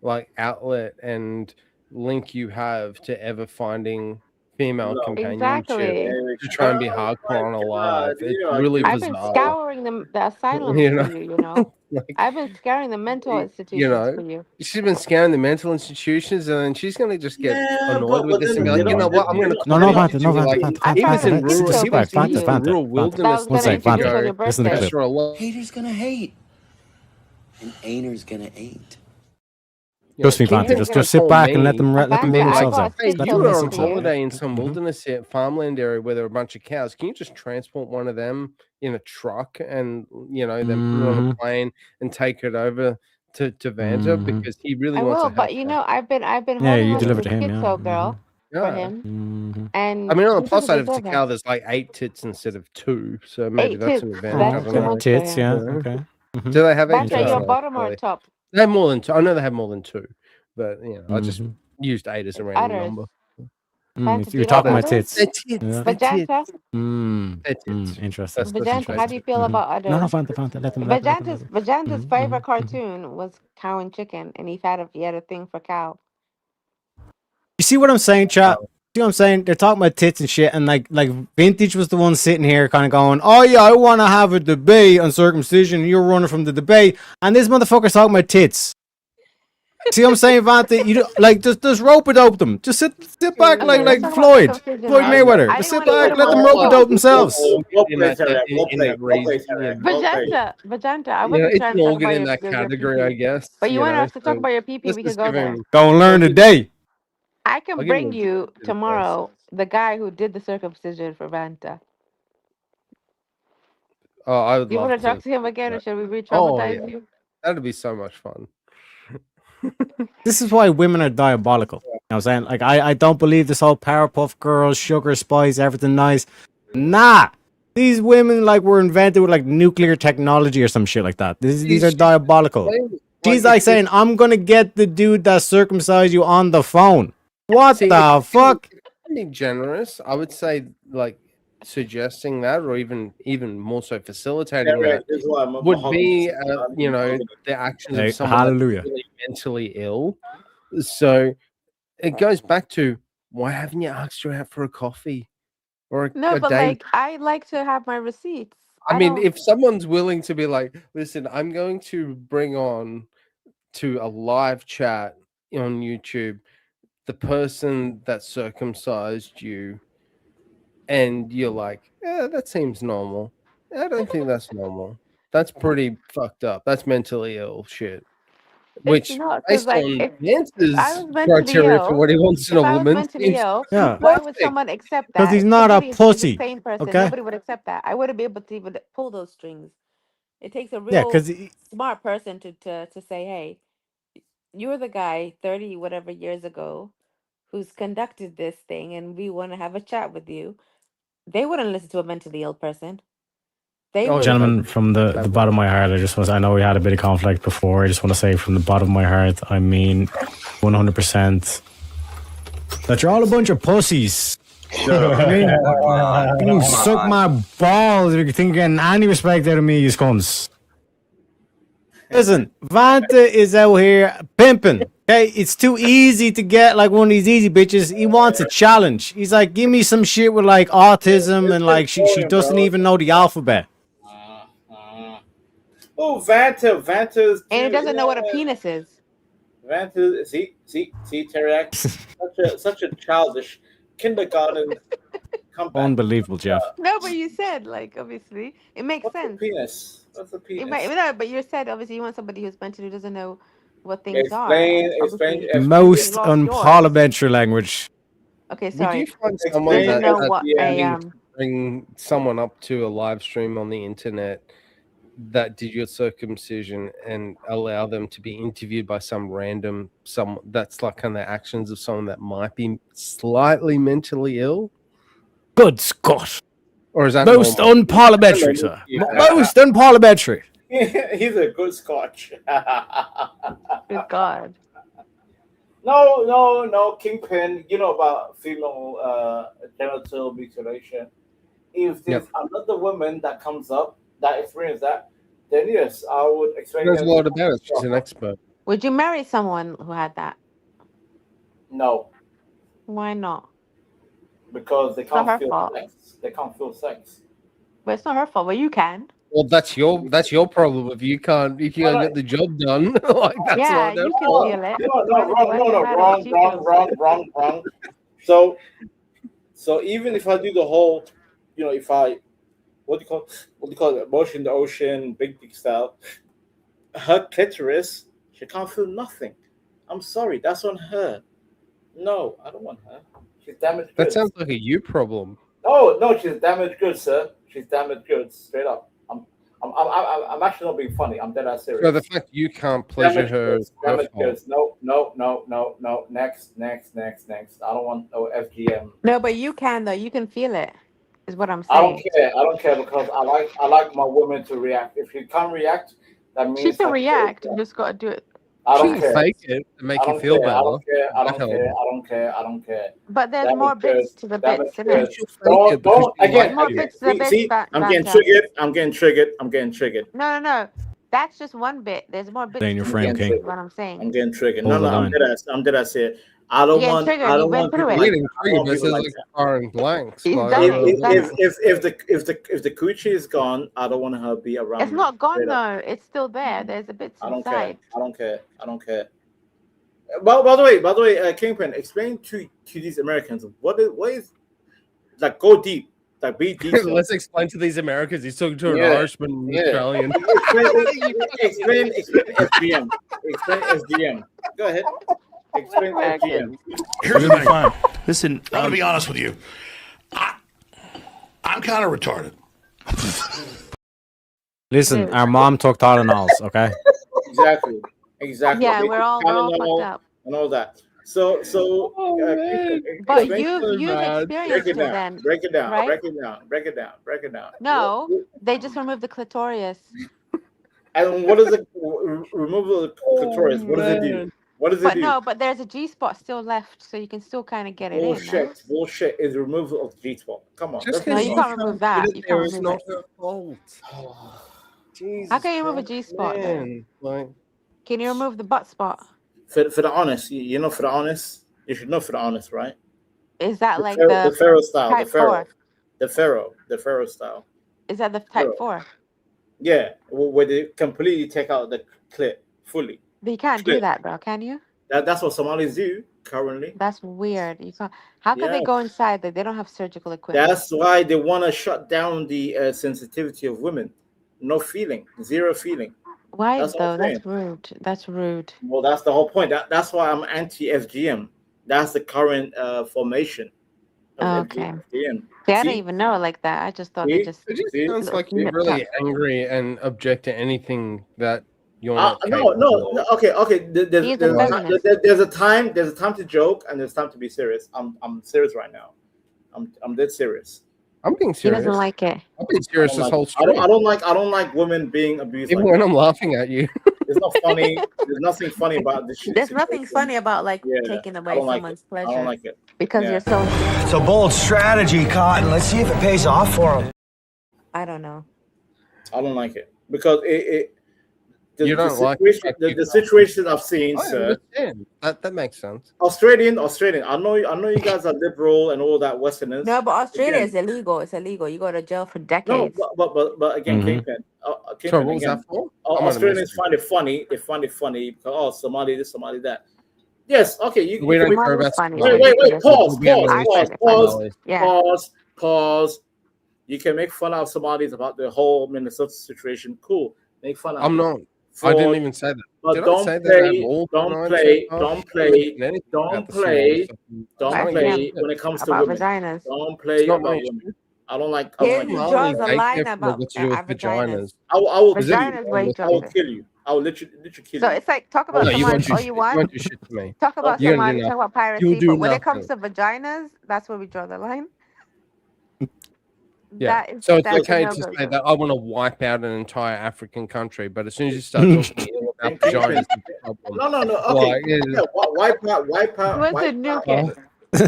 like outlet and link you have to ever finding female companionship Exactly. to try and be hardcore on a live. It's really I've been bizarre. scouring the asylums You know? for you, you know. I've been scouring the mental institutions You know, for you. she's been scaring the mental institutions, and then she's gonna just get Yeah, annoyed with but this and then be like, they you know don't- what? I'm gonna No, no, contact Vanta, you, no, Vanta, like, Vanta, I Vanta, tried Vanta, to Vanta, reach sit out back, to Vanta, you. Vanta, rural Vanta. wilderness. That was One gonna sec, introduce Vanta. on your Listen to the birthday. clip. Extra love. Haters gonna hate. And ainers gonna ain't. Trust me, Vanta. Just sit back and let them Vanta, weigh I themselves got out. skin Let You them were weigh on filters for themselves you. out. holiday in some Mhm. wilderness farmland area where there are a bunch of cows. Can you just transport one of them in a truck and then put it on a plane and take it over to Vanta Mhm. because he really I wants will, to but help you her. know, I've been Yeah, holding you on to deliver the to him, yeah. schizo girl for Yeah. him, Mhm. and I mean, on the he plus doesn't side, if it's a deserve cow, it. there's like 8 tits instead of 2, so maybe 8 that's an tits. advantage. I That's don't too know. much for Tits, him. yeah. You know? Okay. Mhm. Do they have 8 Vanta, tits? you're Interesting. bottom or Really. top? They have more than 2. I know they have more than 2, but I just Mhm. used 8 as a It's random udders. number. Vanta, do You're you like talking about udders? tits. They're tits. Yeah. They're tits. Vajanta? They're tits. Interesting. That's Vajanta, how do Interesting. you feel Mhm. about No, no, udders? Vanta, Vanta. Let them. Let them. Vajanta's Mhm, favorite mhm, mhm. cartoon was Cow and Chicken, and he had a thing for cow. You see what I'm saying, chat? See what I'm saying? They're talking about tits and shit, and like Vintage was the one sitting here, kind of going, "Oh yeah, I want to have a debate on circumcision." And you're running from the debate, and this motherfucker's talking about tits. See what I'm saying, Vanta? You like just rope a dope them. Just sit back Okay, like let's talk about Floyd circumcision, Floyd right? Mayweather. I Just didn't sit want to put back, him let on them the rope a spot. dope themselves. Go in play, that Terry. Go in play. that Go play, reason. Terry. Go play. Vajanta, I wasn't It's trying an to talk organ about in that your category, I PP. guess. But you want us to talk So about your PP, let's we could just go give there. him. Go and learn today. I I'll can give bring him you a tomorrow the guy who did the circumcision for Vanta. Oh, I would You want love to talk to. to him again, or should we Oh re-traumatize yeah, you? that'd be so much fun. This is why women are diabolical. You know what I'm saying? Like, I don't believe this whole Powerpuff Girls, sugar, spice, everything nice. Nah. These women, like, were invented with, like, nuclear technology or some shit like that. These are diabolical. She's like saying, I'm going to get the dude that circumcised you on the phone. What the fuck? I'd be generous. I would say, like, suggesting that, or even more so facilitating Yeah, that, this is why I'm would mahogany. be, I'm the actions Hey, of someone hallelujah. that's really mentally ill. So it goes back to, why haven't you asked her out for a coffee or No, a but date? like I like to have my receipts. I mean, don't. if someone's willing to be like, listen, I'm going to bring on to a live chat on YouTube the person that circumcised you, and you're like, yeah, that seems normal. I don't think that's normal. That's pretty fucked up. That's mentally ill shit. It's Which, not because based like on if Vance's I was mentally criteria for ill, what he wants in if a I was woman, mentally seems ill, Yeah. why would perfect. someone accept Because that? he's If not a somebody is a pussy. sane person, Okay? nobody would accept that. I wouldn't be able to even pull those strings. It takes a Yeah, real because smart person to say, hey, you're the guy 30 whatever years ago who's conducted this thing, and we want to have a chat with you. They wouldn't listen to a mentally ill person. They Oh, would. yeah. gentlemen, from the bottom of my heart, I know we had a bit of conflict before. I just want to say from the bottom of my heart, I mean 100% that you're all a bunch of pussies. You know what I mean? You can suck my balls if you think you're getting any respect out of me, you scums. Listen, Vanta is out here pimping. Okay, it's too easy to get like one of these easy bitches. He wants a challenge. He's like, give me some shit with like autism and like she doesn't even know the alphabet. Oh, Vanta's. And he doesn't know what a penis is. Vanta, see, Terry, such a childish kindergarten comeback. Unbelievable, Jeff. No, but you said like obviously it makes sense. Penis. What's a penis? No, but you said obviously you want somebody who's mentally who doesn't know what things Explain. Most lost unparliamentary language. Okay, Would sorry. you find someone Doesn't that know what a bring someone up to a live stream on the internet that did your circumcision and allow them to be interviewed by some that's like kind of the actions of someone that might be slightly mentally ill? Good Scott. Or is that most normal? unparliamentary, sir? Most unparliamentary. He's a good Scotch. Good God. No, Kingpin. You know about female genital mutilation. If there's another woman that comes up that experience that, then yes, I would explain. There's a lot about it. She's an expert. Would you marry someone who had that? No, Why not? because they It's not can't her feel fault. sex. They can't feel sex. But it's not her fault. But you can. Well, that's your problem. If you can't get the job done, like that's Yeah, not their you can fault. feel it. Wrong. So even if I do the whole, if I, what do you call it, motion in the ocean, big dick style, her clitoris, she can't feel nothing. I'm sorry, that's on her. No, I don't want her. She's damaged That goods. sounds like a you problem. No, she's damaged goods, sir. She's damaged goods, straight up. I'm actually not being funny. I'm dead ass serious. So the fact you can't pleasure Damaged her. goods, damaged goods. No. Next. I don't want no FGM. No, but you can though. You can feel it. Is what I'm I don't saying. care because I like my woman to react. If she can't react, that means She can that- react. You just gotta do it. I She don't can care. fake it to make I you don't feel care. better. I don't That helps. care. But there's Damaged more bits goods, to the damaged bits, isn't it? goods. Don't again. More bits to the bits. See, I'm getting triggered. I'm getting triggered. No. That's just one bit. There's more bits. Stay in your to the frame, bits, King. is what I'm saying. I'm getting triggered. Hold No, the I'm line. dead ass here. I don't You're want. getting I triggered. don't You've been want through people it. like Reading that. I through don't want this people is like like that. fire and blanks. He's Like, done it. He's done it. If the coochie is gone, I don't want her to be around. It's me. not gone Straight up. though. It's still there. There's a bits I don't care. inside. I don't care. By the way, Kingpin, explain to these Americans what is like, go deep, like be deep. Let's explain to these Americans. He's talking to an Yeah. Irishman, Yeah. Australian. explain SGM. Explain SGM. Go ahead. Explain SGM. Here's the thing. Listen, I'm going to be honest with you. I'm kind of retarded. Listen, our mom took Tylenols, okay? Exactly. Yeah, They we're took all Tylenol fucked up. and all that. So But explain- you've experienced it then, break it down. right? Break it down. No, they just removed the clitoris. And what is the removal of the clitoris? What does it do? What does it But do? no, but there's a G spot still left, so you can still kind of get it in. No? Bullshit is removal of the G spot. Come on. Just No, because you you can't remove that. You can't it's remove not it. her fault. How can you remove a G spot? Man, like, Can you remove the butt spot? For the honest, you know, for the honest, you should know for the honest, right? Is that like the Pharaoh style, type the Pharaoh style. Is that the type Pharaoh. 4? Yeah, where they completely take out the clip fully. But you can't do Split. that, though, can you? That's what Somalis do currently. That's weird. You can't. How can they Yeah. go inside? They don't have surgical equipment. That's why they want to shut down the sensitivity of women. No feeling, zero feeling. Why That's what though? I'm That's saying. rude. That's rude. Well, that's the whole point. That's why I'm anti-FGM. That's the current formation. Of Okay. FGM. See, I See? didn't even know it like that. I just thought they See? just. it just See? sounds like you're Nip really tuck. angry and object to anything that you're not. No. capable of. Okay. He's a feminist. There's a time to joke and there's time to be serious. I'm serious right now. I'm dead serious. I'm being He serious. doesn't like it. I've been serious this whole I stream. don't like women being abused. Even like when that. I'm laughing at you. It's not funny. There's nothing funny about this shit. There's nothing funny about like Yeah, taking I away don't like someone's it. pleasure I don't like it. because Yeah. you're so. It's a bold strategy, Cotton. Let's see if it pays off for him. I don't know. I don't like it because You don't like the situation I've seen, I sir. understand. That makes sense. Australian. I know you guys are liberal and all that Westerners. No, but Australia Again, is illegal. It's illegal. You go to jail for No, decades. but again, Mhm. Kingpin. So what was that for? I might have Australians missed it. find it funny. They find it funny because Somali this, Somali that. Yes, okay. You We can don't make- care Somalis about funny. Somali. Wait. Pause. We have no I find it Pause. funny. Yeah. Pause. You can make fun of Somalis about the whole Minnesota situation. Cool. Make fun of. I'm it. not. I didn't For- even say that. But Did I don't say that play, at all? don't No, I play, said, oh, don't I didn't play, mention anything don't about the play, Somali don't Right, play yeah. when it comes to About women. vaginas. Don't It's play not about my women. issue. I don't like. Here I he don't like. draws a Somali line daycare about what to do with vaginas. I will kill you. Vaginas where he I will draws it. kill you. I will literally kill So you. it's like talk about No, you Somali won't do all shit. you You want. won't do shit to me. Talk about You're gonna Somali, do talk about You'll piracy, do but when it comes nothing. to vaginas, that's where we draw the line. Yeah. That is So it's that's a okay no to go say zone. that I want to wipe out an entire African country, but as soon as you start talking ill about vaginas, it's a problem. No. Okay. Like, it is- Wipe out. He wants to nuke it.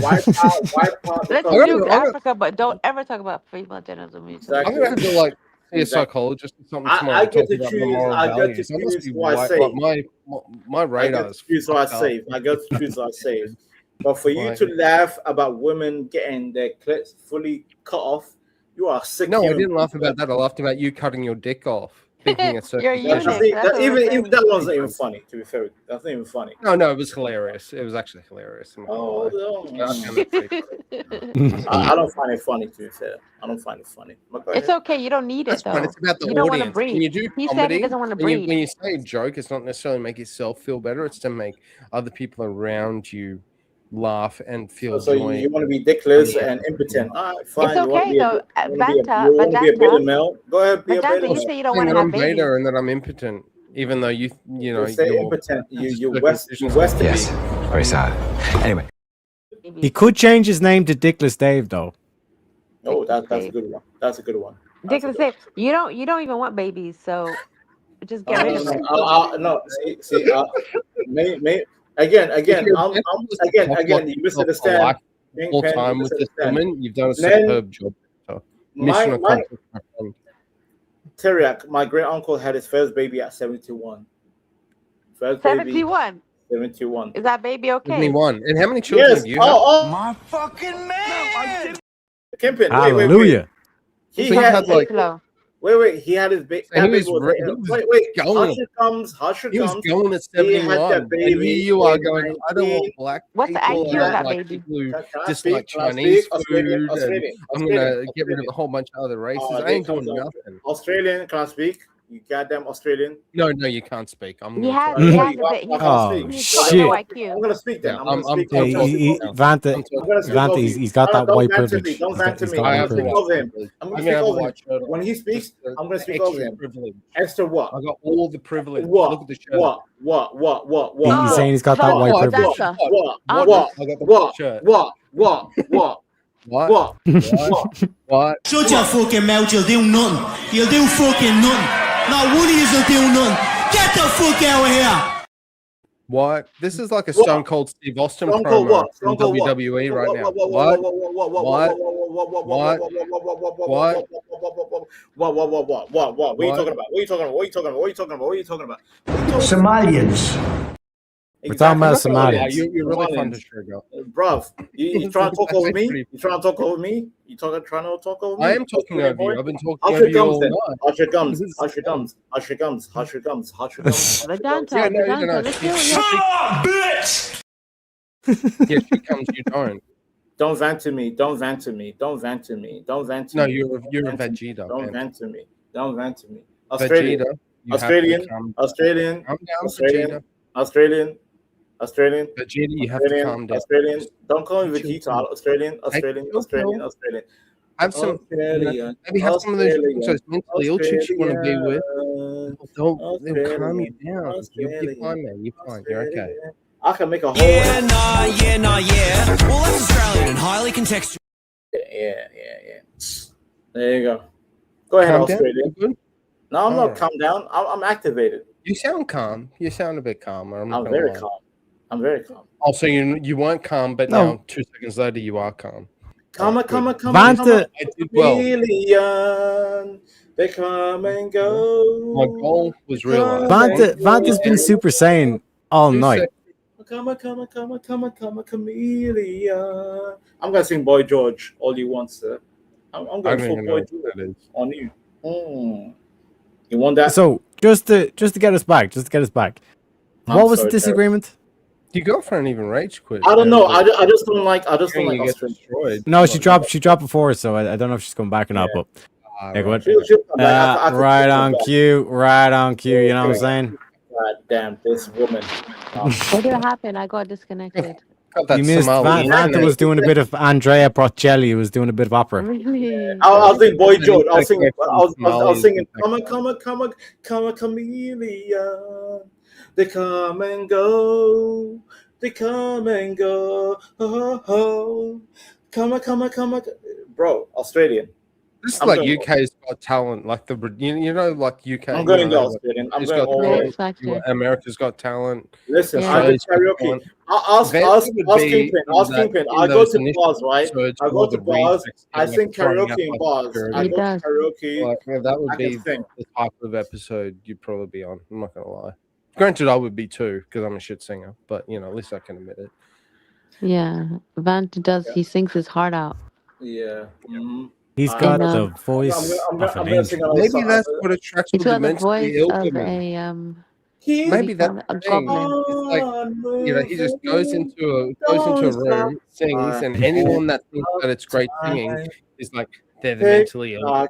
Wipe out. Let's Because nuke Africa, but don't ever talk about female genital mutilation. I'm gonna have to like see a Exactly. psychologist or something tomorrow I to get talk to about the choose. moral I get to values. I must choose be who I white. save. Like my I radar get is to choose who I fucked up. save. I get to choose who I save. But for you Like- to laugh about women getting their clits fully cut off, you are sick. No, I human didn't laugh being. about that. I laughed about you cutting your dick off. Thinking it's You're a eunuch. That's That's what we're even saying. that one's not even funny. To be fair, that's not even funny. No, it was hilarious. It was actually hilarious. I'm not Oh, gonna lie. no. I don't find it funny. To be fair, I don't find it funny. But go It's ahead. okay. You don't need That's it though. fine. It's about the You don't want to audience. When breathe. you do He said comedy, he doesn't want to when you, breathe. when you say a joke, it's not necessarily make yourself feel better. It's to make other people around you laugh and feel So joy. you want to be dickless and impotent? All right, fine. It's You want to okay be though. you want to be Vanta, you want to be a beta Vedanta, male? Go ahead, be a Vedanta, beta you male. say you don't Saying want to that have I'm babies. beta and that I'm impotent, even though you know Say you're impotent. You circumcision- Western. Yes. Very sad. Anyway. He could change his name to Dickless Dave, though. Oh, that's a good one. That's a good one. Dickless say you don't even want babies, so just get rid of them. No, see, again, you misunderstand. All time with this woman, you've done a Then superb job. So, my- mission my- accomplished, my friend. Teriak, my great uncle had his first baby at 71. First baby, 71. 71. Is that baby okay? 71. And how many children Yes. have you had? My fucking man. Kimpin, wait. Hallelujah. He So you've had had, like- wait. He had his baby. So he was going. Hush He was comes. going at He had 71. that And baby here you are in going, I don't want black What's the people. IQ I of that like baby? people who Can I just speak? like Can I Chinese speak? food. Australian, And I'm going to get rid of Australian. a whole bunch of other races. I There ain't doing comes nothing. Australian, can I speak? You goddamn Australian. No, you can't speak. I'm He gonna has, try. he Mhm. has a bit. Oh, He's shit. got no I'm IQ. gonna speak then. Yeah, I'm gonna speak. Hey, I'm gonna speak Vanta, Vanta, he's got that Don't white vent to privilege. me. Don't He's vent got, to he's me. got I'm white gonna speak privilege. over him. I'm gonna speak over him. When he speaks, I'm gonna speak over him. Privilege. Extra what? I got all the privilege. What? Look at the shirt. What? He's saying he's got that Oh, white what? privilege. Vedanta. What? I got the shirt. What? What? What? Shut your fucking mouth, you'll do nothing. You'll do fucking nothing. Not one of you will do nothing. Get the fuck out of here. What? This is like a What? Stone Cold Steve Austin Stone Cold promo what? from Stone Cold what? WWE right now. What? What? What? What are you talking about? What are you talking about? Somalians. We're talking about Yeah, Somalians. you're really fun to trigger. Bruv, you trying to talk over me? You trying to talk over me? Trying to talk over me? I am talking over you. I've been talking Hush over your you gums all then. night. Hush your gums. Hush your gums. Hush your gums. Hush your gums. Hush your gums. Vedanta, Yeah, no, Vedanta, let's hear what you're Yes, she comes, you don't. Don't vent to me. Don't vent to me. Don't vent to me. Don't vent to No, me. you're a Don't vent to me. Vegeta. Don't man. vent to me. Don't vent to me. Australian. Vegeta. You have to Australian. calm- Australian. Calm down, Australian. Vegeta. Australian. Australian. Vegeta, you have to calm down. Australian. Don't call me Chill, Vegeta. chill. Australian. Australian. chill, Australian. chill. Australian. Have some, Australian. maybe have some of those Australian. mentally ill chicks you want to be with. They'll calm you Australian. down. You're fine, man. You're fine. You're okay. I can make a whole. Yeah. Well, that's Australian and highly contextual. Yeah. There you go. Go ahead, Calm down. Australian. You good? No, I'm not Alright. calm down. I'm activated. You sound calm. You sound a bit calmer. I'm not I'm gonna very lie. calm. I'm very calm. Also, you weren't calm, but No. now 2 seconds later you are calm. Come on. Vanta, I did well. Chameleon, they come and go. My goal was realized. Vanta's been Super Saiyan all night. Come on, chameleon. I'm gonna sing Boy George all you want, sir. I'm I gonna don't sing even know Boy what George that is. on you. You want that? So just to get us back, I'm what was the sorry, disagreement? Your girlfriend even rage quit. I don't man, know. but I just don't like. hearing you get Australian. destroyed. No, she dropped before, so I don't know if she's coming back or not. But Ah, yeah, go right. ahead. She'll come back. I could Right come on back. cue. You know what I'm saying? God damn this woman. What did happen? I got disconnected. Got that You missed. Somali Vanta internet. was doing a bit of Andrea Bocelli. He was doing a bit of opera. Really? I'll sing Boy George. I'll Like sing. next I was Somalians singing. and Come on, chameleon. They come and go. They come and go. Oh. Come on. Bro, Australian. This is I'm like going UK's Got Talent, like like UK. I'm going girls, kidding. I'm going all the way. America's Got Talent. Listen, I do karaoke. Ask Kingpin. Ask Kingpin. I go to bars, right? I go to bars. I sing karaoke in bars. I go to karaoke. That would be the type of episode you'd probably be on. I'm not gonna lie. Granted, I would be too because I'm a shit singer, but at least I can admit it. Yeah, Vant does. He sings his heart out. Yeah. Mm-hmm. He's got the voice of an angel. Maybe that's what attracts He's people to got the mentally voice ill of women. a Maybe that's a the thing. goblin. It's like he just goes into a room, sings, and anyone that thinks that it's great singing is like they're the mentally ill.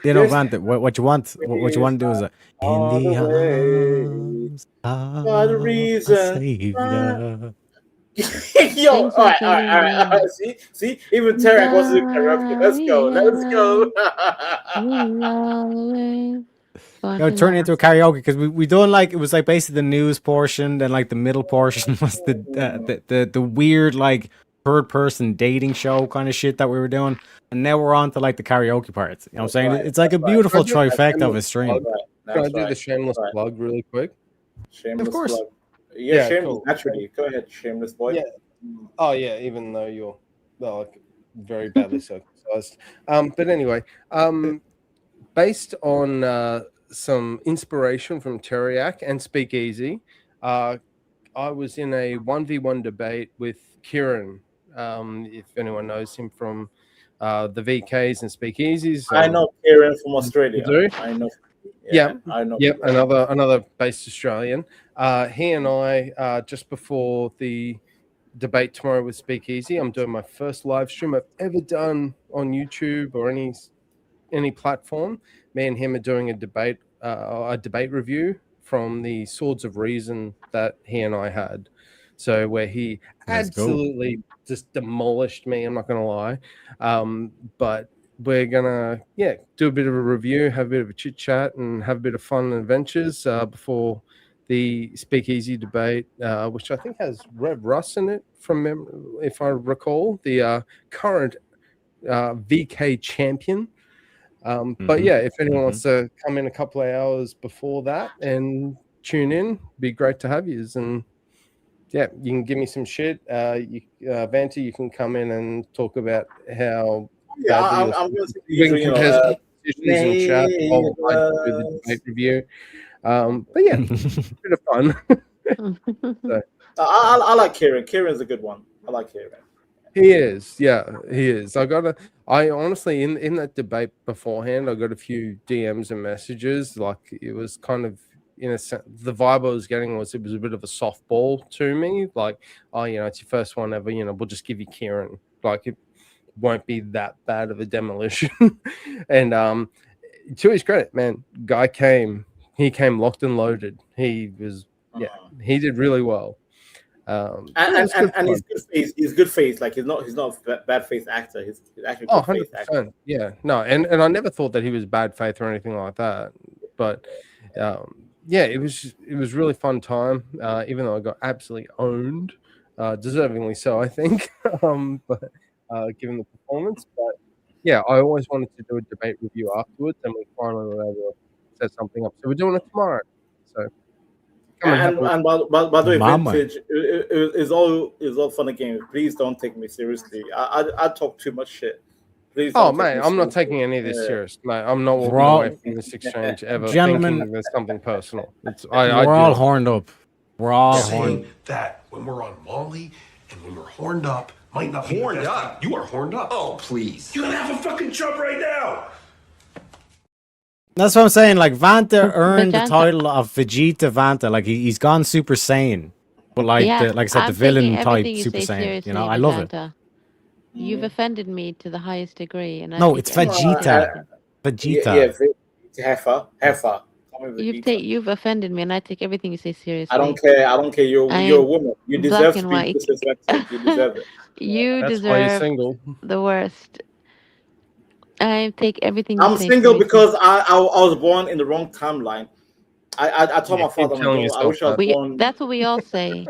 Vant, what you want to do is in the arms of a savior. Yo, all right. See, even Tarek wants to do karaoke. Let's go. Turn it into a karaoke because we done like it was like basically the news portion, then like the middle portion was the weird like third person dating show kind of shit that we were doing, and now we're on to like the karaoke parts. You know what I'm saying? It's like a beautiful trifecta of a stream. Can I do the shameless plug really quick? Shameless of course. Plug. Yeah, shameless. Cool. Naturally, go ahead, shameless boy. Yeah. Oh yeah, even though you're like very badly circumcised. But anyway, based on some inspiration from Teriak and Speakeasy, I was in a 1v1 debate with Kieran. If anyone knows him from the VKs and Speakeasies. I know Kieran from Australia. You do? I know. Yeah, I know. Yep, another based Australian. He and I, just before the debate tomorrow with Speakeasy, I'm doing my first live stream I've ever done on YouTube or any platform. Me and him are doing a debate review from the Swords of Reason that he and I had. So where he absolutely just demolished me, I'm not gonna lie. But we're gonna do a bit of a review, have a bit of a chit chat, and have a bit of fun and adventures before the Speakeasy debate, which I think has Rev Russ in it, if I recall, the current VK champion. But yeah, if anyone wants to come in a couple of hours before that and tune in, be great to have you. And yeah, you can give me some shit. Vanta, you can come in and talk about how. Yeah, I'm going to and chat while I do the debate review. But yeah, a bit of fun. So. I like Kieran. Kieran's a good one. I like Kieran. He is, yeah, he is. I honestly, in that debate beforehand, I got a few DMs and messages. Like it was kind of, in a sense, the vibe I was getting was it was a bit of a softball to me. Like, oh, it's your first one ever. We'll just give you Kieran. Like it won't be that bad of a demolition. And to his credit, man, he came locked and loaded. He was, he did really well. And he's good face. He's good face. Like he's not a bad faith actor. He's actually good 100%. faith actor. Yeah, no, and I never thought that he was bad faith or anything like that. But it was really fun time. Even though I got absolutely owned, deservingly so, I think. But given the performance, but yeah, I always wanted to do a debate review afterwards, and we finally were able to set something up. So we're doing it tomorrow. So. And by the way, Vintage is all fun and games. Please don't take me seriously. I talk too much shit. Please. Oh mate, I'm not taking any of this serious, mate. I'm not walking away from this exchange ever thinking there's something personal. We're all horned up. We're all horned. That when we're on Molly and when we're horned up might not be horned up. You are horned up. Oh please! You're gonna have a fucking jump right now. That's what I'm saying. Like Vanta earned the title of Vegeta Vanta. Like he's gone Super Saiyan, but like I said, the villain type Super Saiyan. I love it. You've offended me to the highest degree, and no, it's Vegeta. Vegeta. Yeah, heifer. You've offended me, and I take everything you say seriously. I don't care. You're a woman. You deserve to be disrespected. You deserve it. You deserve the worst. I take everything. I'm single because I was born in the wrong timeline. I told my father, I wish I was born. That's what we all say.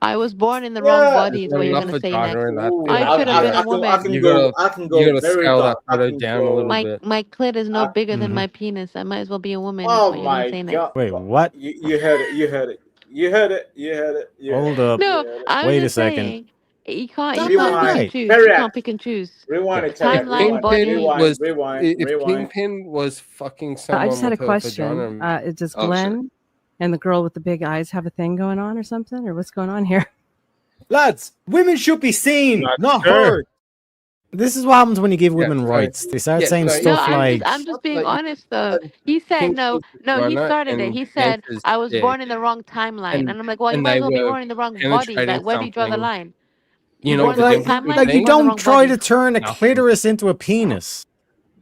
I was born in the wrong body is what you're enough gonna say vagina next. in that. I could have been a woman. You gotta scale that I photo can down a go- little My bit. my clit is no I- bigger than Mhm. my penis. I might as well be a woman. Is Oh what you're gonna my say next. god! Wait, what? You heard it. You heard it. You heard it. You heard it. You Hold heard up. it. No, You heard it. I'm Wait a just second. saying you can't That's pick not and right. choose. You Terry, can't pick and choose. Rewind it. Terry. Timeline, Rewind. body. Rewind. Rewind. If Rewind. Kingpin was fucking I someone just had a with her question. vagina, Does Oh, shit. Glenn and the girl with the big eyes have a thing going on or something? Or what's going on here? Lads, women should be seen, not heard. This is what happens when you give women rights. They start saying No, stuff I'm like, just being honest though. He said no, he started it. He said I was born in the wrong timeline, and I'm like, well, you and might they as well be were born in the wrong body. penetrating Like, where do you draw the something. line? You know born what in the the difference timeline, like you you born in the don't wrong try body. to turn a clitoris into a penis.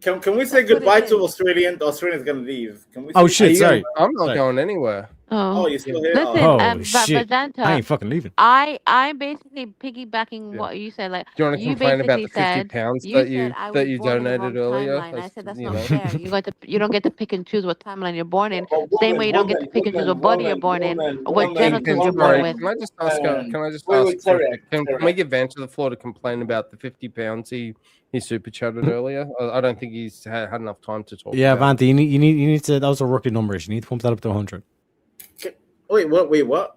Can we say goodbye to Australian? The Australian's gonna leave. Can we? Oh, say- shit, sorry. I'm not Sorry. going anywhere. Oh, you're still here. Listen, Oh, shit. I Vedanta, ain't fucking leaving. I'm basically piggybacking what you said. Like, Do you want to you complain about basically the 50 said pounds you that said you I that was you born in the donated wrong earlier? timeline. I said that's you not know. fair. You don't get to pick and choose what timeline you're born in. Oh, Same way you don't get to pick and choose what body you're born in or what genitals you're born with. Can I just ask? Can I just Wait, ask? wait, Terry, Can we give Vance the floor to complain about the 50 pounds he super chatted earlier? I don't think he's had enough time to talk. Yeah, about Vanti, you need to. Those are rookie numbers. You need to pump that up to 100. Wait, what? Wait, what?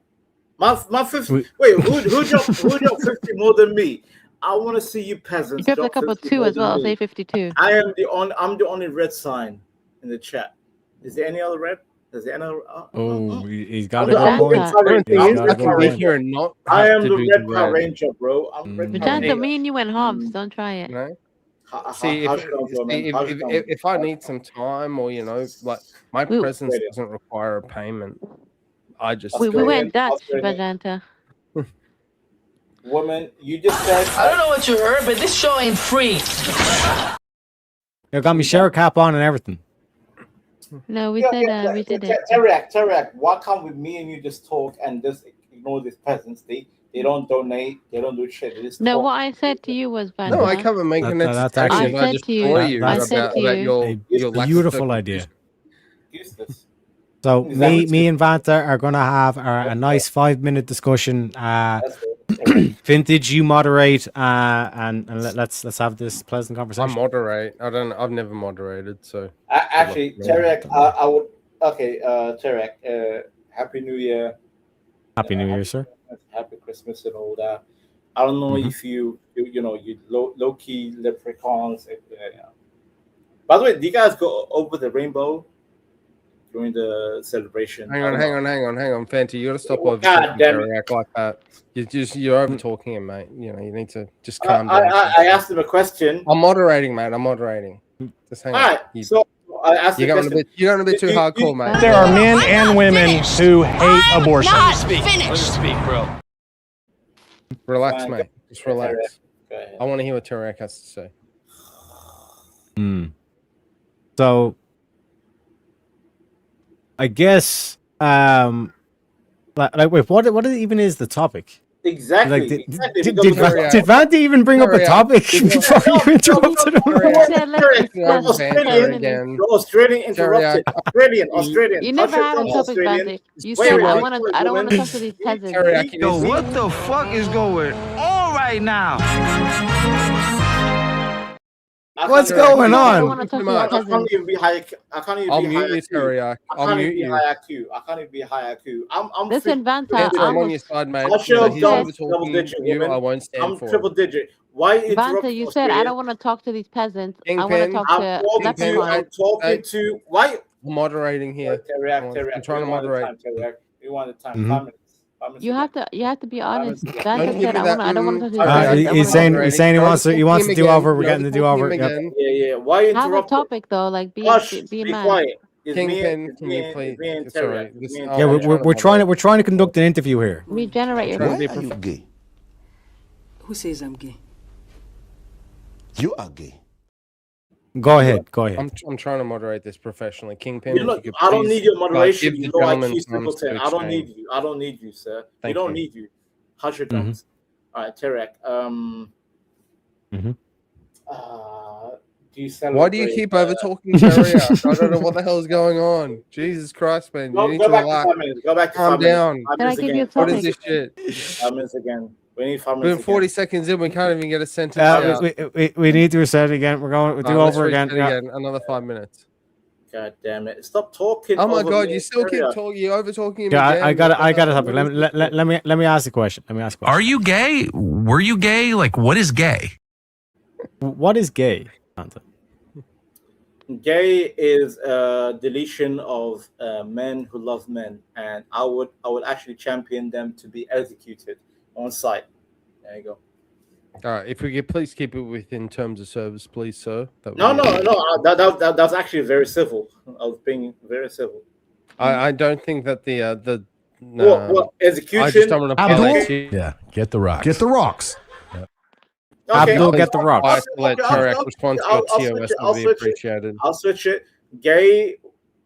My 50. Wait. Wait, who jumped 50 more than me? I want to see you peasants. You dropped a jump couple 50 two more as than well. me. Say 52. I'm the only red sign in the chat. Is there any other red? Is there any other? Oh, he's got I'm a the- good I'm the point. red Power Ranger. He's I'm got the a good Power point. Ranger. and not I have am to the do red the Power red. Ranger, bro. I'm red Power Vedanta, Ranger. me and you went halves. Don't try it. No? How See, should I go, man? How should I go? if I need some time, or like my We- presence Australia. doesn't require a payment, I just We go. went Dutch, Australia. Vedanta. Woman, you just said. I don't know what you heard, but this show ain't free. You got me share cap on and everything. No, we Yeah, said yeah, we did yeah, it. Tarek, why can't we, me and you just talk and just ignore these peasants? They don't donate, they don't do shit. They just No, talk. what I said to you was No, I Vanta. cover making That- it. that's Actually, actually- I I just said to you- bore you I about, said to about you- your lack of Beautiful circumcision. idea. Useless. So Exactly. me and Vanta are gonna have a nice 5-minute discussion. That's it. Vintage, you moderate, and let's have this pleasant I conversation. moderate. I've never moderated, so. Actually, Tarek, I would. Okay, Tarek, Happy New Year, Happy New Year, sir. Happy Christmas, and all that. I don't know Mhm. if you low key leprechauns. By the way, do you guys go over the rainbow during the celebration? Hang on, Fanti, you gotta stop over God damn it. Tarek like that. You're over talking him, mate. You need to just calm down. I asked him a question. I'm moderating, mate. I'm moderating. Just hang All on. right, so I asked You're the going a question. bit. You're going a bit too hardcore, mate. There are men and women who hate abortion. Finished. bro. Relax, Fine, mate. Just relax. Go ahead. I want to hear what Tarek has to say. So I guess like wait, what even is the topic? Exactly. Like, exactly. did because- Vanti even bring up a topic before you interrupted him? The Australian interrupted. Australian. You never had a topic, Vanta. You said I don't want to talk to these peasants. Yo, what the fuck is going on right now? What's going on? I can't even be high. I can't even I'll be mute high you, IQ. Tarek. I I'll can't mute even be you. high IQ. I can't even be high IQ. I'm Listen, Vanta, Fanti, I'm on I'm your side, mate. I should have He's done over double talking digit, you. woman. I won't stand I'm for triple it. digit. Why interrupt Vanta, you said I Australia? don't want to talk to these peasants. I want to Kingpin. talk I'm to talking to. I'm leprechauns. talking to. Why? I'm moderating here. Tarek, I'm trying to moderate. We want the time. Mhm. 5 minutes. 5 minutes. You have to be honest. Don't Vanta give said me that, I don't want to talk to these Alright, peasants. I he's wanna saying he wants to do over. We're You're getting to do talking over. him Yep. again. Yeah. Why you have a interrupt? topic though, like be Hush. be a Be man. quiet. It's me Kingpin, and- can you it's please? me and Sorry, Tarek. this- Me and I'm Yeah, Tarek. we're trying to conduct an interview here. Regenerate your Trying to voice. be Why are you gay? Who says I'm gay? You are gay. Go ahead. I'm trying to moderate this professionally. Kingpin, You if know, you could I don't please, need your moderation. give You the know, gentleman IQ time simpleton. to I don't explain. need you. I don't need you, sir. Thank We don't you. need you. Hush your Mhm. tongues. All right, Tarek. Mhm. Do Why do you keep over talking Terry? I don't know what the hell is going on. Jesus Christ, man! You need to back to relax. 5 minutes. Go back to Calm 5 minutes. down. 5 Can I minutes give you a again. What topic? is this shit? 5 minutes again. We need 5 We're minutes. 40 seconds in. We can't even get a sentence out. We need to reset again. We're going. We'll do Let's over again. reset Yeah. Another 5 minutes. God damn it! Stop talking. Oh my over God! me, You still keep Terry. talking. You over talking him Yeah, again. I got a topic. Let me ask a question. Let me ask a question. Are you gay? Were you gay? Like, what is gay? What is gay, Fanta? Gay is a deletion of men who love men, and I would actually champion them to be executed on site. There you go. All right. If we could please keep it within terms of service, please, sir. That would No, be no. That's actually very civil. I was being very civil. I don't think that the What execution? I just don't want to play that to you. Yeah, get the rocks. Get the rocks. Okay, Abdul, get the rocks. I let Tarek respond to your TOS I'll would be switch it. appreciated. I'll switch it. Gay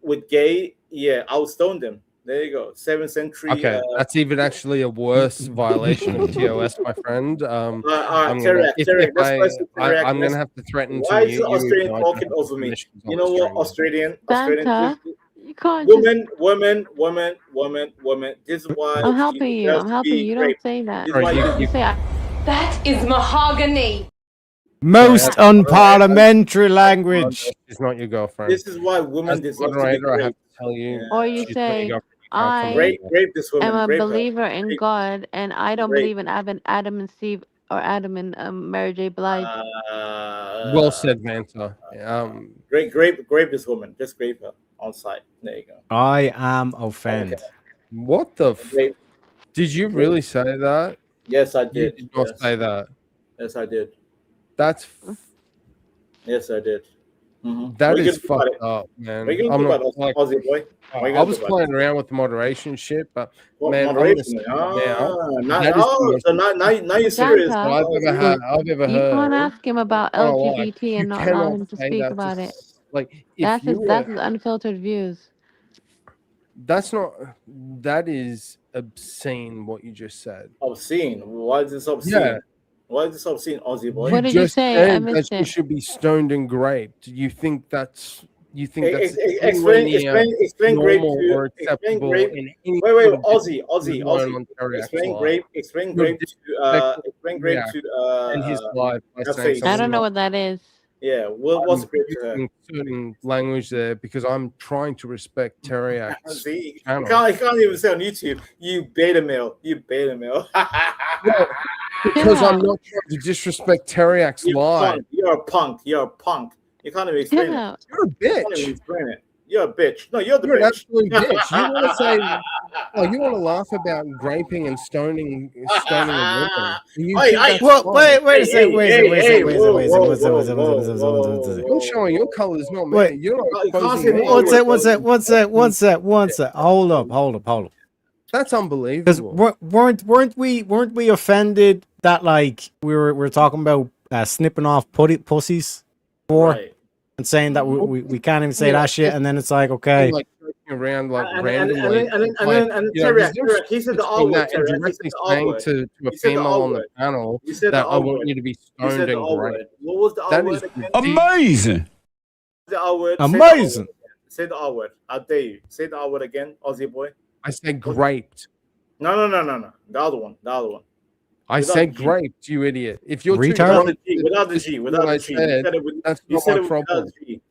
with gay, yeah, I'll stone them. There you go. 7th century. Okay, that's even actually a worse violation of TOS, my friend. I'm Terry, going to have to threaten why to is you. the Australian talking over me? You know what, Australian, Santa, please- you can't women. This is why I'm helping you. deserves I'm to helping be you. You don't raped. say that. This is why You say, That is mahogany. Most unparliamentary language. She's not your girlfriend. This is why women As deserve to be moderator, I have raped. to tell you. or you she's not your say, girlfriend. I Rape this woman. am a rape her. believer in Rape. God, and I don't Rape. believe in Adam and Steve or Adam and Mary J. Blige. Well said, Manta. Grape this woman. Just grape her on site. There you go. I am offended. What the? Rape. Did you really say that? Yes, I You did. did not say that. Yes, I did. That's Yes, I did. Mm-hmm. that What are you is gonna do fucked about up, man. What are you gonna I'm do not about it, like. Aussie boy? What are you I gonna was do about playing around with the moderation shit, but What man, I'm moderation? gonna say now. Now, That is the most so now you're serious. Santa, I've ever you can't heard. ask him about Oh, like, LGBT and you not allow cannot him to say speak that. about it. Like if you That's were, his unfiltered views. that's not. That is obscene. What you just said. Obscene. Why is this obscene? Yeah. Why is this obscene, Aussie boy? What did you just say? said I that missed you it. should be stoned and graped. You think that's anywhere Explain grape normal to or explain acceptable grape. in any Wait, sort of Aussie. known on Teriak's Explain life. grape. Explain You're grape to disrespectful explain grape to to and his life by her saying face. I something don't know like what that is. Yeah, what's I'm grape to her? using certain language there because I'm trying to respect Teriak's See, you channel. can't even say on YouTube. You beta male. You beta male. Because I'm not trying to disrespect Teriak's life. You're a punk. You're a punk. You can't even explain Yeah. it. You're a You can't even bitch. explain it. You're a bitch. No, you're the You're an bitch. absolute bitch. You want to say, you want to laugh about graping and stoning a woman. You Hey, think hey, that's Well, fine. wait a second. Wait a second. You're showing your colors, not me. Wait. You're not You can't exposing say me. One sec. Hold up. That's Because unbelievable. weren't we offended that like we were talking about snipping off pussies before Right. and saying that we can't even say that shit, and then it's like okay, Like joking around like And randomly. then You know, Terry, there's no Terry, he said the between R word. that and Terry, he said directly the R saying word. to a You said the female R on the word. panel You said that the I R want word. you to be You stoned said the and R great. word. What was the R That word is again? Amazing. The R word. amazing. Say the R word. I dare you. Say the R word again, Aussie boy. I said graped. No. The other one. I Without said the G. graped, you idiot. If you're too Retard? Without drunk the G. to Without the listen G. to Without what I the G. said, You that's not said my it without problem. the G.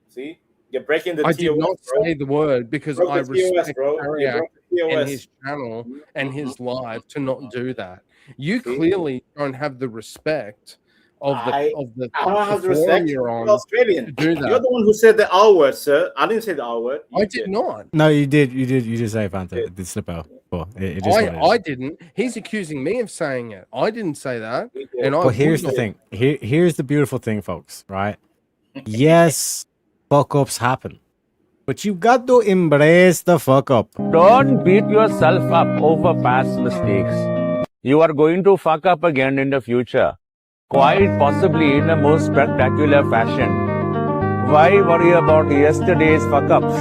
See, you're breaking the I TOS, did not bro. say the word because Broke I the TOS, respect bro. You Teriak broke the and TOS. his channel and his life to not do that. You See? clearly don't have the respect of I the don't have the forum respect. you're You're on Australian. to do You're that. the one who said the R word, sir. I didn't say the R word. I did not. No, you did say Fanta. It did slip out. But it is what it is. I didn't. He's accusing me of saying it. I didn't say that. And I But here's the wouldn't. thing. Here's the beautiful thing, folks. Right? Yes, fuck ups happen, but you got to embrace the fuck up. Don't beat yourself up over past mistakes. You are going to fuck up again in the future, quite possibly in a most spectacular fashion. Why worry about yesterday's fuck ups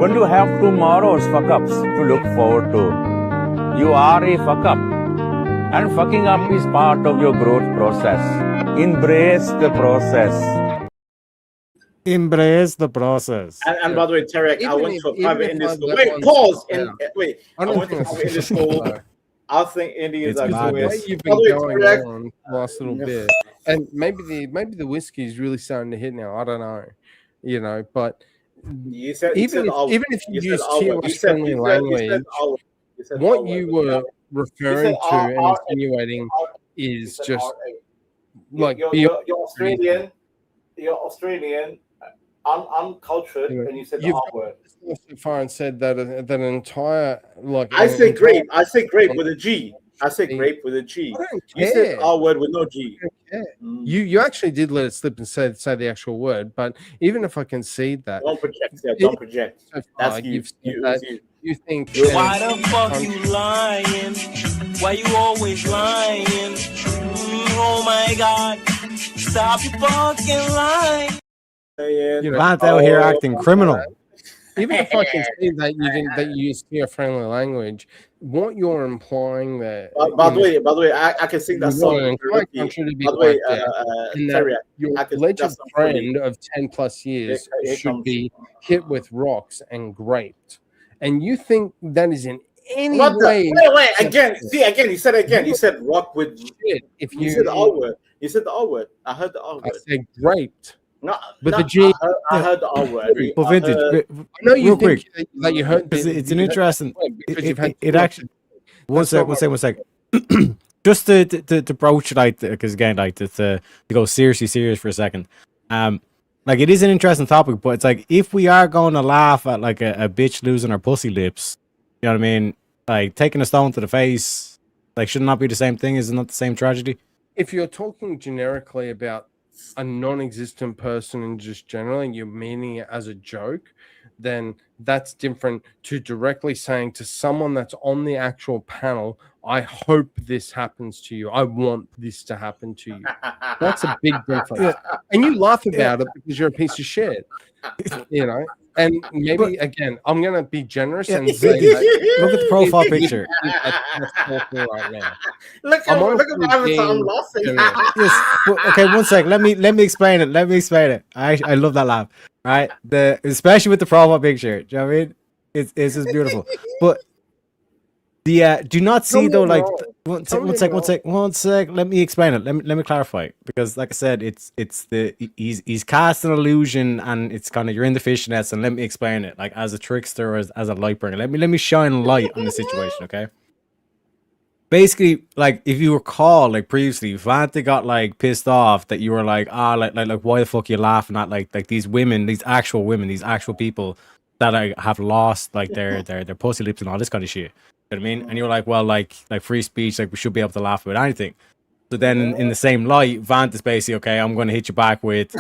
when you have tomorrow's fuck ups to look forward to? You are a fuck up, and fucking up is part of your growth process. Embrace the process. Embrace the process. And by the way, Tarek, I Even went if- to a even private if Indian I- school. that Wait, one's pause. better. Wait, I I don't went to think private it's Indian school. no. I think Indians It's are The madness. way good. you've By been the way, going Tarek, on the last little Yeah. bit, and maybe the whiskey is really starting to hit now. I don't know, but you said even you if said you use our word. TOS friendly language, You said our what word, you but were you referring to R- and R- insinuating is said just RA. like you're beyond Australian. You're Australian, uncultured, reason. and you said the You've R gone word. so far and said that that an entire I say entire grape. I say grape with a G. I say Hey, grape with a G. I don't You said care. R word with no G. I don't care. You actually did let it slip and say the actual word, but even if I concede that, Don't project. Yeah, don't project. so far That's you. you've said You, that it's you. you think Why that the fuck you lying? Why you always lying? Oh my god. Stop your fucking lying. you know, Vant out here acting criminal. even if I can see that you didn't that you use friendly language, what you're implying there. By the way, I can sing that you song. want an entire Karaoke. country to be By the way, wiped out, and that Terry, your I can sing alleged that song for you. friend of 10 plus years Here should comes- be hit with rocks and graped, and you think that is in any What the? way? Wait, again. See, again. He said it again. He said rock with. Shit, if You you said the R word. You said the R word. I heard the R I word. said graped. No, With no, the G. I heard the R word. But I vintage, heard- I know you real think quick, that you heard because it's an you heard interesting. that because It, you've had it, it too much. actually. One That's sec, not one sec, one sec. Just to broach it, like, because again, like, to go seriously serious for a second. Like, it is an interesting topic, but it's like, if we are going to laugh at like a bitch losing her pussy lips, you know what I mean? Like, taking a stone to the face, like, should it not be the same thing? Is it not the same tragedy? If you're talking generically about a non-existent person and just generally you're meaning it as a joke, then that's different to directly saying to someone that's on the actual panel, I hope this happens to you. I want this to happen to you. That's a big difference. And you laugh about it because you're a piece of shit. You know? And maybe again, I'm gonna be generous and say that Look at the profile picture. that's talking right now. Look I'm at honestly my avatar. I'm being laughing. generous. Yes, but okay, one sec. Let me explain it. Let me explain it. I love that laugh. Right, especially with the profile picture. Do you know what I mean? It's just beautiful. But the do not see though, like, one sec. Let me explain it. Let me clarify, because like I said, it's he's cast an illusion, and it's kind of, you're in the fishnets, and let me explain it, like, as a trickster or as a light bringer. Let me shine light on the situation, okay? Basically, like, if you recall, like, previously, Vanta got like pissed off that you were like, like why the fuck are you laughing at like these women, these actual women, these actual people that have lost like their pussy lips and all this kind of shit. You know what I mean? And you're like, well, like free speech, like, we should be able to laugh about anything. So then in the same light, Vant is basically, okay, I'm gonna hit you back with,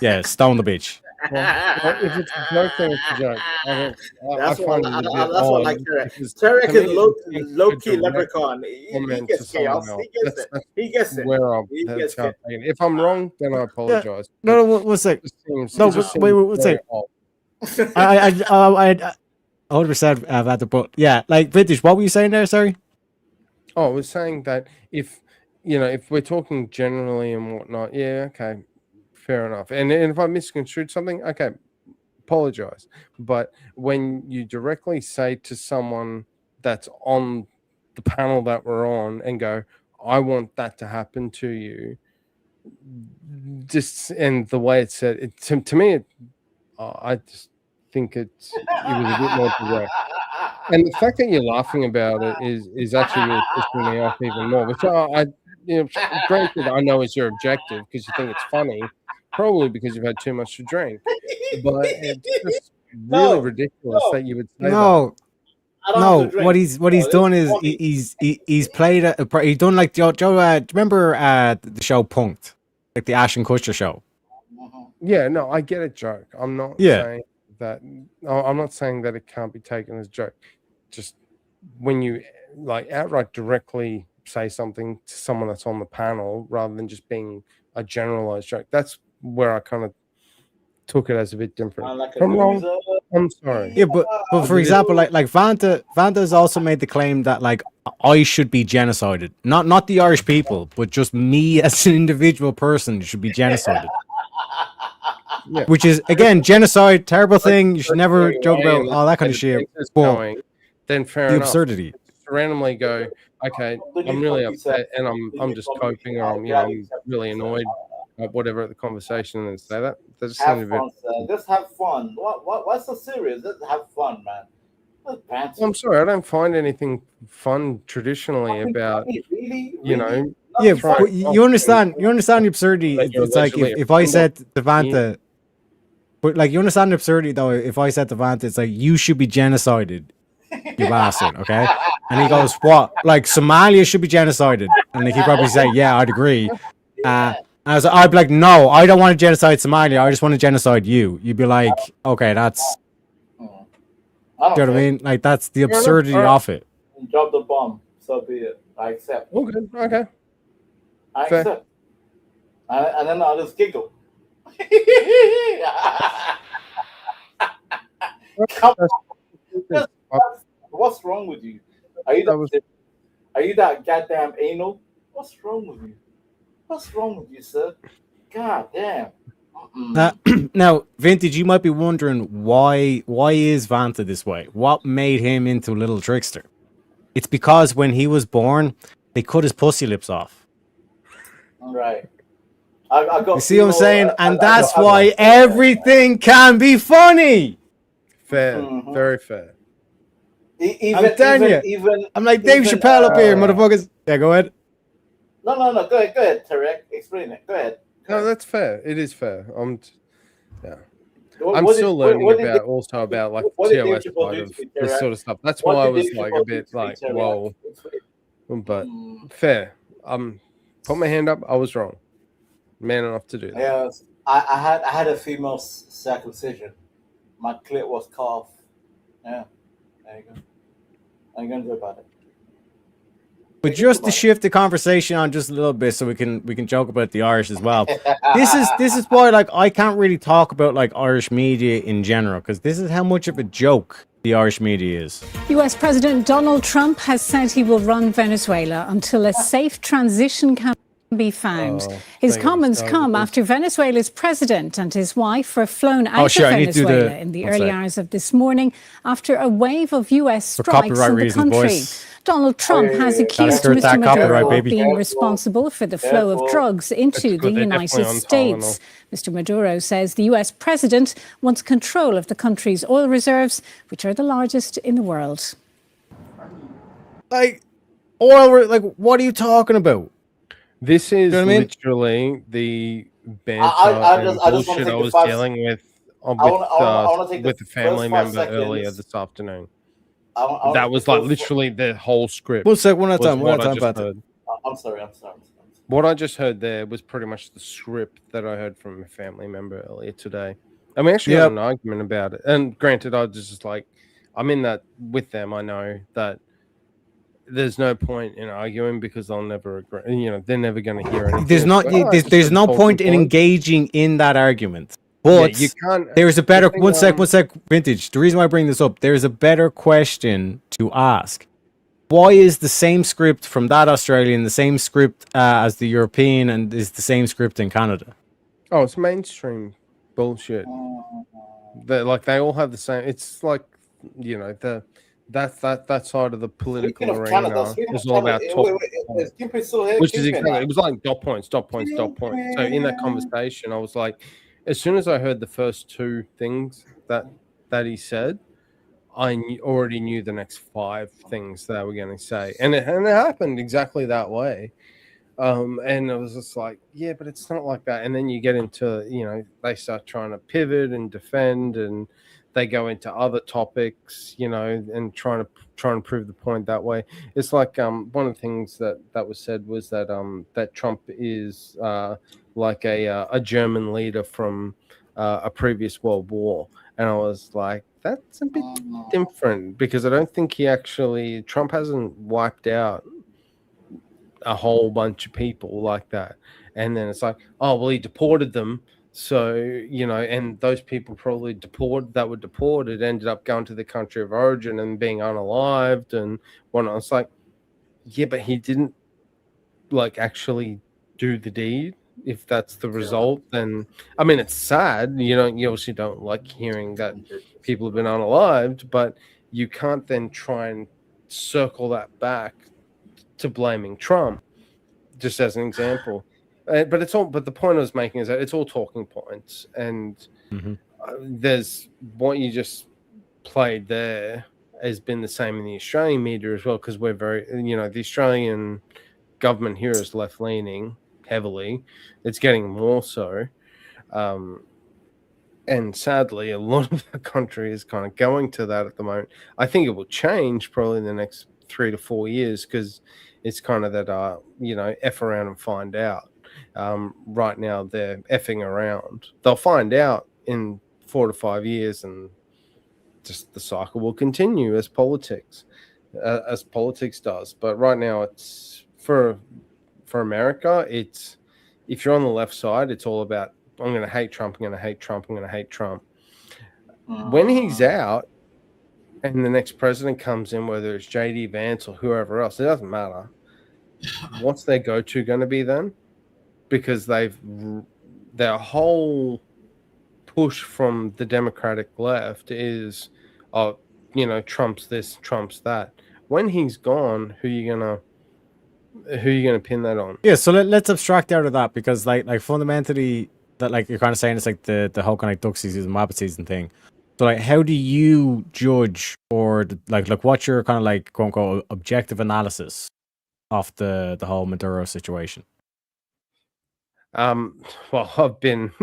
yeah, stone the bitch. Well, if it's a joke, then it's a joke. That's I what find it a bit that's what I odd like Tarek. because Tarek to me, is low it's key a direct leprechaun. He comment gets to someone chaos. else. He gets it. That's He gets it. where He that's gets how it. I take it. If I'm wrong, then I apologize. No, one sec. No, wait, one sec. I 100% have had to put, yeah, like, vintage. What were you saying there? Sorry. Oh, I was saying that if if we're talking generally and whatnot, yeah, okay, fair enough. And if I misconstrued something, okay, apologize. But when you directly say to someone that's on the panel that we're on and go, I want that to happen to you, just, and the way it's said, to me, I just think it was a bit more direct. And the fact that you're laughing about it is actually really pissing me off even more. Which I granted, I know is your objective because you think it's funny, probably because you've had too much to drink. But it's just really ridiculous that you would say No. I don't No, have to drink. what he's done is funny. he's played he's done like Joe. Remember the show Punked, like the Ashton Kutcher show. that. Yeah, no, I get a joke. I'm not Yeah. saying that. No, I'm not saying that it can't be taken as a joke. Just when you like outright directly say something to someone that's on the panel rather than just being a generalized joke, that's where I kind of took it as a bit different. Sound like a If I'm wrong, loser. I'm sorry. Yeah, but for example, like Vanta's also made the claim that like I should be genocided, not the Irish people, but just me as an individual person should be genocided. Yeah. Which is again genocide, terrible thing. You should never joke about Way all that kind of the shit. things is But going, then fair the enough. absurdity. To randomly go, okay, I'm really upset and I'm just coping, or I'm really annoyed at whatever the conversation and say that. That just Have seemed a bit. fun, sir. Just have fun. What's so serious? Just have fun, man. Just banter. I'm sorry, I don't find anything fun traditionally about Really? you know. Yeah, trying but to you understand the absurdity. Like you're It's like allegedly if I offended. said to Vanta, but like you understand the absurdity though. If I said to Vanta, it's like you should be genocided, you bastard. Okay, and he goes, "What? Like Somalia should be genocided?" And like, he probably say, "Yeah, I'd agree." And I was like, I'd be like, "No, I don't want to genocide Somalia. I just want to genocide you." You'd be like, "Okay, that's." Do you know what I mean? Like that's the absurdity of it. Drop the bomb. So be it. I accept. Okay. I Fair. accept. And then I'll just giggle. Come on. What's wrong with you? Are you that goddamn anal? What's wrong with you? What's wrong with you, sir? God damn. Now, Vintage, you might be wondering why is Vanta this way? What made him into a little trickster? It's because when he was born, they cut his pussy lips off. Right. I got You see what I'm saying? And I that's got- why everything can be funny. Fair, Mhm. very fair. Even, I'm telling you. Even, I'm like Dave even, Chappelle up here, motherfuckers. Yeah, go ahead. No. Go ahead, Tarek. Explain it. Go ahead. No, that's fair. It is fair. Yeah. What- I'm what still did- what- learning what did about Dave- also about like what did Dave TOS Chappelle side do of to you, this Tarek? sort of stuff. That's What why I did was Dave like Chappelle a do bit to you, like, Tarek? whoa. Explain. But fair. Put my hand up. I was wrong. Man enough to do that. Yes, I had a female circumcision. My clit was cut off. Yeah, there you go. What are you gonna do about it? But just to shift the conversation on just a little bit, so we can joke about the Irish as well. This is why like I can't really talk about like Irish media in general, because this is how much of a joke the Irish media is. US President Donald Trump has said he will run Venezuela until a safe transition can be found. His comments come after Venezuela's president and his wife were flown out shit, of I need to do Venezuela the- in the one early sec. hours of this morning after a wave of US For strikes copyright in the reasons, country. boys. Donald Trump has Gotta accused skirt Mr. that copyright, Maduro of baby. being responsible for the flow of drugs into the good, they're United definitely on States. Mr. Maduro says the US president wants control of the country's oil reserves, which are the largest in the world. Like oil, like what are you talking about? This is know what I mean? literally the banter I and just wanna bullshit take I the was five- dealing with I wanna take the with a family first 5 member earlier seconds. this afternoon. I wanna That take was the like first- literally the whole script. One sec, one at a was time, one at what a I time, just Vanta. heard. I'm sorry. What I just heard there was pretty much the script that I heard from a family member earlier today. And we actually had an argument about it. And granted, I was just like, I'm in that with them. I know that there's no point in arguing because they'll never agree. You know, they're never going to hear anything. There's not But, oh, it's there's just no a point in talking point. engaging in that argument. But you can't. there's a better the thing, one sec, Vintage. The reason why I bring this up, there's a better question to ask. Why is the same script from that Australian the same script as the European and is the same script in Canada? Oh, it's mainstream bullshit. They all have the same. It's like, you know, that side of the political Speaking of Canada, arena speaking is of all about Canada, talk. wait, Kingpin still here? Which is Kingpin, exactly, it was like dot points. So in that conversation, I was like, as soon as I heard the first two things that he said, I already knew the next 5 things that I were going to say, and it happened exactly that way. And it was just like, yeah, but it's not like that. And then you get into, you know, they start trying to pivot and defend, and they go into other topics, you know, and trying to prove the point that way. It's like one of the things that was said was that that Trump is like a German leader from a previous world war, and I was like, that's a bit different because I don't think Trump hasn't wiped out a whole bunch of people like that. And then it's like, oh well, he deported them, So, and those people probably that were deported ended up going to the country of origin and being unalived and whatnot. It's like, yeah, but he didn't actually do the deed. If that's the result, then I mean, it's sad. You obviously don't like hearing that people have been unalived, but you can't then try and circle that back to blaming Trump, just as an example. But the point I was making is that it's all talking points, and there's what you just played there has been the same in the Australian media as well, because we're very, the Australian government here is left leaning heavily. It's getting more so, and sadly, a lot of the country is kind of going to that at the moment. I think it will change probably in the next 3 to 4 years, because it's kind of that F around and find out. Right now they're effing around. They'll find out in 4 to 5 years, and just the cycle will continue as politics does. But right now, it's for America. It's, if you're on the left side, it's all about, I'm going to hate Trump. I'm going to hate Trump. I'm going to hate Trump. When he's out and the next president comes in, whether it's JD Vance or whoever else, it doesn't matter. What's their go-to going to be then? Because their whole push from the Democratic left is, Trump's this, Trump's that. When he's gone, who are you gonna pin that on? Yeah, so let's abstract out of that, because like fundamentally that, like, you're kind of saying it's like the whole kind of duck season, rabbit season thing. So like, how do you judge, or like what's your kind of like quote unquote objective analysis of the whole Maduro situation? Well, I've been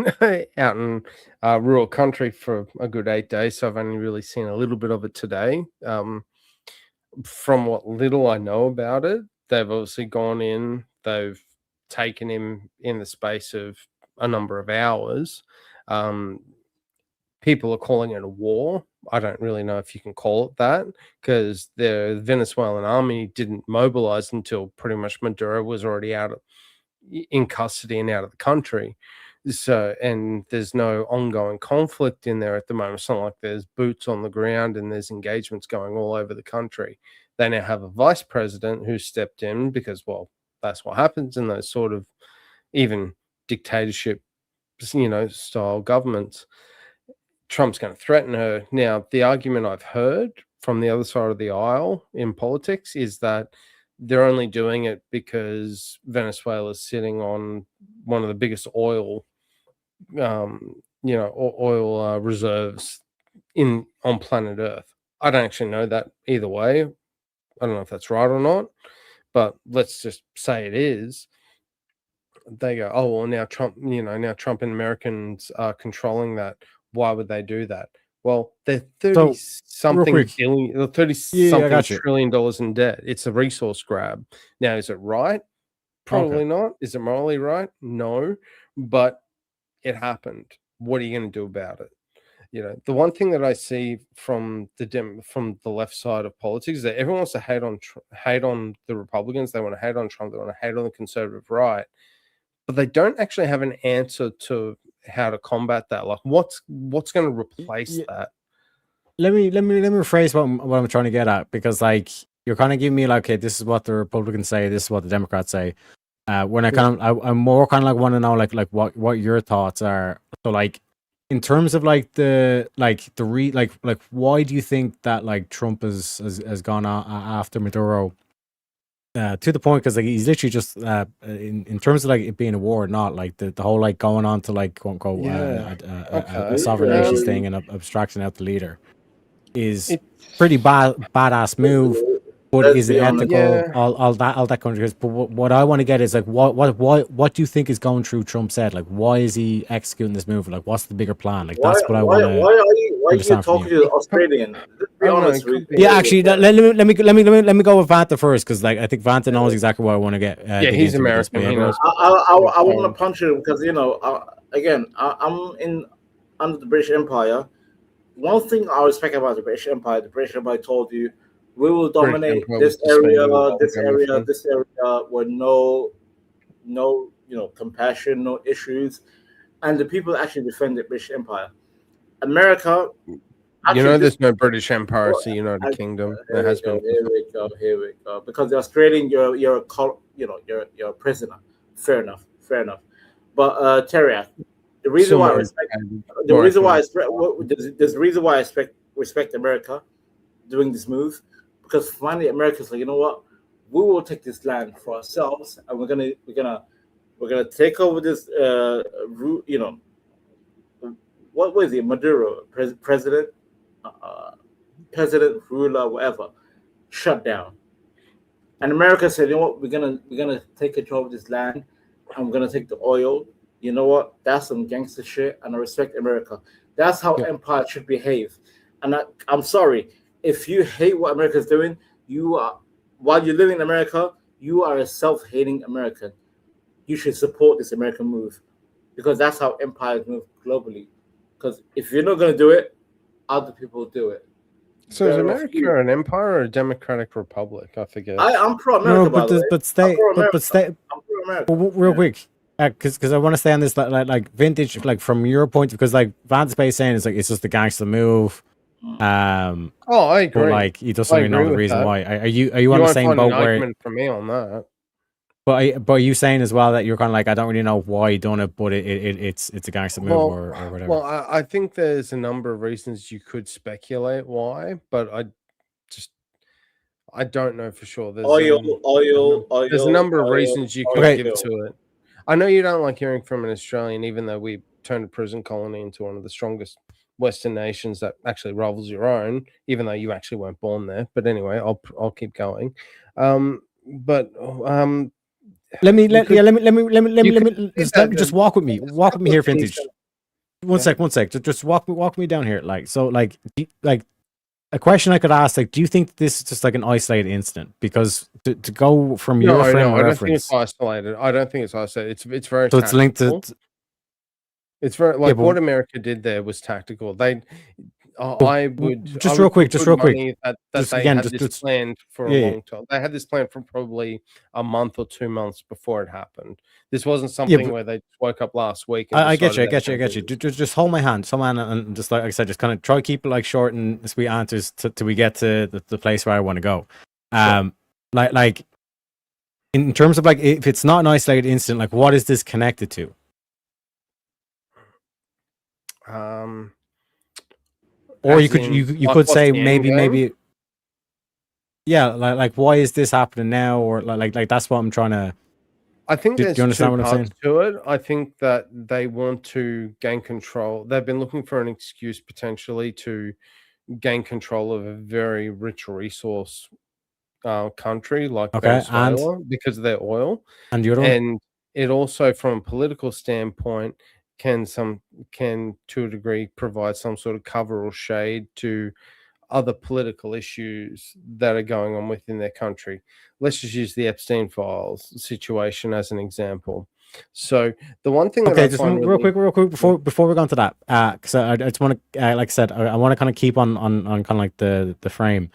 out in rural country for a good 8 days, so I've only really seen a little bit of it today. From what little I know about it, they've obviously gone in, they've taken him in the space of a number of hours. People are calling it a war. I don't really know if you can call it that, because the Venezuelan army didn't mobilize until pretty much Maduro was already in custody and out of the country. So, and there's no ongoing conflict in there at the moment. It's not like there's boots on the ground and there's engagements going all over the country. They now have a vice president who stepped in because, well, that's what happens in those sort of even dictatorship, style governments. Trump's going to threaten her. Now, the argument I've heard from the other side of the aisle in politics is that they're only doing it because Venezuela is sitting on one of the biggest oil reserves on planet Earth. I don't actually know that either way. I don't know if that's right or not, but let's just say it is. They go, oh, well, now Trump and Americans are controlling that. Why would they do that? Well, they're 30-something trillion dollars in debt. It's a resource grab. Now, is it right? Probably not. Is it morally right? No. But it happened. What are you going to do about it? The one thing that I see from the left side of politics is that everyone wants to hate on the Republicans. They want to hate on Trump. They want to hate on the conservative right. But they don't actually have an answer to how to combat that. Like, what's going to replace that? Let me rephrase what I'm trying to get at, because like, you're kind of giving me like, okay, this is what the Republicans say, this is what the Democrats say. When I'm more kind of like want to know like what your thoughts are. So like, in terms of like why do you think that like Trump has gone after Maduro? To the point, because like he's literally just in terms of like it being a war or not, like the whole like going on to like quote unquote a sovereign nations thing and abstracting out the leader is pretty badass move. But is it ethical? All that kind of thing. But what I want to get is like what do you think is going through Trump's head? Like, why is he executing this move? Like, what's the bigger plan? Like, that's what I want to. Why are you talking to Australian? Be honest. Yeah, actually, let me go with Vanta first, because like I think Vanta knows exactly what I want to get. Yeah, he's American. He knows. I want to punch him because again, I'm under the British Empire. One thing I respect about the British Empire told you, we will dominate this area, with no compassion, no issues. and the people that actually defend the British Empire. America. There's no British Empire, it's the United Kingdom. There has been. Here we go. Because the Australian, you're a prisoner. Fair enough. But Terry, the reason why I respect America doing this move, because finally America's like, you know what, we will take this land for ourselves, and we're gonna take over this. What was it? Maduro, president, ruler, whatever, shut down. And America said, you know what, we're gonna take control of this land, and we're gonna take the oil. You know what? That's some gangster shit, and I respect America. That's how empire should behave. And I'm sorry, if you hate what America's doing, while you're living in America, you are a self-hating American. You should support this American move, because that's how empires move globally. Because if you're not going to do it, other people do it. So is America an empire or a democratic republic? I forget. I'm pro-America. Real quick, because I want to stay on this like vintage, like from your point, because like Vance Bay saying it's just the gangster move. I agree. But like he doesn't really know the reason why. Are you on the same boat where? For me on that. But are you saying as well that you're kind of like, I don't really know why you done it, but it's a gangster move or whatever? Well, I think there's a number of reasons you could speculate why, but I don't know for sure. There's there's a number of reasons you could give to it. I know you don't like hearing from an Australian, even though we turned a prison colony into one of the strongest Western nations that actually rivals your own, even though you actually weren't born there. But anyway, I'll keep going. Let me just walk with me here, Vintage. One sec. Just walk me down here. Like, so, like a question I could ask, like, do you think this is just like an isolated incident? Because to go from your frame of reference, I don't think it's isolated. I don't think it's isolated. It's very so tactical. It's linked to. It's very like what America did there was tactical. Just real quick. That they had this planned for a long time. They had this planned for probably a month or 2 months before it happened. This wasn't something where they woke up last week. And I get you. Just hold my hand, and just like I said, just kind of try to keep it like short and sweet answers till we get to the place where I want to go. Like in terms of like, if it's not an isolated incident, like what is this connected to? Or you could say maybe like why is this happening now, or like that's what I'm trying to. I think do you understand what I'm saying? To it, I think that they want to gain control. They've been looking for an excuse potentially to gain control of a very rich resource country like Venezuela because of their oil, and it also, from a political standpoint, can to a degree provide some sort of cover or shade to other political issues that are going on within their country. Let's just use the Epstein files situation as an example. So the one thing just real quick before we go on to that, because I just want to like I said, I want to kind of keep on kind of like the frame,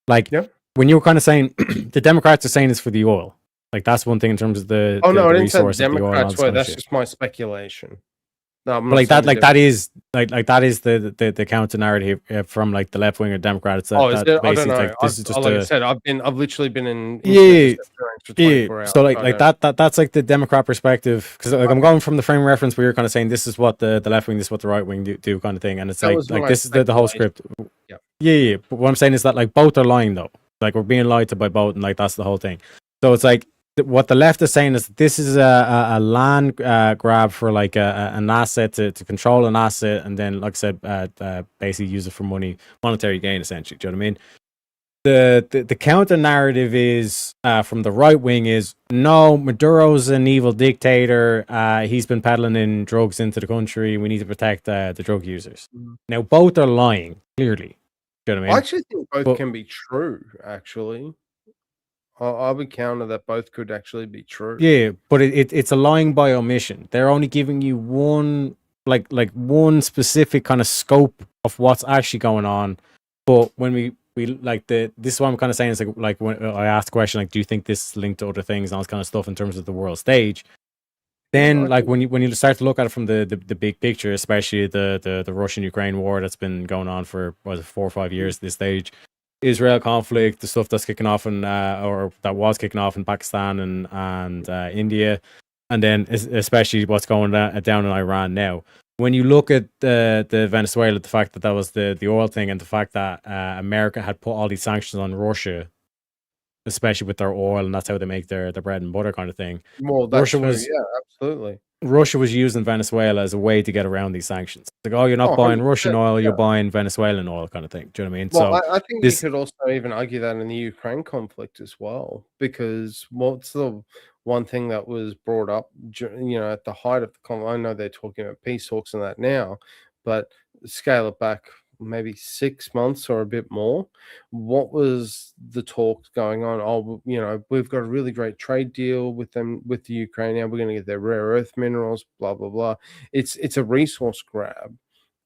like when you were kind of saying the Democrats are saying it's for the oil, like that's one thing in terms of the I didn't resource say Democrats were, that's just my speculation. No, but that is the counter narrative from like the left wing of Democrats. I don't know. Like, this is just like I said, I've literally been in for 24 hours. So like that's like the Democrat perspective, because like I'm going from the frame of reference where you're kind of saying this is what the left wing, this is what the right wing do kind of thing, and it's like this is the whole script. Yeah. But what I'm saying is that like both are lying though. Like we're being lied to by both, and like that's the whole thing. So it's like what the left is saying is this is a land grab for like an asset to control an asset, and then like I said, basically use it for monetary gain essentially. Do you know what I mean? The counter narrative is from the right wing is no, Maduro's an evil dictator. He's been peddling in drugs into the country. We need to protect the drug users. Now both are lying clearly. Do you know what I mean? I actually think both can be true. Actually, I would counter that both could actually be true. Yeah, but it's a lying by omission. They're only giving you one like one specific kind of scope of what's actually going on. But when we like this is what I'm kind of saying is like when I asked the question, like, do you think this is linked to other things and all this kind of stuff in terms of the world stage? then like when you start to look at it from the big picture, especially the Russian Ukraine war that's been going on for 4 or 5 years at this stage, Israel conflict, the stuff that's kicking off in or that was kicking off in Pakistan and India, and then especially what's going down in Iran now. When you look at the Venezuela, the fact that was the oil thing, and the fact that America had put all these sanctions on Russia, especially with their oil, and that's how they make their bread and butter kind of thing. Well, that's true. Yeah, absolutely. Russia was using Venezuela as a way to get around these sanctions. Like, oh, you're not buying Russian oil, you're buying Venezuelan oil kind of thing. Do you know what I mean? Well, So I think you could also even argue that in the Ukraine conflict as well, because what's the one thing that was brought up, at the height of the conflict? I know they're talking about peace talks and that now, but scale it back maybe 6 months or a bit more. What was the talks going on? Oh, we've got a really great trade deal with them, with the Ukraine now. We're going to get their rare earth minerals, blah blah blah. It's a resource grab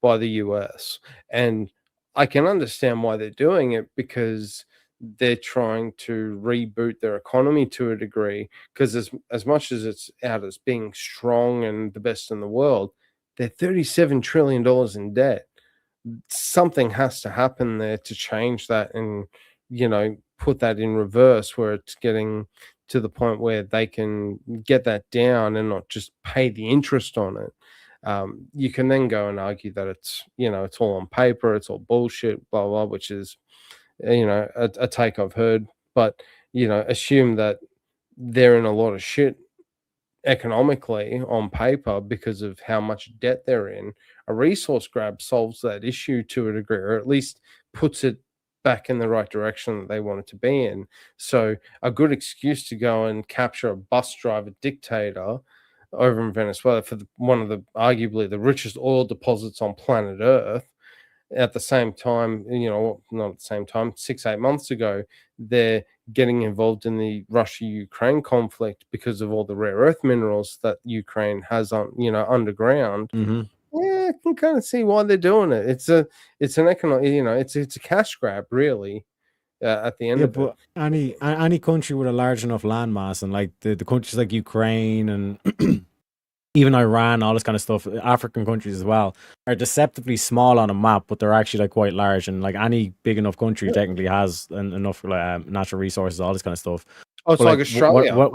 by the US, and I can understand why they're doing it, because they're trying to reboot their economy to a degree, because as much as it's out as being strong and the best in the world, they're $37 trillion in debt. Something has to happen there to change that and put that in reverse, where it's getting to the point where they can get that down and not just pay the interest on it. You can then go and argue that it's it's all on paper, it's all bullshit, blah blah, which is a take I've heard, but assume that they're in a lot of shit economically on paper because of how much debt they're in. A resource grab solves that issue to a degree, or at least puts it back in the right direction that they want it to be in. So a good excuse to go and capture a bus driver dictator over in Venezuela for one of the arguably the richest oil deposits on planet Earth. At the same time, not at the same time, 6-8 months ago, they're getting involved in the Russia-Ukraine conflict because of all the rare earth minerals that Ukraine has on, underground. Mm-hmm. Yeah, I can kind of see why they're doing it. It's an economic, it's a cash grab, really. At the end of but it, any country with a large enough landmass, and like the countries like Ukraine and even Iran, all this kind of stuff, African countries as well, are deceptively small on a map, but they're actually like quite large. And like any big enough country technically has enough natural resources, all this kind of stuff. Oh, it's like Australia. One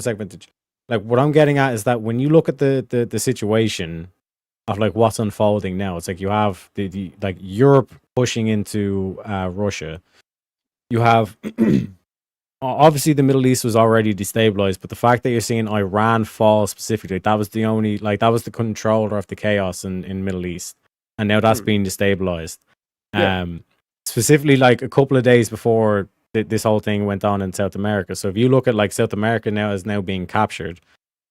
sec, Vintage. Like what I'm getting at is that when you look at the situation of like what's unfolding now, it's like you have the like Europe pushing into Russia. You have obviously the Middle East was already destabilized, but the fact that you're seeing Iran fall specifically, that was the controller of the chaos in Middle East, and now that's being destabilized. Specifically like a couple of days before this whole thing went on in South America. So if you look at like South America now is now being captured,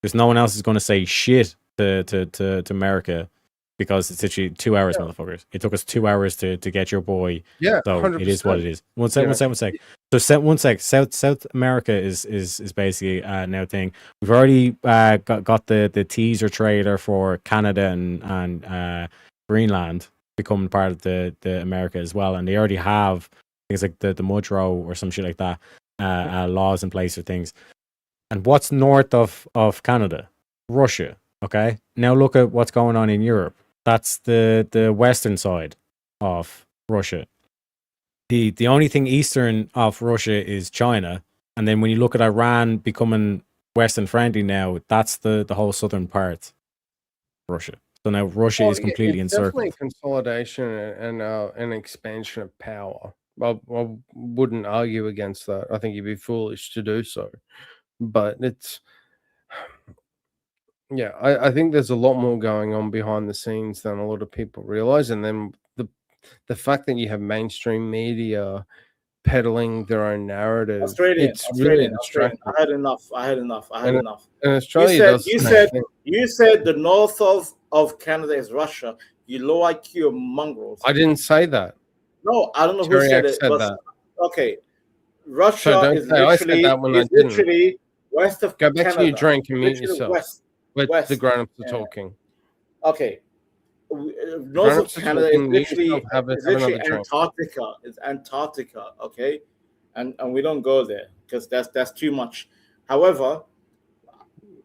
because no one else is going to say shit to America, because it's literally 2 hours, motherfuckers. It took us 2 hours to get your boy. Yeah, so 100%. It is what it is. One sec. So South America is basically now thing. We've already got the teaser trailer for Canada and Greenland becoming part of the America as well, and they already have things like the Mudrow or some shit like that, laws in place or things. And what's north of Canada? Russia. Okay, now look at what's going on in Europe. That's the western side of Russia. The only thing eastern of Russia is China, and then when you look at Iran becoming Western friendly now, that's the whole southern part of Russia. So now Russia is completely encircled. Definitely consolidation and an expansion of power. I wouldn't argue against that. I think you'd be foolish to do so, but it's. Yeah, I think there's a lot more going on behind the scenes than a lot of people realize, and then the fact that you have mainstream media peddling their own narrative, it's really distracting. I had enough. And Australia you said the north of Canada is Russia. You low IQ mongrels. I didn't say that. No, I don't know who said it. That. Okay, Russia is literally west of Go back Canada. to your drink and mute yourself. West. The grown-ups are talking. Okay. North of Canada is literally Antarctica. It's Antarctica, okay? And we don't go there because that's too much. However,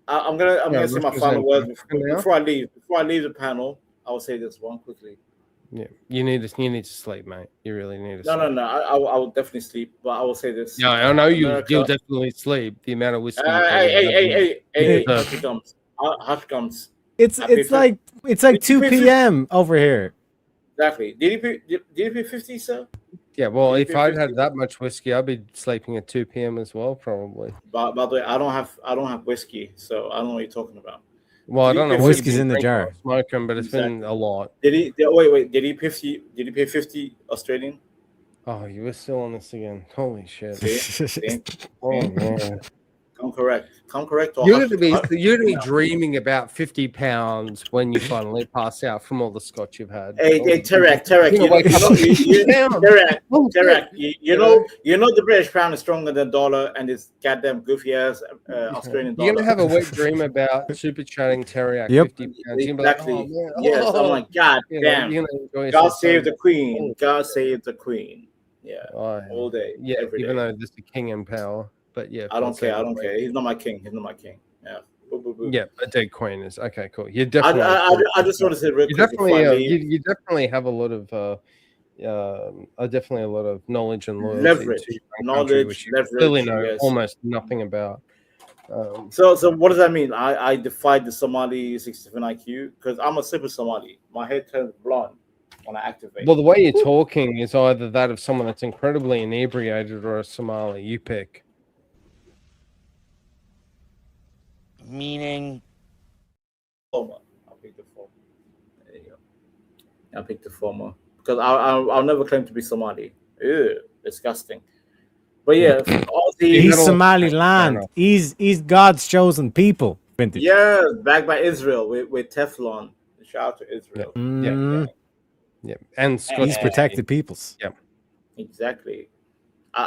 I'm gonna say my final words now? before I leave. Before I leave the panel, I will say this one quickly. Yeah, you need to sleep, mate. You really need to. No, sleep. no, no. I will definitely sleep, but I will say this. Yeah, I know America- you'll definitely sleep. The amount of whiskey. you Hey, probably have. hush gums. Hush gums. It's I paid like it's like 2 p.m. over here. Exactly. Did you pay 50, sir? Yeah, well, Did if you pay I'd 50? had that much whiskey, I'd be sleeping at 2 p.m. as well, probably. By the way, I don't have whiskey, so I don't know what you're talking about. Well, I Did he don't know pay what Whiskey's you've been in the drinking jar. or smoking, but it's been Exactly. a lot. Wait? Did he pay 50? Did he pay 50 Australian? Oh, you were still on this again. Holy shit. See? Oh, man. Come correct. Or You're hush- going to be no. dreaming about 50 pounds when you finally pass out from all the scotch you've had. Hey, Terek, You're gonna wake up Terek, you know the British pound is stronger than dollar and this goddamn goofy ass Australian dollar. You're going to have a wet dream about super chatting teriyaki Yep. 50 pounds. You're gonna be like, Exactly. oh, man. Yes, I'm like, God You know, damn. you're gonna enjoy God yourself so save the much. Queen. God save the Queen. Yeah. Oh, All day. yeah, every even day. though there's the king in power. But yeah, I don't God save care. I the don't queen. care. He's not my king. Yeah. Boo, boo, boo. Yeah, a dead queen is okay. Cool. You definitely. I just want to say real you quick definitely, before I leave. you definitely have a lot of, definitely a lot of knowledge and loyalty Leverage. to your own Knowledge, country, which you leverage, clearly know yes. almost nothing about. So what does that mean? I defied the Somali 67 IQ because I'm a super Somali. My head turns blonde when I activate. Well, the way you're talking is either that of someone that's incredibly inebriated or a Somali. You pick. Meaning, Former. I'll pick the former. There you go. I'll pick the former because I'll never claim to be Somali. Ew, disgusting. But yeah, Aussie. He's Somaliland. He's God's chosen people. Vintage. Yeah, backed by Israel with Teflon. Shout out to Israel. Yeah, and He's protected peoples. Yeah, exactly.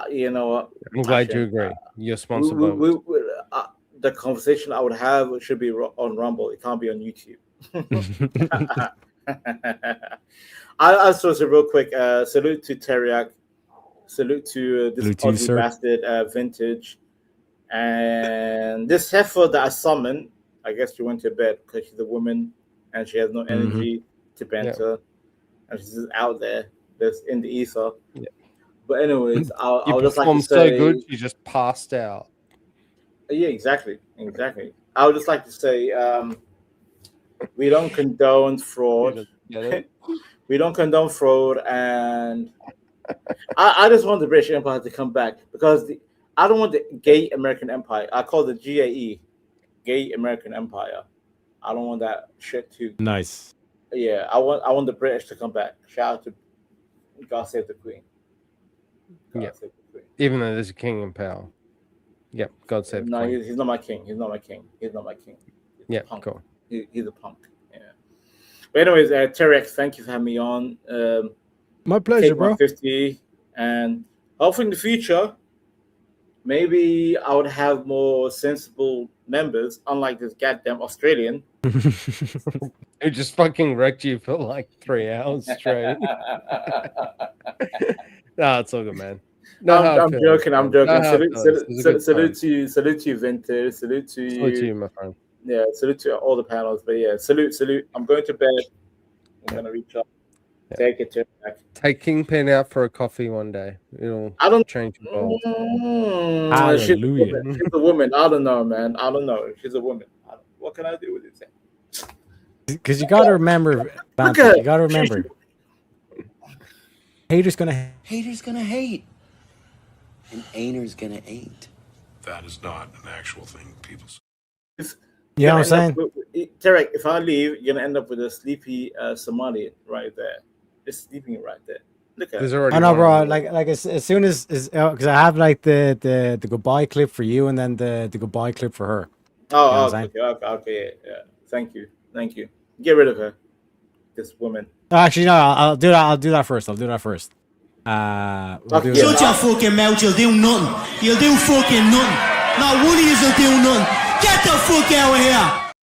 You know what? I'm glad you agree. You're sponsored by. The conversation I would have should be on Rumble. It can't be on YouTube. I'll say real quick. Salute to Teriak. Salute to this Salute to you, ugly sir. bastard Vintage. And this heifer that I summoned, I guess she went to bed because she's a woman and she has no energy to banter. And she's just out there, just in the ether. Yeah. But anyways, I'll just like to performed say, so good, you just passed out. Yeah, exactly. I would just like to say, we don't condone fraud. We don't condone fraud, and I just want the British Empire to come back because I don't want the gay American Empire. I call it GAE, Gay American Empire. I don't want that shit to. Nice. Yeah, I want the British to come back. Shout out to God Save the Queen. Yeah. Even though there's a king in power. Yep. God save. No, the queen. he's not my king. He's not my king. Yeah. Punk. Cool. He's a punk. Yeah. But anyways, Terex, thank you for having me on. My pleasure, take bro. 150, and hopefully in the future, maybe I would have more sensible members, unlike this goddamn Australian. Who just fucking wrecked you for like 3 hours straight. No, it's all good, man. No, I'm joking. I'm joking. No, Salute to you, Vintage. Salute to you. Salute to you, my friend. Yeah, salute to all the panels. But yeah, salute. I'm going to bed. I'm gonna reach up. Take it to back. Take Kingpin out for a coffee one day. It'll change your world. Hallelujah. She's a woman. I don't know, man. I don't know. She's a woman. What can I do with it? Because you got to remember, Bantha, you got to remember. Haters gonna hate. And ain'ters gonna ain't. That is not an actual thing people say. You know what I'm saying? Tarek, if I leave, you're gonna end up with a sleepy Somali right there. Just sleeping right there. Look at it. I know, bro. Like as soon as because I have like the goodbye clip for you and then the goodbye clip for her. Oh, You know what I'm okay, yeah. Thank you. Get rid of her. This woman. Actually, no. I'll do that. I'll do that first. We'll do Shut that. your fucking mouth, you'll do nothing. You'll do fucking nothing. Not one of you will do nothing. Get the fuck out of here.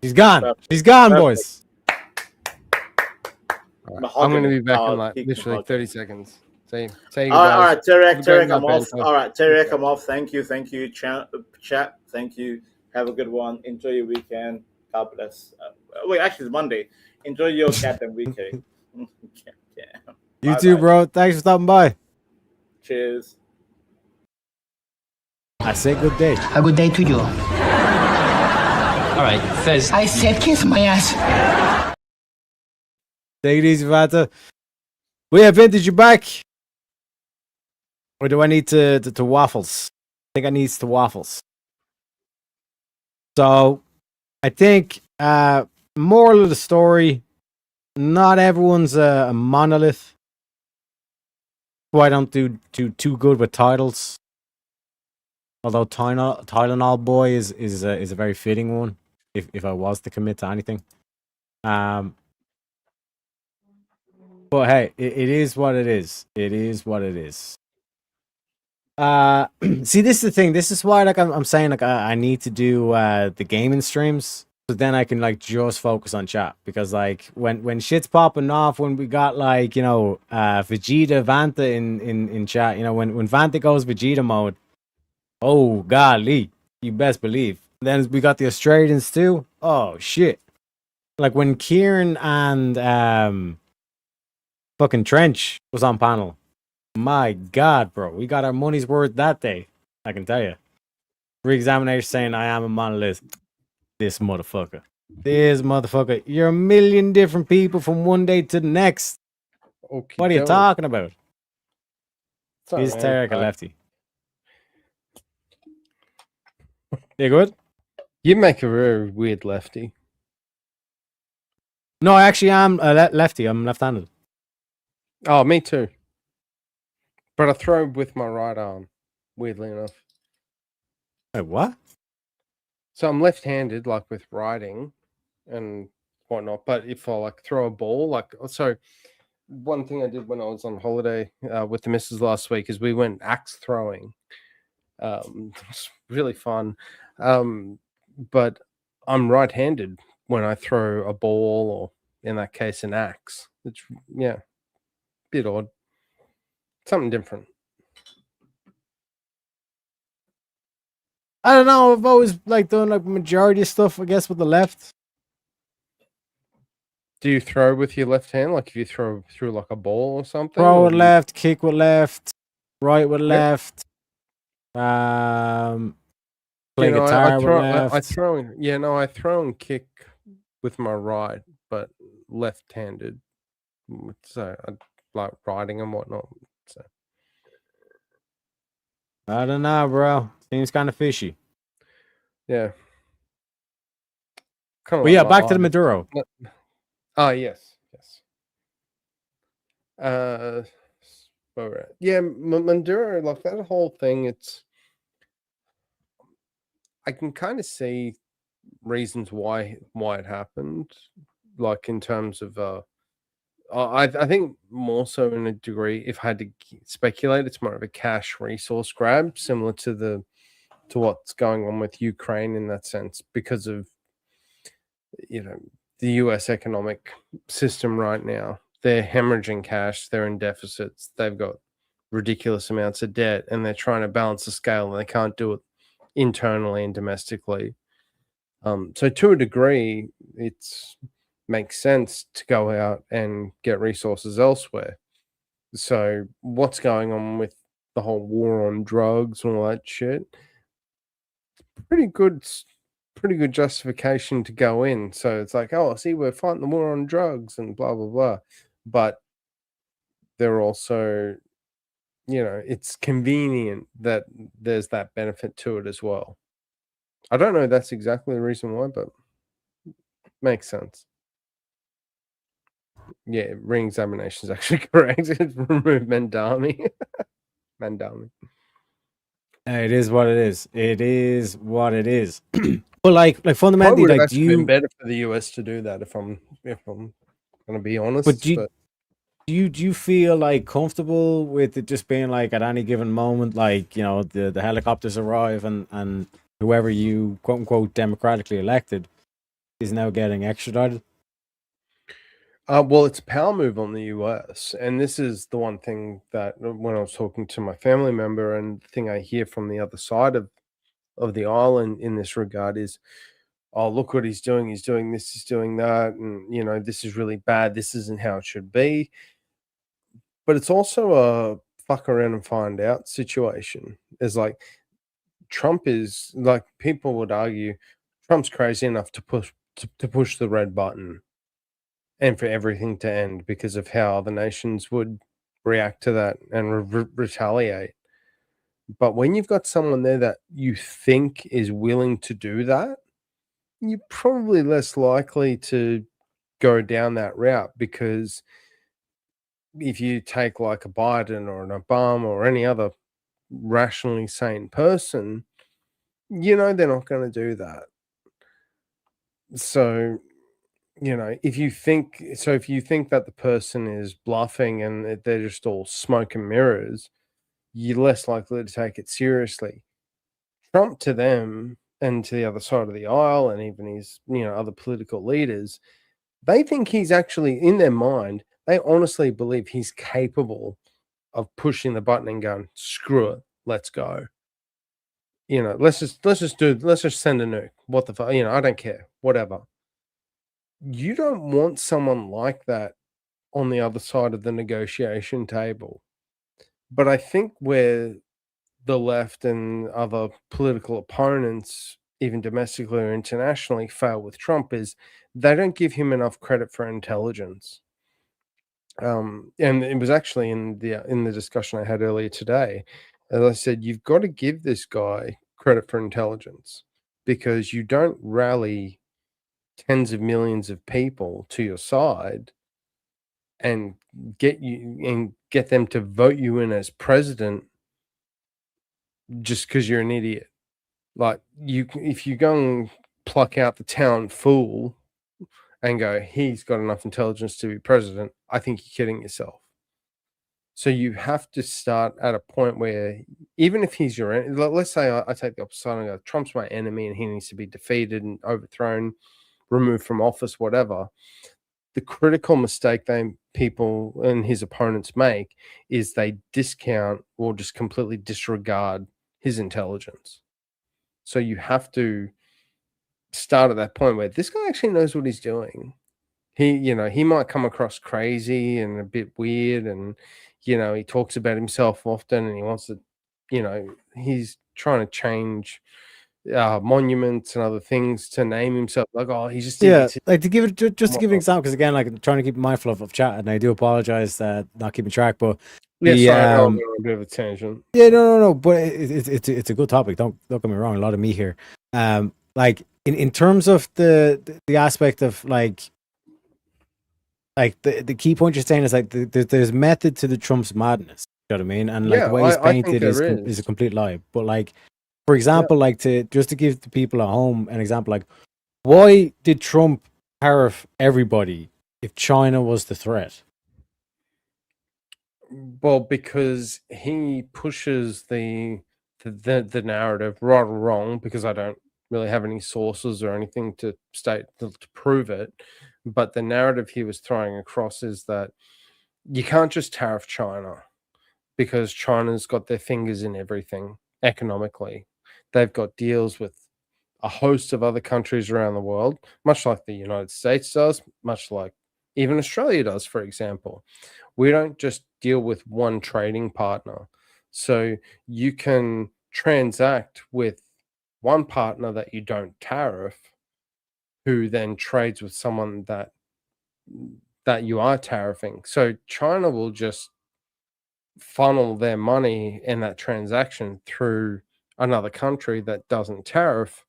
She's gone. She's gone, boys. I'm going to be back in like literally 30 seconds. Say you All right, guys. Terek, Have a great Terek, I'm night, off. Bento. All right, Terek, I'm off. Thank you, chat. Thank you. Have a good one. Enjoy your weekend. God bless. Wait, actually, it's Monday. Enjoy your goddamn weekend. Yeah. You too, bro. Thanks for stopping by. Cheers. I say good day. A good day to you. All right, Fez. I said kiss my ass. Take it easy, Vanta. Well, yeah, Vintage, you back? Or do I need to waffles? I think I need to waffles. So, I think moral of the story: not everyone's a monolith. Why I don't do too good with titles. Although Tylenol Boy is a very fitting one. If I was to commit to anything. But hey, it is what it is. It is what it is. See, this is the thing. This is why, like, I'm saying, like, I need to do the gaming streams, so then I can, like, just focus on chat. Because, like, when shit's popping off, when we got, like, you know, Vegeta Vanta in chat, you know, when Vanta goes Vegeta mode, oh golly, you best believe. Then we got the Australians too. Oh shit! Like when Kieran and fucking Trench was on panel. My God, bro, we got our money's worth that day. I can tell you. Re-examination saying I am a monolith. This motherfucker. You're a million different people from one day to the next. Okay, What are you talking about? He's alright, Tarek a bro. lefty. You good? You make a very weird lefty. No, I actually am a lefty. I'm left-handed. Oh, me too. But I throw with my right arm, weirdly enough. Wait, what? So I'm left-handed, like with writing and whatnot. But if I like throw a ball, like so, one thing I did when I was on holiday with the missus last week is we went axe throwing. It was really fun. But I'm right-handed when I throw a ball, or in that case, an axe. It's bit odd. Something different. I don't know. I've always like done like majority of stuff, I guess, with the left. Do you throw with your left hand, like if you throw through like a ball or something? Throw or with do you- left, kick with left, right with Yep. left. Play guitar with left. I throw and kick with my right, but left-handed. So I like riding and whatnot. So I don't know, bro. Seems kind of fishy. yeah. Kinda But yeah, like back to the riding. Maduro. Oh yes. Where we're at. Yeah, Maduro, like that whole thing. I can kind of see reasons why it happened, like in terms of I think more so in a degree, if I had to speculate, it's more of a cash resource grab, similar to what's going on with Ukraine in that sense, because of the US economic system right now. They're hemorrhaging cash, they're in deficits, they've got ridiculous amounts of debt, and they're trying to balance the scale, and they can't do it internally and domestically. So to a degree, it's makes sense to go out and get resources elsewhere. So what's going on with the whole war on drugs and all that shit? Pretty good justification to go in. So it's like, oh, see, we're fighting the war on drugs and blah blah blah. But they're also, it's convenient that there's that benefit to it as well. I don't know that's exactly the reason why, but makes sense. Yeah, re-examination is actually correct. Remove Mandami. Mandami. It is what it is. It is what it is. But like Probably fundamentally, would have like, actually been better for the US to do that if I'm gonna be honest. But do you feel like comfortable with it just being like at any given moment, like, the helicopters arrive and whoever you quote unquote democratically elected is now getting extradited? Well, it's a power move on the US, and this is the one thing that when I was talking to my family member, and the thing I hear from the other side of the aisle in this regard is, "Oh, look what he's doing. He's doing this. He's doing that, and this is really bad. This isn't how it should be." But it's also a fuck around and find out situation. It's like Trump is like people would argue, Trump's crazy enough to push the red button and for everything to end because of how other nations would react to that and retaliate. But when you've got someone there that you think is willing to do that, you're probably less likely to go down that route, because if you take like a Biden or an Obama or any other rationally sane person, they're not going to do that. So if you think that the person is bluffing and they're just all smoke and mirrors, you're less likely to take it seriously. Trump, to them and to the other side of the aisle, and even his other political leaders, they think he's actually, in their mind, they honestly believe he's capable of pushing the button and going, screw it, let's go. Let's just send a nuke. What the fuck? I don't care. Whatever. You don't want someone like that on the other side of the negotiation table. But I think where the left and other political opponents, even domestically or internationally, fail with Trump is they don't give him enough credit for intelligence. And it was actually in the discussion I had earlier today, as I said, you've got to give this guy credit for intelligence, because you don't rally tens of millions of people to your side and get them to vote you in as president just because you're an idiot. Like, if you go and pluck out the town fool and go, he's got enough intelligence to be president, I think you're kidding yourself. So you have to start at a point where, even if he's your enemy, let's say I take the opposite side and go, Trump's my enemy and he needs to be defeated and overthrown, removed from office, whatever. The critical mistake people and his opponents make is they discount or just completely disregard his intelligence. So you have to start at that point where this guy actually knows what he's doing. He might come across crazy and a bit weird, and he talks about himself often, and he wants to, he's trying to change monuments and other things to name himself. Like, oh, he's just like to give it just to give an example, because again, like, I'm trying to keep mindful of chat, and I do apologize not keeping track, but sorry, a bit of a tangent. Yeah, no, but it's a good topic. Don't get me wrong. A lot of me here. Like in terms of the aspect of like the key point you're saying is like there's method to the Trump's madness. You know what I mean? And like the way he's painted is a complete lie. But like, for example, like to give the people at home an example, like, why did Trump tariff everybody if China was the threat? Well, because he pushes the narrative, right or wrong, because I don't really have any sources or anything to state to prove it, but the narrative he was throwing across is that you can't just tariff China because China's got their fingers in everything economically. They've got deals with a host of other countries around the world, much like the United States does, much like even Australia does, for example. We don't just deal with one trading partner. So you can transact with one partner that you don't tariff, who then trades with someone that you are tariffing. So China will just funnel their money in that transaction through another country that doesn't tariff,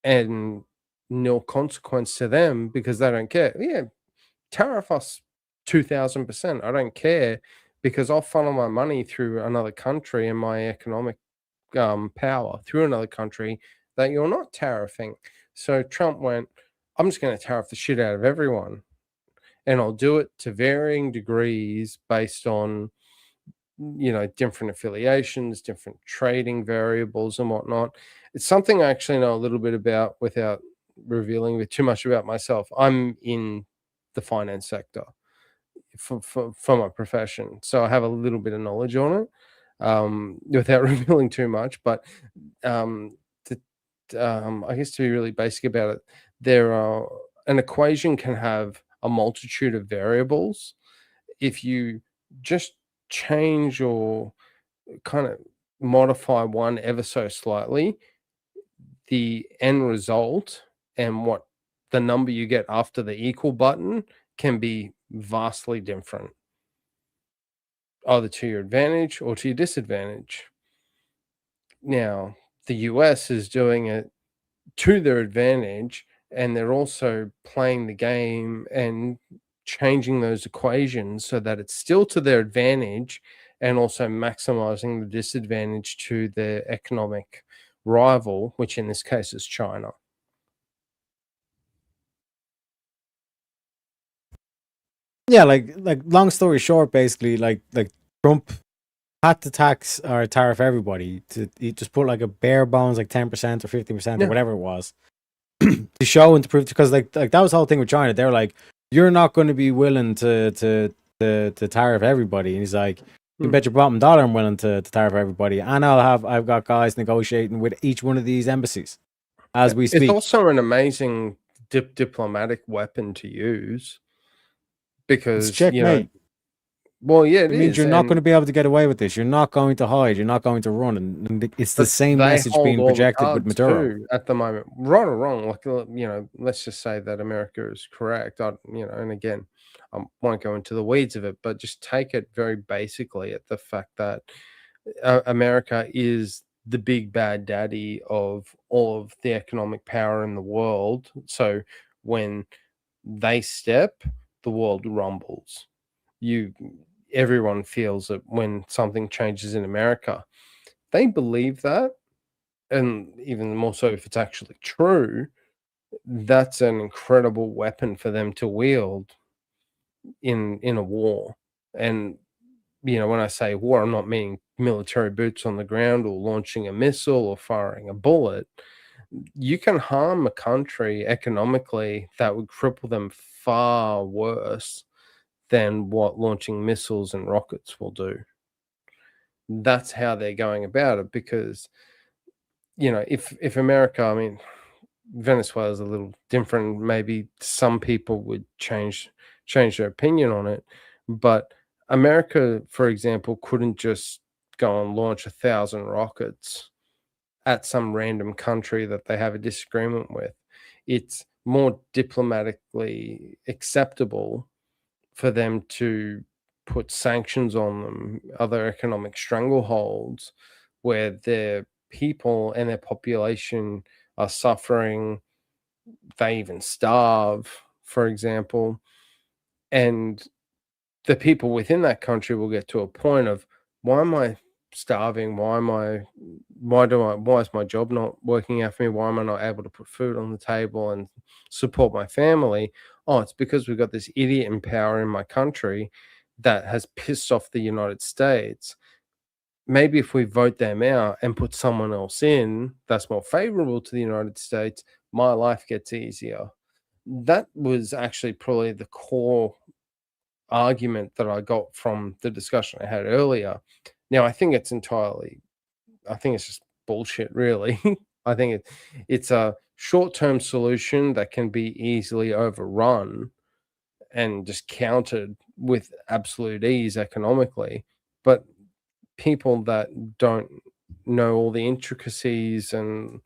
and no consequence to them because they don't care. Yeah, tariff us 2,000%. I don't care, because I'll funnel my money through another country and my economic power through another country that you're not tariffing. So Trump went, I'm just going to tariff the shit out of everyone, and I'll do it to varying degrees based on different affiliations, different trading variables and whatnot. It's something I actually know a little bit about without revealing too much about myself. I'm in the finance sector for my profession, so I have a little bit of knowledge on it, without revealing too much. But I guess to be really basic about it, an equation can have a multitude of variables. If you just change or kind of modify one ever so slightly, the end result and what the number you get after the equal button can be vastly different, either to your advantage or to your disadvantage. Now, the US is doing it to their advantage, and they're also playing the game and changing those equations so that it's still to their advantage and also maximizing the disadvantage to their economic rival, which in this case is China. Yeah, like long story short, basically, like Trump had to tax or tariff everybody. He just put like a bare bones, like 10% or 15% or whatever it was, to show and to prove, because like that was the whole thing with China. They're like, you're not going to be willing to tariff everybody, and he's like, you bet your bottom dollar I'm willing to tariff everybody, and I've got guys negotiating with each one of these embassies as we speak. It's also an amazing diplomatic weapon to use, because It's checkmate. Well, yeah, It means you're not going to be able to get away with this. You're not going to hide. You're not going to run, and it's the same message being projected with Maduro at the moment, right or wrong. Like, let's just say that America is correct. And again, I won't go into the weeds of it, but just take it very basically at the fact that America is the big bad daddy of all of the economic power in the world. So when they step, the world rumbles. Everyone feels it when something changes in America. They believe that, and even more so if it's actually true, that's an incredible weapon for them to wield in a war. And when I say war, I'm not meaning military boots on the ground or launching a missile or firing a bullet. You can harm a country economically that would cripple them far worse than what launching missiles and rockets will do. That's how they're going about it, because if America, I mean, Venezuela is a little different. Maybe some people would change their opinion on it, but America, for example, couldn't just go and launch 1,000 rockets at some random country that they have a disagreement with. It's more diplomatically acceptable for them to put sanctions on them, other economic strangleholds, where their people and their population are suffering. They even starve, for example. And the people within that country will get to a point of, why am I starving? Why is my job not working out for me? Why am I not able to put food on the table and support my family? Oh, it's because we've got this idiot in power in my country that has pissed off the United States. Maybe if we vote them out and put someone else in that's more favorable to the United States, my life gets easier. That was actually probably the core argument that I got from the discussion I had earlier. Now, I think it's just bullshit, really. I think it's a short-term solution that can be easily overrun and just countered with absolute ease economically. But people that don't know all the intricacies and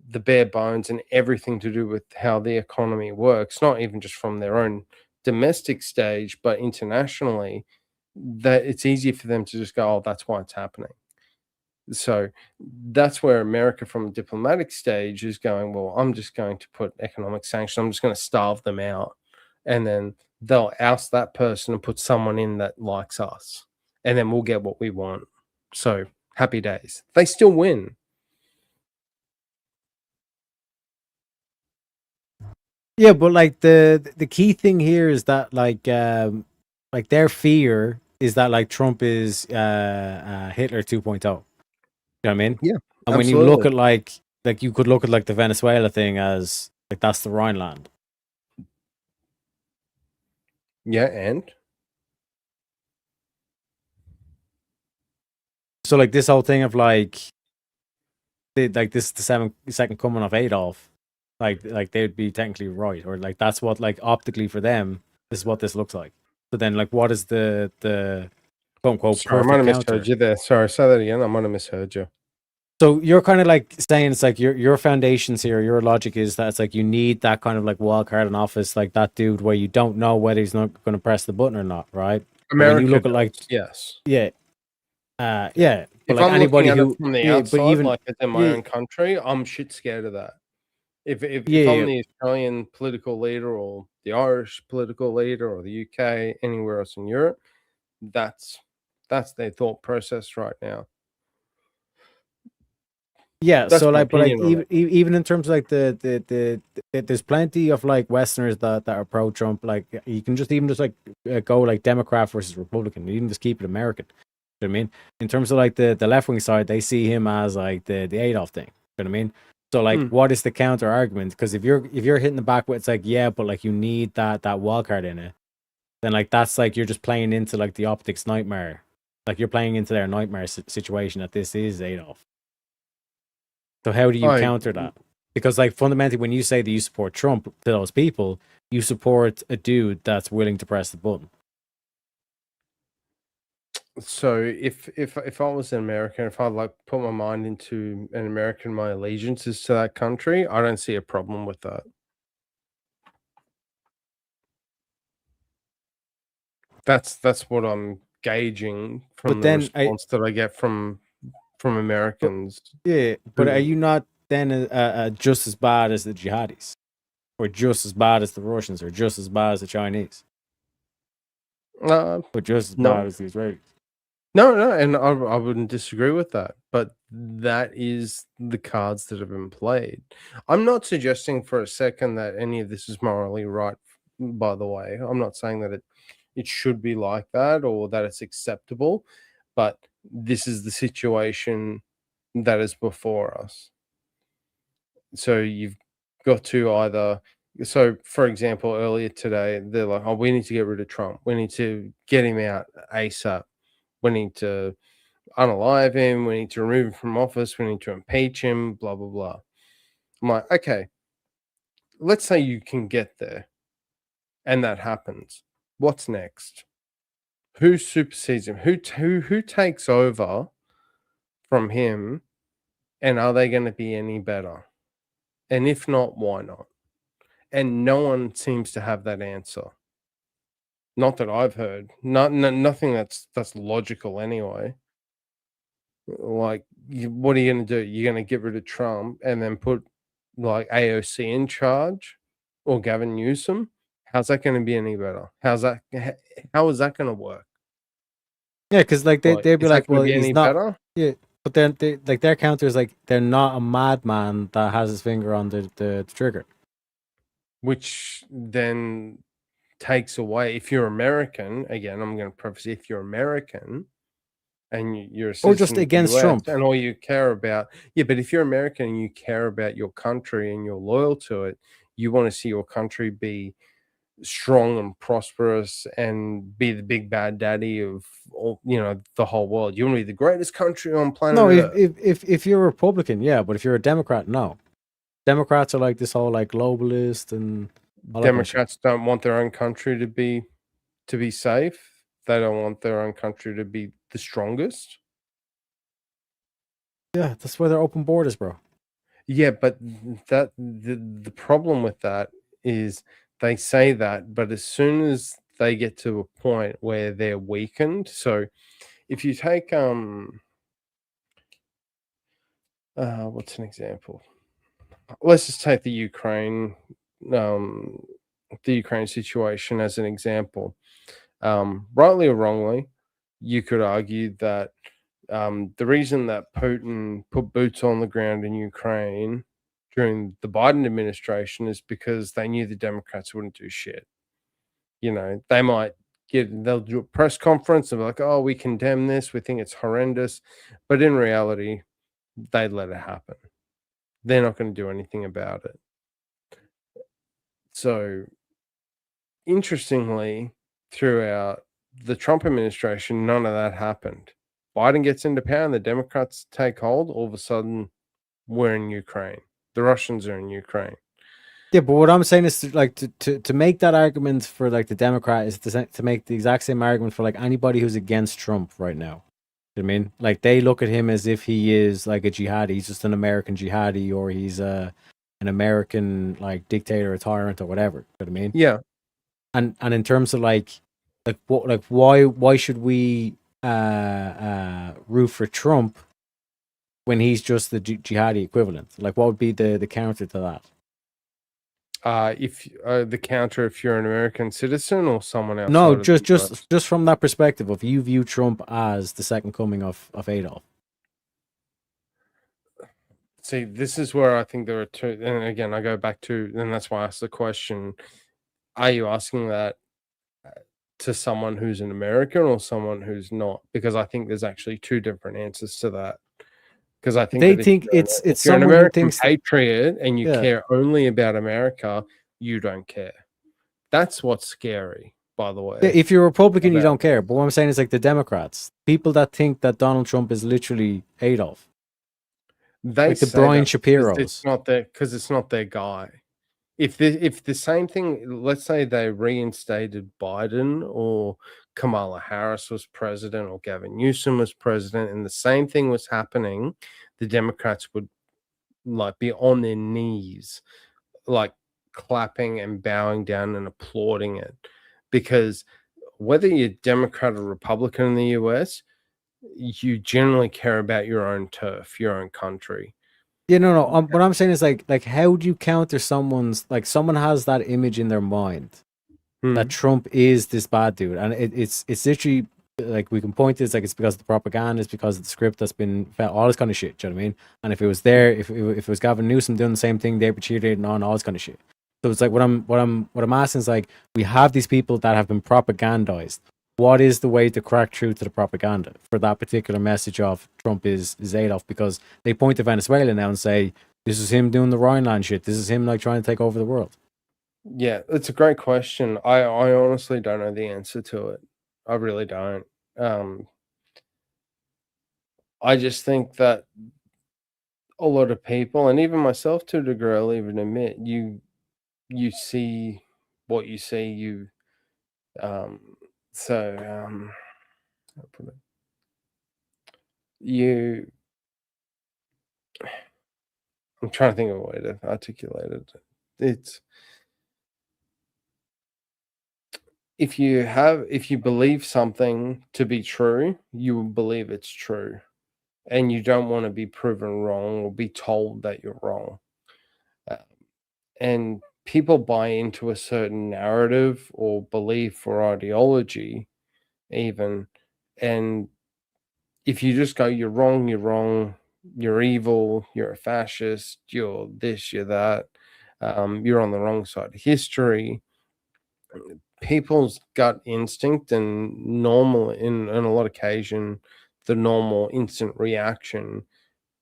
the bare bones and everything to do with how the economy works, not even just from their own domestic stage, but internationally, that it's easier for them to just go, oh, that's why it's happening. So that's where America, from a diplomatic stage, is going, well, I'm just going to put economic sanctions. I'm just going to starve them out. And then they'll oust that person and put someone in that likes us. And then we'll get what we want. So happy days. They still win. Yeah, but like the key thing here is that like their fear is that like Trump is Hitler 2.0. You know what I mean? Yeah. And when you look at like you could look at like the Venezuela thing as like that's the Rhineland. Yeah, and So like this whole thing of like this is the second coming of Adolf, like they'd be technically right, or like that's what like optically for them this is what this looks like. So then like what is the quote unquote sorry, I might have perfect misheard counter? you there. Sorry, say that again. I might have misheard you. So you're kind of like saying it's like your foundations here, your logic is that it's like you need that kind of like wild card in office, like that dude where you don't know whether he's not going to press the button or not, right? But when America you look at like does, yes. yeah, yeah, but If like I'm anybody looking at who it from the yeah, outside, but even like it's in my yeah, own country, I'm shit scared of that. If yeah, I'm the Australian political leader or the Irish political leader or the UK, anywhere else in Europe, that's their thought process right now. yeah, That's so my like, but like opinion on it. even in terms of like there's plenty of like Westerners that are pro Trump. Like you can just like go like Democrat versus Republican. You can just keep it American. You know what I mean? In terms of like the left wing side, they see him as like the Adolf thing. You know what I mean? So like, what is the counter argument? Because if you're hitting the back with it's like yeah, but like you need that wild card in it, then like that's like you're just playing into like the optics nightmare. Like you're playing into their nightmare situation that this is Adolf. So how do you counter that? Because like fundamentally, when you say that you support Trump to those people, you support a dude that's willing to press the button. So if I was an American, if I like put my mind into an American, my allegiance is to that country, I don't see a problem with that. That's what I'm gauging from the response that I get from Americans. Yeah, but are you not then just as bad as the jihadis, or just as bad as the Russians, or just as bad as the Chinese, but just as bad as the Israelis? No, and I wouldn't disagree with that, but that is the cards that have been played. I'm not suggesting for a second that any of this is morally right, by the way. I'm not saying that it should be like that or that it's acceptable, but this is the situation that is before us. So you've got to either for example, earlier today, they're like, oh, we need to get rid of Trump. We need to get him out ASAP. We need to unalive him. We need to remove him from office. We need to impeach him, blah, blah, blah. I'm like, okay, let's say you can get there and that happens. What's next? Who supersedes him? Who takes over from him? And are they going to be any better? And if not, why not? And no one seems to have that answer. Not that I've heard. Nothing that's logical anyway. Like, what are you going to do? You're going to get rid of Trump and then put like AOC in charge or Gavin Newsom? How's that going to be any better? How is that going to work? Yeah, because like they'd be like, well, he's not. Better? Yeah, but then like their counter is like they're not a madman that has his finger on the trigger, which then takes away. If you're American, again, I'm going to preface, if you're American and you're a citizen or just against Trump, and all you care about, but if you're American and you care about your country and you're loyal to it, you want to see your country be strong and prosperous and be the big bad daddy of all, the whole world. You want to be the greatest country on planet Earth. if you're a Republican, yeah, but if you're a Democrat, no. Democrats are like this whole like globalist and Democrats don't want their own country to be safe. They don't want their own country to be the strongest. Yeah, that's why they're open borders, bro. Yeah, but the problem with that is they say that, but as soon as they get to a point where they're weakened, so if you take what's an example? Let's just take the Ukraine situation as an example. Rightly or wrongly, you could argue that the reason that Putin put boots on the ground in Ukraine during the Biden administration is because they knew the Democrats wouldn't do shit. They'll do a press conference and be like, oh, we condemn this. We think it's horrendous. But in reality, they'd let it happen. They're not going to do anything about it. So, interestingly, throughout the Trump administration, none of that happened. Biden gets into power and the Democrats take hold. All of a sudden, we're in Ukraine. The Russians are in Ukraine. Yeah, but what I'm saying is to make that argument for like the Democrat is to make the exact same argument for like anybody who's against Trump right now. You know what I mean? Like they look at him as if he is like a jihadi, he's just an American jihadi, or he's an American like dictator, or tyrant, or whatever. You know what I mean? Yeah. And in terms of like why should we root for Trump when he's just the jihadi equivalent? Like what would be the counter to that? If the counter, if you're an American citizen or someone else. No, just from that perspective of you view Trump as the second coming of Adolf. See, this is where I think there are two, and again, I go back to, and that's why I asked the question: are you asking that to someone who's an American or someone who's not? Because I think there's actually two different answers to that. Because I think they think it's if you're an someone American who thinks patriot and you Yeah. care only about America, you don't care. That's what's scary, by the way. Yeah, if you're a Republican, you about- don't care. But what I'm saying is like the Democrats, people that think that Donald Trump is literally Adolf. They Like the say Brian that Shapiro's. It's not their, because it's not their guy. If the same thing, let's say they reinstated Biden or Kamala Harris was president or Gavin Newsom was president, and the same thing was happening, the Democrats would like be on their knees, like clapping and bowing down and applauding it, because whether you're Democrat or Republican in the US, you generally care about your own turf, your own country. Yeah, no. What I'm saying is like how do you counter someone's like someone has that image in their mind that Trump is this bad dude, and it's literally like we can point to it's like it's because of the propaganda, it's because of the script that's been fed, all this kind of shit. Do you know what I mean? And if it was there, if it was Gavin Newsom doing the same thing, they were cheerleading on all this kind of shit. So it's like what I'm asking is like we have these people that have been propagandized. What is the way to crack through to the propaganda for that particular message of Trump is Adolf? Because they point to Venezuela now and say this is him doing the Rhineland shit. This is him like trying to take over the world. Yeah, it's a great question. I honestly don't know the answer to it. I really don't. I just think that a lot of people, and even myself to a degree, I'll even admit, you see what you see. How to put it? I'm trying to think of a way to articulate it. It's if you believe something to be true, you will believe it's true, and you don't want to be proven wrong or be told that you're wrong. And people buy into a certain narrative or belief or ideology, even, and if you just go, you're wrong, you're evil, you're a fascist, you're this, you're that, you're on the wrong side of history. People's gut instinct and normal, in a lot of occasion, the normal instant reaction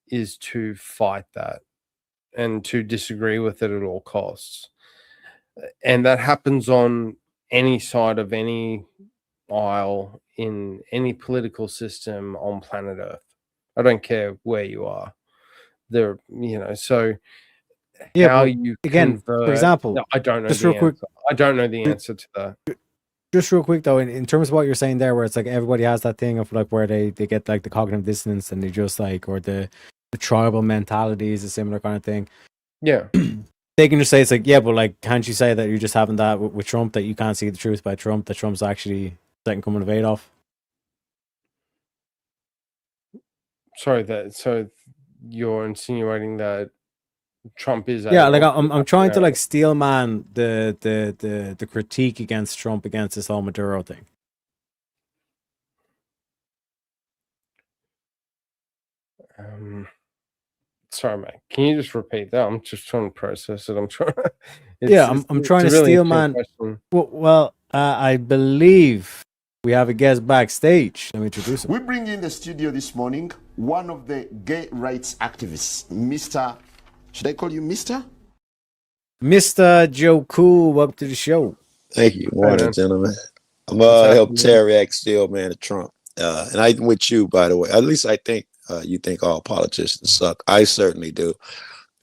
is to fight that and to disagree with it at all costs. And that happens on any side of any aisle in any political system on planet Earth. I don't care where you are. There, so Yeah, how but you again, convert, for example, no, I don't know just the real quick, answer. I don't know the answer to that. Just real quick though, in terms of what you're saying there, where it's like everybody has that thing of like where they get like the cognitive dissonance and they just like, or the tribal mentality is a similar kind of thing. Yeah. They can just say it's like, yeah, but like, can't you say that you're just having that with Trump, that you can't see the truth about Trump, that Trump's actually second coming of Adolf? Sorry, so you're insinuating that Trump is Yeah, like Adolf? I'm trying to like steel man the critique against Trump against this whole Maduro thing. Sorry, mate. Can you just repeat that? I'm just trying to process it. I'm trying. I'm trying to steel man. Well, I believe we have a guest backstage. Let me introduce him. We bring in the studio this morning one of the gay rights activists, Mr. Should I call you Mr.? Mr. Joe Cool, welcome to the show. Thank you. Morning, gentlemen. I'm What's help happening? Terry X still man of Trump. And I'm with you, by the way. At least I think you think all politicians suck. I certainly do.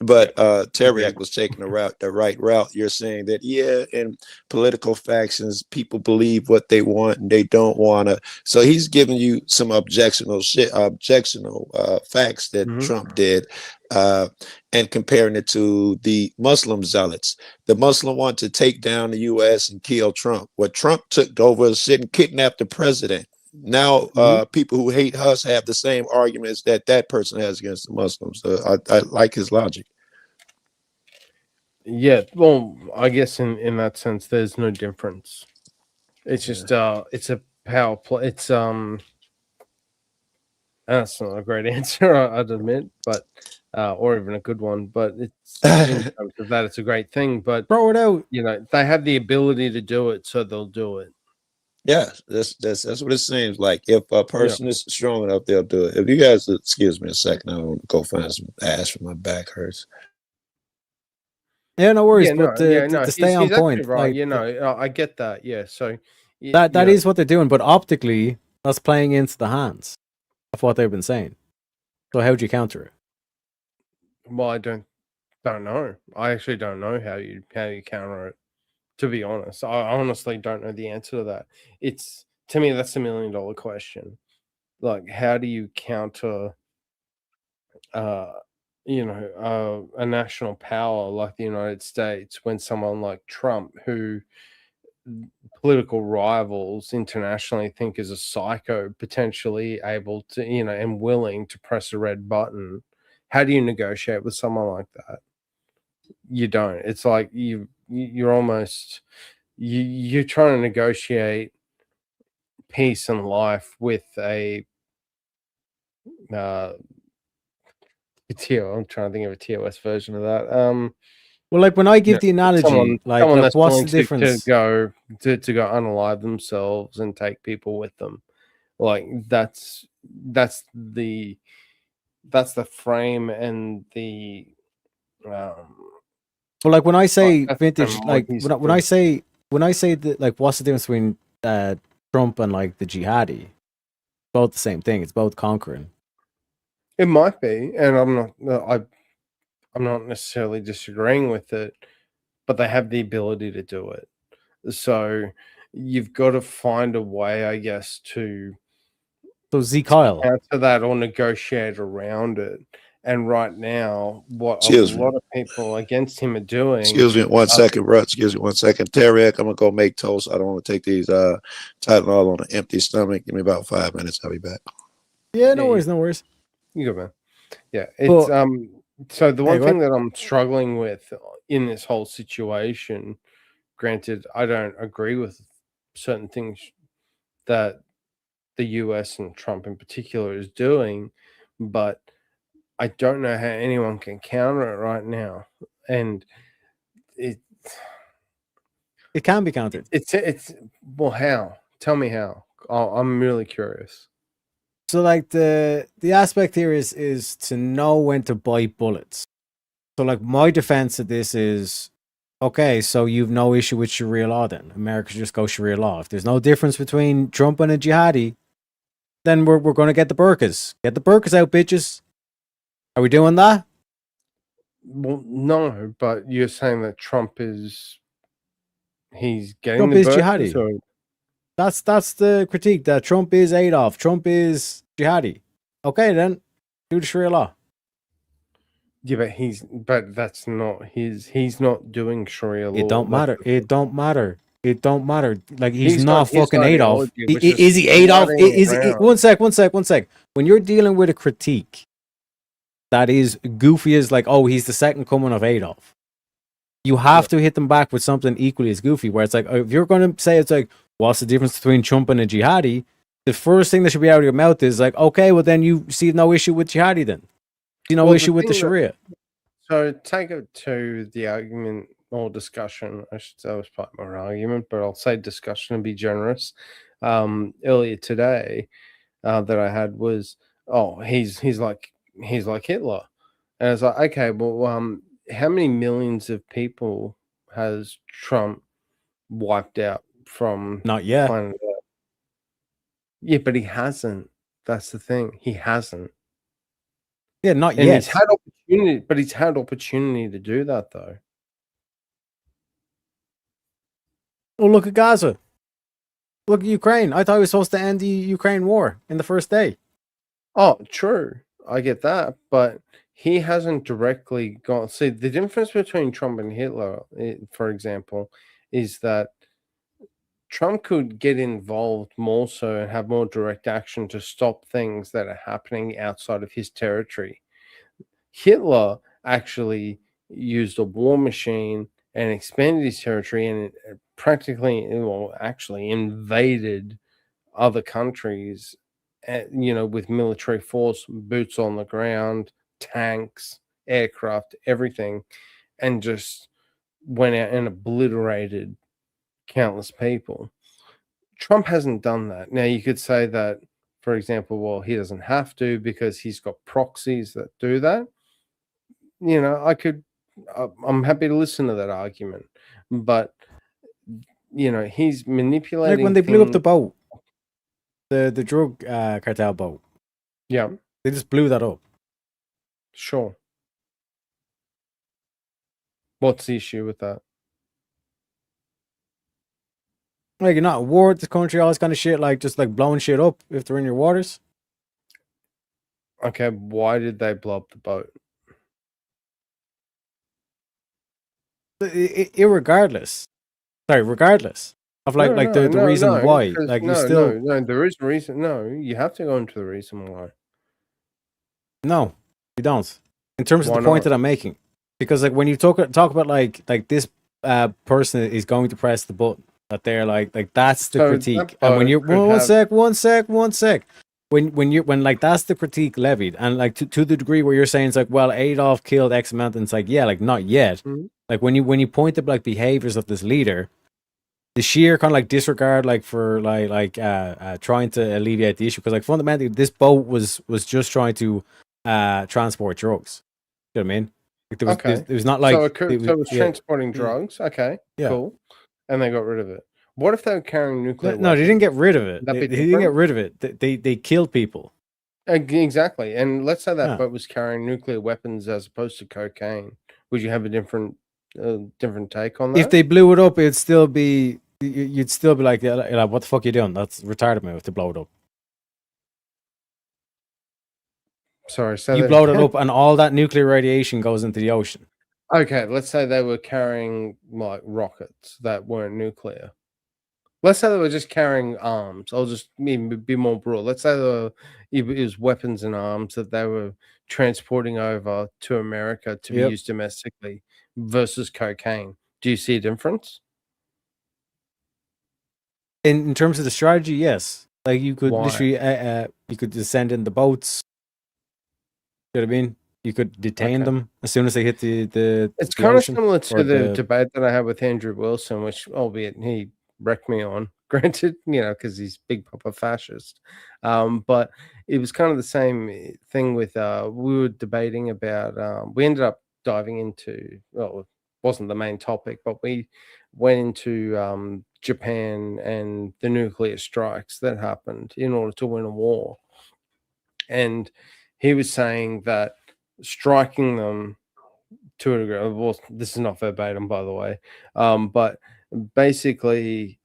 But Teriak was taking the right route. You're saying that, yeah, in political factions, people believe what they want and they don't want to. So he's giving you some objectionable facts that Trump did, and comparing it to the Muslim zealots. The Muslim want to take down the U.S. and kill Trump. What Trump took over is sit and kidnap the president. Now, people who hate us have the same arguments that person has against the Muslims. I like his logic. Yeah, well, I guess in that sense, there's no difference. It's just it's a power play. It's that's not a great answer, I'd admit, but or even a good one. But it's in terms of that, it's a great thing. But throw it out. You know, they have the ability to do it, so they'll do it. Yeah, that's what it seems like. If a person is strong enough, they'll do it. If you guys excuse me a second, I'm gonna go find some ash for my back hurts. Yeah, no worries. Yeah, but to stay on he's point, actually right. like, You know, I get that. Yeah, so that is what they're doing, but optically, that's playing into the hands of what they've been saying. So how do you counter it? Well, I don't know. I actually don't know how you counter it. To be honest, I honestly don't know the answer to that. It's to me that's $1 million question. Like, how do you counter, a national power like the United States when someone like Trump, who political rivals internationally think is a psycho, potentially able to, and willing to press a red button? How do you negotiate with someone like that? You don't. It's like you're almost you're trying to negotiate peace and life with a I'm trying to think of a TOS version of that. Well, like when I give the analogy, someone that's what's willing the difference? to go unalive themselves and take people with them. Like that's the frame and the Well, like when I say that's vintage, kind of like what he's when I say that, like, what's the difference between Trump and like the jihadi? Both the same thing. It's both conquering. It might be, and I'm not necessarily disagreeing with it, but they have the ability to do it. So you've got to find a way, I guess, to Kyle answer that or negotiate around it. And right now, what Excuse a me. lot of people against him are doing. Excuse me one second, Russ. Excuse me 1 second. Teriak, I'm gonna go make toast. I don't want to take these Tylenol on an empty stomach. Give me about 5 minutes. I'll be back. Yeah, no worries, no worries. You go, man. Yeah, it's so the one go thing that I'm struggling with in this whole situation, granted, I don't agree with certain things that the US and Trump in particular is doing, but I don't know how anyone can counter it right now. And it can be countered. It's well, how? Tell me how. I'm really curious. So like the aspect here is to know when to bite bullets. So like my defense of this is, okay, so you've no issue with Sharia law then. America should just go Sharia law. If there's no difference between Trump and a jihadi, then we're going to get the burqas. Get the burqas out, bitches. Are we doing that? Well, no, but you're saying that Trump is he's getting Trump the is burqas, jihadi. or- That's the critique, that Trump is Adolf. Trump is jihadi. Okay, then do the Sharia law. Yeah, but that's not he's not doing Sharia law. It don't That's- matter. It don't matter. It don't matter. Like he's He's not got his fucking Adolf. ideology, which Is is he Adolf? floating Is he? around. One sec. When you're dealing with a critique that is goofy as like, oh, he's the second coming of Adolf, you have to hit them back with something equally as goofy. Where it's like, if you're going to say it's like, what's the difference between Trump and a jihadi? The first thing that should be out of your mouth is like, okay, well then you see no issue with jihadi then. See no Well, issue with the thing that- Sharia. So take it to the argument or discussion. I should say it was part of my argument, but I'll say discussion and be generous. Earlier today, that I had was, oh, he's like Hitler, and I was like, okay, well, how many millions of people has Trump wiped out from Not yet. planet Earth. Yeah, but he hasn't. That's the thing. He hasn't. Yeah, not And yet. he's had opportunity, but he's had opportunity to do that though. Oh, look at Gaza. Look at Ukraine. I thought he was supposed to end the Ukraine war in the first day. Oh, true. I get that, but he hasn't directly gone. See, the difference between Trump and Hitler, for example, is that Trump could get involved more so and have more direct action to stop things that are happening outside of his territory. Hitler actually used a war machine and expanded his territory and practically, well, actually invaded other countries, with military force, boots on the ground, tanks, aircraft, everything, and just went out and obliterated countless people. Trump hasn't done that. Now, you could say that, for example, well, he doesn't have to because he's got proxies that do that. I'm happy to listen to that argument, but he's manipulating. Like when they blew up the things- boat, the drug cartel boat. Yeah, They just blew that up. sure. What's the issue with that? Like, you're not at war with this country, all this kind of shit, like just like blowing shit up if they're in your waters. Okay, why did they blow up the boat? Regardless of the reason why. because- Like, you no, still no, there is a reason. No, you have to go into the reason why. no, you don't. In terms of Why the point not? that I'm making, because like when you talk about like this person is going to press the button, that they're like that's the So critique, that and when boat you're could one have- sec. When like that's the critique levied, and like to the degree where you're saying it's like, well, Adolf killed X amount, and it's like, yeah, like not yet. Mhm. Like when you point at like behaviors of this leader, the sheer kind of like disregard like for trying to alleviate the issue, because like fundamentally this boat was just trying to transport drugs. You know what I mean? Like, it was not like so it was yeah. transporting drugs. Okay, Yeah. cool, and they got rid of it. What if they were carrying nuclear? No, they didn't get rid of it. That'd They be didn't get different? rid of it. They killed people. Exactly. And let's say that Yeah. boat was carrying nuclear weapons as opposed to cocaine. Would you have a different take on that? If they blew it up, you'd still be like, yeah, what the fuck are you doing? That's a retarded move to blow it up. Sorry, so You blow it up, and all that nuclear radiation goes into the ocean. Okay, let's say they were carrying like rockets that weren't nuclear. Let's say they were just carrying arms. I'll just be more broad. Let's say it was weapons and arms that they were transporting over to America to be Yep. used domestically versus cocaine. Do you see a difference? In terms of the strategy, yes. Like you could Why? literally, you could just send in the boats. You know what I mean? You could detain them as soon as they hit the. It's the kind of ocean, similar to or the debate that I had with Andrew Wilson, which, albeit he wrecked me on, granted, because he's big papa fascist. But it was kind of the same thing with we were debating about. We ended up diving into, well, it wasn't the main topic, but we went into Japan and the nuclear strikes that happened in order to win a war. And he was saying that striking them to a degree, well, this is not verbatim, by the way, but basically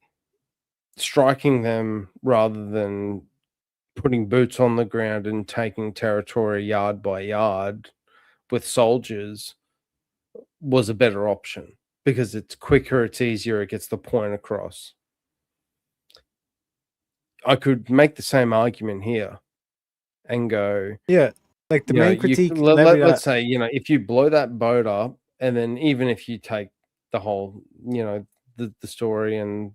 striking them rather than putting boots on the ground and taking territory yard by yard with soldiers was a better option because it's quicker, it's easier, it gets the point across. I could make the same argument here and go, yeah, like the main critique. Let's say, if you blow that boat up, and then even if you take the whole, the story and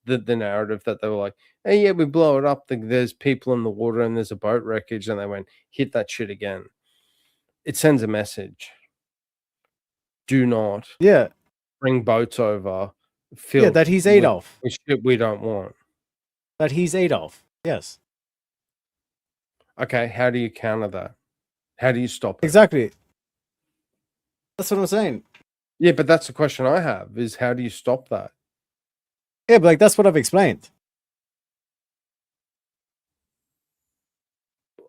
the narrative that they were like, hey, yeah, we blow it up, there's people in the water and there's a boat wreckage, and they went, hit that shit again. It sends a message. Do not bring boats over. Yeah, that he's Adolf. With shit we don't want. That he's Adolf. Yes. Okay, how do you counter that? How do you stop it? Exactly. That's what I'm saying. Yeah, but that's the question I have: is how do you stop that? Yeah, but like that's what I've explained.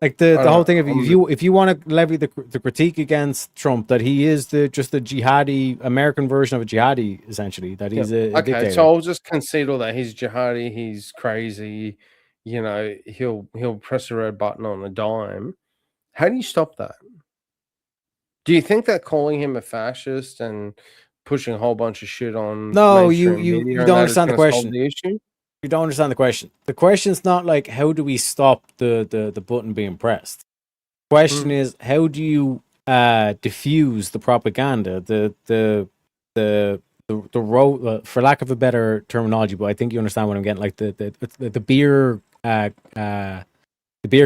Like the whole thing of if you want to levy the critique against Trump that he is just the jihadi American version of a jihadi, essentially, that he's a dictator. So I'll just concede all that. He's jihadi, he's crazy, you know, he'll press a red button on a dime. How do you stop that? Do you think that calling him a fascist and pushing a whole bunch of shit on you don't understand the question. You don't understand the question. The question's not like how do we stop the button being pressed. The question is how do you diffuse the propaganda, the road, for lack of a better terminology, but I think you understand what I'm getting. Like the beer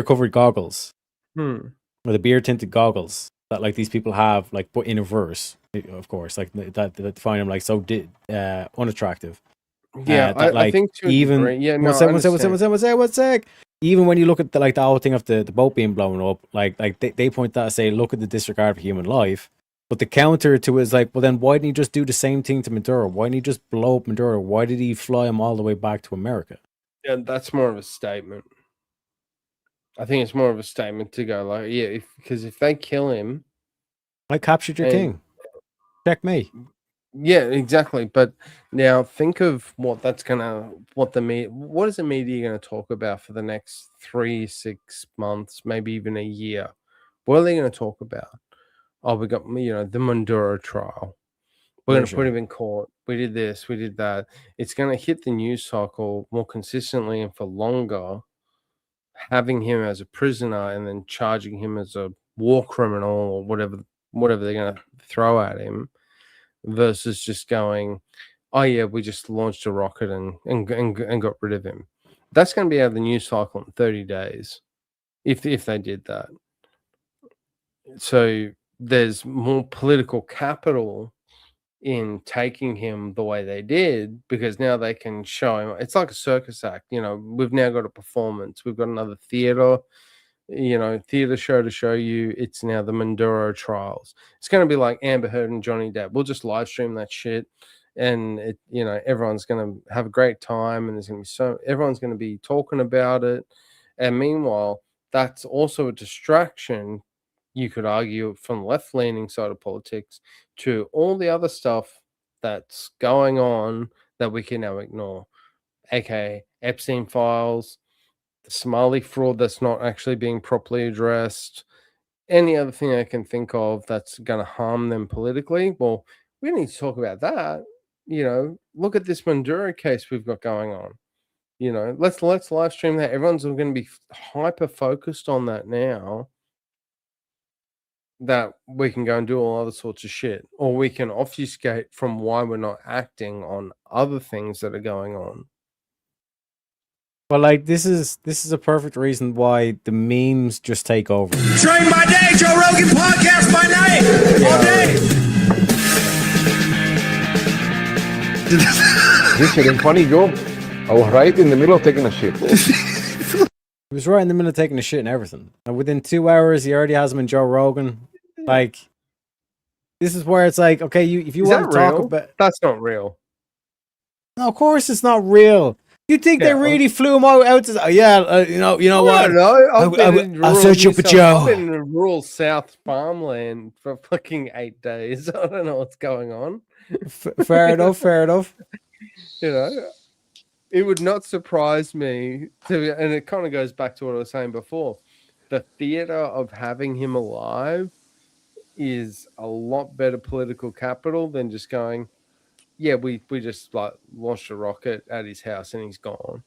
covered goggles, or the beer tinted goggles that like these people have, like but in a verse, of course, like that find them like so unattractive. Yeah, I think to even one sec. Even when you look at the whole thing of the boat being blown up, like they point that and say, look at the disregard for human life. But the counter to it is like, well, then why didn't he just do the same thing to Maduro? Why didn't he just blow up Maduro? Why did he fly him all the way back to America? Yeah, that's more of a statement. I think it's more of a statement to go like, yeah, because if they kill him, I captured your king. Check me. Yeah, exactly. But now think of what is the media gonna talk about for the next 3-6 months, maybe even a year? What are they gonna talk about? Oh, we got the Maduro trial. We're gonna put him in court. We did this, we did that. It's gonna hit the news cycle more consistently and for longer, having him as a prisoner and then charging him as a war criminal or whatever they're gonna throw at him. Versus just going, oh yeah, we just launched a rocket and got rid of him. That's going to be out of the news cycle in 30 days, if they did that. So there's more political capital in taking him the way they did because now they can show him. It's like a circus act, We've now got a performance. We've got another theater show to show you. It's now the Maduro trials. It's going to be like Amber Heard and Johnny Depp. We'll just live stream that shit, and everyone's going to have a great time, and there's going to be everyone's going to be talking about it. And meanwhile, that's also a distraction. You could argue from the left-leaning side of politics to all the other stuff that's going on that we can now ignore, aka Epstein files, the Somali fraud that's not actually being properly addressed, any other thing I can think of that's going to harm them politically. Well, we don't need to talk about that. Look at this Maduro case we've got going on. Let's live stream that. Everyone's going to be hyper focused on that now, that we can go and do all other sorts of shit, or we can obfuscate from why we're not acting on other things that are going on. Well, like this is a perfect reason why the memes just take over. Train by day, Joe Rogan podcast by night, all day. Richard, funny Joe, I was right in the middle of taking a shit. He was right in the middle of taking a shit and everything. And within 2 hours, he already has him in Joe Rogan. Like, this is where it's like, okay, if you want to talk about, that's not real. No, of course it's not real. You think they really flew him out to? You know what? I'll search up a Joe. I've been in rural South farmland for fucking 8 days. I don't know what's going on. Fair enough. Fair enough. It would not surprise me to, and it kind of goes back to what I was saying before. The theater of having him alive is a lot better political capital than just going, yeah, we just like launched a rocket at his house and he's gone.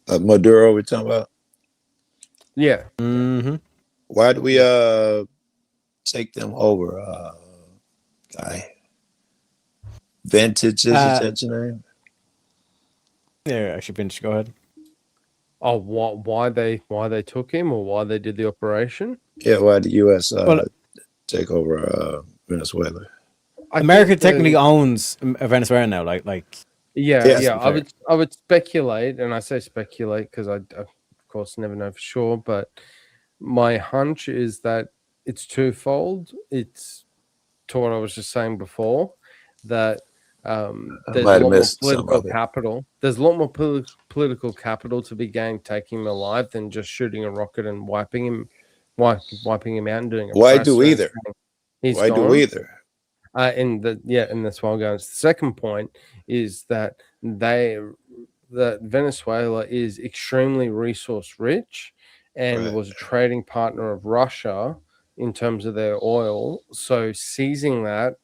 Maduro, we're talking about. Yeah. Mm-hmm. Why do we take them over? Guy. Vintage is that your name? Yeah, actually, Vintage. Go ahead. Oh, why they took him or why they did the operation? Yeah, why the U.S. take over Venezuela? America technically owns Venezuela now. Like. Yeah. I would speculate, and I say speculate because I of course never know for sure. But my hunch is that it's twofold. It's to what I was just saying before, that might There's a lot have more missed some political of it. capital. There's a lot more political capital to be gained taking him alive than just shooting a rocket and wiping him out and doing a Why press do and either? saying he's Why do gone. either? And that's why I'm going. The second point is that Venezuela is extremely resource rich and Right. was a trading partner of Russia in terms of their oil. So seizing that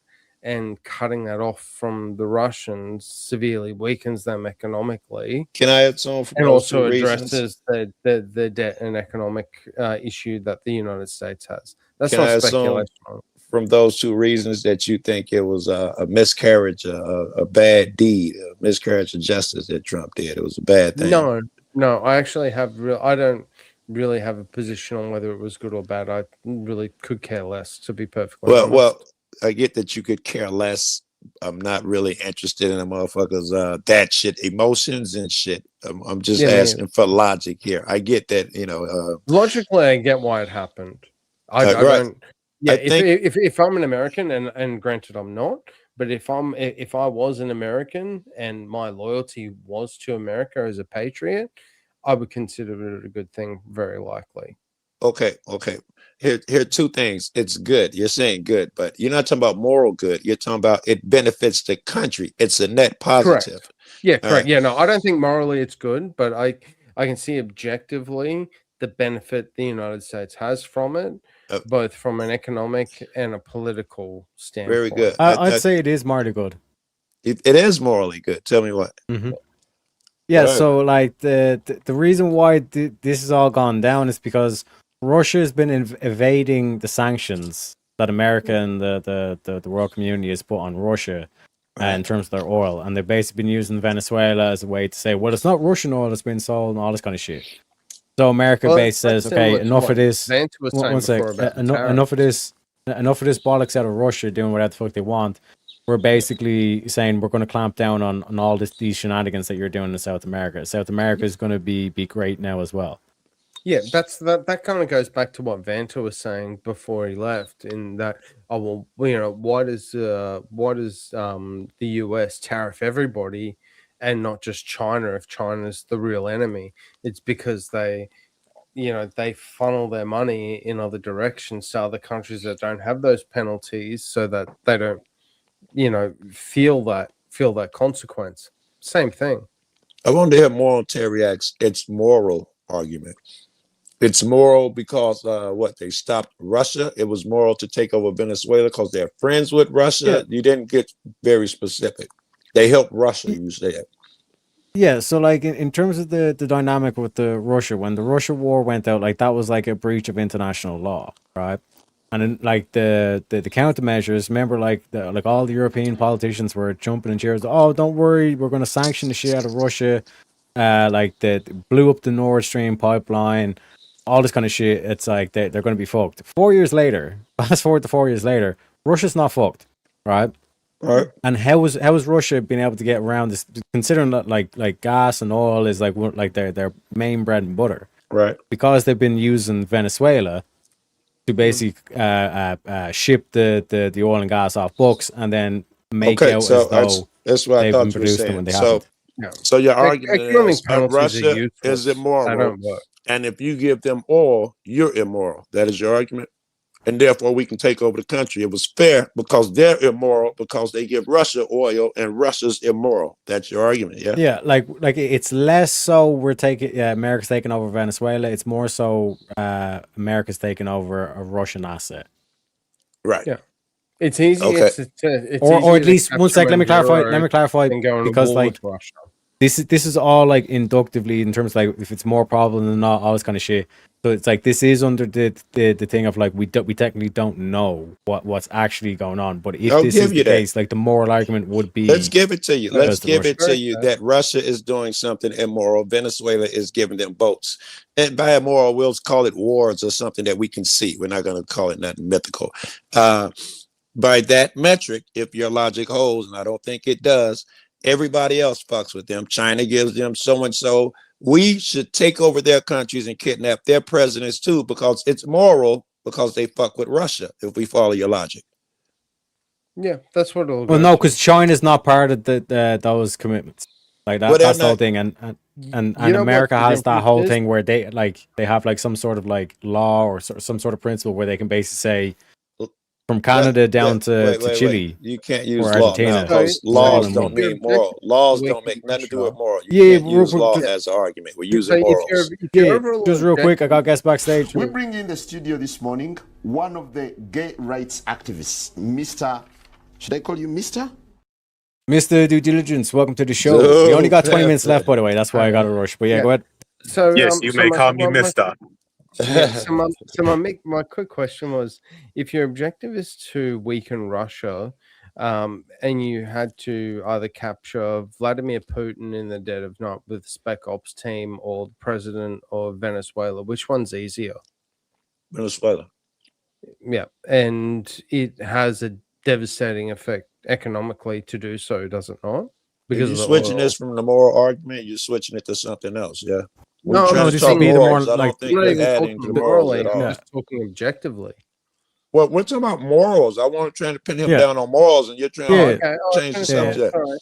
and cutting that off from the Russians severely weakens them economically. Can I add some from And those also two reasons? addresses the debt and economic issue that the United States has. That's Can I not add some speculation. from those two reasons that you think it was a miscarriage, a bad deed, a miscarriage of justice that Trump did? It was a bad thing. No. I actually I don't really have a position on whether it was good or bad. I really could care less, to be perfectly honest. Well, I get that you could care less. I'm not really interested in the motherfuckers that shit, emotions and shit. I'm just Yeah, asking for logic here. I get that, logically, I get why it happened. I right. don't. Yeah, I think- if I'm an American, and granted I'm not, but if I was an American and my loyalty was to America as a patriot, I would consider it a good thing, very likely. Okay. Here are two things. It's good. You're saying good, but you're not talking about moral good. You're talking about it benefits the country. It's a net positive. Correct. Yeah, All correct. right. Yeah, no, I don't think morally it's good, but I can see objectively the benefit the United States has from it, both from an economic and a political standpoint. Very good. I'd say it is morally good. It is morally good. Tell me what. Yeah, Right. so like the reason why this has all gone down is because Russia has been evading the sanctions that America and the world community has put on Russia in terms of their oil, and they've basically been using Venezuela as a way to say, well, it's not Russian oil that's been sold and all this kind of shit. So America Well, basically says, that's okay, similar to enough what of this. Vance was saying One sec. before about the Enough of this bollocks out of Russia doing whatever the fuck they want. We're basically saying we're going to clamp down on all these shenanigans that you're doing in South America. South America is going to be great now as well. Yeah, that kind of goes back to what Vanta was saying before he left, in that, why does the US tariff everybody and not just China if China's the real enemy? It's because they funnel their money in other directions to other countries that don't have those penalties, so that they don't feel that consequence. Same thing. I wanted to hear more on Teriak's its moral argument. It's moral because they stopped Russia. It was moral to take over Venezuela because they're friends with Russia. Yeah. You didn't get very specific. They helped Russia, you said. Yeah, so like in terms of the dynamic with the Russia, when the Russia war went out, like that was like a breach of international law, right? And then like the countermeasures, remember, like all the European politicians were jumping in chairs. Oh, don't worry, we're going to sanction the shit out of Russia. Like they blew up the Nord Stream pipeline, all this kind of shit. It's like they're going to be fucked. 4 years later, fast forward to 4 years later, Russia's not fucked, right? Right. And how has Russia been able to get around this? Considering that like gas and oil is like their main bread and butter, right? Because they've been using Venezuela to basically ship the oil and gas off books and then make out as though that's what I they've thought been you were producing saying. when they So, haven't. so your argument economic is penalties are Russia useless. is They immoral, don't work. and if you give them oil, you're immoral. That is your argument, and therefore we can take over the country. It was fair because they're immoral because they give Russia oil, and Russia's immoral. That's your argument, yeah? Yeah, like it's less so America's taking over Venezuela. It's more so America's taking over a Russian asset. Right. Yeah. It's easy. Okay. It's Or easier at to least one capture sec. Let me clarify. Maduro Let me clarify than going to because war like with Russia. this is all like inductively in terms of like if it's more problem than not, all this kind of shit. So it's like this is under the thing of like we technically don't know what's actually going on. But if I'll this give is you the that. case, like the moral argument would be Let's give it to you. Let's because the give it Russian- to you that Russia is doing something immoral. Venezuela is giving them boats. And by immoral, we'll call it wars or something that we can see. We're not going to call it nothing mythical. By that metric, if your logic holds, and I don't think it does, everybody else fucks with them. China gives them so and so. We should take over their countries and kidnap their presidents too, because it's moral, because they fuck with Russia, if we follow your logic. Yeah, that's what it'll. Well, go no, to. because China's not part of those commitments. Like that, Well, they're that's the whole not- thing, and You know what America the has that difference whole is? thing where they have like some sort of like law or some sort of principle where they can basically say from Canada down to Chile. You can't or use law Argentina. now because It's all laws in don't one. mean moral. Laws don't make nothing to do with moral. You Yeah, can't use real law quick, as an argument. We're So using if morals. you're Just real quick, I got guests backstage. We bring in the studio this morning one of the gay rights activists, Mr. Should I call you Mr.? Mr. Due Diligence, welcome to the show. No. We only got 20 minutes left, by the way. That's why I got to rush. But yeah, Yeah. go ahead. So Yes, you may call me Mister. My quick question was, if your objective is to weaken Russia, and you had to either capture Vladimir Putin in the dead of night with the Spec Ops team or the president of Venezuela, which one's easier? Venezuela. Yeah, and it has a devastating effect economically to do so, does it not? Because of you're the switching oil. this from the moral argument, you're switching it to something else. Yeah. We're No, trying no, to this talk would be the morals. more, I don't like- think I'm not we're even adding talking to morals morally, at all. I'm just talking objectively. Well, we're talking about morals. I want to try to pin him Yeah. down on morals, and you're trying Yeah. to change the Yeah. subject. All right.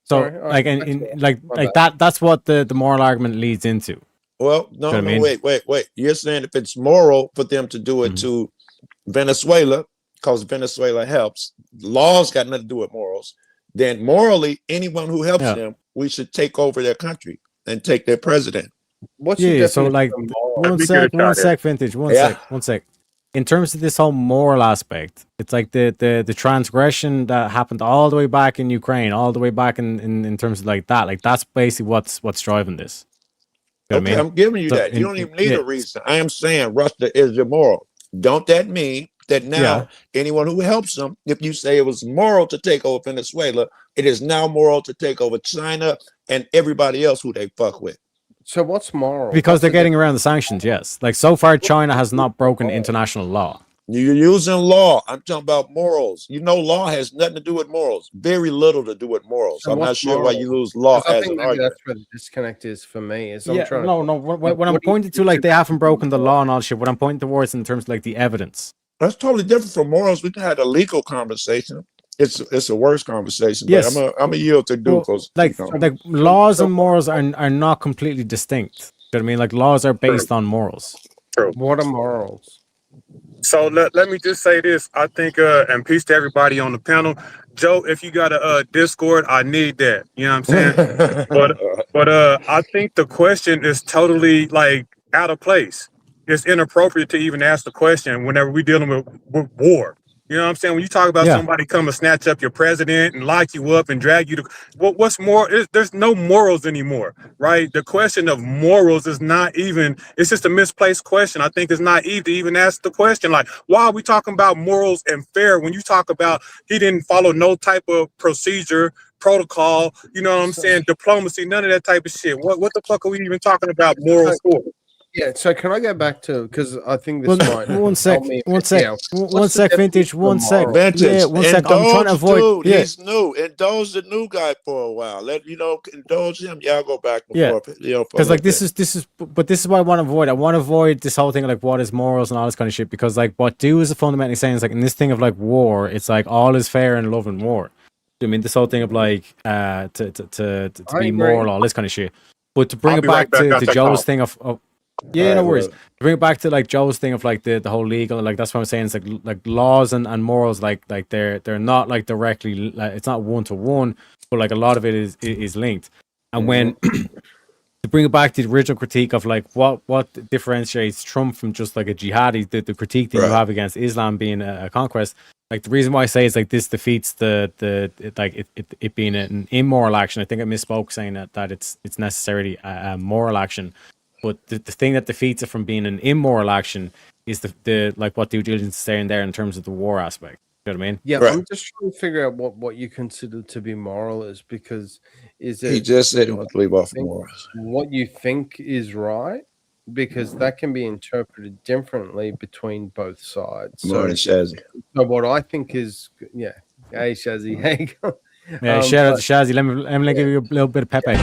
So, Sorry, all like, right, in that's like My bad. that's what the moral argument leads into. Well, know what I no, mean? wait. You're saying if it's moral for them to do it to Venezuela, because Venezuela helps, laws got nothing to do with morals, then morally, anyone who helps Yeah. them, we should take over their country and take their president. What's your Yeah, so definition like, of moral? one me sec, get a one shot sec, vintage, Yeah. one sec. In terms of this whole moral aspect, it's like the transgression that happened all the way back in Ukraine, all the way back in terms of like that. Like that's basically what's driving this. You know what I Okay, mean? I'm giving you So that. You in- don't even need yeah. a reason. I am saying Russia is immoral. Don't that mean that now Yeah. anyone who helps them, if you say it was moral to take over Venezuela, it is now moral to take over China and everybody else who they fuck with? So what's moral? Because What's they're the getting around the sanctions, yes. Like so far, China has not broken international law. You're using law. I'm talking about morals. You know, law has nothing to do with morals. Very little to do with morals. So I'm not what's sure why moral? you lose law 'Cause I as think an maybe argument. that's where the disconnect is for me. Is I'm Yeah, trying no, to, no. When I'm what do you pointing to like they haven't broken the law and all shit, what I'm pointing towards in terms of like the evidence. That's totally different from morals. We can have a legal conversation. It's a worse conversation. Yes. But I'm a yield to do Well, because like laws and morals are not completely distinct. You know what I mean? Like laws are based on morals. What are morals? So let me just say this. I think, and peace to everybody on the panel. Joe, if you got a Discord, I need that. You know what I'm saying? but I think the question is totally like out of place. It's inappropriate to even ask the question whenever we're dealing with war. You know what I'm saying? When you talk about Yeah. somebody come and snatch up your president and lock you up and drag you to what's more, there's no morals anymore, right? The question of morals is not even, it's just a misplaced question. I think it's naive to even ask the question, like, why are we talking about morals and fair when you talk about he didn't follow no type of procedure, protocol, you know what I'm saying, diplomacy, none of that type of shit. What the fuck are we even talking about morals for? Yeah. So can I go back to, because I think Well, this might one sec, help me a one bit. sec, Yeah. one What's the sec, vintage, definition one of sec. moral? Vintage, Yeah, one sec. I'm trying to indulge avoid. dude. Yeah, He's new. Indulge the new guy for a while. Indulge him. Y'all go back and Yeah. forth. You know, for a because like little this is, but this is what I want to avoid. I want to avoid this whole thing of like what is morals and all this kind of shit. Because like what do is fundamentally saying is like in this thing of like war, it's like all is fair in love and war. I mean this whole thing of like to I be agree. moral, all this kind of shit. But to bring I'll it be back right back to after that Joe's call. thing of yeah, All no right, worries. brother. To bring it back to like Joe's thing of like the whole legal, like that's what I'm saying. It's like laws and morals, like they're not like directly, like, it's not one to one, but like a lot of it is linked. And when to bring it back to the original critique of like what differentiates Trump from just like a jihadi, the critique that you Right. have against Islam being a conquest, like the reason why I say is like this defeats it being an immoral action. I think I misspoke saying that it's necessarily a moral action, but the thing that defeats it from being an immoral action is the like what due diligence is saying there in terms of the war aspect. You know what I mean? Yeah, Right. I'm just trying to figure out what you consider to be moral is, because is He it just said he wants to leave off think morals. what you think is right? Because that can be interpreted differently between both sides. Morning, Shazzy. So what I think is, yeah, hey Shazzy, hey. Yeah, shout out to Shazzy. Let me give you a little bit of Pepe.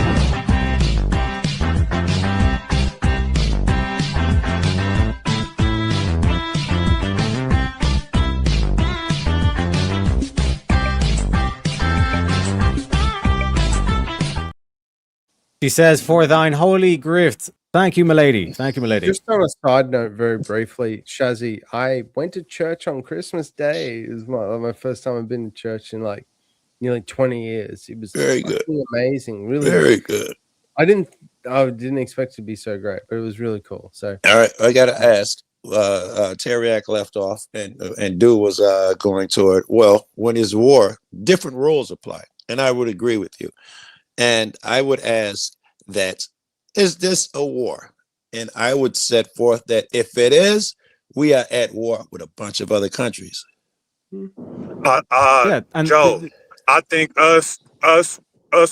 She says, "For thine holy grift." Thank you, milady. Thank you, milady. Just on a side note, very briefly, Shazzy, I went to church on Christmas Day. It was my first time I've been to church in like nearly 20 years. It was Very good. amazing. Really Very good. I didn't expect it to be so great, but it was really cool. So All right, I gotta ask. Teriak left off, and Du was going toward. Well, when there's war, different rules apply, and I would agree with you. And I would ask that, is this a war? And I would set forth that if it is, we are at war with a bunch of other countries. Joe, I think us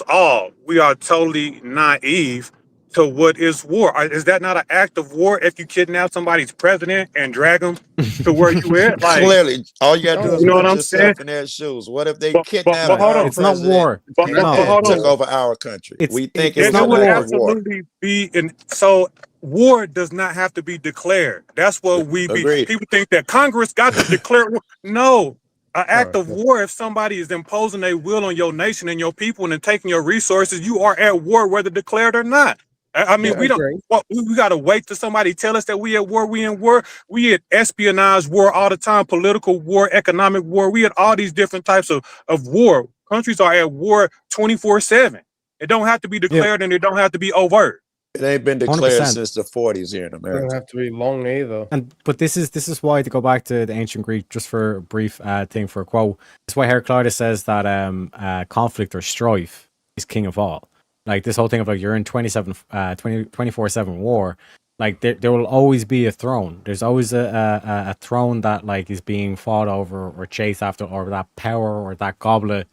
all, we are totally naive to what is war. Is that not an act of war if you kidnap somebody's president and drag them to where you at? Like, Clearly, all you gotta do is you know put what I'm yourself saying? in their shoes. What if they But kidnap hold on. our It's not president war. and No. took over our country? We think it's It not would an act of war. absolutely be so war does not have to be declared. That's what we be. Agreed. People think that Congress got to declare war. No. An act of war, if somebody is imposing a will on your nation and your people and then taking your resources, you are at war, whether declared or not. I mean, Yeah, we don't. We got to wait till somebody tell us that we at war. We in war. We at espionage war all the time, political war, economic war. We at all these different types of war. Countries are at war 24/7. It don't have to be declared and it don't have to be overt. It ain't been declared 100%. since the 40s here in it America. doesn't have to be long either. But this is why, to go back to the ancient Greek, just for a brief thing for a quote. That's why Heraclitus says that conflict or strife is king of all. Like this whole thing of like you're in 24/7 war. Like there will always be a throne. There's always a throne that like is being fought over or chased after, or that power or that goblet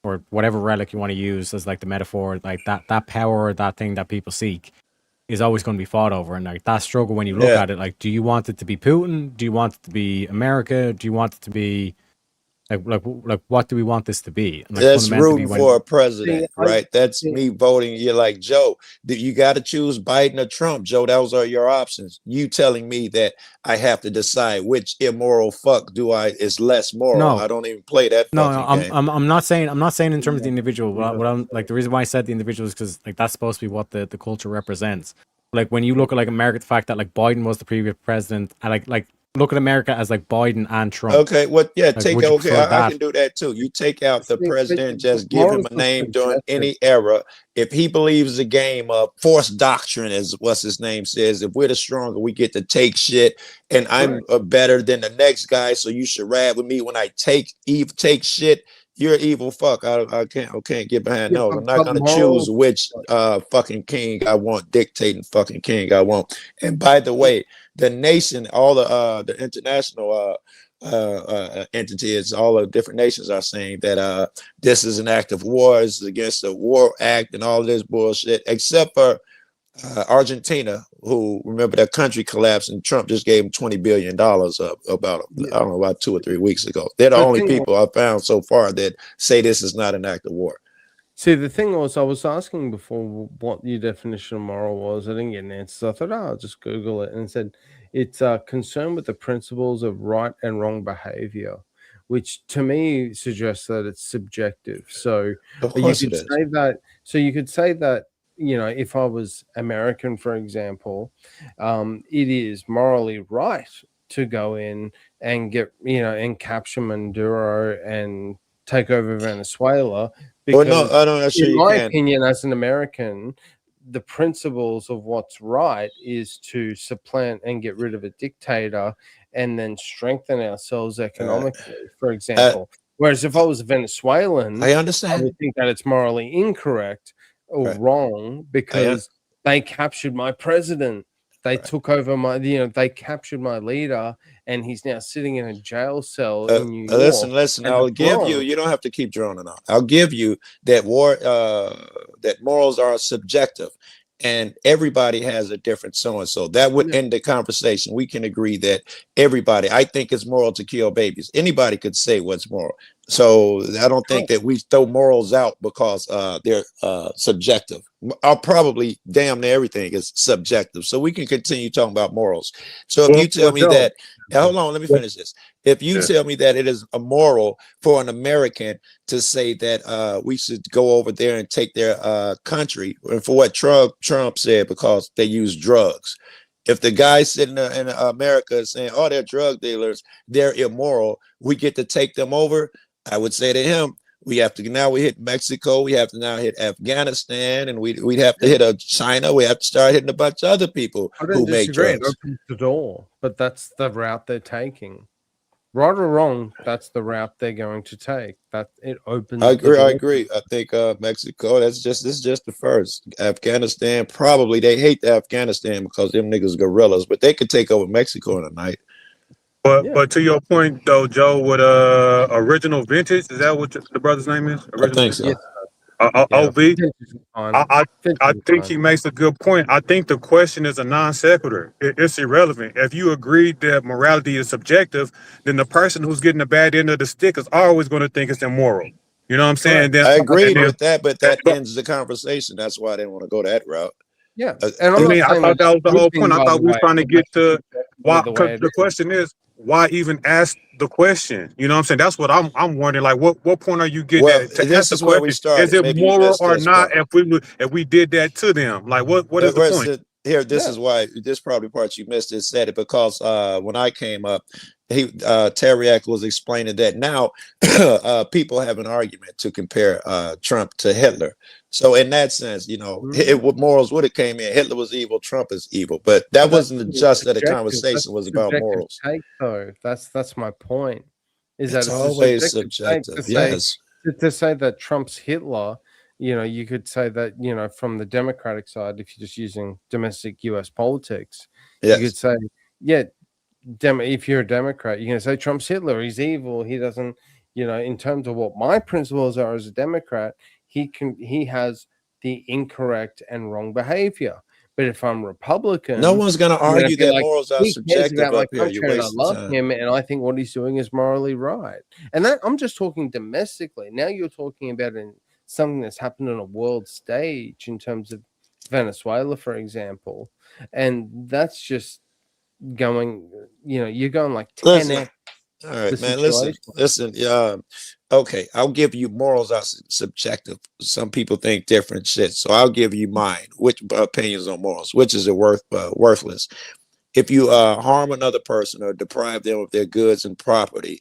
or whatever relic you want to use as like the metaphor. Like that power or that thing that people seek is always going to be fought over. And like that struggle, when you look at it, like, do you want it to be Putin? Do you want it to be America? Do you want it to be like what do we want this to be? And, like, That's fundamentally, rooting for a president, right? That's me voting. You're like, Joe, you got to choose Biden or Trump. Joe, those are your options. You telling me that I have to decide which immoral fuck is less moral. No. I don't even play that. No, game. I'm not saying in terms of the individual. What I'm like, the reason why I said the individual is because like that's supposed to be what the culture represents. Like when you look at like America, the fact that like Biden was the previous president, and like look at America as like Biden and Trump. Okay, what? Yeah, Like, take would you okay. prefer I that? can do that too. You take out the president, just give him a name during any era. If he believes the game of force doctrine, as what's his name says, if we're the stronger, we get to take shit, and I'm better than the next guy, so you should ride with me when I take shit. You're evil fuck. I can't get behind Yeah, those. I'm not gonna choose which fucking king I want, dictating fucking king I want. And by the way, the nation, all the international entities, all the different nations are saying that this is an act of war, it's against the War Act and all this bullshit, except for Argentina, who, remember, their country collapsed and Trump just gave them $20 billion about 2 or 3 weeks ago. They're the only people I found so far that say this is not an act of war. See, the thing was, I was asking before what your definition of moral was. I didn't get an answer. So I thought, I'll just Google it. And it said it's concerned with the principles of right and wrong behavior, which to me suggests that it's subjective. So Of course you it could is. say that. So you could say that, you know, if I was American, for example, it is morally right to go in and get, you know, and capture Maduro and take over Venezuela. Because Well, no, I don't actually. in my opinion, as an American, the principles of what's right is to supplant and get rid of a dictator and then strengthen ourselves economically, for example. Whereas if I was a Venezuelan, I understand. I would think that it's morally incorrect or wrong because they captured my president. They took over my, you know, they captured my leader, and he's now sitting in a jail cell in New York. Listen. and I'll it's give wrong. you. You don't have to keep droning on. I'll give you that that morals are subjective, and everybody has a different so and so. That would end the conversation. We can agree that everybody. I think it's moral to kill babies. Anybody could say what's moral. So I don't think that we throw morals out because they're subjective. I'll probably damn near everything is subjective. So we can continue talking about morals. So if you tell me that, hold on, let me finish this. If you tell me that it is immoral for an American to say that we should go over there and take their country, and for what Trump said, because they use drugs. If the guy sitting in America is saying, oh, they're drug dealers, they're immoral, we get to take them over, I would say to him, we have to now we hit Mexico, we have to now hit Afghanistan, and we'd have to hit China, we have to start hitting a bunch of other people who make drugs. It opens the door, but that's the route they're taking. Right or wrong, that's the route they're going to take. That it opens. I agree. I think Mexico. This is just the first. Afghanistan, probably they hate Afghanistan because them niggas gorillas, but they could take over Mexico in a night. But to your point though, Joe, with Original Vintage, is that what the brother's name is? I think so. OV. I think he makes a good point. I think the question is a non sequitur. It's irrelevant. If you agree that morality is subjective, then the person who's getting the bad end of the stick is always going to think it's immoral. You know what I'm saying? I agree with that, but that ends the conversation. That's why I didn't want to go that route. Yeah, and I thought that was the whole point. I thought we were trying to get to why. Because the question is, why even ask the question? You know what I'm saying? That's what I'm wondering. Like, what point are you getting at to this ask is where we started. Is it Maybe moral or not? If we did that to them, like, what is the point? Here, this is why this probably part you missed. It said it because when I came up, Teriak was explaining that now people have an argument to compare Trump to Hitler. So in that sense, you know, what morals would have came in. Hitler was evil, Trump is evil, but that wasn't the just that the conversation was about morals. Though that's my point. Is that it's always subjective? Yes. To say that Trump's Hitler. You know, you could say that, you know, from the Democratic side, if you're just using domestic US politics, you could say, if you're a Democrat, you're going to say Trump's Hitler, he's evil, he doesn't, you know, in terms of what my principles are as a Democrat, he has the incorrect and wrong behavior. But if I'm Republican, no one's going to argue that morals are subjective up here. I love him, and I think what he's doing is morally right. And that I'm just talking domestically. Now you're talking about something that's happened on a world stage in terms of Venezuela, for example, and that's just going. You know, you're going like 10x. All right, man. Listen. Okay, I'll give you morals are subjective. Some people think different shit, so I'll give you mine. Which opinions on morals? Which is worthless? If you harm another person or deprive them of their goods and property,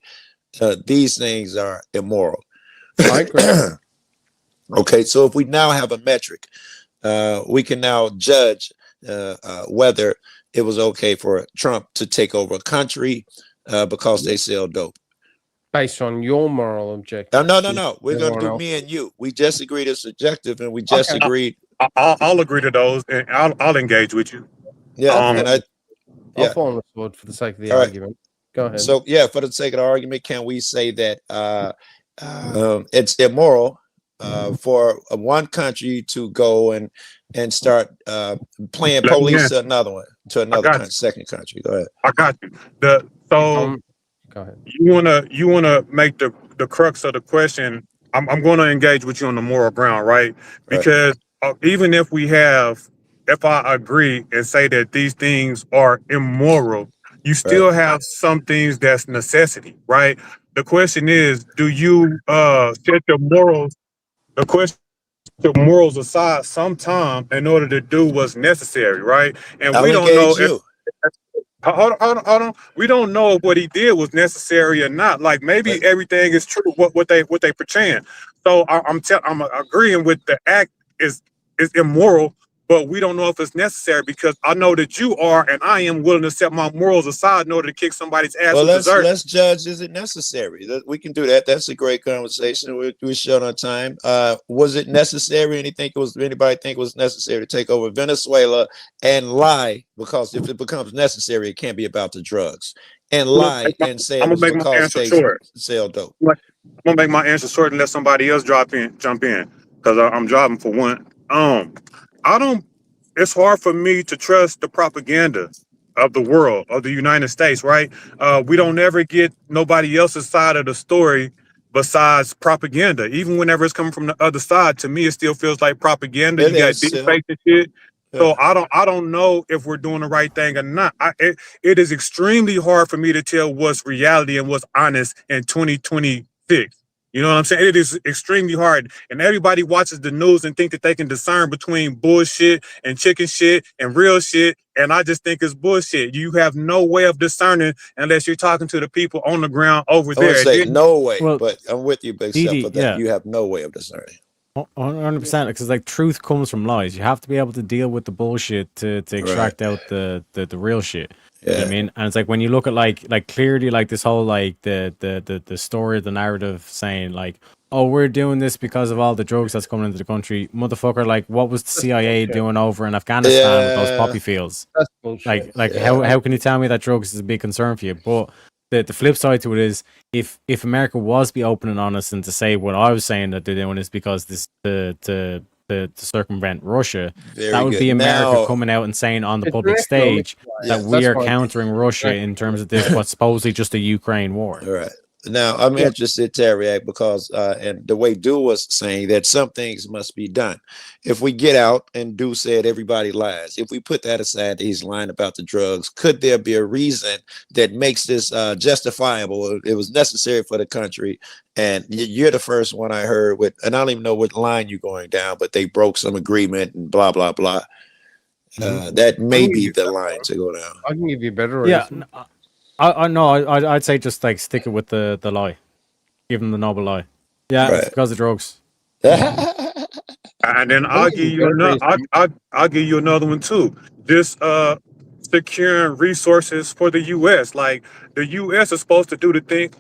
these things are immoral. I agree. Okay, so if we now have a metric, we can now judge whether it was okay for Trump to take over a country because they sell dope. Based on your moral objective. No. We're going to do me and you. We just agreed it's subjective, and we just agreed. I'll agree to those, and I'll engage with you. Yeah, I'll fall on the sword for the sake of the argument. Go ahead. So, for the sake of the argument, can we say that it's immoral for one country to go and start playing police to another second country? Go ahead. I got you. Go ahead. You wanna make the crux of the question. I'm going to engage with you on the moral ground, right? Because even if I agree and say that these things are immoral, you still have some things that's necessity, right? The question is, do you set the morals? The question, the morals aside sometime in order to do what's necessary, right? And we don't know hold on. We don't know if what he did was necessary or not. Like maybe everything is true what they portraying. So I'm agreeing with the act is immoral, but we don't know if it's necessary because I know that you are, and I am willing to set my morals aside in order to kick somebody's ass. Well, let's judge. Is it necessary? We can do that. That's a great conversation. We're short on time. Was it necessary? Anybody think it was necessary to take over Venezuela and lie? Because if it becomes necessary, it can't be about the drugs and lie and say it was because they sell dope. I'm gonna make my answer short and let somebody else jump in because I'm driving for one. It's hard for me to trust the propaganda of the world, of the United States, right? We don't ever get nobody else's side of the story besides propaganda. Even whenever it's coming from the other side, to me, it still feels like propaganda. It You got is deep still. fake and shit. Yeah. So I don't know if we're doing the right thing or not. It is extremely hard for me to tell what's reality and what's honest in 2026. You know what I'm saying? It is extremely hard. And everybody watches the news and think that they can discern between bullshit and chicken shit and real shit. And I just think it's bullshit. You have no way of discerning unless you're talking to the people on the ground over I would there. say Then- no way, Well, but I'm with you, but except Edie, for that, yeah. you have no way of discerning. 100%, because like truth comes from lies. You have to be able to deal with the bullshit to extract out the real shit. You know what I mean? And it's like when you look at like clearly like this whole like the story, the narrative saying like, oh, we're doing this because of all the drugs that's coming into the country. Motherfucker, like what was the CIA doing over in Afghanistan with those poppy fields? That's bullshit. How can you tell me that drugs is a big concern for you? But the flip side to it is if America was be open and honest and to say what I was saying that they're doing is because this to circumvent Russia, Very that would good. be America Now- coming out and saying on the It's public an economic stage lie. that Yes, we that's are why- countering Russia in terms of this what's supposedly just a Ukraine war. All right. Now I'm interested, Terry, because and the way Du was saying that some things must be done. If we get out and Du said everybody lies, if we put that aside, he's lying about the drugs. Could there be a reason that makes this justifiable? It was necessary for the country, and you're the first one I heard with, and I don't even know what line you're going down, but they broke some agreement and blah blah blah. That may be the line to go down. I can give you a better Yeah, reason. I'd say just like stick it with the lie, give them the noble lie. Yeah, it's Right. because of drugs. And then I'll give you another. I'll give you another one too. Just securing resources for the U.S. Like the U.S. is supposed to do the things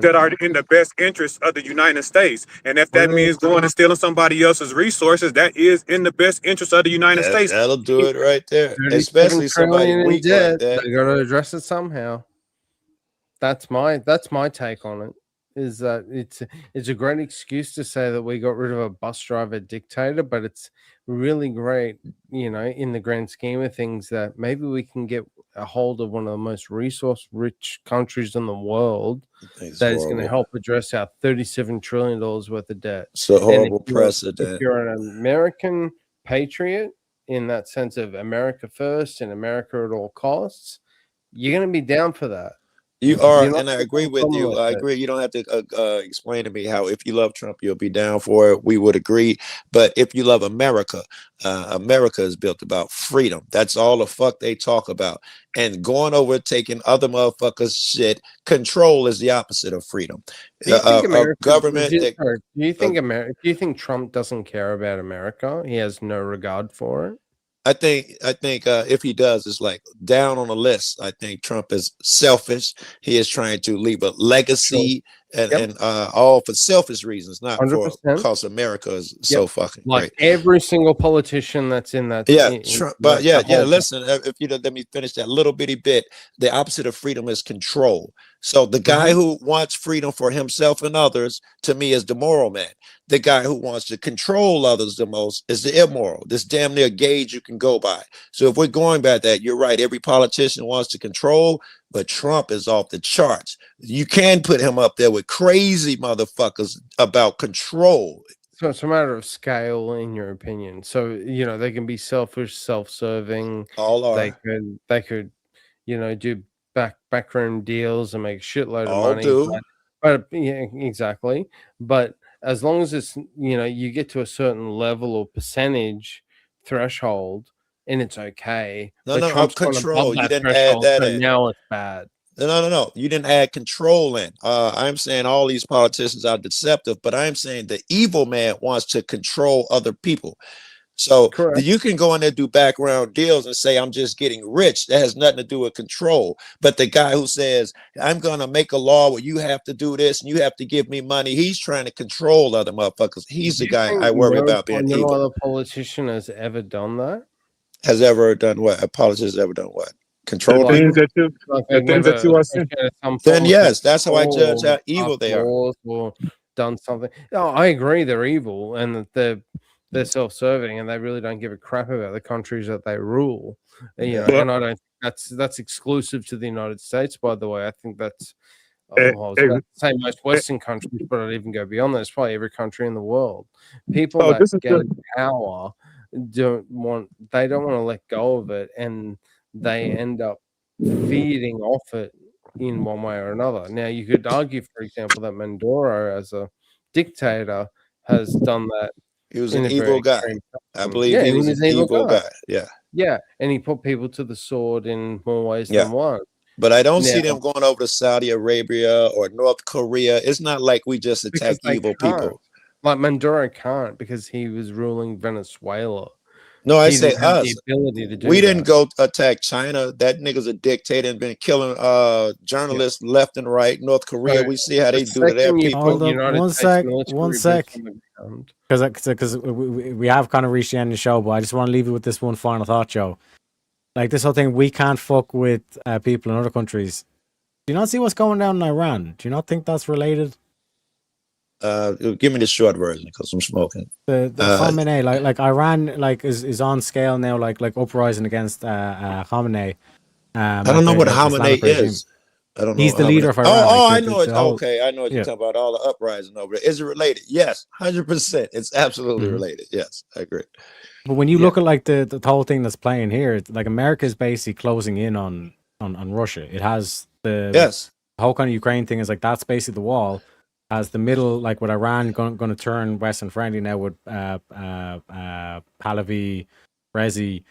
that are in the best interest of the United States. And if that means going and stealing somebody else's resources, that is in the best interest of the United States. That'll do it right there. 37 Especially somebody trillion in weak debt, like that. They got to address it somehow. That's my take on it. Is that it's a great excuse to say that we got rid of a bus driver dictator, but it's really great, in the grand scheme of things, that maybe we can get a hold of one of the most resource-rich countries in the world that is going to help address our $37 trillion worth of debt. It's a And horrible if you're precedent. an American patriot in that sense of America first and America at all costs, you're going to be down for that. You are, You're not and I gonna agree have a with problem you. with I that. agree. You don't have to explain to me how if you love Trump, you'll be down for it. We would agree. But if you love America, America is built about freedom. That's all the fuck they talk about. And going over taking other motherfuckers' shit, control is the opposite of freedom. Do you think A government that do you think Trump doesn't care about America? He has no regard for it. I think if he does, it's like down on the list. I think Trump is selfish. He is trying to leave a legacy and all for selfish reasons, not for 100%. because America is so fucking Like great. every single politician that's in that. Yeah, in- Trump, in but that yeah. whole- Listen, if you let me finish that little bitty bit, the opposite of freedom is control. So the guy who wants freedom for himself and others, to me, is the moral man. The guy who wants to control others the most is the immoral. This damn near gauge you can go by. So if we're going by that, you're right. Every politician wants to control, but Trump is off the charts. You can put him up there with crazy motherfuckers about control. So it's a matter of scale, in your opinion. So they can be selfish, self-serving. All are. They could, do backroom deals and make a shitload of All money. do. But yeah, exactly. But as long as it's you get to a certain level or percentage threshold, and it's okay. No, But no, Trump's gone control. above You that didn't add threshold, that so in. now it's bad. No. You didn't add control in. I'm saying all these politicians are deceptive, but I'm saying the evil man wants to control other people. So you can go in there, do background deals and say, I'm just getting rich. That has nothing to do with control. But the guy who says, I'm going to make a law where you have to do this and you have to give me money, he's trying to control other motherfuckers. He's the guy I worry about being No evil. other politician has ever done that. Has ever done what? A politician has ever done what? Control The things people? that you are saying. Then yes, that's how I judge how evil they are. Or done something. No, I agree they're evil and that they're self-serving and they really don't give a crap about the countries that they rule. And I don't think that's exclusive to the United States, by the way. I think that's I was about to say most Western countries, but I'd even go beyond that. It's probably every country in the world. People that gain power don't want to let go of it, and they end up feeding off it in one way or another. Now, you could argue, for example, that Maduro, as a dictator, has done that. He was an evil guy. I believe he was an evil guy. Yeah. And he put people to the sword in more ways than one. But I don't see them going over to Saudi Arabia or North Korea. It's not like we just attack evil people. Like Maduro can't because he was ruling Venezuela. No, I say us. We didn't go attack China. That nigga's a dictator and been killing journalists left and right. North Korea, we see how they do to their people. One sec. Because we have kind of reached the end of the show, but I just want to leave you with this one final thought, Joe. Like this whole thing, we can't fuck with people in other countries. Do you not see what's going down in Iran? Do you not think that's related? Give me the short version because I'm smoking. The Khamenei, like Iran, like is on scale now, like uprising against Khamenei. I don't know what Khamenei is. I don't know. He's the leader of Iran. I know it. Okay, I know what you're talking about. All the uprising over there. Is it related? Yes, 100%. It's absolutely related. Yes, I agree. But when you look at like the whole thing that's playing here, it's like America is basically closing in on Russia. It has the whole kind of Ukraine thing is like that's basically the wall. As the middle, like with Iran going to turn Western friendly now with Pahlavi, Rezi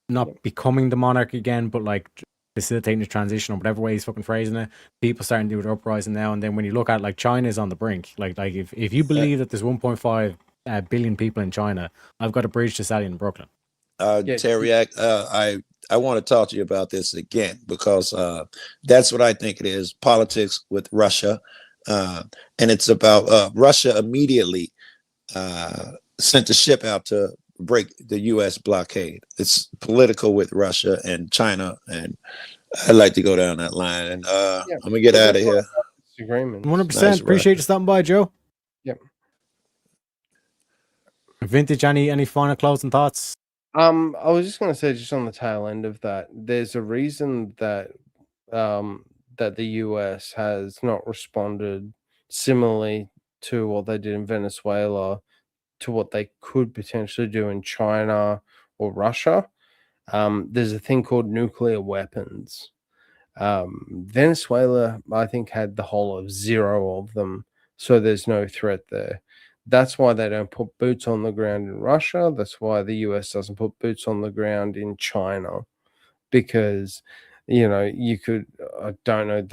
not becoming the monarch again, but like facilitating the transition or whatever way he's fucking phrasing it. People starting to do the uprising now, and then when you look at like China's on the brink, like if you believe that there's 1.5 billion people in China, I've got a bridge to sell you in Brooklyn. Teriak, I want to talk to you about this again because that's what I think it is. Politics with Russia. And it's about Russia immediately sent a ship out to break the U.S. blockade. It's political with Russia and China. And I'd like to go down that line. And I'm going to get out of here. 100%. Appreciate you stopping by, Joe. Yep. Vintage, any final closing thoughts? I was just going to say, just on the tail end of that, there's a reason that that the US has not responded similarly to what they did in Venezuela to what they could potentially do in China or Russia. There's a thing called nuclear weapons. Venezuela, I think, had the whole of 0 of them, so there's no threat there. That's why they don't put boots on the ground in Russia. That's why the US doesn't put boots on the ground in China, because, you know, you could, I don't know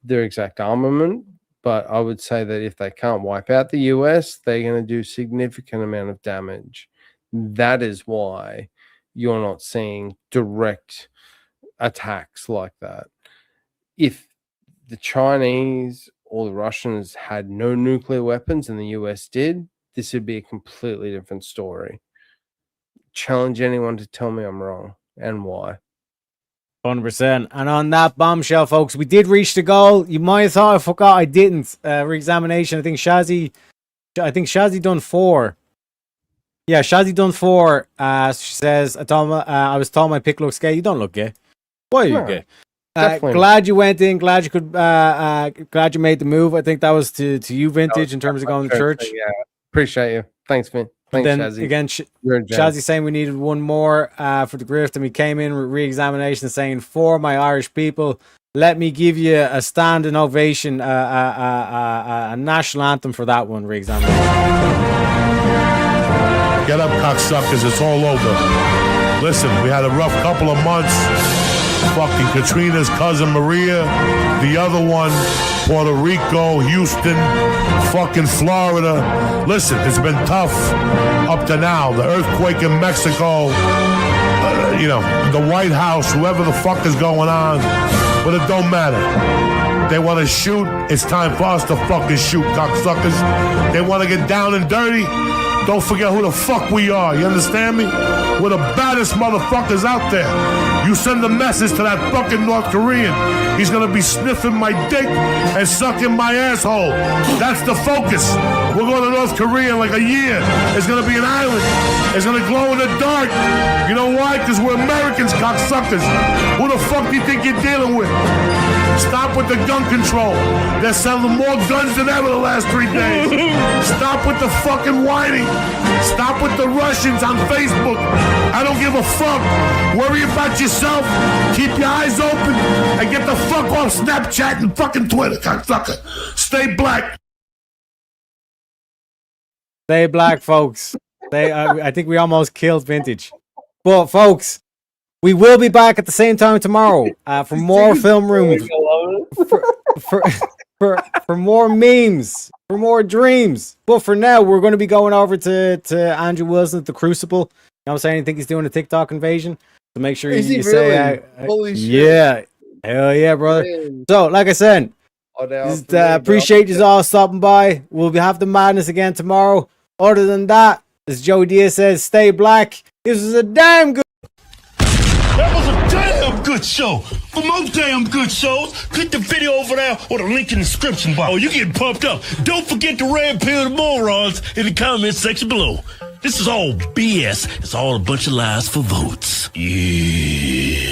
their exact armament, but I would say that if they can't wipe out the US, they're going to do significant amount of damage. That is why you're not seeing direct attacks like that. If the Chinese or the Russians had no nuclear weapons and the US did, this would be a completely different story. Challenge anyone to tell me I'm wrong and why. 100%. And on that bombshell, folks, we did reach the goal. You might have thought I forgot. I didn't. Re-examination. I think Shazzy done 4. Yeah, Shazzy done 4. She says, I was told my pick looks gay. You don't look gay. Why are you gay? Glad you went in. Glad you could. Glad you made the move. I think that was to you, Vintage, in terms of going to church. Yeah, appreciate you. Thanks, Vin. Thanks, then Shazzy. Again, Shazzy saying we needed one more for the grift, and we came in with re-examination saying, for my Irish people, let me give you a standing ovation, a national anthem for that one. Re-examination. Get up, cocksuckers! It's all over. Listen, we had a rough couple of months. Fucking Katrina's cousin Maria, the other one, Puerto Rico, Houston, fucking Florida. Listen, it's been tough up to now. The earthquake in Mexico, the White House, whoever the fuck is going on, but it don't matter. They want to shoot, it's time for us to fucking shoot, cocksuckers. They want to get down and dirty, don't forget who the fuck we are, you understand me? We're the baddest motherfuckers out there. You send a message to that fucking North Korean. He's gonna be sniffing my dick and sucking my asshole. That's the focus. We're going to North Korea in like a year. It's gonna be an island. It's gonna glow in the dark. You know why? Because we're Americans, cocksuckers. Who the fuck do you think you're dealing with? Stop with the gun control. They're selling more guns than ever the last 3 days. Stop with the fucking whining. Stop with the Russians on Facebook. I don't give a fuck. Worry about yourself. Keep your eyes open and get the fuck off Snapchat and fucking Twitter, cocksucker. Stay black. Stay black, folks. I think we almost killed Vintage. But, folks, we will be back at the same time tomorrow for more film room, for more memes, for more dreams. But for now, we're going to be going over to Andrew Wilson at the Crucible. You know what I'm saying? I think he's doing a TikTok invasion. So make sure you say, holy shit. Yeah. Hell yeah, brother. Man. So, like I said, appreciate you all stopping by. We'll have the madness again tomorrow. Other than that, as Joey Diaz says, stay black. This was a damn good. That was a damn good show. For more damn good shows, click the video over there or the link in the description box. Oh, you getting pumped up. Don't forget to red pill the morons in the comment section below. This is all BS. It's all a bunch of lies for votes. Yeah.